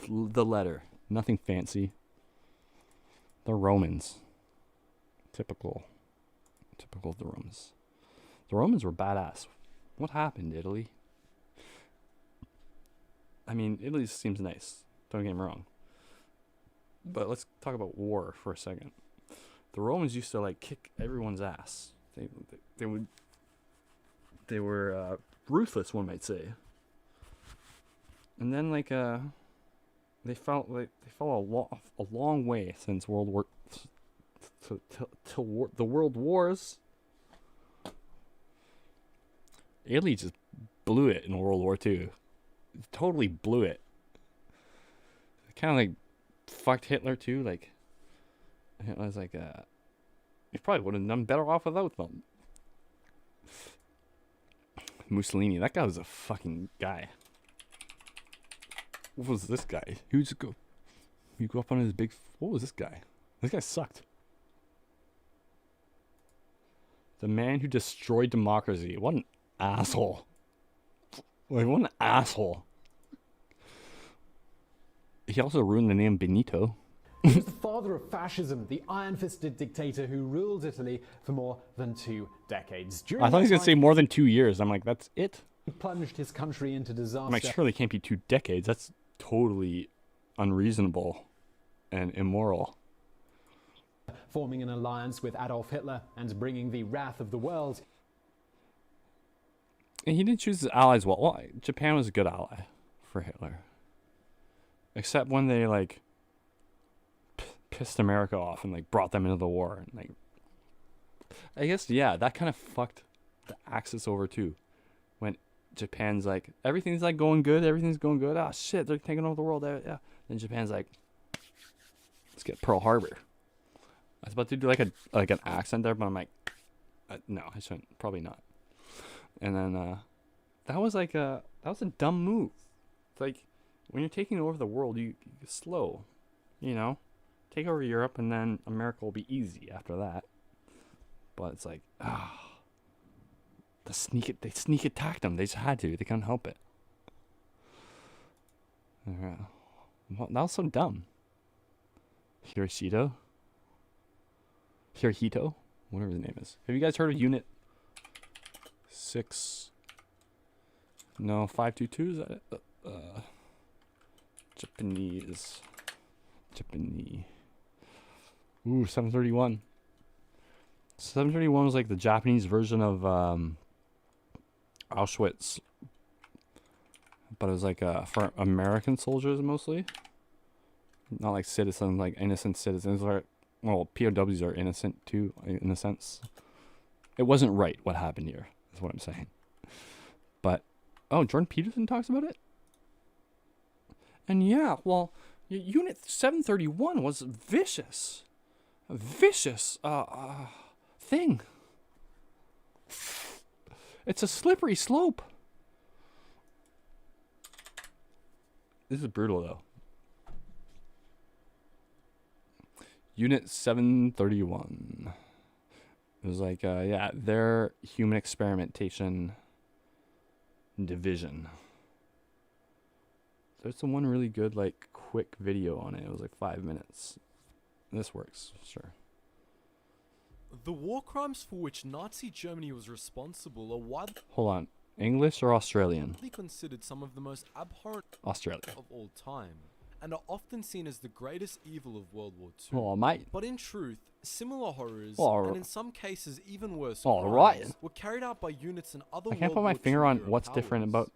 the letter. Nothing fancy. The Romans. Typical of the Romans. The Romans were badass. What happened, Italy? I mean, Italy seems nice. Don't get me wrong. But let's talk about war for a second. The Romans used to like kick everyone's ass. They were ruthless, one might say. And then like they fell a long way since the world wars. Italy just blew it in World War II. Totally blew it. Kind of like fucked Hitler too. Like Hitler's like he probably would have done better off without them. Mussolini, that guy was a fucking guy. What was this guy? You go up on his big. What was this guy? This guy sucked. The man who destroyed democracy. What an asshole. Like, what an asshole. He also ruined the name Benito.
He was the father of fascism, the iron-fisted dictator who ruled Italy for more than 2 decades.
I thought he was going to say more than 2 years. I'm like, that's it?
He plunged his country into disaster.
I'm like, surely it can't be 2 decades. That's totally unreasonable and immoral.
Forming an alliance with Adolf Hitler and bringing the wrath of the world.
And he didn't choose his allies well. Well, Japan was a good ally for Hitler. Except when they, like, pissed America off and, like, brought them into the war. And, like, I guess, yeah, that kind of fucked the Axis over, too. When Japan's like, everything's, like, going good. Ah, shit, they're taking over the world. Yeah. Then Japan's like, let's get Pearl Harbor. I was about to do, like, an accent there, but I'm like, no, I shouldn't. Probably not. And then, that was a dumb move. It's like, when you're taking over the world, you slow, you know? Take over Europe, and then America will be easy after that. But it's like, they sneak attacked them. They just had to. They couldn't help it. Well, that was so dumb. Hirohito, whatever his name is. Have you guys heard of Unit 6? No, 522, is that it? Japanese. Ooh, 731. 731 was like the Japanese version of Auschwitz. But it was like for American soldiers mostly. Not like citizens, like innocent citizens. Well, POWs are innocent too, in a sense. It wasn't right what happened here, is what I'm saying. But, oh, Jordan Peterson talks about it? And yeah, well, Unit 731 was vicious. A vicious thing. It's a slippery slope. This is brutal, though. Unit 731. It was like, yeah, their human experimentation division. There's some one really good, like, quick video on it. It was like 5 minutes. This works, sure.
The war crimes for which Nazi Germany was responsible are widely
Hold on. English or Australian?
considered some of the most abhorrent
Australia.
of all time, and are often seen as the greatest evil of World War II.
Oh, mate.
But in truth, similar horrors,
Oh,
and in some cases even worse
oh,
crimes,
right.
were carried out by units and other
I can't put
World
my
War
finger
II
on
era
what's
powers.
different about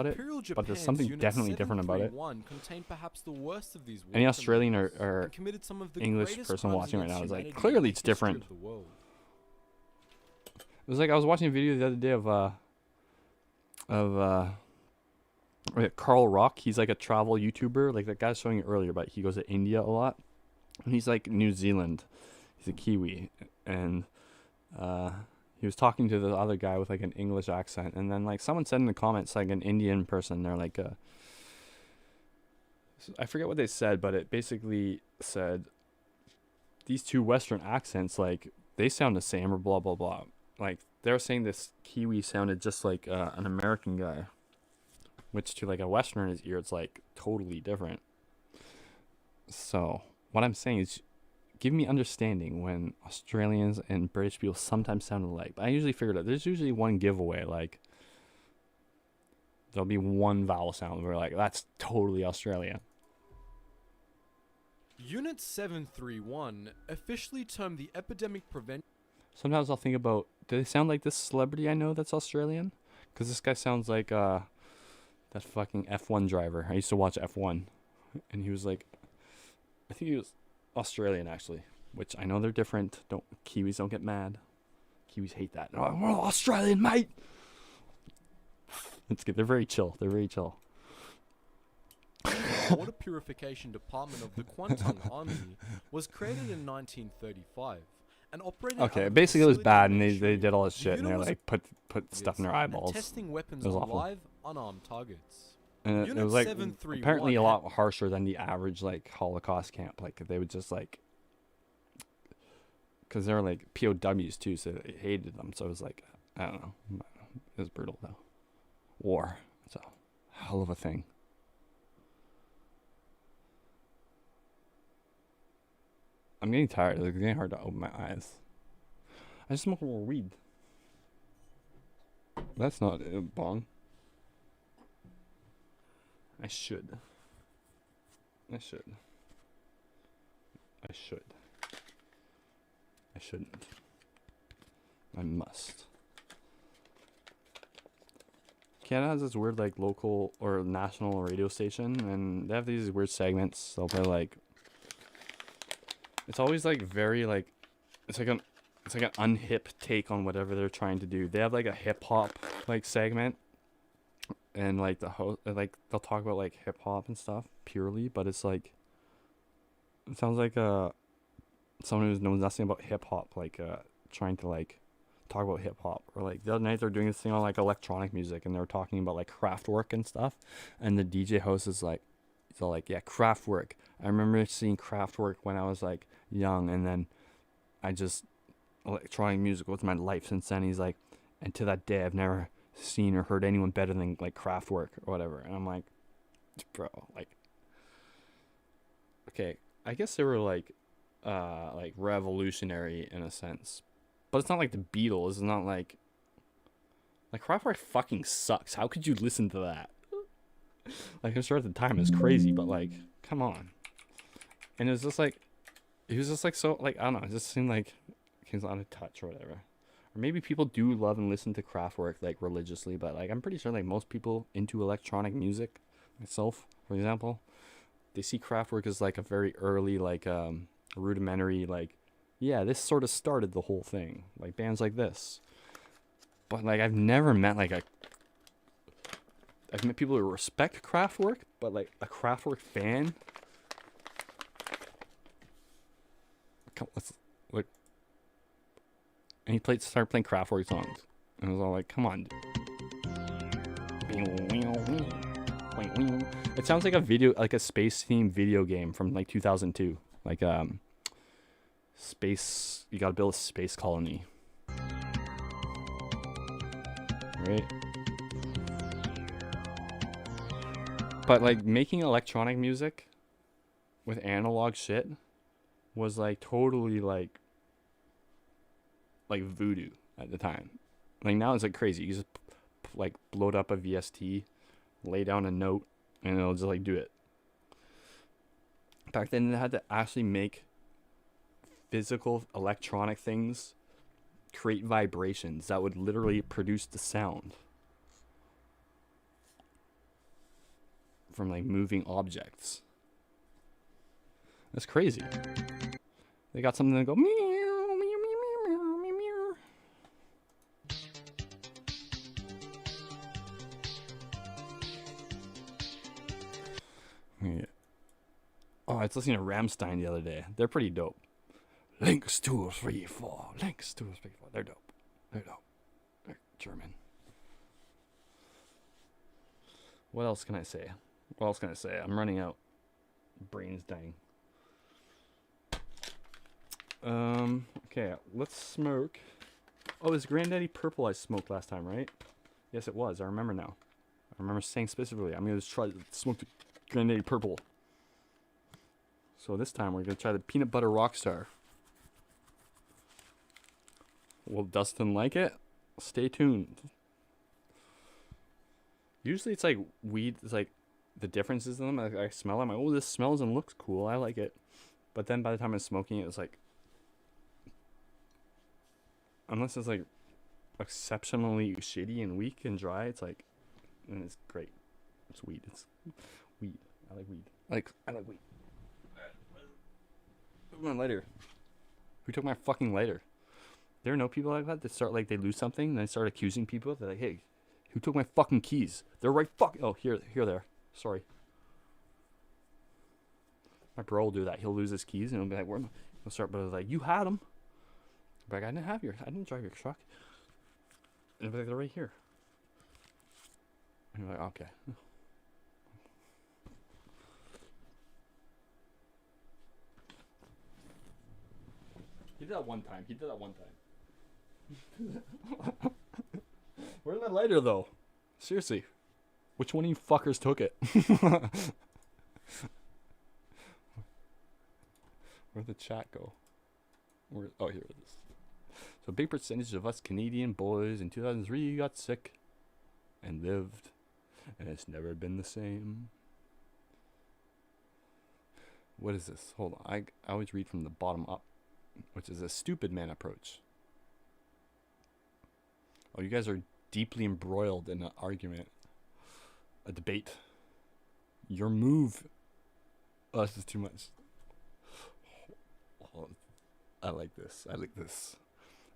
it,
Imperial
but there's
Japan's
something
Unit
definitely different about it.
731 contained perhaps the worst of these
Any
war
Australian
criminals
or
and committed some of the
English
greatest
person
crimes
watching right
against
now is like,
humanity
clearly
in
it's
the history
different.
of the world.
It was like I was watching a video the other day of Carl Rock. He's like a travel YouTuber, like that guy I was showing you earlier, but he goes to India a lot. And he's like New Zealand. He's a Kiwi. And he was talking to the other guy with like an English accent. And then like someone said in the comments, like an Indian person, they're like, I forget what they said, but it basically said these two Western accents, like they sound the same or blah, blah, blah. Like they were saying this Kiwi sounded just like an American guy, which to like a Westerner's ear, it's like totally different. So what I'm saying is, give me understanding when Australians and British people sometimes sound alike. But I usually figured out there's usually one giveaway, like there'll be one vowel sound where like that's totally Australian.
Unit 731, officially termed the Epidemic Prevention.
Sometimes I'll think about, do they sound like this celebrity I know that's Australian? Because this guy sounds like that fucking F1 driver. I used to watch F1. And he was like, I think he was Australian actually. Which I know they're different. Kiwis don't get mad. Kiwis hate that. Oh, we're all Australian, mate! It's good. They're very chill. They're very chill.
Water Purification Department of the Kwantong Army was created in 1935 and operated.
Okay,
out of
basically it was
facility
bad,
in
and they did all this
The
shit, and
unit
they're
was
like put stuff in their eyeballs.
testing weapons
It was
on
awful.
live, unarmed targets.
And it
Unit
was like
731
apparently a lot harsher than the average like Holocaust camp. Like they would just like, because they were like POWs too, so they hated them. So it was like, I don't know, it was brutal though. War, it's a hell of a thing. I'm getting tired. It's getting hard to open my eyes. I just smoke more weed. That's not a bong. I should. I shouldn't. I must. Canada has this weird like local or national radio station, and they have these weird segments. They'll play like, it's always like very like, it's like an unhip take on whatever they're trying to do. They have like a hip hop like segment, and like the host, like they'll talk about like hip hop and stuff purely, but it's like, it sounds like someone who knows nothing about hip hop, like trying to like talk about hip hop. Or like the other night they're doing this thing on like electronic music, and they were talking about like Kraftwerk and stuff, and the DJ host is like, he's all like, yeah, Kraftwerk. I remember seeing Kraftwerk when I was like young, and then I just, electronic music was my life since then. He's like, and to that day I've never seen or heard anyone better than like Kraftwerk or whatever. And I'm like, bro, like, okay, I guess they were like revolutionary in a sense, but it's not like the Beatles. It's not like Kraftwerk fucking sucks. How could you listen to that? Like, I'm sure at the time it was crazy, but like, come on. And it was just like, he was just like, so like, I don't know, it just seemed like he was out of touch or whatever. Or maybe people do love and listen to Kraftwerk like religiously, but like I'm pretty sure like most people into electronic music, myself for example, they see Kraftwerk as like a very early like rudimentary, like, yeah, this sort of started the whole thing, like bands like this. But like I've never met like I've met people who respect Kraftwerk, but like a Kraftwerk fan. Let's look. And he started playing Kraftwerk songs, and I was all like, "Come on, dude." It sounds like a space themed video game from like 2002, like space. You gotta build a space colony, right? But like making electronic music with analog shit was like totally like voodoo at the time. Like now it's like crazy. You just like load up a VST, lay down a note, and it'll just like do it. Back then they had to actually make physical electronic things create vibrations that would literally produce the sound from like moving objects. That's crazy. They got something that go meow, meow, meow, meow, meow, meow. Yeah. Oh, I was listening to Rammstein the other day. They're pretty dope. Links 2, 3, 4. Links 2, 3, 4. They're dope. They're dope. They're German. What else can I say? What else can I say? I'm running out. Brain's dying. Okay, let's smoke. Oh, it was Granddaddy Purple I smoked last time, right? Yes, it was. I remember now. I remember saying specifically, I'm going to try to smoke the Granddaddy Purple. So this time we're going to try the Peanut Butter Rockstar. Will Dustin like it? Stay tuned. Usually it's like weed, it's like the differences in them. I smell them. I'm like, oh, this smells and looks cool. I like it. But then by the time I'm smoking it, it's like, unless it's like exceptionally shitty and weak and dry, it's like, and it's great. It's weed. It's weed. I like weed. I like weed. My lighter. Who took my fucking lighter? There are no people like that start like they lose something and they start accusing people. They're like, hey, who took my fucking keys? They're right oh, here there. Sorry. My bro will do that. He'll lose his keys and he'll be like, where am I? He'll start, but like, you had them. But like, I didn't drive your truck. And he'll be like, they're right here. And you're like, okay. He did that one time. Where's my lighter, though? Seriously. Which one of you fuckers took it? Where'd the chat go? Oh, here it is. So a big percentage of us Canadian boys in 2003 got sick and lived, and it's never been the same. What is this? Hold on. I always read from the bottom up, which is a stupid man approach. Oh, you guys are deeply embroiled in an argument, a debate. Your move. Oh, this is too much. Oh, I like this.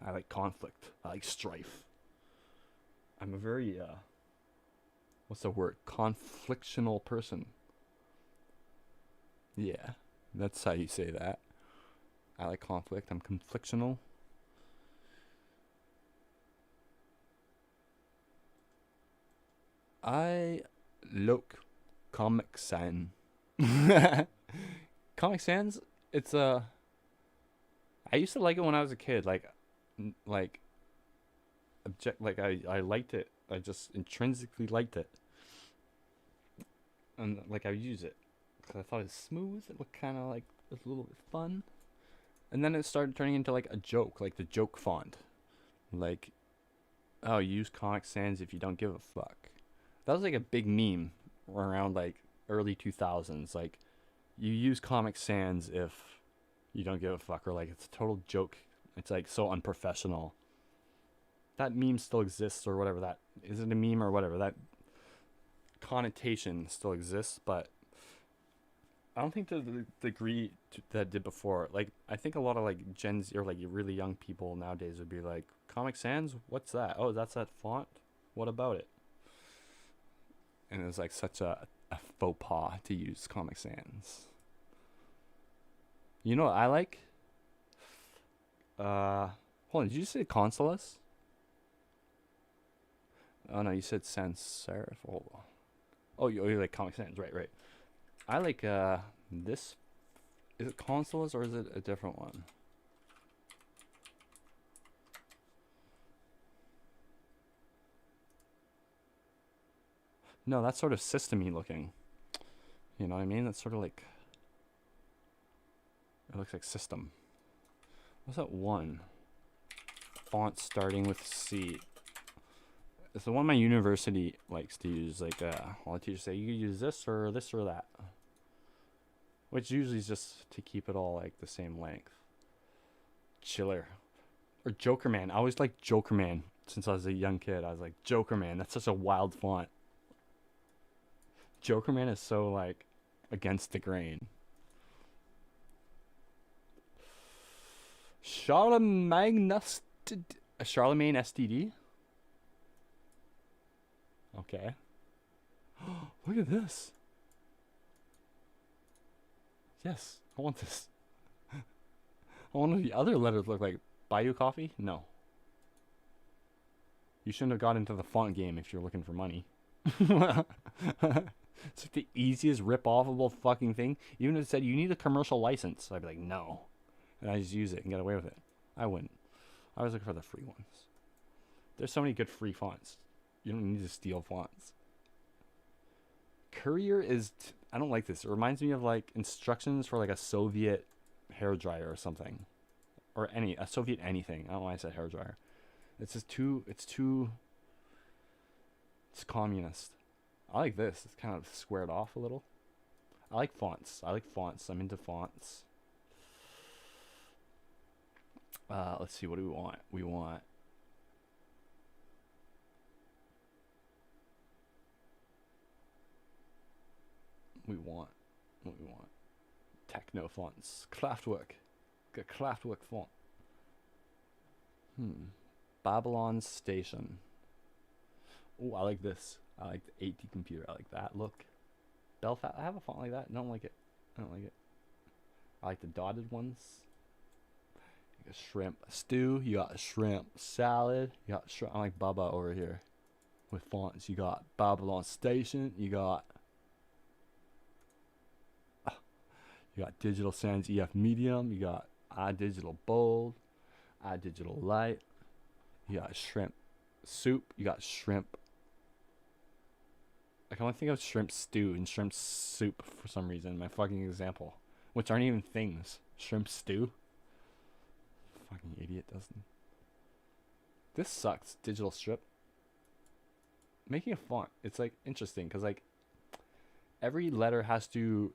I like conflict. I like strife. I'm a very, what's the word? Conflictional person. Yeah, that's how you say that. I like conflict. I'm conflictional. I look Comic Sans. Comic Sans, it's I used to like it when I was a kid. I liked it. I just intrinsically liked it. And like I would use it because I thought it was smooth. It looked kind of like it was a little bit fun. And then it started turning into like a joke, like the joke font. Like, oh, you use Comic Sans if you don't give a fuck. That was like a big meme around like early 2000s. Like, you use Comic Sans if you don't give a fuck, or like it's a total joke. It's like so unprofessional. That meme still exists, or whatever that is. It a meme or whatever? That connotation still exists, but I don't think to the degree that did before. Like, I think a lot of like Gen Z or like really young people nowadays would be like, Comic Sans? What's that? Oh, that's that font? What about it? And it was like such a faux pas to use Comic Sans. You know what I like? Hold on, did you say consoles? Oh no, you said sans serif. Hold on. Oh, you like Comic Sans, right. I like this. Is it consoles or is it a different one? No, that's sort of system-y looking. You know what I mean? That's sort of like... It looks like system. What's that one? Font starting with C. It's the one my university likes to use. Like, all the teachers say, you can use this or that. Which usually is just to keep it all, like, the same length. Chiller. Or Jokerman. I always liked Jokerman since I was a young kid. I was like, Jokerman, that's such a wild font. Jokerman is so, like, against the grain. Charlemagne STD? Okay. Look at this. Yes, I want this. I wonder what the other letters look like. Buy you coffee? No. You shouldn't have got into the font game if you're looking for money. It's like the easiest rip-offable fucking thing. Even if it said you need a commercial license, I'd be like, no. And I just use it and get away with it. I wouldn't. I was looking for the free ones. There's so many good free fonts. You don't need to steal fonts. Courier is... I don't like this. It reminds me of like instructions for like a Soviet hairdryer or something. Or a Soviet anything. I don't know why I said hairdryer. It's just it's communist. I like this. It's kind of squared off a little. I like fonts. I'm into fonts. Let's see. What do we want? We want techno fonts. Kraftwerk. Get Kraftwerk font. Babylon Station. Oh, I like this. I like the 80 computer. I like that look. Belfast. I have a font like that. I don't like it. I like the dotted ones. You got shrimp stew. You got shrimp salad. You got shrimp. I like Bubba over here with fonts. You got Babylon Station. You got Digital Sans EF Medium. You got iDigital Bold. iDigital Light. You got shrimp soup. You got shrimp. I can only think of shrimp stew and shrimp soup for some reason in my fucking example, which aren't even things. Shrimp stew. Fucking idiot, doesn't. This sucks. Digital strip. Making a font, it's like interesting because like every letter has to.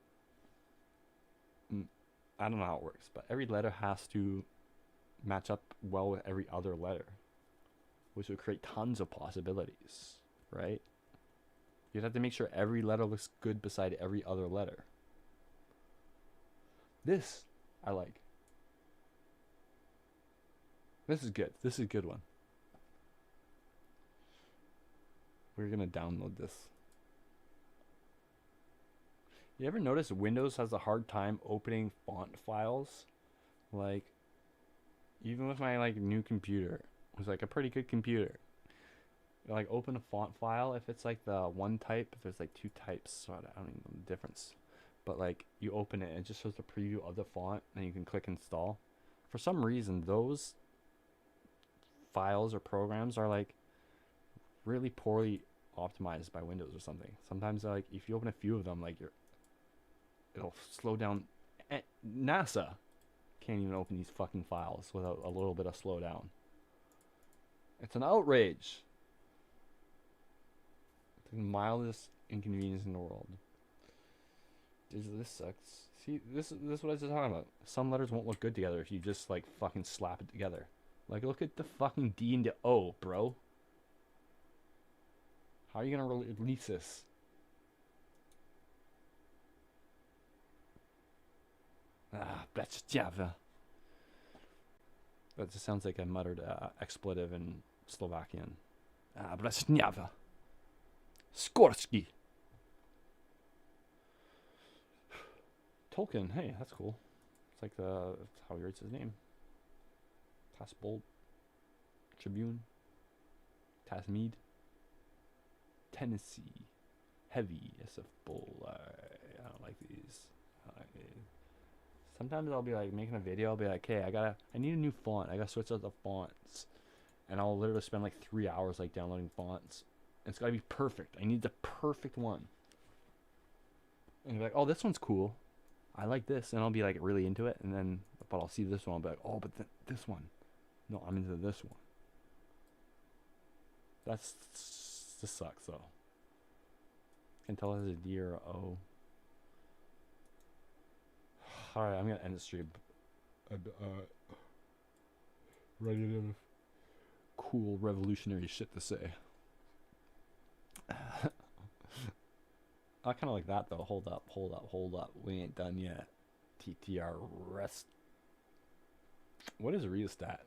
I don't know how it works, but every letter has to match up well with every other letter, which would create tons of possibilities, right? You'd have to make sure every letter looks good beside every other letter. This, I like. This is good. This is a good one. We're going to download this. You ever notice Windows has a hard time opening font files? Like, even with my like new computer, it was like a pretty good computer. Like open a font file if it's like the one type, if there's like two types, so I don't even know the difference. But like you open it and it just shows the preview of the font and you can click install. For some reason those files or programs are like really poorly optimized by Windows or something. Sometimes like if you open a few of them, like it'll slow down. NASA can't even open these fucking files without a little bit of slowdown. It's an outrage. It's the mildest inconvenience in the world. This sucks. See, this is what I was just talking about. Some letters won't look good together if you just like fucking slap it together. Like look at the fucking D and the O, bro. How are you gonna release this? That just sounds like I muttered expletive in Slovakian. Skorsky. Tolkien. Hey, that's cool. It's like that's how he writes his name. Tasbold. Tribune. Tasmead. Tennessee. Heavy. SF Bull. I don't like these. Sometimes I'll be like making a video. I'll be like, hey, I need a new font. I gotta switch out the fonts. And I'll literally spend like 3 hours like downloading fonts. And it's gotta be perfect. I need the perfect one. And you're like, oh, this one's cool. I like this. And I'll be like really into it. And then, but I'll see this one. I'll be like, oh, but this one. No, I'm into this one. This sucks though. Can tell it has a D or a O. Alright, I'm gonna end the stream. Running out of cool revolutionary shit to say. I kind of like that though. Hold up. We ain't done yet. TTR rest. What is rheostat?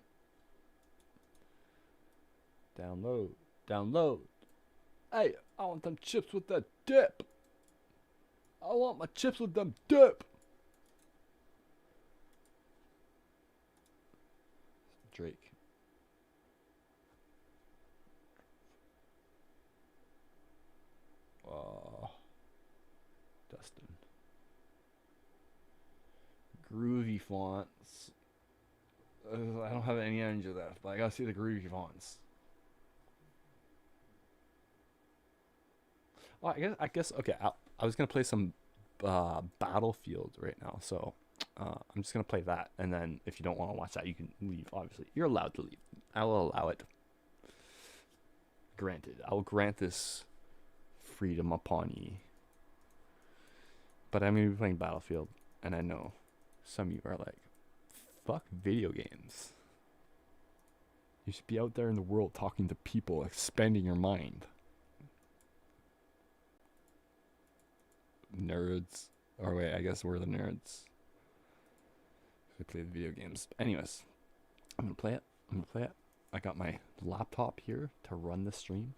Download. Hey, I want them chips with that dip. I want my chips with them dip. Drake. Dustin. Groovy fonts. I don't have any energy left, but I gotta see the groovy fonts. Well, I guess okay. I was gonna play some Battlefield right now, so I'm just gonna play that, and then if you don't want to watch that, you can leave. Obviously, you're allowed to leave. I will allow it. Granted, I will grant this freedom upon ye. But I'm gonna be playing Battlefield, and I know some of you are like, "Fuck video games. You should be out there in the world talking to people, expanding your mind." Nerds. Or wait, I guess we're the nerds. We play the video games. Anyways, I'm gonna play it. I got my laptop here to run the stream.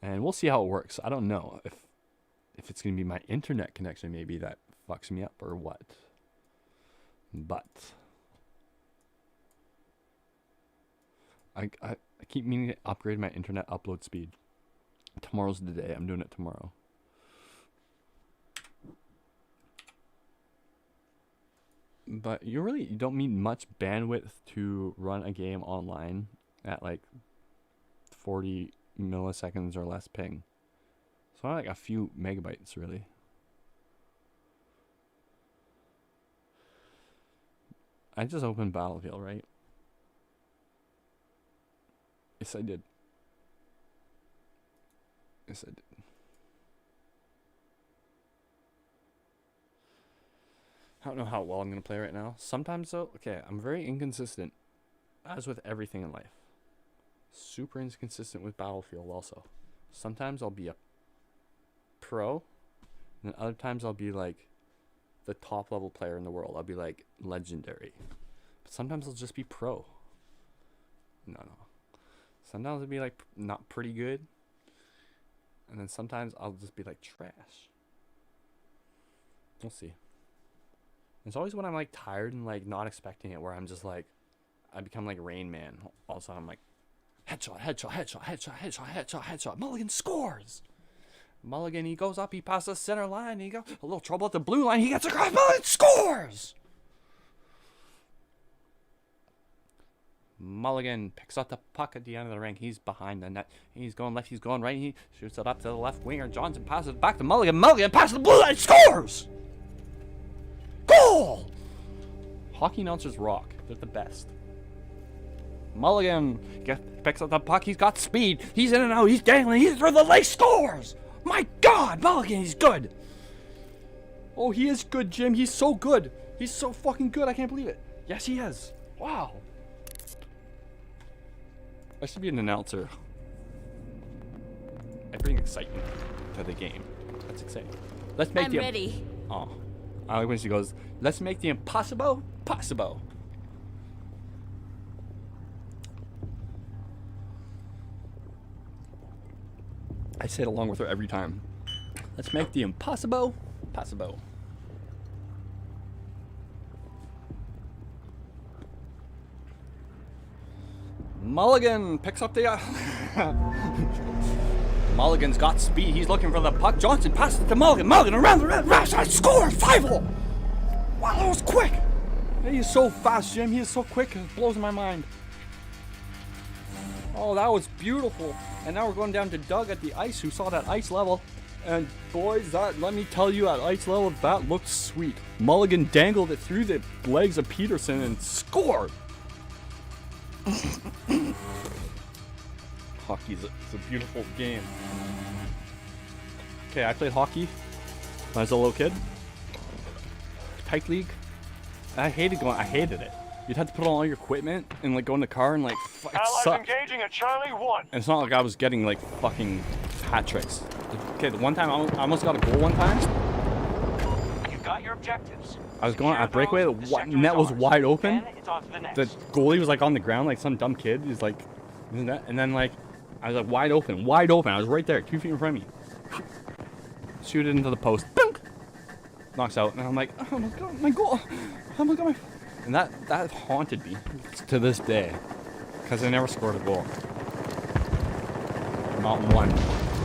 And we'll see how it works. I don't know if it's gonna be my internet connection maybe that fucks me up or what. But I keep meaning to upgrade my internet upload speed. Tomorrow's the day. I'm doing it tomorrow. But you don't need much bandwidth to run a game online at like 40 milliseconds or less ping. So like a few megabytes really. I just opened Battlefield, right? Yes, I did. I don't know how well I'm going to play right now. Sometimes though, okay, I'm very inconsistent, as with everything in life. Super inconsistent with Battlefield also. Sometimes I'll be a pro, and then other times I'll be like the top level player in the world. I'll be like legendary. But sometimes I'll just be pro. No. Sometimes I'll be like not pretty good. And then sometimes I'll just be like trash. We'll see. It's always when I'm like tired and like not expecting it, where I'm just like, I become like Rain Man. Also, I'm like, headshot. Mulligan scores. Mulligan, he goes up, he passes the center line, he goes a little trouble at the blue line, he gets across, Mulligan scores. Mulligan picks up the puck at the end of the ring. He's behind the net. He's going left, he's going right. He shoots it up to the left winger. Johnson passes it back to Mulligan. Mulligan passes the blue line, scores. Goal! Hockey announcers rock. They're the best. Mulligan picks up the puck. He's got speed. He's in and out. He's dangling. He's through the leg. Scores! My God, Mulligan, he's good. Oh, he is good, Jim. He's so good. He's so fucking good. I can't believe it. Yes, he is. Wow. I should be an announcer. I bring excitement to the game. That's exciting. Let's make
I'm ready.
Oh. I like when she goes, let's make the impossible possible. I say it along with her every time. Let's make the impossible possible. Mulligan picks up the... Mulligan's got speed. He's looking for the puck. Johnson passes it to Mulligan. Mulligan around the red. Score! 5-0! Wow, that was quick. He's so fast, Jim. He is so quick. It blows my mind. Oh, that was beautiful. And now we're going down to Doug at the ice, who saw that ice level. And boys, let me tell you, at ice level, that looked sweet. Mulligan dangled it through the legs of Peterson and scored. Hockey is a beautiful game. Okay, I played hockey when I was a little kid. Pike League. I hated it. You'd have to put on all your equipment and like go in the car and like it sucked.
Engaging at Charlie 1.
And it's not like I was getting like fucking hat tricks. Okay, the one time I almost got a goal one time.
You got your objectives.
I was going at breakaway, the net was wide open. The goalie was like on the ground like some dumb kid. He's like, isn't that? And then like, I was like wide open. I was right there, 2 feet in front of me. Shoot it into the post. Boom! Knocks out, and I'm like, oh my god, my goal! Oh my god, and that haunted me to this day, because I never scored a goal. Not one.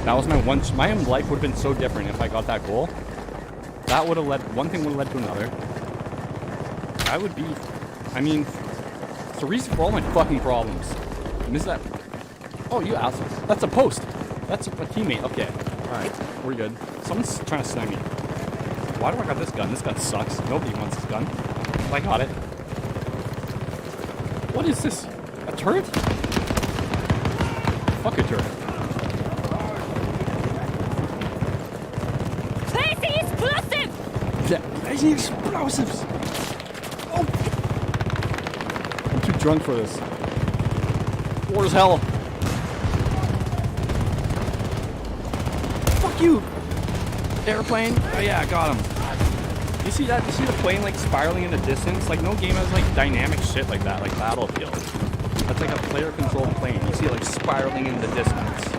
That was my one. My life would have been so different if I got that goal. That would have led. One thing would have led to another. I would be. I mean, it's the reason for all my fucking problems. And is that? Oh, you assholes! That's a post. That's a teammate. Okay. All right. We're good. Someone's trying to snag me. Why do I got this gun? This gun sucks. Nobody wants this gun. I got it. What is this? A turret? Fuck a turret.
Placing explosive!
Yeah, placing explosives! Oh! I'm too drunk for this. War as hell. Fuck you! Airplane? Oh yeah, I got him. You see that? You see the plane like spiraling in the distance? Like no game has like dynamic shit like that, like Battlefield. That's like a player-controlled plane. You see it like spiraling in the distance.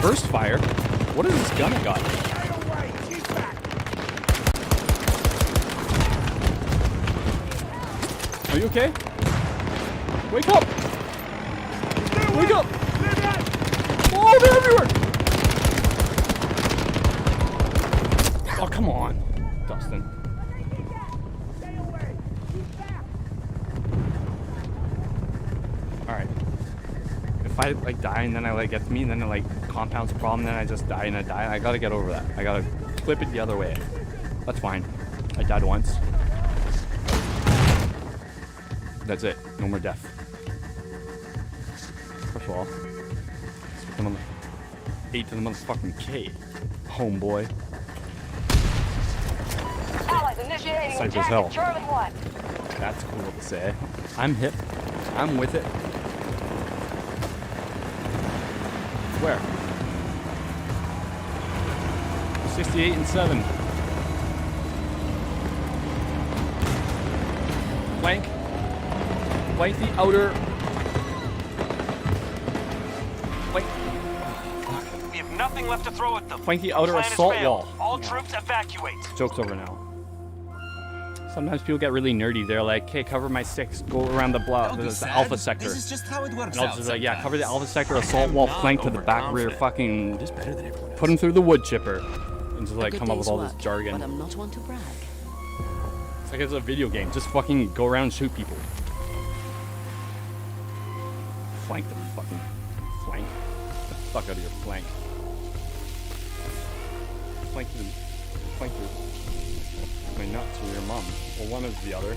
Burst fire? What is this gun I got? Are you okay? Wake up! Wake up! Oh, they're everywhere! Oh, come on, Dustin. Alright. If I like die and then I like get to me and then it like compounds the problem, then I just die and I die. I gotta get over that. I gotta flip it the other way. That's fine. I died once. That's it. No more death. First of all, I'm on the 8 to the motherfucking K, homeboy.
Allies initiating
Sight as
attack
hell.
at Charlie 1.
That's cool to say. I'm hip. I'm with it. Where? 68 and 7. Flank. Flank the outer. Flank.
We have nothing left to throw at them.
Flank the outer
Plan has
assault
failed.
wall.
All troops evacuate.
Joke's over now. Sometimes people get really nerdy. They're like, "Okay, cover my 6. Go around the block, the alpha sector."
This is just how it works
And I'll
out
just like, yeah, cover the
sometimes.
alpha sector, assault wall, flank to the back rear, fucking put him through the wood chipper, and just like come up with all this jargon.
But I'm not one to brag.
It's like it's a video game. Just fucking go around and shoot people. Flank them, fucking flank. Get the fuck out of your flank. Flank through. Flank through. My nuts or your mum. Well, one is the other.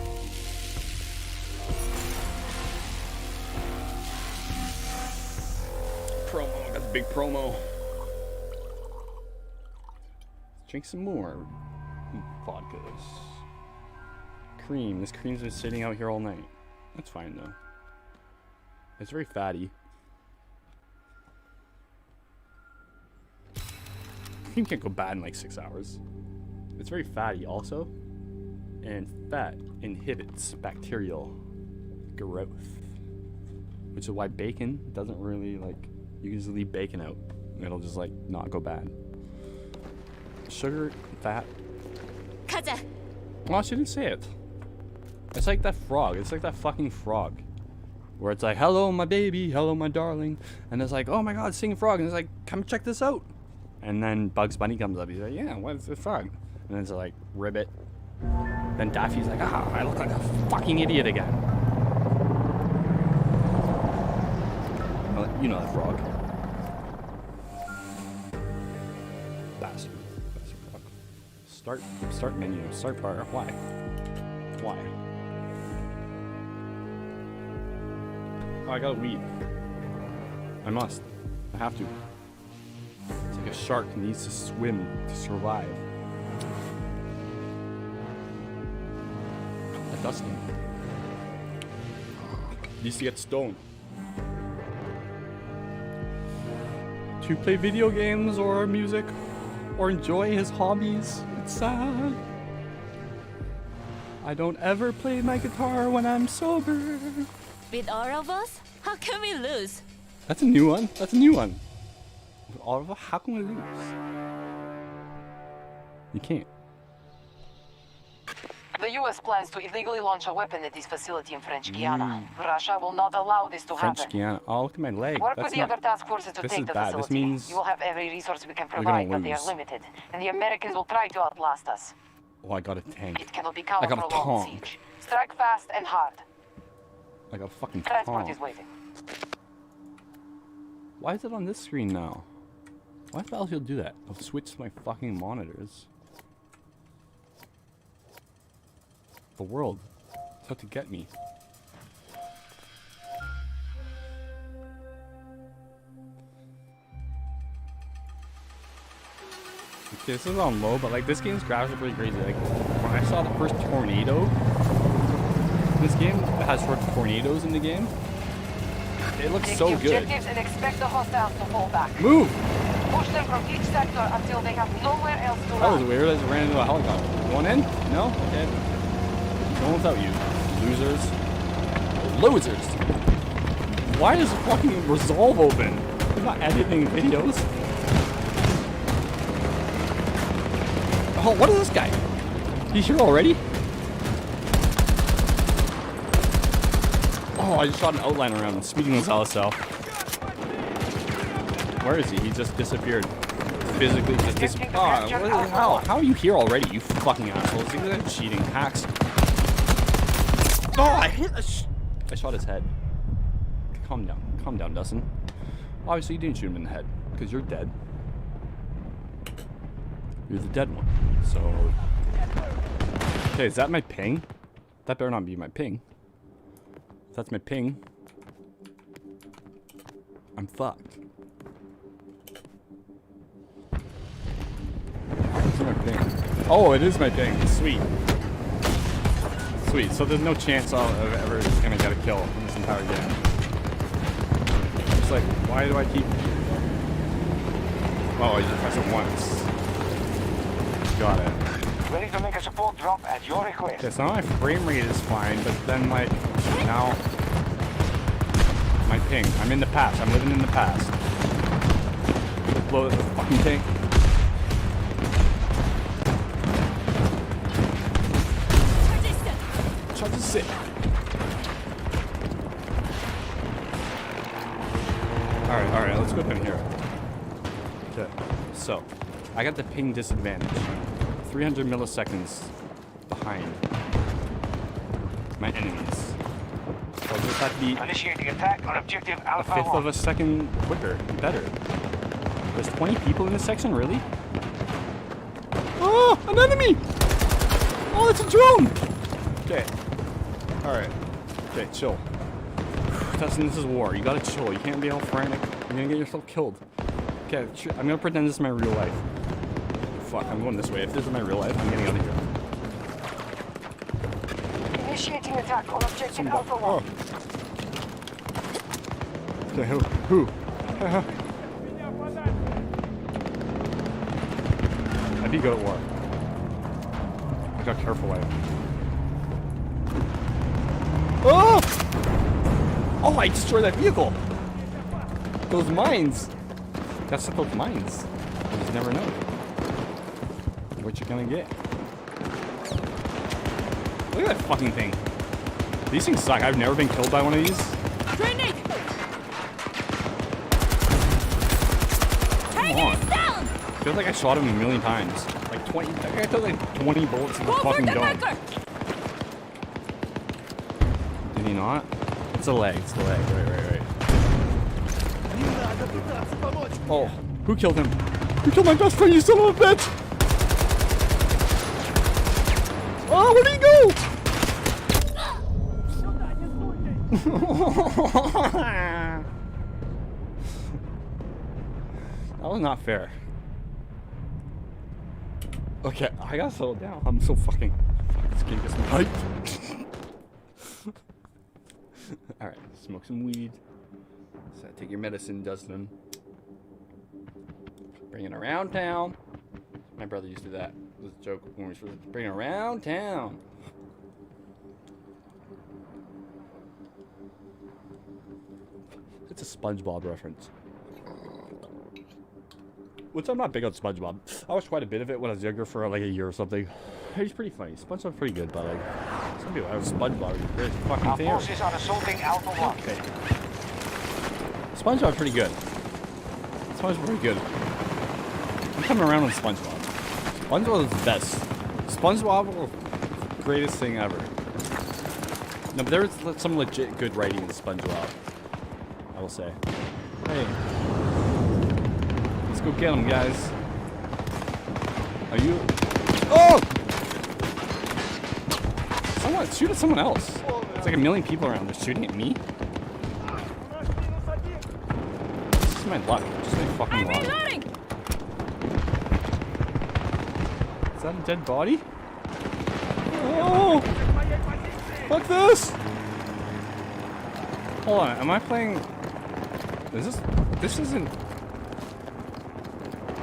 Promo. Got the big promo. Let's drink some more vodkas. Cream. This cream's been sitting out here all night. That's fine though. It's very fatty. Cream can't go bad in like 6 hours. It's very fatty also. And fat inhibits bacterial growth. Which is why bacon doesn't really like, you can just leave bacon out. And it'll just like not go bad. Sugar, fat.
Kaza.
Oh, she didn't say it. It's like that frog. It's like that fucking frog. Where it's like, hello, my baby. Hello, my darling. And it's like, oh my god, singing frog. And it's like, come check this out. And then Bugs Bunny comes up. He's like, yeah, what's the frog? And then it's like, ribbit. Then Daffy's like, ah, I look like a fucking idiot again. Well, you know that frog. Bastard. Bastard frog. Start menu. Start bar. Why? Why? Oh, I got weed. I must. I have to. It's like a shark needs to swim to survive. A dusting. Needs to get stoned. To play video games or music or enjoy his hobbies. It's sad. I don't ever play my guitar when I'm sober.
With all of us, how can we lose?
That's a new one. That's a new one. With all of us, how can we lose? You can't.
The US plans to illegally launch a weapon at this facility in French Guiana. Russia will not allow this to
French
happen.
Guiana. Oh, look at my leg.
Work
That's
with the other task forces to
this
take
is
the
bad.
facility.
This means
you will have every resource we can
we're gonna
provide, but they are
lose.
limited. And the Americans will try to outlast us.
Oh, I got a tank.
It cannot be
I
counted
got
for
a
a long
tank.
siege. Strike fast and hard.
I got a fucking
Transport
tank.
is waiting.
Why is it on this screen now? Why the hell he'll do that? I'll switch my fucking monitors. The world. It's out to get me. Okay, this is on low, but like this game's graphics are pretty crazy. Like when I saw the first tornado, this game has short tornadoes in the game. It looks
Take
so
the
good.
objectives and expect the hostiles to fall back.
Move!
Push them from each sector until they have nowhere else to
That was
run.
weird. I just ran into a helicopter. One in? No? Okay. Going without you. Losers. Losers! Why is fucking Resolve open? I'm not editing videos. Oh, what is this guy? He's here already? Oh, I just shot an outline around him. Speaking of LSL. Where is he? He just disappeared. Physically just disappeared. Oh, what the hell? How are you here already, you fucking assholes? These are cheating hacks. Oh, I hit I shot his head. Calm down. Calm down, Dustin. Obviously, you didn't shoot him in the head, because you're dead. You're the dead one. So... Okay, is that my ping? That better not be my ping. If that's my ping, I'm fucked. Where's my ping? Oh, it is my ping. Sweet. Sweet. So there's no chance I'm ever gonna get a kill in this entire game. It's like, why do I keep... Oh, I just press it once. Got it.
Ready to make a support drop at your request.
Okay, so now my frame rate is fine, but then like, now... My ping. I'm in the past. I'm living in the past. Blow the fucking tank. Charge is sick. Alright, let's go down here. Okay, so, I got the ping disadvantage. 300 milliseconds behind my enemies. So I just have to be
Initiating attack on objective
a
Alpha
fifth
1.
of a second quicker, better. There's 20 people in this section, really? Oh, an enemy! Oh, it's a drone! Okay. Alright. Okay, chill. Dustin, this is war. You gotta chill. You can't be all frantic. You're gonna get yourself killed. Okay, I'm gonna pretend this is my real life. Fuck, I'm going this way. If this is my real life, I'm getting out of here.
Initiating attack on objective Alpha 1.
Oh. Okay, who? I'd be good at war. Look how careful I am. Oh! Oh, I destroyed that vehicle! Those mines! Gotta set those mines. You just never know what you're gonna get. Look at that fucking thing. These things suck. I've never been killed by one of these.
Grenade!
Come on. Feels like I shot him a million times. Like 20. I took like 20 bullets in the fucking dome. Did he not? It's the leg. It's the leg. Right. Oh, who killed him? Who killed my best friend, you son of a bitch? Oh, where'd he go? That was not fair. Okay, I gotta settle down. I'm so fucking. Fuck, this game gets me hyped. Alright, smoke some weed. So take your medicine, Dustin. Bring it around town. My brother used to do that. It was a joke when we were bring it around town. It's a SpongeBob reference. Which I'm not big on SpongeBob. I watched quite a bit of it when I was younger for like a year or something. He's pretty funny. SpongeBob's pretty good, but like some people have SpongeBob. It's fucking fair.
Forces are assaulting Alpha 1.
Okay. SpongeBob's pretty good. SpongeBob's pretty good. I'm coming around on SpongeBob. SpongeBob is the best. SpongeBob was the greatest thing ever. No, but there was some legit good writing in SpongeBob. I will say. Hey. Let's go get him, guys. Are you? Oh! Someone shoot at someone else. It's like a million people around. They're shooting at me. This is my luck. Just my fucking luck. Is that a dead body? Oh! Fuck this! Hold on. Am I playing? Is this? This isn't.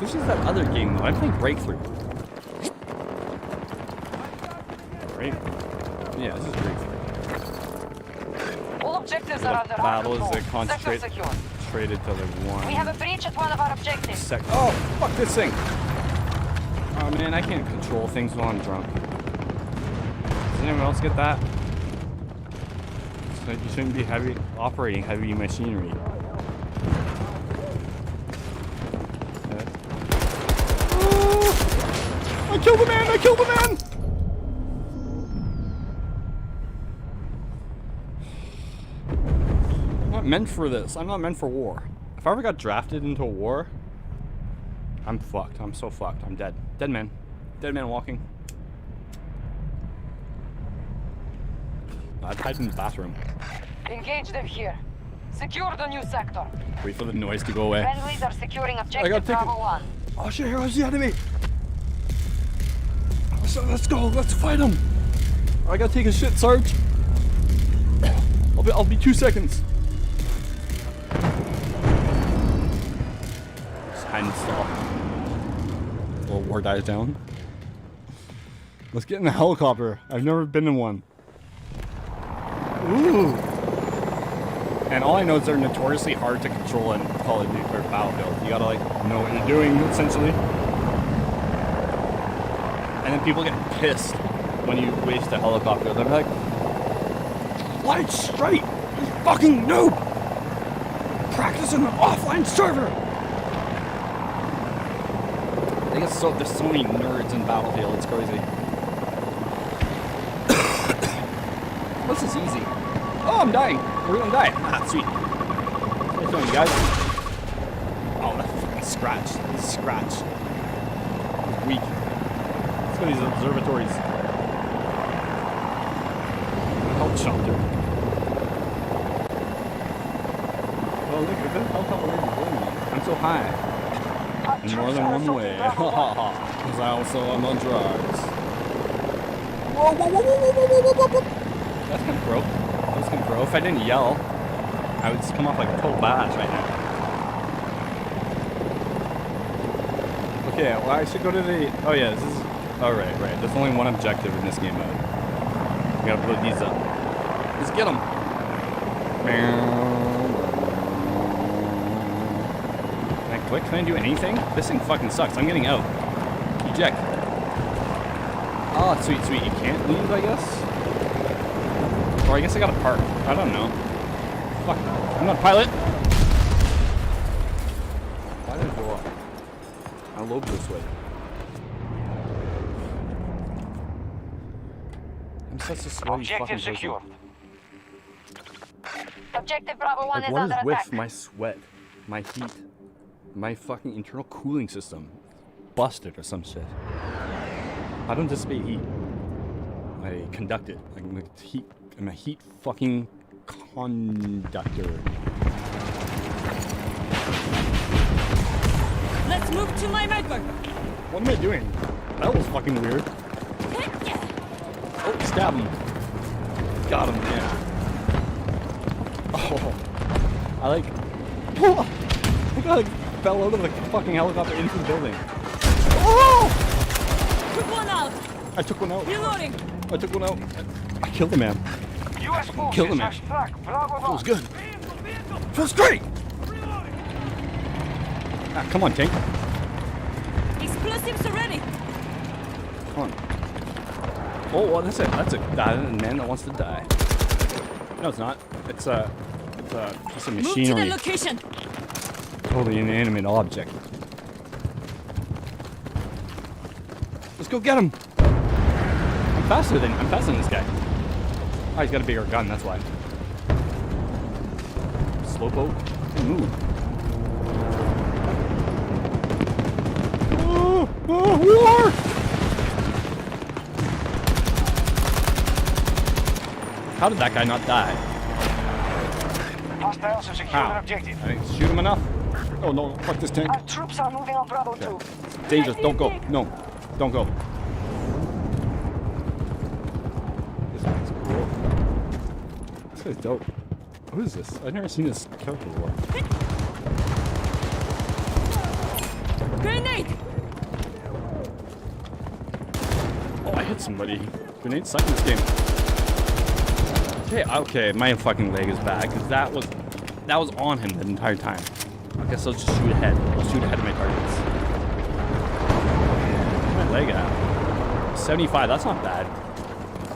This is that other game though. I'm playing Breakthrough. Right? Yeah, this is Breakthrough.
All objectives are under
Battle
control.
is concentrated to the one.
We have a breach at one of our objectives.
Oh, fuck this thing! Oh man, I can't control things while I'm drunk. Does anyone else get that? So you shouldn't be operating heavy machinery. I killed the man! I killed the man! I'm not meant for this. I'm not meant for war. If I ever got drafted into a war, I'm fucked. I'm so fucked. I'm dead. Dead man. Dead man walking. I'd hide in the bathroom.
Engage them here. Secure the new sector.
Wait for the noise to go away.
Friendlies are securing
I
objective
gotta take
Bravo 1.
Oh shit, here comes the enemy! So let's go, let's fight him! I gotta take a shit, Sarge. I'll be 2 seconds. Just hide and stall. Little war dies down. Let's get in the helicopter. I've never been in one. Ooh! And all I know is they're notoriously hard to control in Call of Duty or Battlefield. You gotta like know what you're doing essentially. And then people get pissed when you waste a helicopter. They're like, "Light straight, you fucking noob! Practice in an offline server." I think it's there's so many nerds in Battlefield. It's crazy. This is easy. Oh, I'm dying. We're gonna die. Ah, sweet. How you doing, guys? Oh, that fucking scratch. This is scratch. Weak. Let's go to these observatories. Health shelter. Oh, look at that. How I'm so high. In more than one way. Because I also am on drugs. Whoa, whoa, whoa, whoa, whoa, whoa, whoa, whoa. That's kind of broke. That was kind of broke. If I didn't yell, I would just come off like a total badass right now. Okay, well I should go to the... Oh yeah, this is... Oh right. There's only one objective in this game mode. We gotta blow these up. Let's get them. Can I click? Can I do anything? This thing fucking sucks. I'm getting out. Eject. Oh, sweet. You can't leave, I guess? Or I guess I gotta park. I don't know. Fuck. I'm not a pilot. Why did I go up? I'll lobe this way. I'm such a sweaty fucking person.
Objective Bravo 1
Like,
is
what is
under
with
attack.
my sweat, my heat, my fucking internal cooling system? Busted or some shit. I don't dissipate heat. I conduct it. I'm a heat fucking conductor.
Let's move to my medbug.
What am I doing? That was fucking weird. Oh, stab him. Got him, yeah. Oh. I like... Oh, I like fell out of the fucking helicopter into the building. Oh!
Took one out.
I took one out.
Reloading.
I took one out. I killed the man.
US
Killed the man. That was good. Feels great. Ah, come on, tank.
Explosives already.
Come on. Oh, well, that's it. That's a man that wants to die. No, it's not. It's a piece of
Move to
machinery.
the location.
Totally inanimate object. Let's go get him. I'm faster than this guy. Oh, he's got a bigger gun. That's why. Slowpoke. Move. Oh, war! How did that guy not die?
Hostiles have secured an objective.
I didn't shoot him enough. Oh no, fuck this tank.
Our troops are moving on Bravo 2.
Dangerous, don't go. No, don't go. This guy's cool. This guy's dope. Who is this? I've never seen this character before.
Grenade.
Oh, I hit somebody. Grenades suck in this game. Okay, my fucking leg is bad because that was on him the entire time. I guess I'll just shoot ahead. I'll shoot ahead of my targets. Where's my leg at? 75. That's not bad.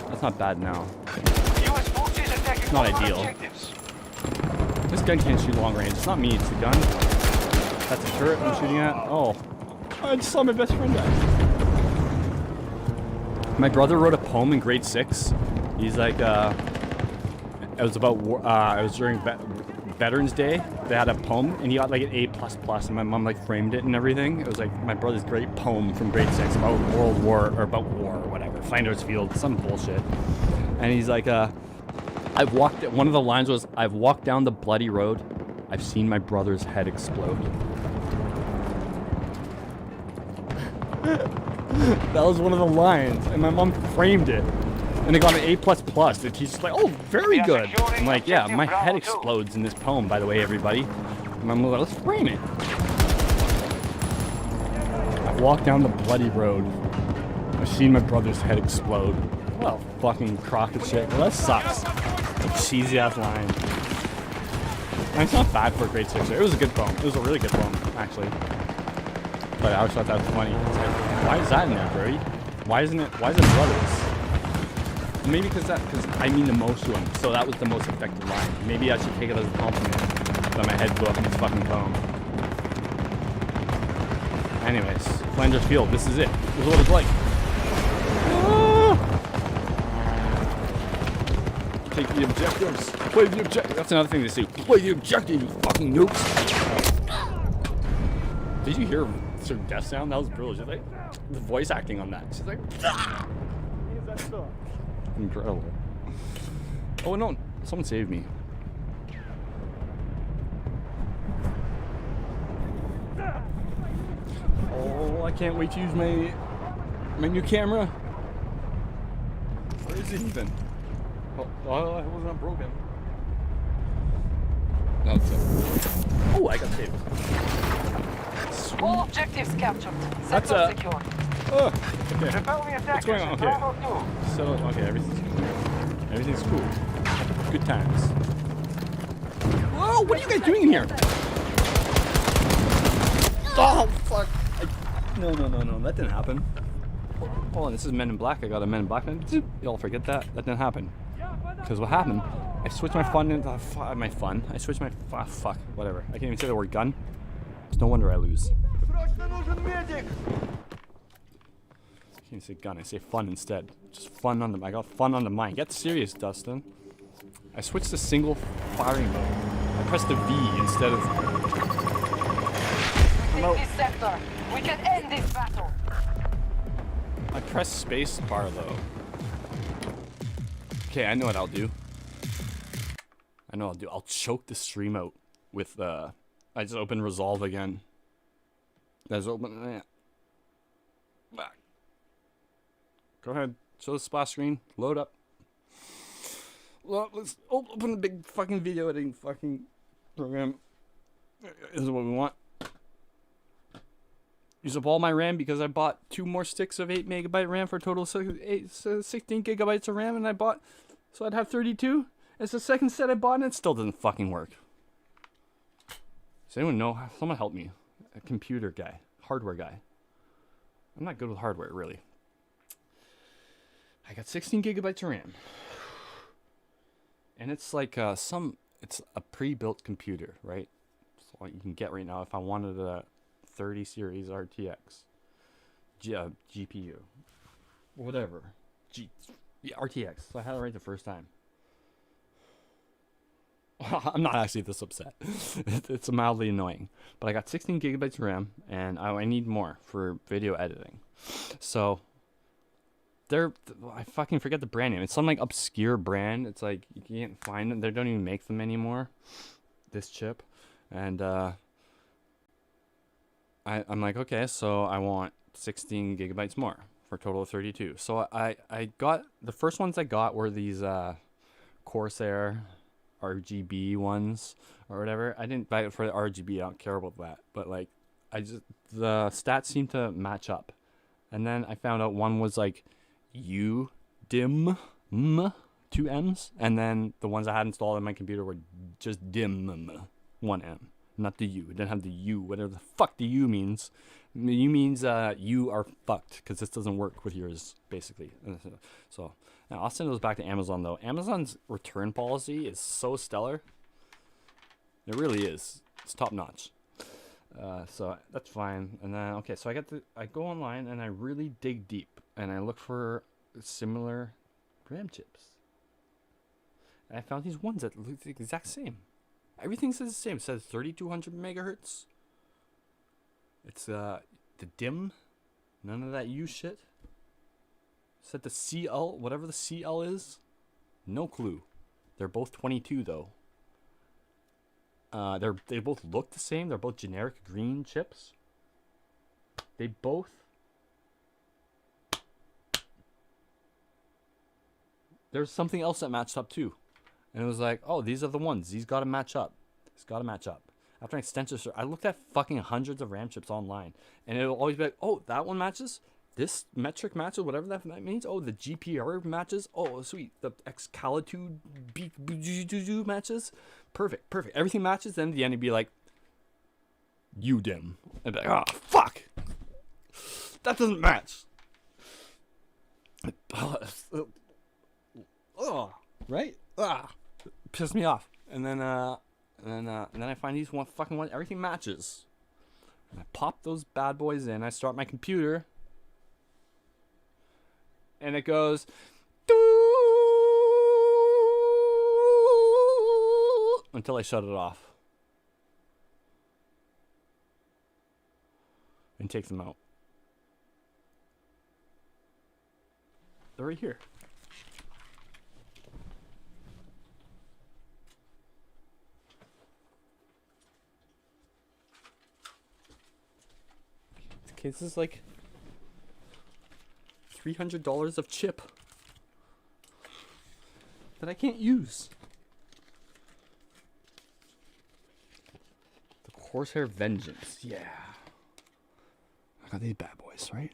That's not bad now. It's not ideal. This gun can't shoot long range. It's not me. It's the gun. That's a turret I'm shooting at. Oh, I just saw my best friend die. My brother wrote a poem in grade 6. He's like, it was about war, it was during Veterans Day. They had a poem, and he got like an A++, and my mom like framed it and everything. It was like my brother's great poem from grade 6 about World War, or about war, or whatever, Flanders Field, some bullshit. And he's like, one of the lines was, I've walked down the bloody road, I've seen my brother's head explode. That was one of the lines, and my mom framed it. And it got an A++. The teacher's like, oh, very good. I'm like, yeah, my head explodes in this poem, by the way, everybody. And my mom was like, let's frame it. I've walked down the bloody road. I've seen my brother's head explode. Well, fucking crock of shit. Well, that sucks. A cheesy ass line. And it's not bad for a grade 6. It was a good poem. It was a really good poem, actually. But I always thought that was funny. It's like, why is that in there, Brody? Why is it brothers? Maybe because I mean the most to him, so that was the most effective line. Maybe I should take it as a compliment that my head blew up in this fucking poem. Anyways, Flanders Field, this is it. This is what it's like. Take the objectives. Play the objective. That's another thing they say. Play the objective, you fucking noobs. Did you hear her death sound? That was brutal. She's like, the voice acting on that. She's like, incredible. Oh no, someone saved me. Oh, I can't wait to use my new camera. Where is it even? Oh, it was not broken. No, it's oh, I got saved. Sweet.
All objectives captured.
That's
Sector
a.
secure.
Oh, okay. What's going on? Okay. So, okay, everything's cool. Good times. Whoa, what are you guys doing in here? Oh, fuck. No, that didn't happen. Hold on, this is Men in Black. I got a Men in Black. Y'all forget that. That didn't happen. Because what happened, I switched my fun into I switched my fuck, whatever. I can't even say the word gun. It's no wonder I lose. I can't say gun, I say fun instead. Just fun on the, I got fun on the mind. Get serious, Dustin. I switched to single firing mode. I pressed the V instead of...
Take this sector. We can end this battle.
I pressed space bar though. Okay, I know what I'll do. I'll choke the stream out with I just open Resolve again. Let's open back. Go ahead, show the splash screen, load up. Well, let's open the big fucking video editing fucking program. This is what we want. Use up all my RAM because I bought 2 more sticks of 8 megabyte RAM for a total of 16 gigabytes of RAM, and I bought, so I'd have 32. It's the second set I bought, and it still doesn't fucking work. Does anyone know? Someone help me. A computer guy, hardware guy. I'm not good with hardware, really. I got 16 gigabytes of RAM. And it's like it's a pre-built computer, right? It's what you can get right now if I wanted a 30 series RTX GPU. Whatever. Yeah, RTX. So I had it right the first time. I'm not actually this upset. It's mildly annoying. But I got 16 gigabytes of RAM, and I need more for video editing. So... I fucking forget the brand name. It's some like obscure brand. It's like you can't find them. They don't even make them anymore. This chip, and I'm like, okay, so I want 16 gigabytes more for a total of 32. So I got the first ones I got were these Corsair RGB ones or whatever. I didn't buy it for the RGB. I don't care about that. But like, the stats seem to match up, and then I found out one was like dim 2 M's, and then the ones I had installed in my computer were just dim 1 M, not the U. It didn't have the U, whatever the fuck the U means. U means you are fucked, because this doesn't work with yours, basically. So now I'll send those back to Amazon though. Amazon's return policy is so stellar. It really is. It's top notch. So that's fine. And then okay, so I go online and I really dig deep and I look for similar RAM chips. And I found these ones that look the exact same. Everything says the same. It says 3200 megahertz. It's the DIM, none of that U shit. It said the CL, whatever the CL is, no clue. They're both 22 though. They both look the same. They're both generic green chips. They both. There's something else that matched up too, and it was like, oh, these are the ones. These gotta match up. It's gotta match up. After an extensive search, I looked at fucking hundreds of RAM chips online, and it'll always be like, oh, that one matches. This metric matches, whatever that means. Oh, the GPR matches. Oh, sweet. The Excalitude matches. Perfect. Everything matches. Then at the end, it'd be like, UDIM. I'd be like, oh, fuck. That doesn't match. Oh, right? Pissed me off. And then I find these fucking ones. Everything matches. And I pop those bad boys in. I start my computer. And it goes until I shut it off and take them out. They're right here. Okay, this is like $300 of chip that I can't use. The Corsair Vengeance, yeah. I got these bad boys, right?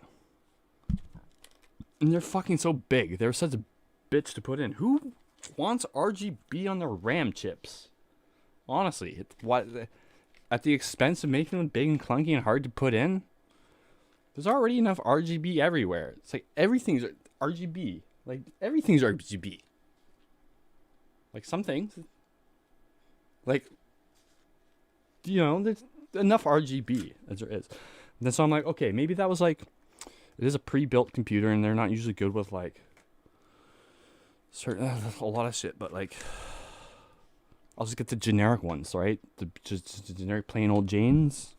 And they're fucking so big. They're such a bitch to put in. Who wants RGB on their RAM chips? Honestly, at the expense of making them big and clunky and hard to put in? There's already enough RGB everywhere. It's like everything's RGB. Like everything's RGB. Like some things, like, you know, there's enough RGB as there is. And then so I'm like, okay, maybe that was like, it is a pre-built computer and they're not usually good with like certain, a lot of shit, but like, I'll just get the generic ones, right? Just the generic plain old Janes.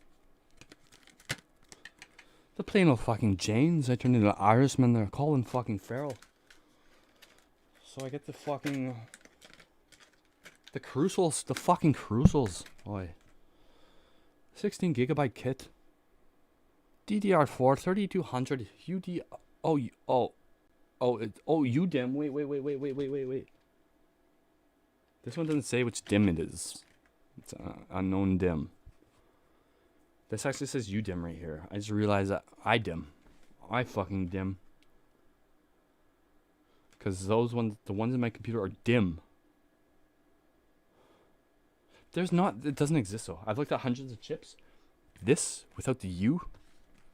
The plain old fucking Janes. I turned into an Irishman there, Colin fucking Farrell. So I get the fucking, the Crucials, the fucking Crucials. Boy. 16 gigabyte kit. DDR4 3200 UD. UDIM. Wait. This one doesn't say which DIM it is. It's an unknown DIM. This actually says UDIM right here. I just realized that I dim. I fucking dim. Because those ones, the ones in my computer are dim. There's not, it doesn't exist though. I've looked at hundreds of chips. This, without the U,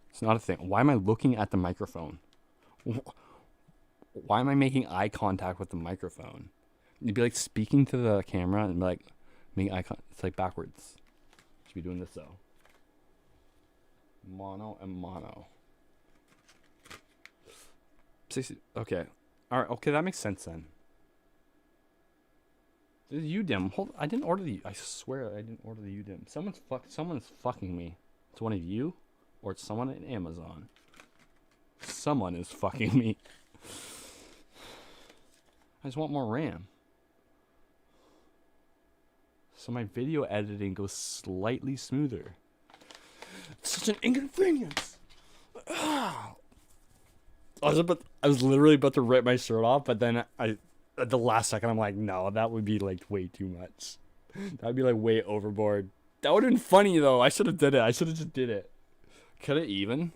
it's not a thing. Why am I looking at the microphone? Why am I making eye contact with the microphone? You'd be like speaking to the camera and be like making eye contact. It's like backwards. Should be doing this though. Mono and mono. Okay. Alright, okay, that makes sense then. The UDIM. Hold, I didn't order the, I swear I didn't order the UDIM. Someone's fucking me. It's one of you, or it's someone at Amazon. Someone is fucking me. I just want more RAM. So my video editing goes slightly smoother. It's such an inconvenience. I was literally about to rip my shirt off, but then at the last second I'm like, no, that would be like way too much. That would be like way overboard. That would have been funny though. I should have did it. I should have just did it. Could it even?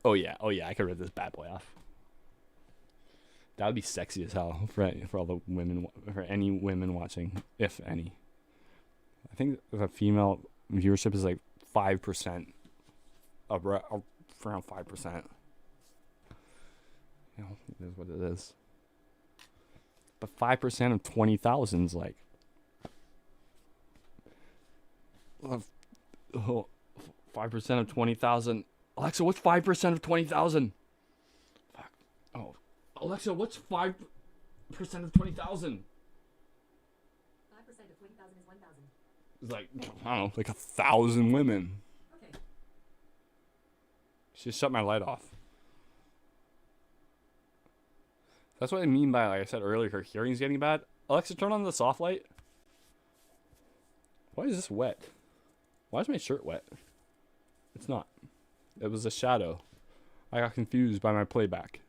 Oh yeah, I could rip this bad boy off. That would be sexy as hell for all the women, for any women watching, if any. I think the female viewership is like 5%, around 5%. You know, it is what it is. But 5% of 20,000 is like, 5% of 20,000. Alexa, what's 5% of 20,000? Fuck. Oh, Alexa, what's 5% of 20,000? 5% of 20,000
is 1,000.
It's like, I don't know, like 1,000 women.
Okay.
She just shut my light off. That's what I mean by, like I said earlier, her hearing's getting bad. Alexa, turn on the soft light. Why is this wet? Why is my shirt wet? It's not. It was a shadow. I got confused by my playback.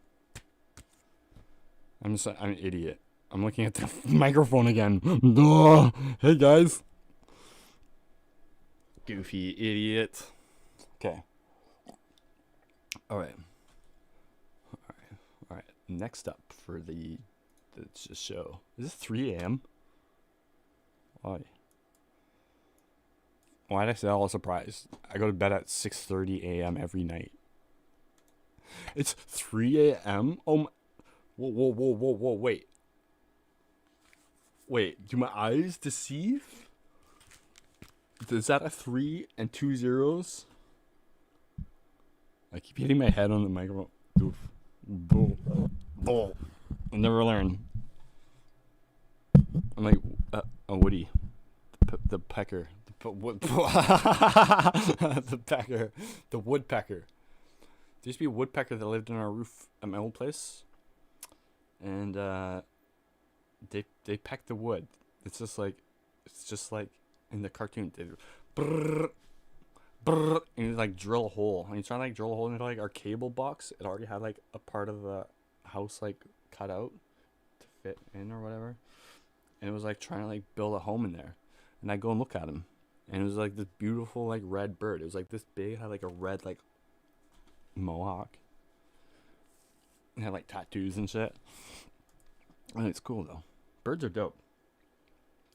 I'm an idiot. I'm looking at the microphone again. Hey guys. Goofy idiot. Okay. All right. Next up for the show. Is it 3 a.m.? Why? Why did I say all surprised? I go to bed at 6:30 a.m. every night. It's 3 a.m.? Oh my... Whoa, wait. Wait, do my eyes deceive? Is that a 3 and 2 zeros? I keep hitting my head on the microphone. Doof. Bull. I'll never learn. I'm like a Woody. The pecker. The pecker. The woodpecker. There used to be a woodpecker that lived on our roof at my old place. And they peck the wood. It's just like in the cartoon. They brrr, brrr, and you like drill a hole. And you try to like drill a hole into like our cable box. It already had like a part of the house like cut out to fit in or whatever. And it was like trying to like build a home in there. And I go and look at him. And it was like this beautiful like red bird. It was like this big, it had like a red like mohawk. It had like tattoos and shit. And it's cool though. Birds are dope.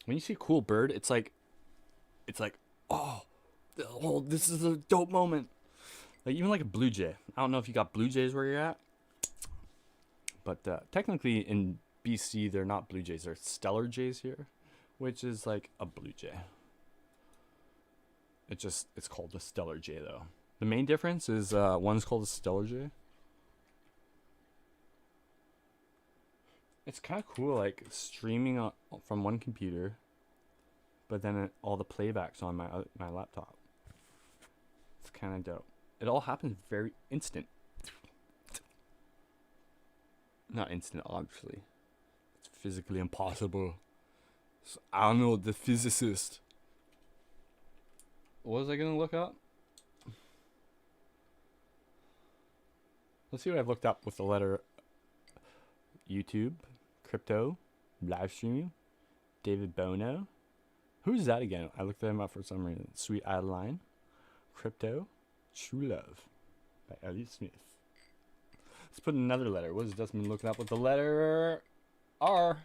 When you see a cool bird, it's like oh, this is a dope moment. Like even like a blue jay. I don't know if you got blue jays where you're at, but technically in BC, they're not blue jays, they're stellar jays here, which is like a blue jay. It's called a stellar jay though. The main difference is one's called a stellar jay. It's kind of cool, like streaming from one computer, but then all the playbacks on my laptop. It's kind of dope. It all happens very instant. Not instant, obviously. It's physically impossible. So I don't know, the physicist. What was I gonna look up? Let's see what I've looked up with the letter YouTube, crypto, live streaming, David Bono. Who's that again? I looked him up for some reason. Sweet Adeline, crypto, true love, by Elliott Smith. Let's put another letter. What is Dustman looking up with the letter R?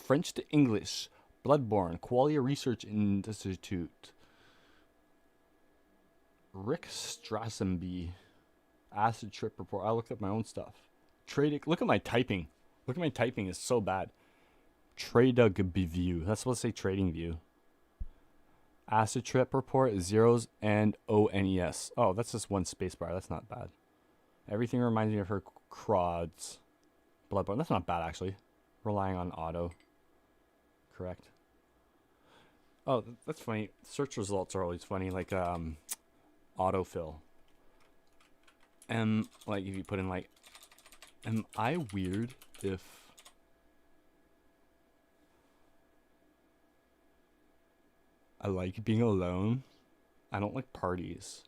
French to English, Bloodborne, Quality Research Institute. Rick Strassenby, Acid Trip Report. I looked up my own stuff. Look at my typing. Look at my typing. It's so bad. View. That's supposed to say Trading View. Acid Trip Report, zeros and ONES. Oh, that's just one spacebar. That's not bad. Everything reminds me of her crods. Bloodborne. That's not bad, actually. Relying on auto. Correct. Oh, that's funny. Search results are always funny. Like, autofill. Like, if you put in, like, am I weird if I like being alone? I don't like parties.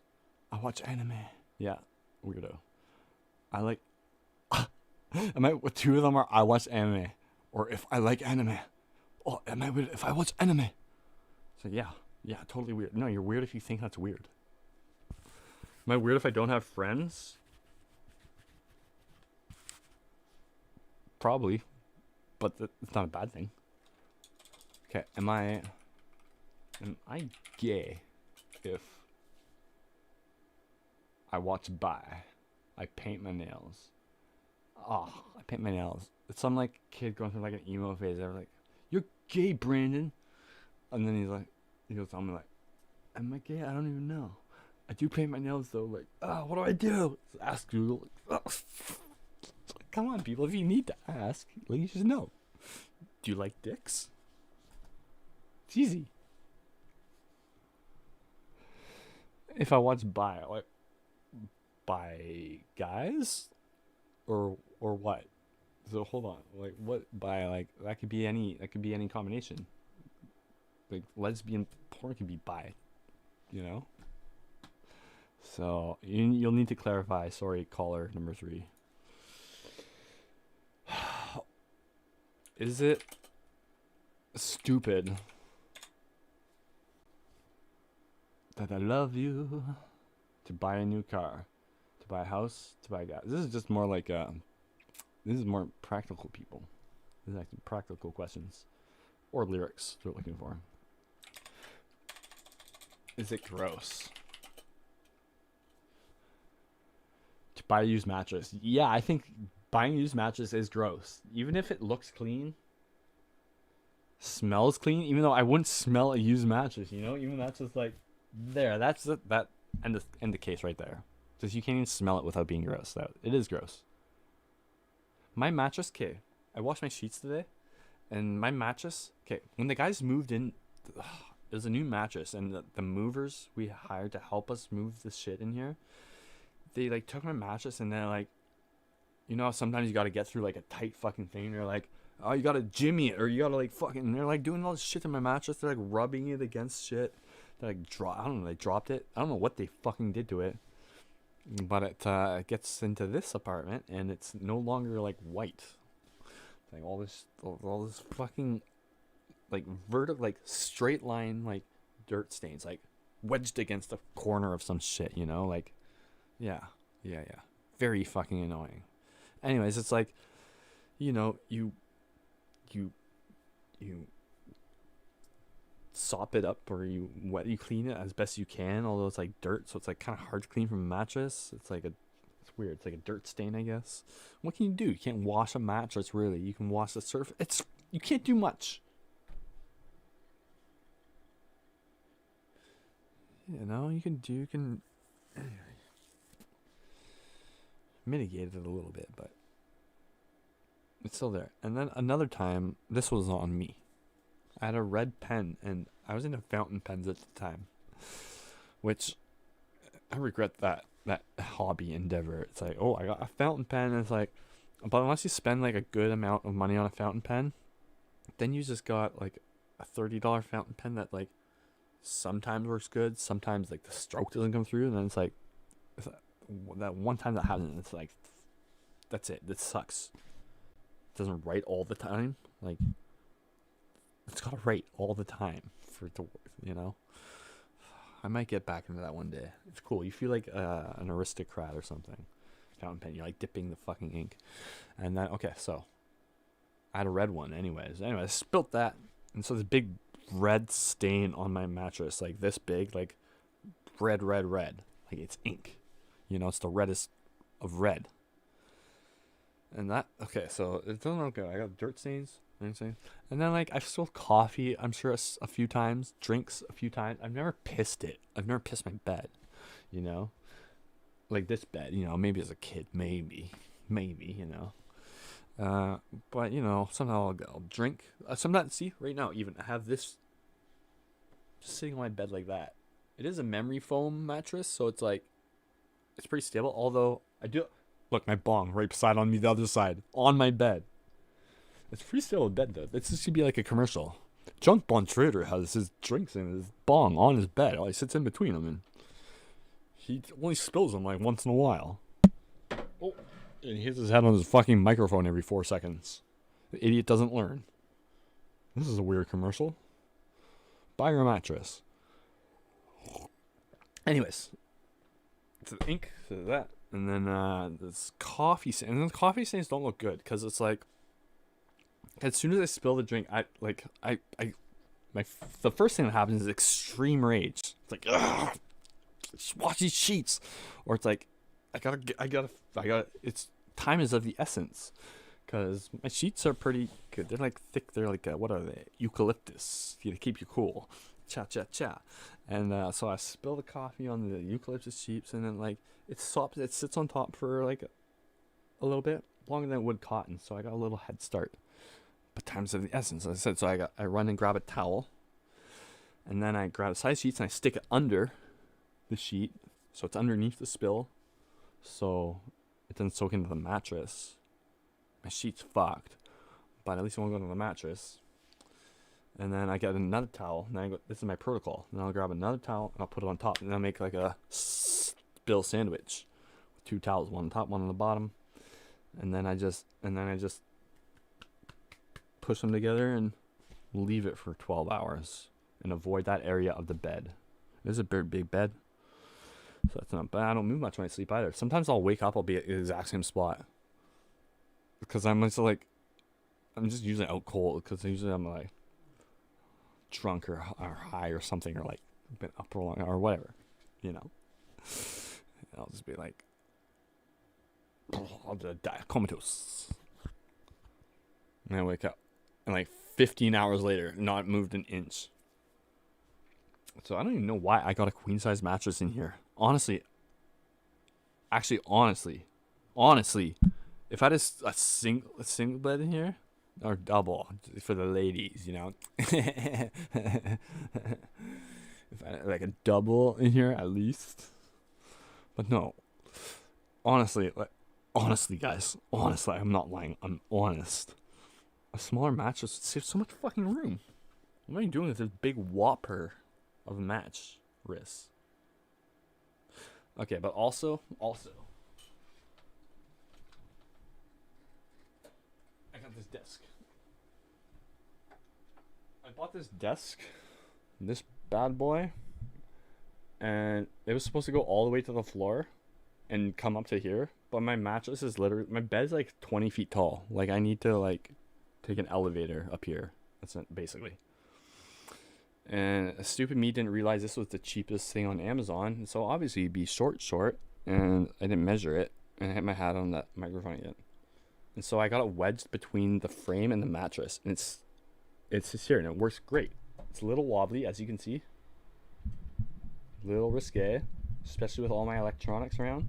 I watch anime. Yeah, weirdo. I like... am I... Two of them are I watch anime. Or if I like anime. Oh, am I weird if I watch anime? So yeah. Yeah, totally weird. No, you're weird if you think that's weird. Am I weird if I don't have friends? Probably. But it's not a bad thing. Okay, am I gay if I watch Bi? I paint my nails. Oh, I paint my nails. It's some like kid going through like an emo phase. They're like, "You're gay, Brandon," and then he goes on me like, "Am I gay? I don't even know. I do paint my nails though." Like, what do I do? Ask Google. Come on, people. If you need to ask, like, you just know. Do you like dicks? It's easy. If I watch Bi, like, by guys, or what? So hold on, like, what Bi? Like, that could be any combination. Like, lesbian porn could be Bi, you know. So you'll need to clarify. Sorry, caller number 3. Is it stupid that I love you to buy a new car, to buy a house, to buy gas? This is just more like this is more practical people. This is actually practical questions or lyrics they're looking for. Is it gross to buy a used mattress? Yeah, I think buying a used mattress is gross. Even if it looks clean, smells clean, even though I wouldn't smell a used mattress, you know? Even that's just like, there, that's that end the case right there. Because you can't even smell it without being gross. It is gross. My mattress, okay, I washed my sheets today, and my mattress, okay, when the guys moved in, it was a new mattress, and the movers we hired to help us move this shit in here, they like took my mattress and they're like, you know, sometimes you got to get through like a tight fucking thing. They're like, oh, you got to jimmy it, or you got to like fucking, and they're like doing all this shit to my mattress. They're like rubbing it against shit. They're like, I don't know, they dropped it. I don't know what they fucking did to it. But it gets into this apartment and it's no longer like white. Like all this fucking like like straight line like dirt stains like wedged against the corner of some shit, you know? Like, yeah. Very fucking annoying. Anyways, it's like, you know, you sop it up, or you clean it as best you can, although it's like dirt, so it's like kind of hard to clean from a mattress. It's It's weird. It's like a dirt stain, I guess. What can you do? You can't wash a mattress, really. You can wash the surface. You can't do much. You know, you can anyway, mitigate it a little bit, but it's still there. And then another time, this was on me. I had a red pen, and I was into fountain pens at the time, which I regret that hobby endeavor. It's like, oh, I got a fountain pen, and it's like, but unless you spend like a good amount of money on a fountain pen, then you just got like a $30 fountain pen that like sometimes works good, sometimes like the stroke doesn't come through, and then it's like that one time that happens, it's like, that's it. This sucks. It doesn't write all the time. Like, it's gotta write all the time for it to work, you know? I might get back into that one day. It's cool. You feel like an aristocrat or something. Fountain pen. You're like dipping the fucking ink. And then, okay, so I had a red one anyways. Anyway, I spilt that. And so this big red stain on my mattress, like this big, like red. Like it's ink. You know, it's the reddest of red. And that, okay, so it doesn't look good. I got dirt stains. And then like I've spilled coffee, I'm sure a few times, drinks a few times. I've never pissed it. I've never pissed my bed, you know, like this bed, you know, maybe as a kid, maybe, you know, but you know, somehow I'll drink. Sometimes, see, right now even I have this just sitting on my bed like that. It is a memory foam mattress, so it's like, it's pretty stable. Although I do, look, my bong right beside on me, the other side, on my bed. It's pretty stable in bed though. This should be like a commercial. Junk Bond Trader has his drinks and his bong on his bed. He sits in between them, and he only spills them like once in a while. Oh, and he hits his head on his fucking microphone every 4 seconds. The idiot doesn't learn. This is a weird commercial. Buy your mattress. Anyways, it's the ink, so that, and then this coffee stain. And the coffee stains don't look good because it's like, as soon as I spill the drink, the first thing that happens is extreme rage. It's like, ugh, just wash these sheets, or it's like, I gotta. It's time is of the essence, because my sheets are pretty good. They're like thick. They're like what are they? Eucalyptus. To keep you cool. Cha cha cha. And so I spill the coffee on the eucalyptus sheets, and then like it sits on top for like a little bit longer than it would cotton. So I got a little head start. But times of the essence, as I said. So I run and grab a towel, and then I grab a side sheets and I stick it under the sheet, so it's underneath the spill, so it doesn't soak into the mattress. My sheet's fucked, but at least it won't go into the mattress. And then I get another towel, and then I go, this is my protocol. And I'll grab another towel and I'll put it on top, and then I'll make like a spill sandwich with 2 towels, one on top, one on the bottom, and then I just push them together and leave it for 12 hours and avoid that area of the bed. This is a very big bed, so that's not bad. I don't move much when I sleep either. Sometimes I'll wake up, I'll be at the exact same spot because I'm just like, I'm just usually out cold, because usually I'm like drunk or high or something, or like been up for long or whatever, you know. And I'll just be like, I'll just die comatose, and I wake up, and like 15 hours later, not moved an inch. So I don't even know why I got a queen size mattress in here. Honestly, if I had a single bed in here, or double for the ladies, you know, if I had like a double in here at least. But no, honestly, guys, I'm not lying. I'm honest. A smaller mattress would save so much fucking room. What are you doing with this big whopper of a mattress? Okay, but also, I got this desk. I bought this desk, this bad boy, and it was supposed to go all the way to the floor and come up to here, but my mattress is literally, my bed's like 20 feet tall. Like, I need to like take an elevator up here. That's it, basically. And stupid me didn't realize this was the cheapest thing on Amazon, so obviously it'd be short, and I didn't measure it, and I hit my head on that microphone again. And so I got it wedged between the frame and the mattress, and it's just here, and it works great. It's a little wobbly, as you can see. A little risque, especially with all my electronics around.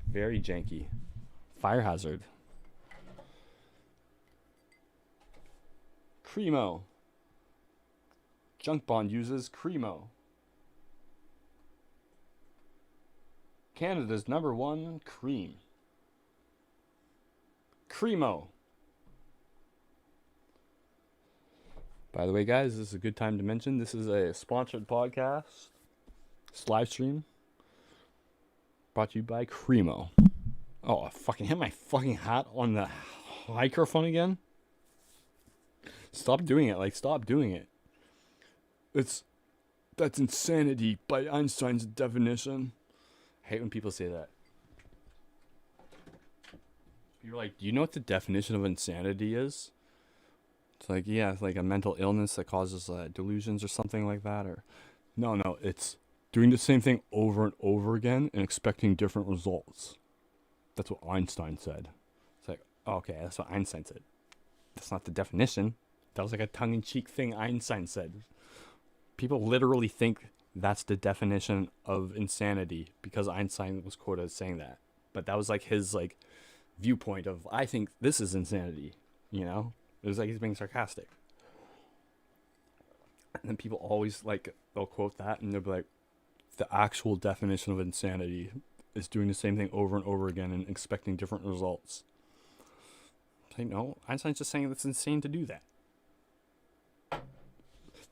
Very janky. Fire hazard. Cremo. Junk Bond uses Cremo. Canada's #1 cream. Cremo. By the way, guys, this is a good time to mention this is a sponsored podcast. It's live stream. Brought to you by Cremo. Oh, I fucking hit my fucking hat on the microphone again. Stop doing it. Like, stop doing it. That's insanity by Einstein's definition. I hate when people say that. You're like, do you know what the definition of insanity is? It's like, yeah, it's like a mental illness that causes delusions or something like that. Or no, it's doing the same thing over and over again and expecting different results. That's what Einstein said. It's like, oh, okay, that's what Einstein said. That's not the definition. That was like a tongue-in-cheek thing Einstein said. People literally think that's the definition of insanity because Einstein was quoted as saying that. But that was like his like viewpoint of, I think this is insanity, you know? It was like he's being sarcastic. And then people always like, they'll quote that and they'll be like, the actual definition of insanity is doing the same thing over and over again and expecting different results. It's like, no, Einstein's just saying it's insane to do that.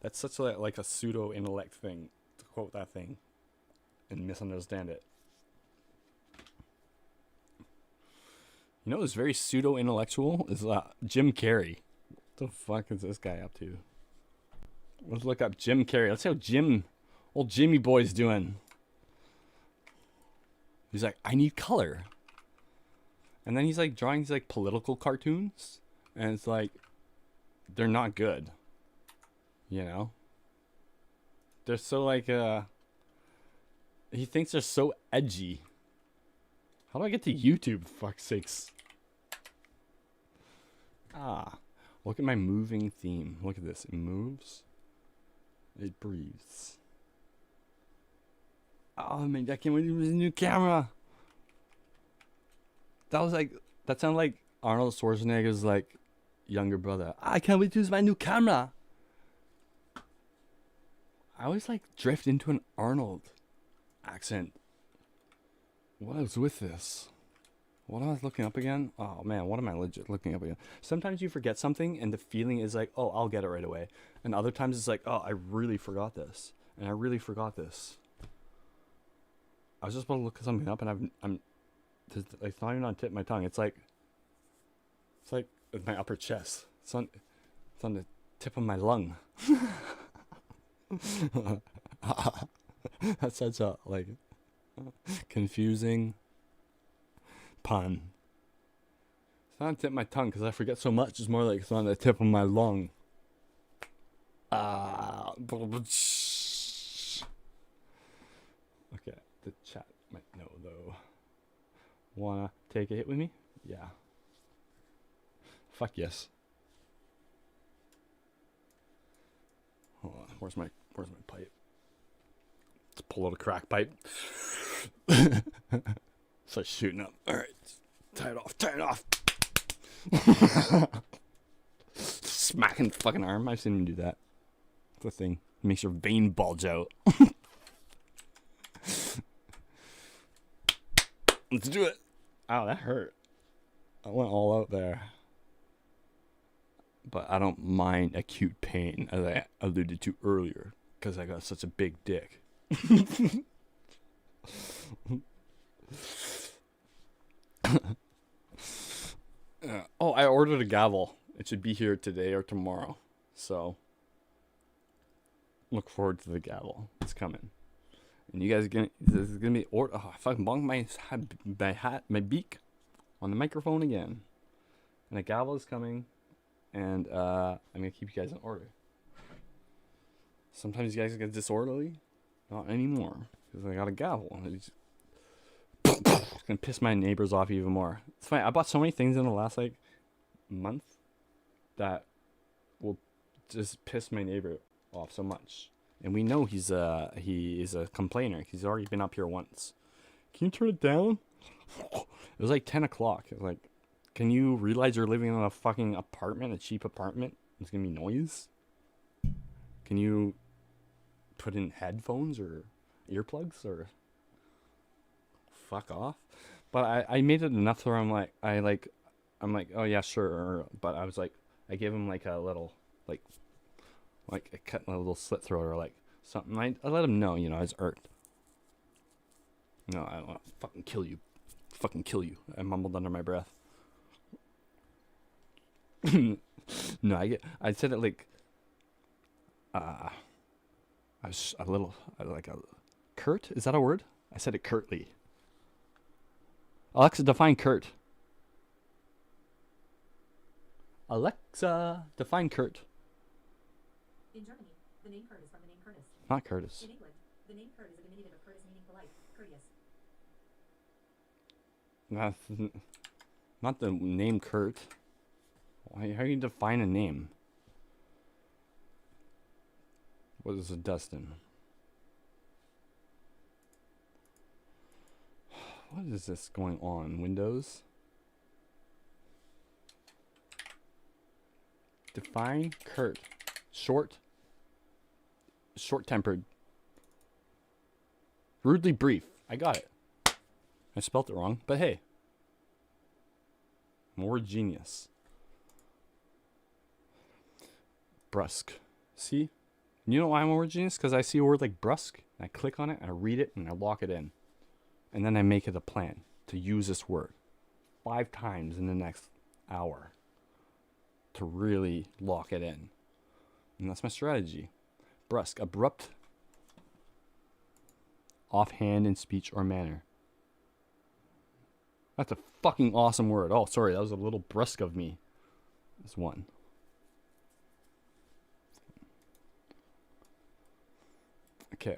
That's such a, like a pseudo-intellect thing to quote that thing and misunderstand it. You know who's very pseudo-intellectual is Jim Carrey. What the fuck is this guy up to? Let's look up Jim Carrey. Let's see how old Jimmy boy's doing. He's like, I need color. And then he's like drawing these like political cartoons. And it's like, they're not good. You know? They're so like, he thinks they're so edgy. How do I get to YouTube, for fuck's sakes? Look at my moving theme. Look at this. It moves. It breathes. Oh man, I can't wait to use a new camera. That sounded like Arnold Schwarzenegger's like younger brother. I can't wait to use my new camera. I always like drift into an Arnold accent. What is with this? What am I looking up again? Oh man, what am I legit looking up again? Sometimes you forget something and the feeling is like, oh, I'll get it right away. And other times it's like, oh, I really forgot this. And I really forgot this. I was just about to look something up and it's not even on the tip of my tongue. It's like with my upper chest. It's on the tip of my lung. That's such a like confusing pun. It's not on the tip of my tongue because I forget so much. It's more like it's on the tip of my lung. Okay, the chat might know though. Wanna take a hit with me? Yeah. Fuck yes. Hold on, where's my pipe? Let's pull out a crack pipe. Start shooting up. Alright. Tie it off. Smacking the fucking arm. I've seen him do that. It's a thing. It makes your vein bulge out. Let's do it. Ow, that hurt. I went all out there. But I don't mind acute pain, as I alluded to earlier, because I got such a big dick. Oh, I ordered a gavel. It should be here today or tomorrow. So, look forward to the gavel. It's coming. And you guys this is gonna be oh, I fucking bonged my beak on the microphone again. And a gavel is coming. And I'm gonna keep you guys in order. Sometimes you guys get disorderly. Not anymore. Because I got a gavel. And It's gonna piss my neighbors off even more. It's funny. I bought so many things in the last like month that will just piss my neighbor off so much. And we know he is a complainer. He's already been up here once. Can you turn it down? It was like 10 o'clock. It was like, can you realize you're living in a fucking apartment, a cheap apartment? There's gonna be noise. Can you put in headphones or earplugs or fuck off? But I made it enough where I'm like, oh yeah, sure. But I was like, I gave him like a little, like I cut a little slit throat or like something. I let him know, I was irked. No, I want to fucking kill you. Fucking kill you. I mumbled under my breath. No, I said it like, I was a little, like a, curt? Is that a word? I said it curtly. Alexa, define curt. Alexa, define curt.
In Germany, the name Kurt is from the name Curtis.
Not Curtis.
In England, the name Kurt is a diminutive of Curtis meaning polite, courteous.
Not the name Kurt. How do you define a name? What is a Dustin? What is this going on? Windows? Define Kurt. Short-tempered. Rudely brief. I got it. I spelt it wrong, but hey. More genius. Brusque. See? You know why I'm a word genius? Because I see a word like brusque, and I click on it, and I read it, and I lock it in. And then I make it a plan to use this word 5 times in the next hour to really lock it in. And that's my strategy. Brusque, abrupt, offhand in speech or manner. That's a fucking awesome word. Oh, sorry, that was a little brusque of me. This one. Okay.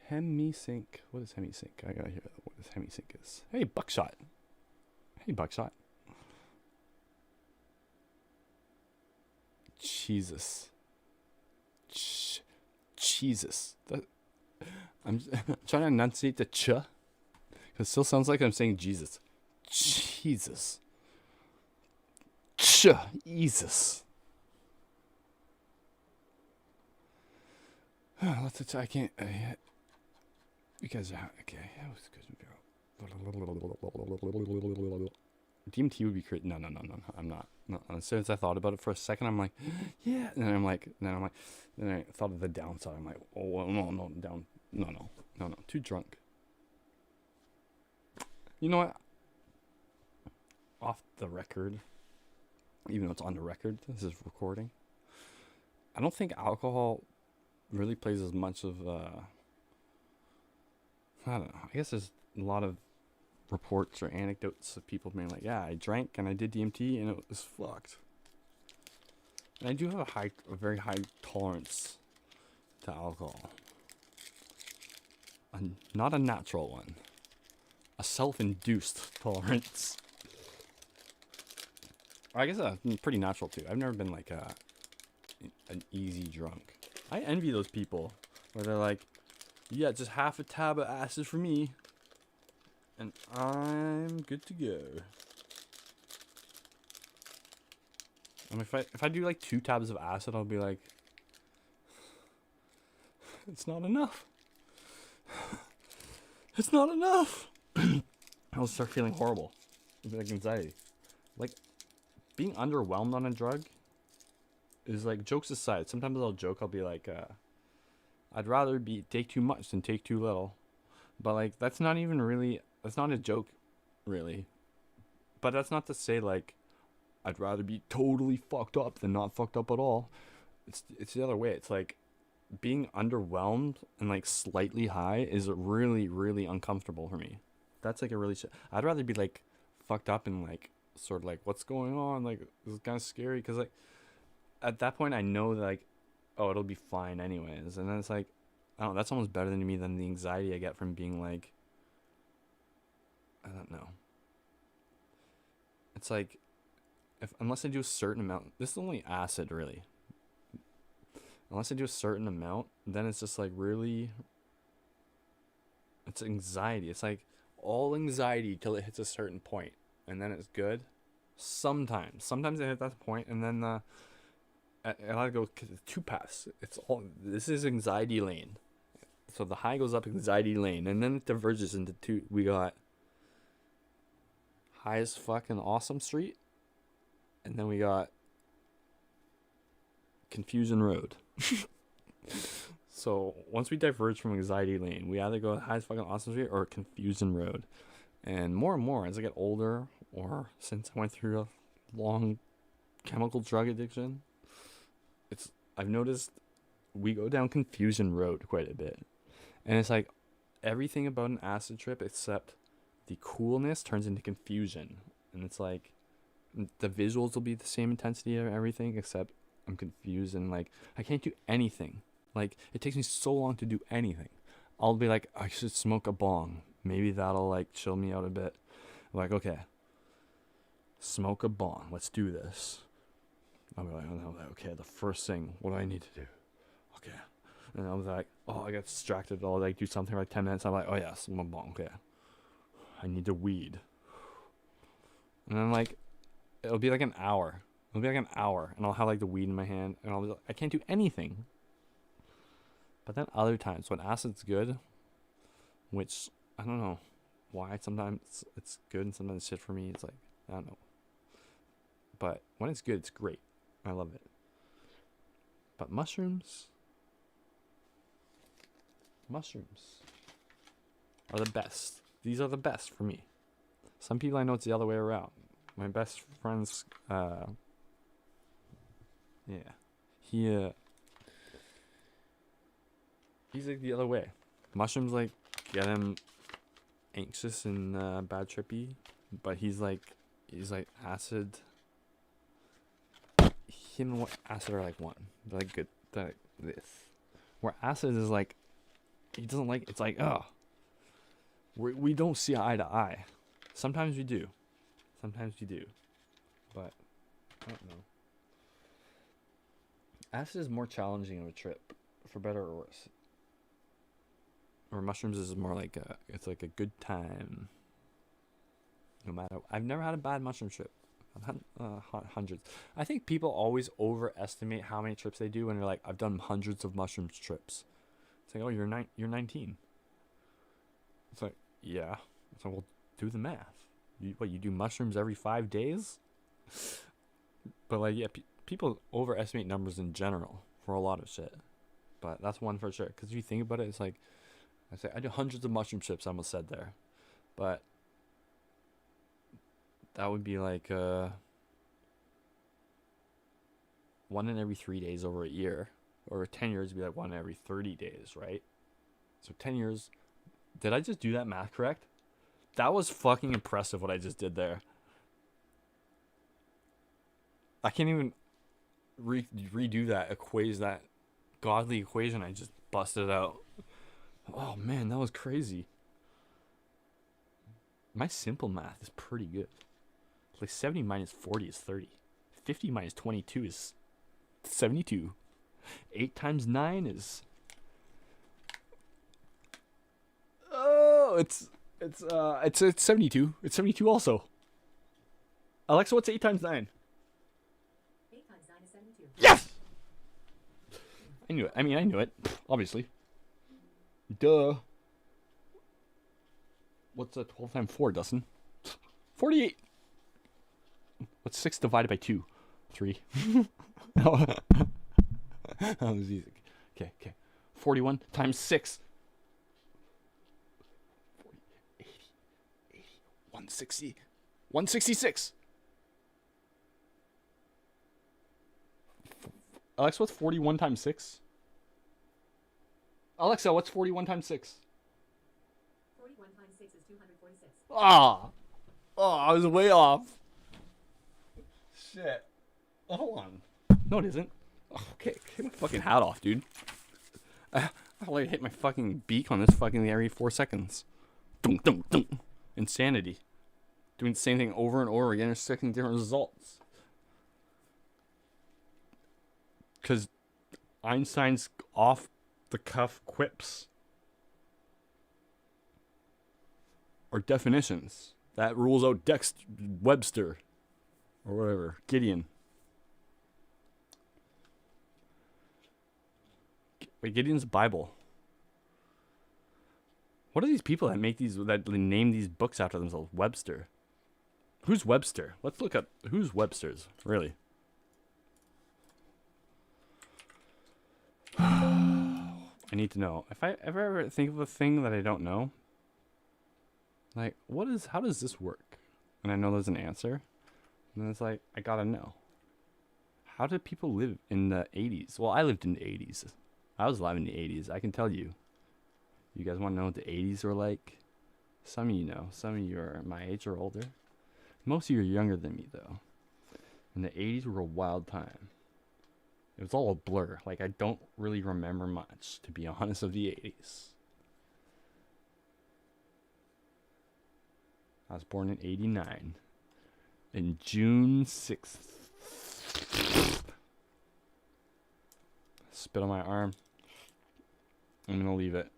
Hemisync. What is hemisync? I gotta hear what this hemisync is. Hey, buckshot. Jesus. Jesus. I'm trying to enunciate the ch. Because it still sounds like I'm saying Jesus. Jesus. Jesus. I can't. You guys are okay. That was good. DMT would be great. No. I'm not. No. As soon as I thought about it for a second, I'm like, yeah. And then I thought of the downside. I'm like, oh well, no, down. No. Too drunk. You know what? Off the record, even though it's on the record, this is recording. I don't think alcohol really plays as much of I don't know. I guess there's a lot of reports or anecdotes of people being like, yeah, I drank and I did DMT and it was fucked. And I do have a very high tolerance to alcohol. Not a natural one. A self-induced tolerance. I guess pretty natural too. I've never been like an easy drunk. I envy those people where they're like, yeah, just half a tab of acid for me, and I'm good to go. And if I do like 2 tabs of acid, I'll be like, it's not enough. It's not enough. I'll start feeling horrible. It'll be like anxiety. Like being underwhelmed on a drug is like, jokes aside, sometimes I'll joke, I'll be like, I'd rather take too much than take too little. But like, that's not a joke, really. But that's not to say like, I'd rather be totally fucked up than not fucked up at all. It's the other way. It's like, being underwhelmed and like slightly high is really, really uncomfortable for me. That's like a really I'd rather be like fucked up and like sort of like, what's going on? Like, this is kind of scary, because like at that point I know that like oh, it'll be fine anyways. And then it's like, I don't know, that's almost better than me than the anxiety I get from being like, I don't know. It's like, unless I do a certain amount, this is only acid really. Unless I do a certain amount, then it's just like really, it's anxiety. It's like all anxiety till it hits a certain point, and then it's good. Sometimes I hit that point, and then I gotta go two paths. It's all, this is anxiety lane. So the high goes up anxiety lane, and then it diverges into two. We got highest fucking awesome street, and then we got confusion road. So once we diverge from anxiety lane, we either go highest fucking awesome street or confusion road. And more as I get older, or since I went through a long chemical drug addiction, I've noticed we go down confusion road quite a bit. And it's like everything about an acid trip except the coolness turns into confusion. And it's like the visuals will be the same intensity of everything except I'm confused, and like I can't do anything. Like it takes me so long to do anything. I'll be like, I should smoke a bong. Maybe that'll like chill me out a bit. I'm like, okay, smoke a bong. Let's do this. I'll be like, okay, the first thing, what do I need to do? Okay. And I was like, oh, I got distracted. I'll like do something for like 10 minutes. I'm like, oh yeah, smoke a bong. Okay. I need to weed. And then like, it'll be like an hour. And I'll have like the weed in my hand, and I'll be like, I can't do anything. But then other times when acid's good, which I don't know why, sometimes it's good and sometimes it's shit for me. It's like, I don't know. But when it's good, it's great. I love it. But mushrooms are the best. These are the best for me. Some people I know it's the other way around. My best friend's he's like the other way. Mushrooms like get him anxious and bad trippy, but he's like acid. Him and acid are like one. They're like good. They're like this. Where acid is like, he doesn't like. It's like, oh, we don't see eye to eye. Sometimes we do. But I don't know. Acid is more challenging of a trip, for better or worse. Or mushrooms is more like it's like a good time. No matter, I've never had a bad mushroom trip. I've had hundreds. I think people always overestimate how many trips they do when they're like, I've done hundreds of mushrooms trips. It's like, oh, you're 19. It's like, yeah. It's like, well, do the math. You do mushrooms every 5 days? But like, yeah, people overestimate numbers in general for a lot of shit. But that's one for sure. Because if you think about it, it's like, I do hundreds of mushroom trips, I almost said there. But that would be like 1 in every 3 days over a year. Or 10 years would be like 1 every 30 days, right? So 10 years. Did I just do that math correct? That was fucking impressive what I just did there. I can't even redo that that godly equation I just busted out. Oh man, that was crazy. My simple math is pretty good. Like 70 minus 40 is 30. 50 minus 22 is 72. 8 times 9 is... Oh, it's 72. It's 72 also. Alexa, what's 8 times 9?
8 times 9 is 72.
Yes! I knew it. I knew it. Obviously. Duh. What's 12 times 4, Dustin? 48. What's 6 divided by 2? 3. That was easy. Okay. 41 times 6. 40, 80, 160. 166. Alexa, what's 41 times 6? Alexa, what's 41 times 6?
41 times 6 is 246.
Oh, I was way off. Shit. Hold on. No, it isn't. Okay, get my fucking hat off, dude. I like hit my fucking beak on this fucking every 4 seconds. Dunk, dunk, dunk. Insanity. Doing the same thing over and over again, expecting different results. Because Einstein's off the cuff quips or definitions that rules out Webster or whatever, Gideon. Wait, Gideon's Bible. What are these people that make these, that name these books after themselves? Webster. Who's Webster? Let's look up who's Webster's, really. I need to know. If I ever think of a thing that I don't know, like, how does this work? And I know there's an answer. And then it's like, I gotta know. How did people live in the 80s? Well, I lived in the 80s. I was alive in the 80s. I can tell you. You guys want to know what the 80s were like? Some of you know. Some of you are my age or older. Most of you are younger than me, though. And the 80s were a wild time. It was all a blur. Like, I don't really remember much, to be honest, of the 80s. I was born in 89. In June 6th. Spit on my arm. I'm gonna leave it.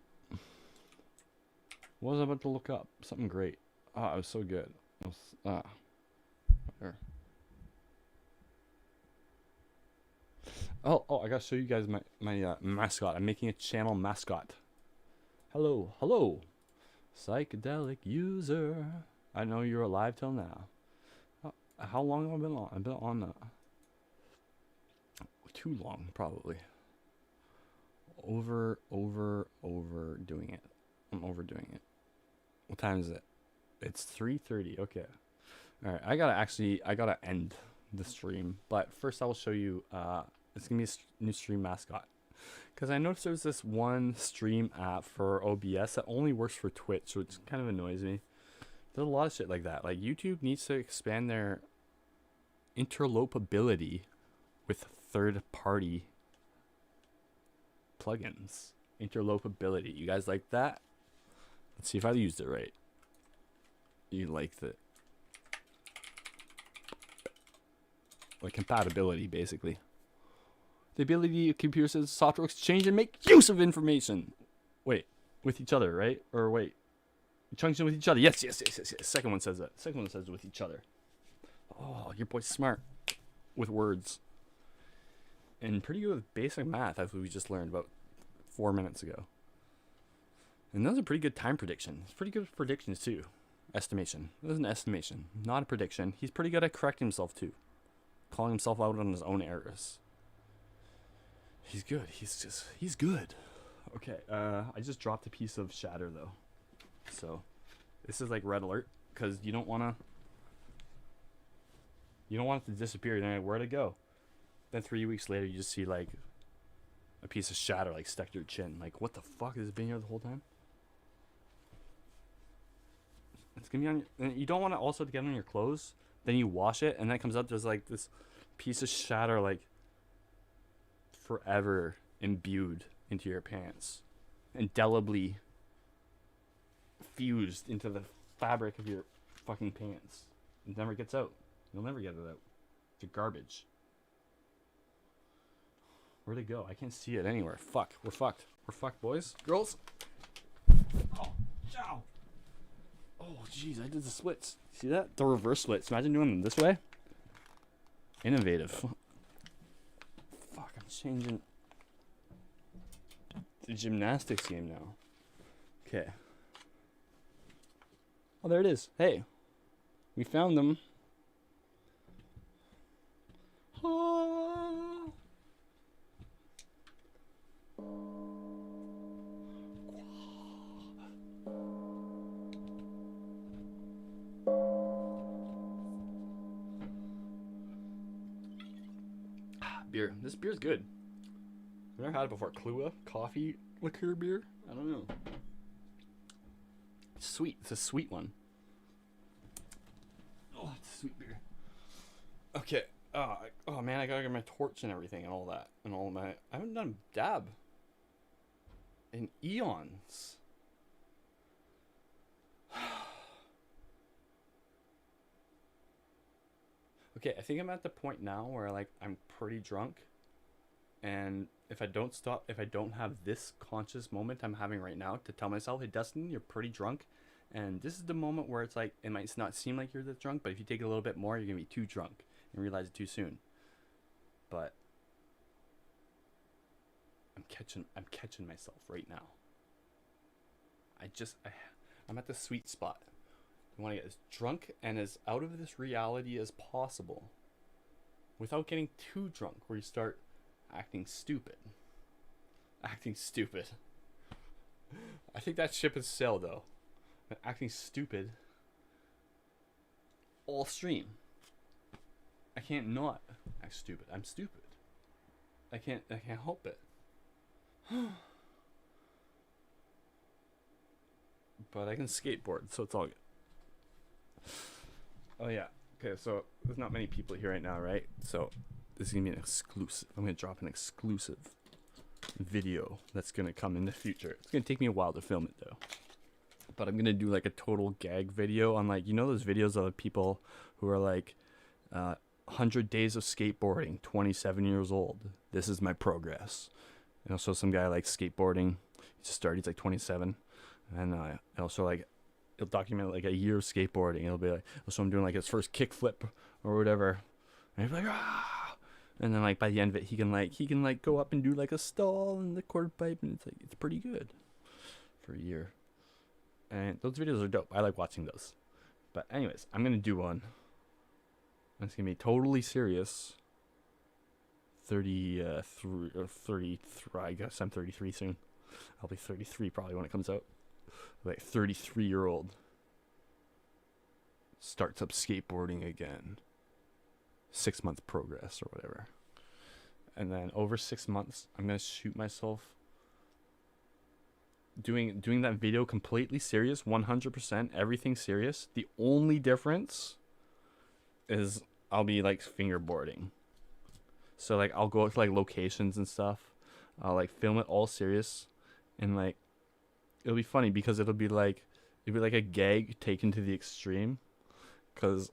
What was I about to look up? Something great. Oh, it was so good. It was, whatever. Oh, I gotta show you guys my mascot. I'm making a channel mascot. Hello. Psychedelic user. I know you're alive till now. How long have I been on? I've been on too long, probably. Overdoing it. I'm overdoing it. What time is it? It's 3:30. Okay. All right. I gotta end the stream. But first, I will show you. It's gonna be a new stream mascot. Because I noticed there's this one stream app for OBS that only works for Twitch, which kind of annoys me. There's a lot of shit like that. Like, YouTube needs to expand their interlopability with third-party plugins. Interlopability. You guys like that? Let's see if I used it right. You liked it. Like compatibility, basically. The ability of computers and software exchange and make use of information. Wait, with each other, right? Or wait, junction with each other. Yes. Second one says that. Second one says with each other. Oh, your boy's smart with words. And pretty good with basic math, as we just learned about 4 minutes ago. And those are pretty good time predictions. It's pretty good with predictions too. Estimation. This is an estimation, not a prediction. He's pretty good at correcting himself too. Calling himself out on his own errors. He's good. He's good. Okay, I just dropped a piece of shatter though. So, this is like red alert, because you don't want it to disappear. You're like, where'd it go? Then 3 weeks later, you just see like a piece of shatter like stuck to your chin. Like, what the fuck? Has it been here the whole time? It's gonna be on your, and you don't want to also get on your clothes. Then you wash it, and then it comes out, there's like this piece of shatter like forever imbued into your pants, indelibly fused into the fabric of your fucking pants. It never gets out. You'll never get it out. It's garbage. Where'd it go? I can't see it anywhere. Fuck. We're fucked. We're fucked, boys. Girls. Oh, ciao. Oh, jeez. I did the splits. See that? The reverse splits. Imagine doing them this way. Innovative. Fuck, I'm changing the gymnastics game now. Okay. Oh, there it is. Hey. We found them. Beer. This beer's good. I've never had it before. Kahlua coffee liqueur beer? I don't know. It's sweet. It's a sweet one. Oh, it's a sweet beer. Okay. Oh man, I gotta get my torch and everything and all that and all my. I haven't done dab in eons. Okay, I think I'm at the point now where like I'm pretty drunk, and if I don't stop, if I don't have this conscious moment I'm having right now to tell myself, hey Dustin, you're pretty drunk, and this is the moment where it's like it might not seem like you're that drunk, but if you take a little bit more, you're gonna be too drunk and realize it too soon. But I'm catching myself right now. I'm at the sweet spot. You want to get as drunk and as out of this reality as possible without getting too drunk where you start acting stupid. I think that ship has sailed though. Acting stupid all stream. I can't not act stupid. I'm stupid. I can't help it. But I can skateboard, so it's all good. Oh yeah. Okay, so there's not many people here right now, right? So this is gonna be an exclusive. I'm gonna drop an exclusive video that's gonna come in the future. It's gonna take me a while to film it though. But I'm gonna do like a total gag video on like, you know those videos of people who are like 100 days of skateboarding, 27 years old. This is my progress. And also some guy like skateboarding. He just started, he's like 27. And also like he'll document like a year of skateboarding. It'll be like, so I'm doing like his first kickflip or whatever, and he'll be like, ah! And then like by the end of it, he can like go up and do like a stall in the quarter pipe, and it's pretty good for a year. And those videos are dope. I like watching those. But anyways, I'm gonna do one. It's gonna be totally serious. 33 or 33. I guess I'm 33 soon. I'll be 33 probably when it comes out. Like 33-year-old starts up skateboarding again. 6 months progress or whatever. And then over 6 months, I'm gonna shoot myself doing that video completely serious, 100%, everything serious. The only difference is I'll be like fingerboarding. So like I'll go to like locations and stuff. I'll like film it all serious, and like it'll be funny because it'll be like a gag taken to the extreme, because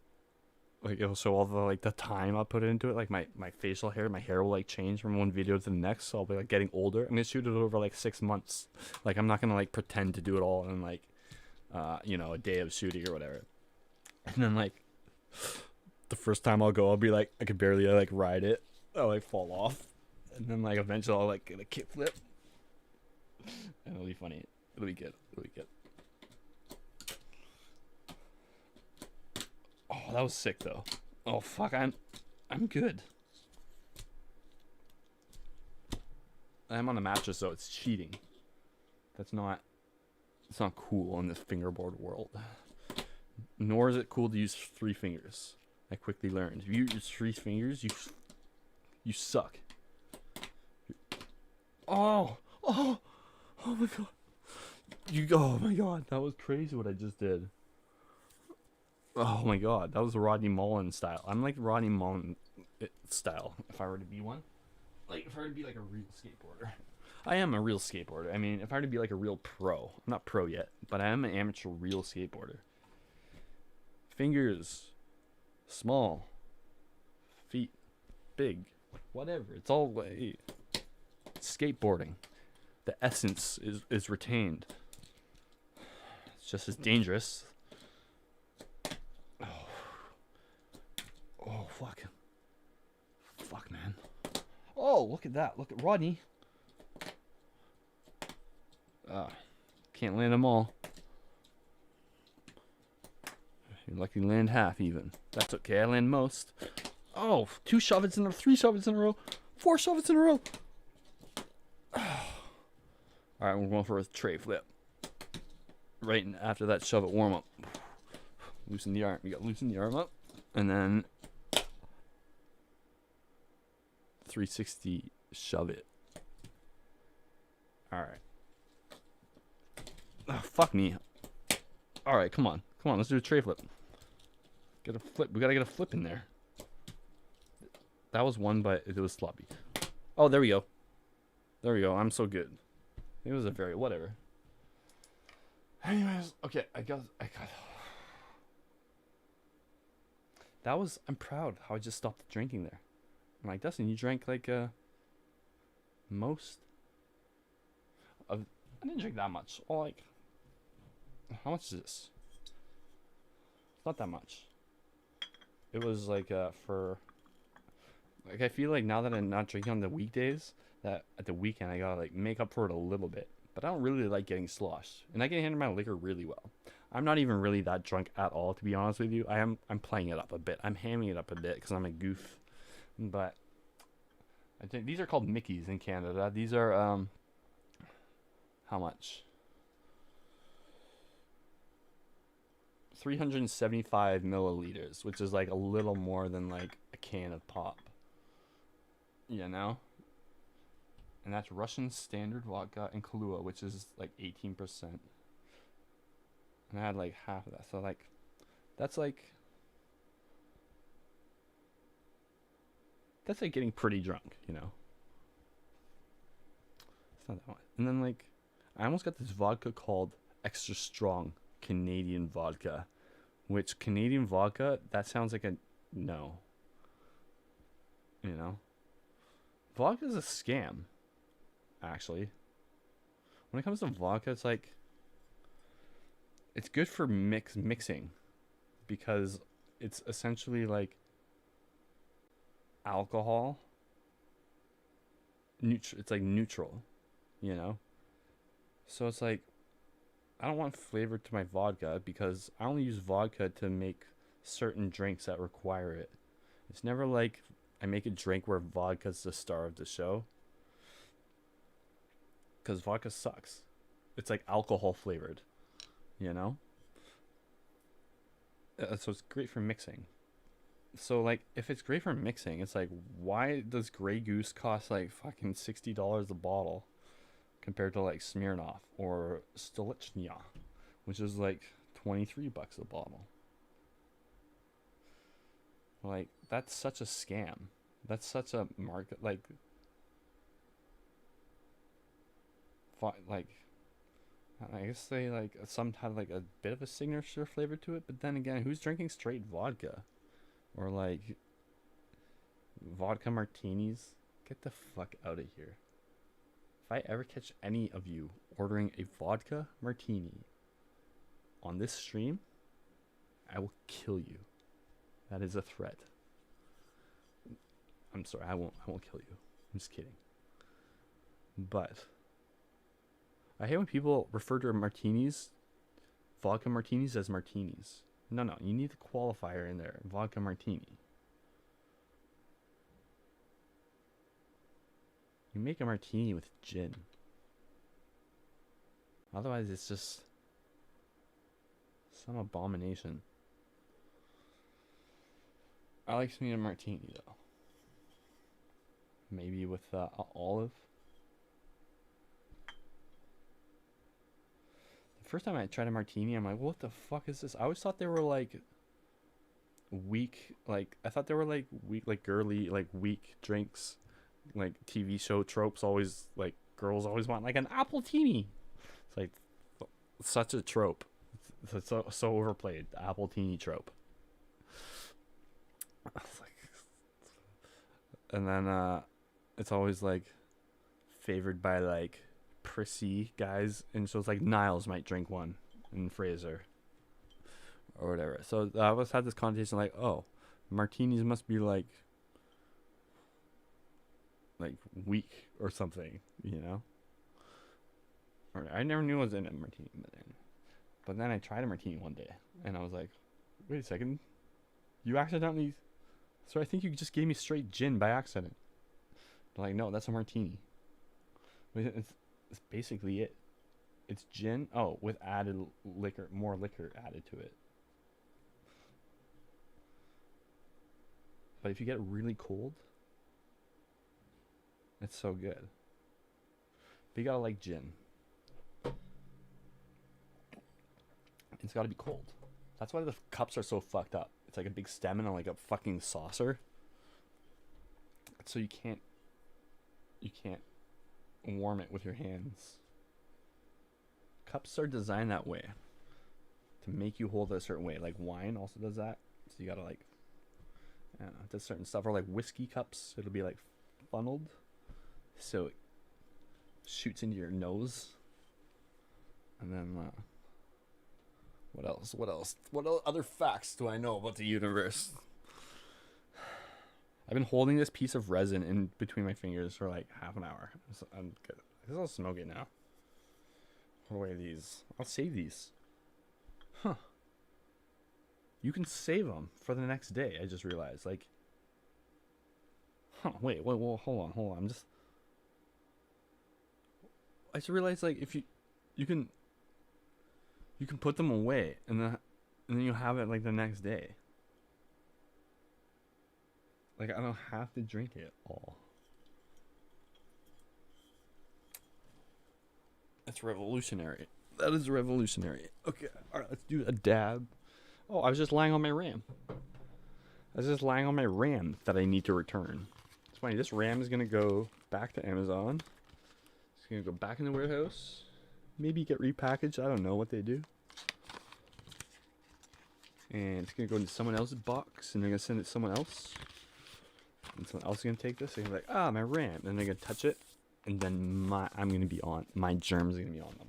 like it'll show all the like the time I put into it. Like my facial hair, my hair will like change from one video to the next, so I'll be like getting older. I'm gonna shoot it over like 6 months. Like I'm not gonna like pretend to do it all in like you know, a day of shooting or whatever. And then like the first time I'll go, I'll be like, I could barely like ride it. I'll like fall off, and then like eventually I'll like get a kickflip, and it'll be funny. It'll be good. It'll be good. Oh, that was sick though. Oh fuck, I'm good. I'm on a mattress, so it's cheating. It's not cool in this fingerboard world. Nor is it cool to use 3 fingers. I quickly learned. If you use 3 fingers, you suck. Oh my god. Oh my god, that was crazy what I just did. Oh my god, that was Rodney Mullen style. I'm like Rodney Mullen style if I were to be one. Like if I were to be like a real skateboarder. I am a real skateboarder. I mean, if I were to be like a real pro. I'm not pro yet, but I am an amateur real skateboarder. Fingers small, feet big, whatever. It's all like skateboarding. The essence is retained. It's just as dangerous. Oh fuck. Fuck, man. Oh, look at that. Look at Rodney. Can't land them all. You're lucky to land half even. That's okay, I land most. Oh, 2 shove-its in a row, 3 shove-its in a row, 4 shove-its in a row. Alright, we're going for a tray flip. Right after that shove-it warm-up. Loosen the arm. You got loosen the arm up. And then 360 shove-it. Alright. Oh, fuck me. Alright, come on. Come on, let's do a tray flip. Get a flip. We gotta get a flip in there. That was one, but it was sloppy. Oh, there we go. There we go. I'm so good. It was a very whatever. Anyways, okay, I got. That was. I'm proud how I just stopped drinking there. I'm like, Dustin, you drank like most of. I didn't drink that much. Well, like, how much is this? It's not that much. It was like for. Like, I feel like now that I'm not drinking on the weekdays, that at the weekend I gotta like make up for it a little bit. But I don't really like getting sloshed, and I can handle my liquor really well. I'm not even really that drunk at all, to be honest with you. I'm playing it up a bit. I'm hamming it up a bit because I'm a goof. But I think these are called Mickeys in Canada. These are how much? 375 milliliters, which is like a little more than like a can of pop. You know? And that's Russian standard vodka and Kahlua, which is like 18%. And I had like half of that. So like, that's like getting pretty drunk, you know? It's not that much. And then like, I almost got this vodka called Extra Strong Canadian Vodka. Which Canadian vodka, that sounds like a no. You know? Vodka is a scam. Actually, when it comes to vodka, it's like it's good for mixing because it's essentially like alcohol. It's like neutral, you know. So it's like I don't want flavor to my vodka because I only use vodka to make certain drinks that require it. It's never like I make a drink where vodka's the star of the show. Because vodka sucks. It's like alcohol flavored, you know? So it's great for mixing. So like, if it's great for mixing, it's like, why does Grey Goose cost like fucking $60 a bottle compared to like Smirnoff or Stolichnia, which is like $23 a bottle? Like, that's such a scam. That's such a market, like I guess they like some had like a bit of a signature flavor to it, but then again, who's drinking straight vodka or like vodka martinis? Get the fuck out of here. If I ever catch any of you ordering a vodka martini on this stream, I will kill you. That is a threat. I'm sorry, I won't kill you. I'm just kidding. But I hate when people refer to martinis, vodka martinis, as martinis. No, you need the qualifier in there. Vodka martini. You make a martini with gin. Otherwise, it's just some abomination. I like me a martini, though. Maybe with olive. First time I tried a martini, I'm like, what the fuck is this? I always thought they were like weak, like I thought they were like weak, like girly, like weak drinks, like TV show tropes. Always like girls always want like an apple-tini. It's like such a trope. It's so overplayed. The apple-tini trope. It's like, and then it's always like favored by like prissy guys, and so it's like Niles might drink one and Fraser or whatever. So I always had this connotation like, oh, martinis must be like weak or something, you know? Or I never knew it was in a martini, but then I tried a martini one day and I was like, wait a second, you accidentally, so I think you just gave me straight gin by accident. They're like, no, that's a martini. It's basically it. It's gin, with added liquor, more liquor added to it. But if you get it really cold, it's so good. But you gotta like gin. It's gotta be cold. That's why the cups are so fucked up. It's like a big stem and like a fucking saucer. so you can't warm it with your hands. Cups are designed that way to make you hold it a certain way. Like wine also does that. So you gotta like, I don't know, does certain stuff. Or like whiskey cups, it'll be like funneled, so it shoots into your nose. And then what else? What other facts do I know about the universe? I've been holding this piece of resin in between my fingers for like half an hour. I'm good. I guess I'll smoke it now. What away these? I'll save these. Huh. You can save them for the next day. I just realized. Like, huh? Wait. Hold on. I just realized, like, if you can put them away and then you have it like the next day. Like, I don't have to drink it all. That's revolutionary. That is revolutionary. Okay, alright, let's do a dab. Oh, I was just lying on my RAM. That I need to return. It's funny, this RAM is gonna go back to Amazon. It's gonna go back in the warehouse. Maybe get repackaged. I don't know what they do. And it's gonna go into someone else's box, and they're gonna send it to someone else. And someone else is gonna take this and be like, ah, my RAM. And they're gonna touch it, and then my germs are gonna be on them.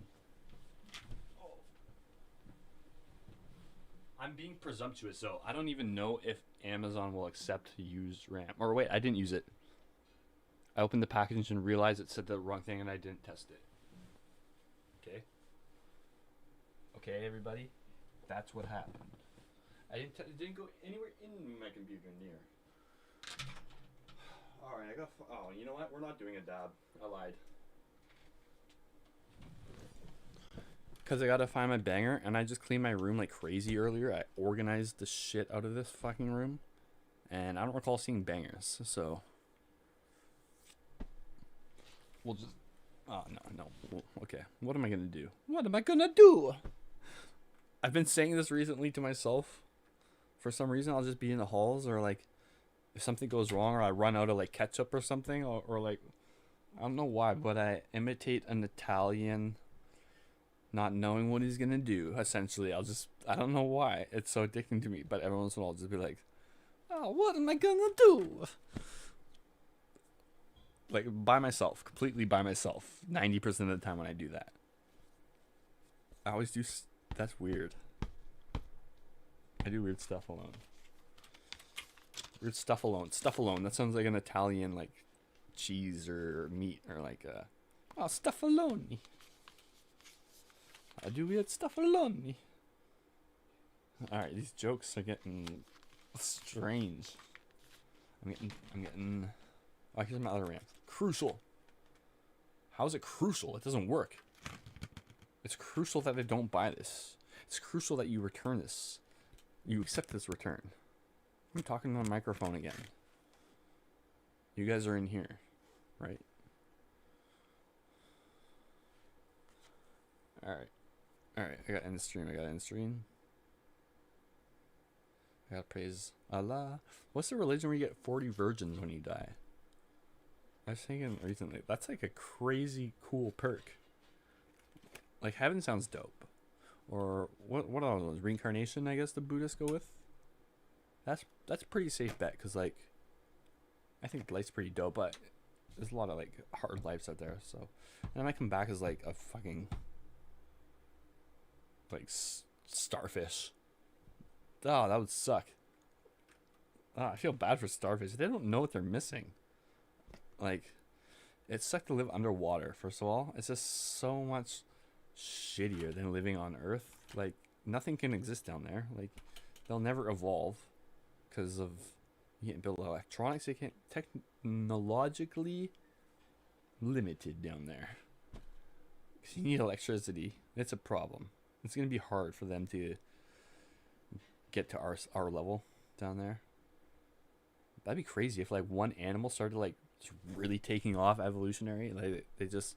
I'm being presumptuous, so I don't even know if Amazon will accept to use RAM. Or wait, I didn't use it. I opened the package and realized it said the wrong thing, and I didn't test it. Okay, everybody, that's what happened. It didn't go anywhere in my computer near. Alright, oh, you know what? We're not doing a dab. I lied. Because I gotta find my banger, and I just cleaned my room like crazy earlier. I organized the shit out of this fucking room, and I don't recall seeing bangers, so we'll just... Oh, no. Okay, what am I gonna do? I've been saying this recently to myself. For some reason, I'll just be in the halls, or like, if something goes wrong, or I run out of like ketchup or something, or like, I don't know why, but I imitate an Italian, not knowing what he's gonna do. Essentially, I don't know why it's so addicting to me, but every once in a while I'll just be like, oh, what am I gonna do? Like, by myself, completely by myself, 90% of the time when I do that. I always do. That's weird. I do weird stuff alone. Weird stuff alone. Stuff alone. That sounds like an Italian, like, cheese or meat, or like stuff alone. I do weird stuff alone. Alright, these jokes are getting strange. I'm getting. Oh, here's my other RAM. Crucial. How is it crucial? It doesn't work. It's crucial that I don't buy this. It's crucial that you return this. You accept this return. I'm talking on a microphone again. You guys are in here, right? Alright. Alright, I gotta end the stream. I gotta praise Allah. What's the religion where you get 40 virgins when you die? I was thinking recently, that's like a crazy cool perk. Like, heaven sounds dope. Or what are those? Reincarnation, I guess the Buddhists go with. That's a pretty safe bet, because like, I think life's pretty dope, but there's a lot of like hard lives out there. So, and I might come back as like a fucking like starfish. Oh, that would suck. Oh, I feel bad for starfish. They don't know what they're missing. Like, it sucks to live underwater. First of all, it's just so much shittier than living on Earth. Like, nothing can exist down there. Like, they'll never evolve because of, you can't build electronics. They can't, technologically limited down there. Because you need electricity. It's a problem. It's gonna be hard for them to get to our level down there. That'd be crazy if like one animal started like just really taking off evolutionary. Like they just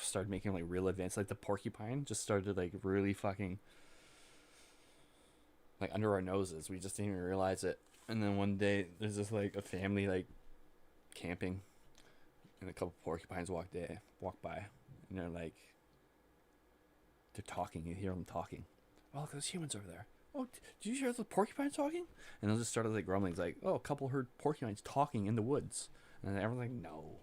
started making like real advanced. Like the porcupine just started like really fucking like under our noses. We just didn't even realize it. And then one day there's just like a family like camping, and a couple porcupines walk by, and they're talking. You hear them talking. Oh, look, there's humans over there. Oh, did you hear the porcupines talking? And they'll just start like grumbling. It's like, oh, a couple heard porcupines talking in the woods, and then everyone's like, no.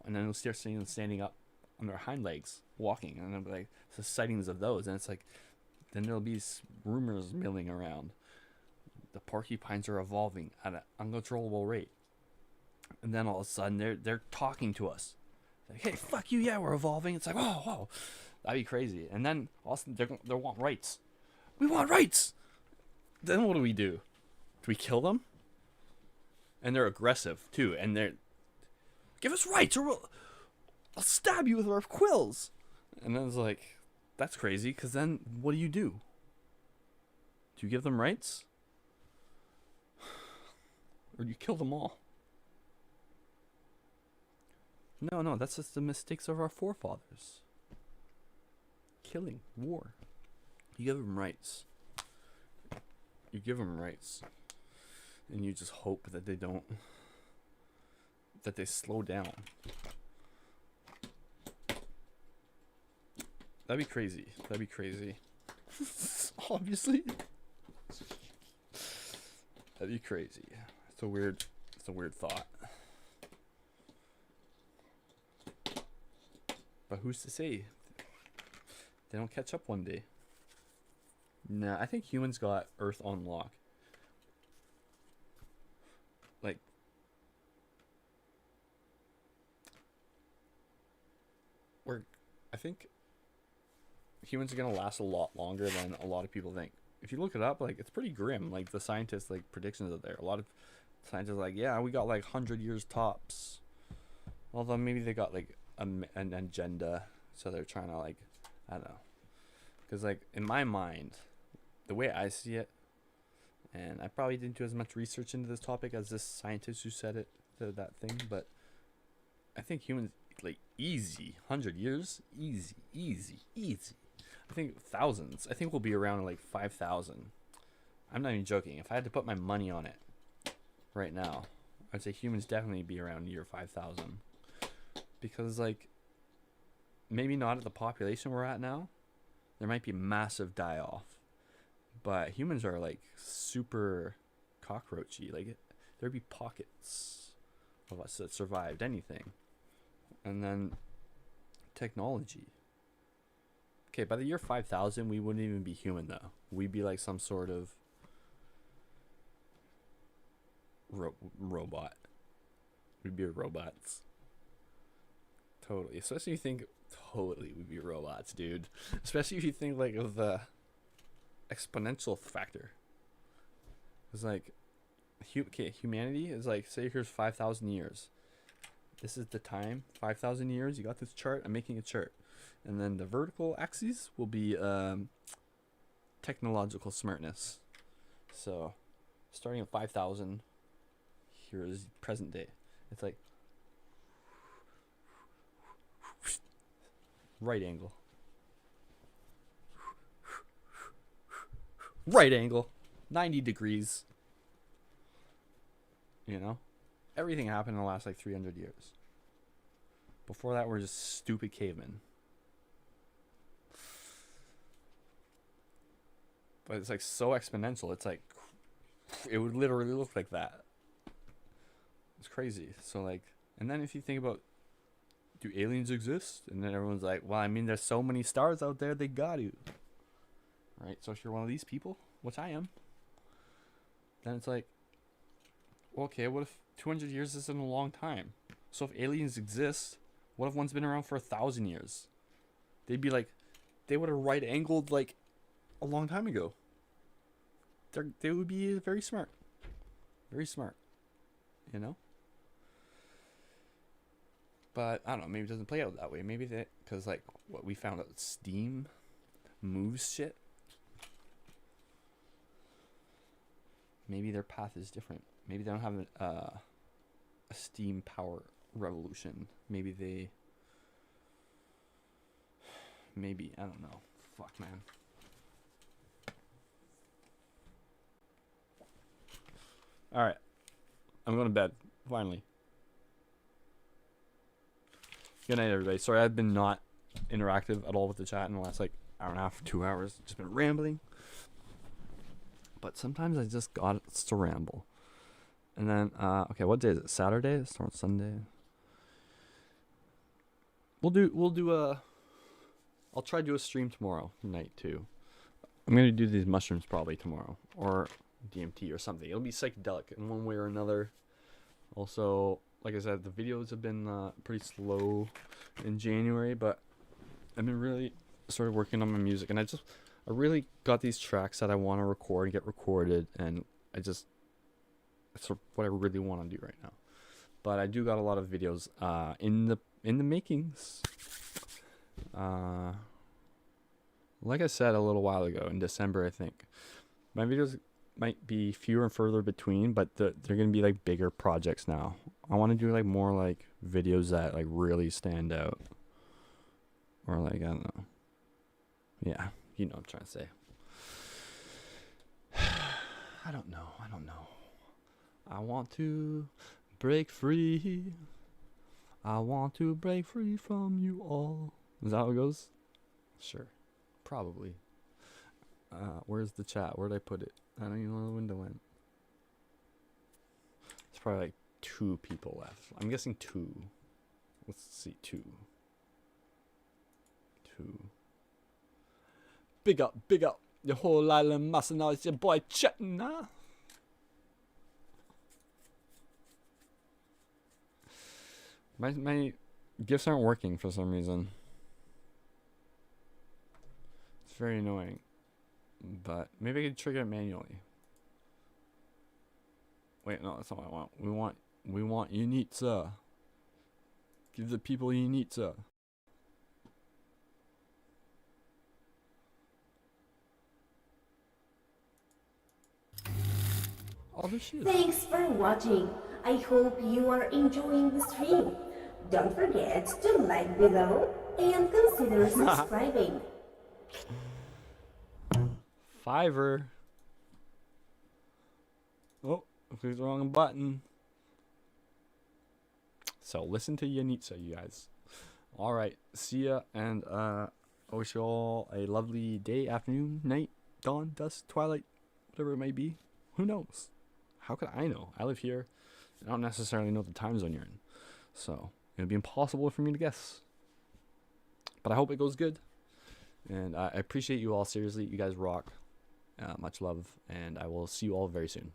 And then they'll start seeing them standing up on their hind legs, walking, and they'll be like, the sightings of those, and it's like, then there'll be rumors milling around. The porcupines are evolving at an uncontrollable rate, and then all of a sudden they're talking to us, like, hey, fuck you, yeah, we're evolving. It's like, whoa, that'd be crazy. And then also they want rights. We want rights. Then what do? Do we kill them? And they're aggressive too, and they're, give us rights or I'll stab you with our quills. And then it's like, that's crazy, because then what do? Do you give them rights? Or do you kill them all? No, that's just the mistakes of our forefathers. Killing, war. You give them rights. You give them rights. And you just hope that they don't, that they slow down. That'd be crazy. That'd be crazy. Obviously. That'd be crazy. It's a weird thought. But who's to say? They don't catch up one day. Nah, I think humans got Earth on lock. Like, I think humans are gonna last a lot longer than a lot of people think. If you look it up, like, it's pretty grim. Like, the scientists, like, predictions are there. A lot of scientists are like, yeah, we got like 100 years tops. Although maybe they got like an agenda, so they're trying to, like, I don't know. Because, like, in my mind, the way I see it, and I probably didn't do as much research into this topic as this scientist who said it, that thing, but I think humans, like, easy 100 years, easy. I think thousands. I think we'll be around like 5,000. I'm not even joking. If I had to put my money on it right now, I'd say humans definitely be around year 5,000. Because, like, maybe not at the population we're at now. There might be massive die-off. But humans are, like, super cockroachy. Like, there'd be pockets of us that survived anything. And then technology. Okay, by the year 5,000, we wouldn't even be human, though. We'd be like some sort of robot. We'd be robots. Totally. Especially if you think, totally, we'd be robots, dude. Especially if you think, like, of the exponential factor. It's like, humanity is like, say here's 5,000 years. This is the time, 5,000 years. You got this chart. I'm making a chart. And then the vertical axis will be technological smartness. So, starting at 5,000, here is present day. It's like right angle. Right angle. 90 degrees. You know? Everything happened in the last like 300 years. Before that, we're just stupid cavemen. But it's like so exponential. It's like, it would literally look like that. It's crazy. So, like, and then if you think about, do aliens exist? And then everyone's like, well, I mean, there's so many stars out there, they got to. Right? So if you're one of these people, which I am, then it's like, well, okay, what if 200 years isn't a long time? So if aliens exist, what if one's been around for 1,000 years? They'd be like, they would have right-angled, like, a long time ago. They would be very smart. Very smart. You know? But, I don't know, maybe it doesn't play out that way. Maybe that, because, like, what we found out, steam moves shit. Maybe their path is different. Maybe they don't have a steam power revolution. Maybe, I don't know. Fuck, man. Alright. I'm going to bed, finally. Good night, everybody. Sorry, I've been not interactive at all with the chat in the last like hour and a half, 2 hours. Just been rambling. But sometimes I just got to ramble. And then, okay, what day is it? Saturday? It's on Sunday. We'll do I'll try to do a stream tomorrow night too. I'm gonna do these mushrooms probably tomorrow, or DMT or something. It'll be psychedelic in one way or another. Also, like I said, the videos have been pretty slow in January, but I've been really started working on my music, and I really got these tracks that I want to record and get recorded, and it's sort of what I really want to do right now. But I do got a lot of videos in the makings. Like I said a little while ago in December, I think my videos might be fewer and further between, but they're gonna be like bigger projects now. I want to do like more like videos that like really stand out, or like I don't know. Yeah, you know what I'm trying to say. I don't know. I want to break free. I want to break free from you all. Is that how it goes? Sure. Probably. Where's the chat? Where'd I put it? I don't even know where the window went. There's probably like 2 people left. I'm guessing 2. Let's see, 2. Big up. The whole island must know it's your boy chatting, huh? My gifts aren't working for some reason. It's very annoying. But maybe I could trigger it manually. Wait, no, that's not what I want. We want Unitza. Give the people Unitza. All this shit.
Thanks for watching. I hope you are enjoying the stream. Don't forget to like below and consider subscribing.
Fiverr. Oh, clicked the wrong button. So listen to Yanitza, you guys. Alright, see ya, and I wish you all a lovely day, afternoon, night, dawn, dusk, twilight, whatever it may be. Who knows? How could I know? I live here, and I don't necessarily know the time zone you're in. So it would be impossible for me to guess. But I hope it goes good. And I appreciate you all, seriously. You guys rock. Much love, and I will see you all very soon.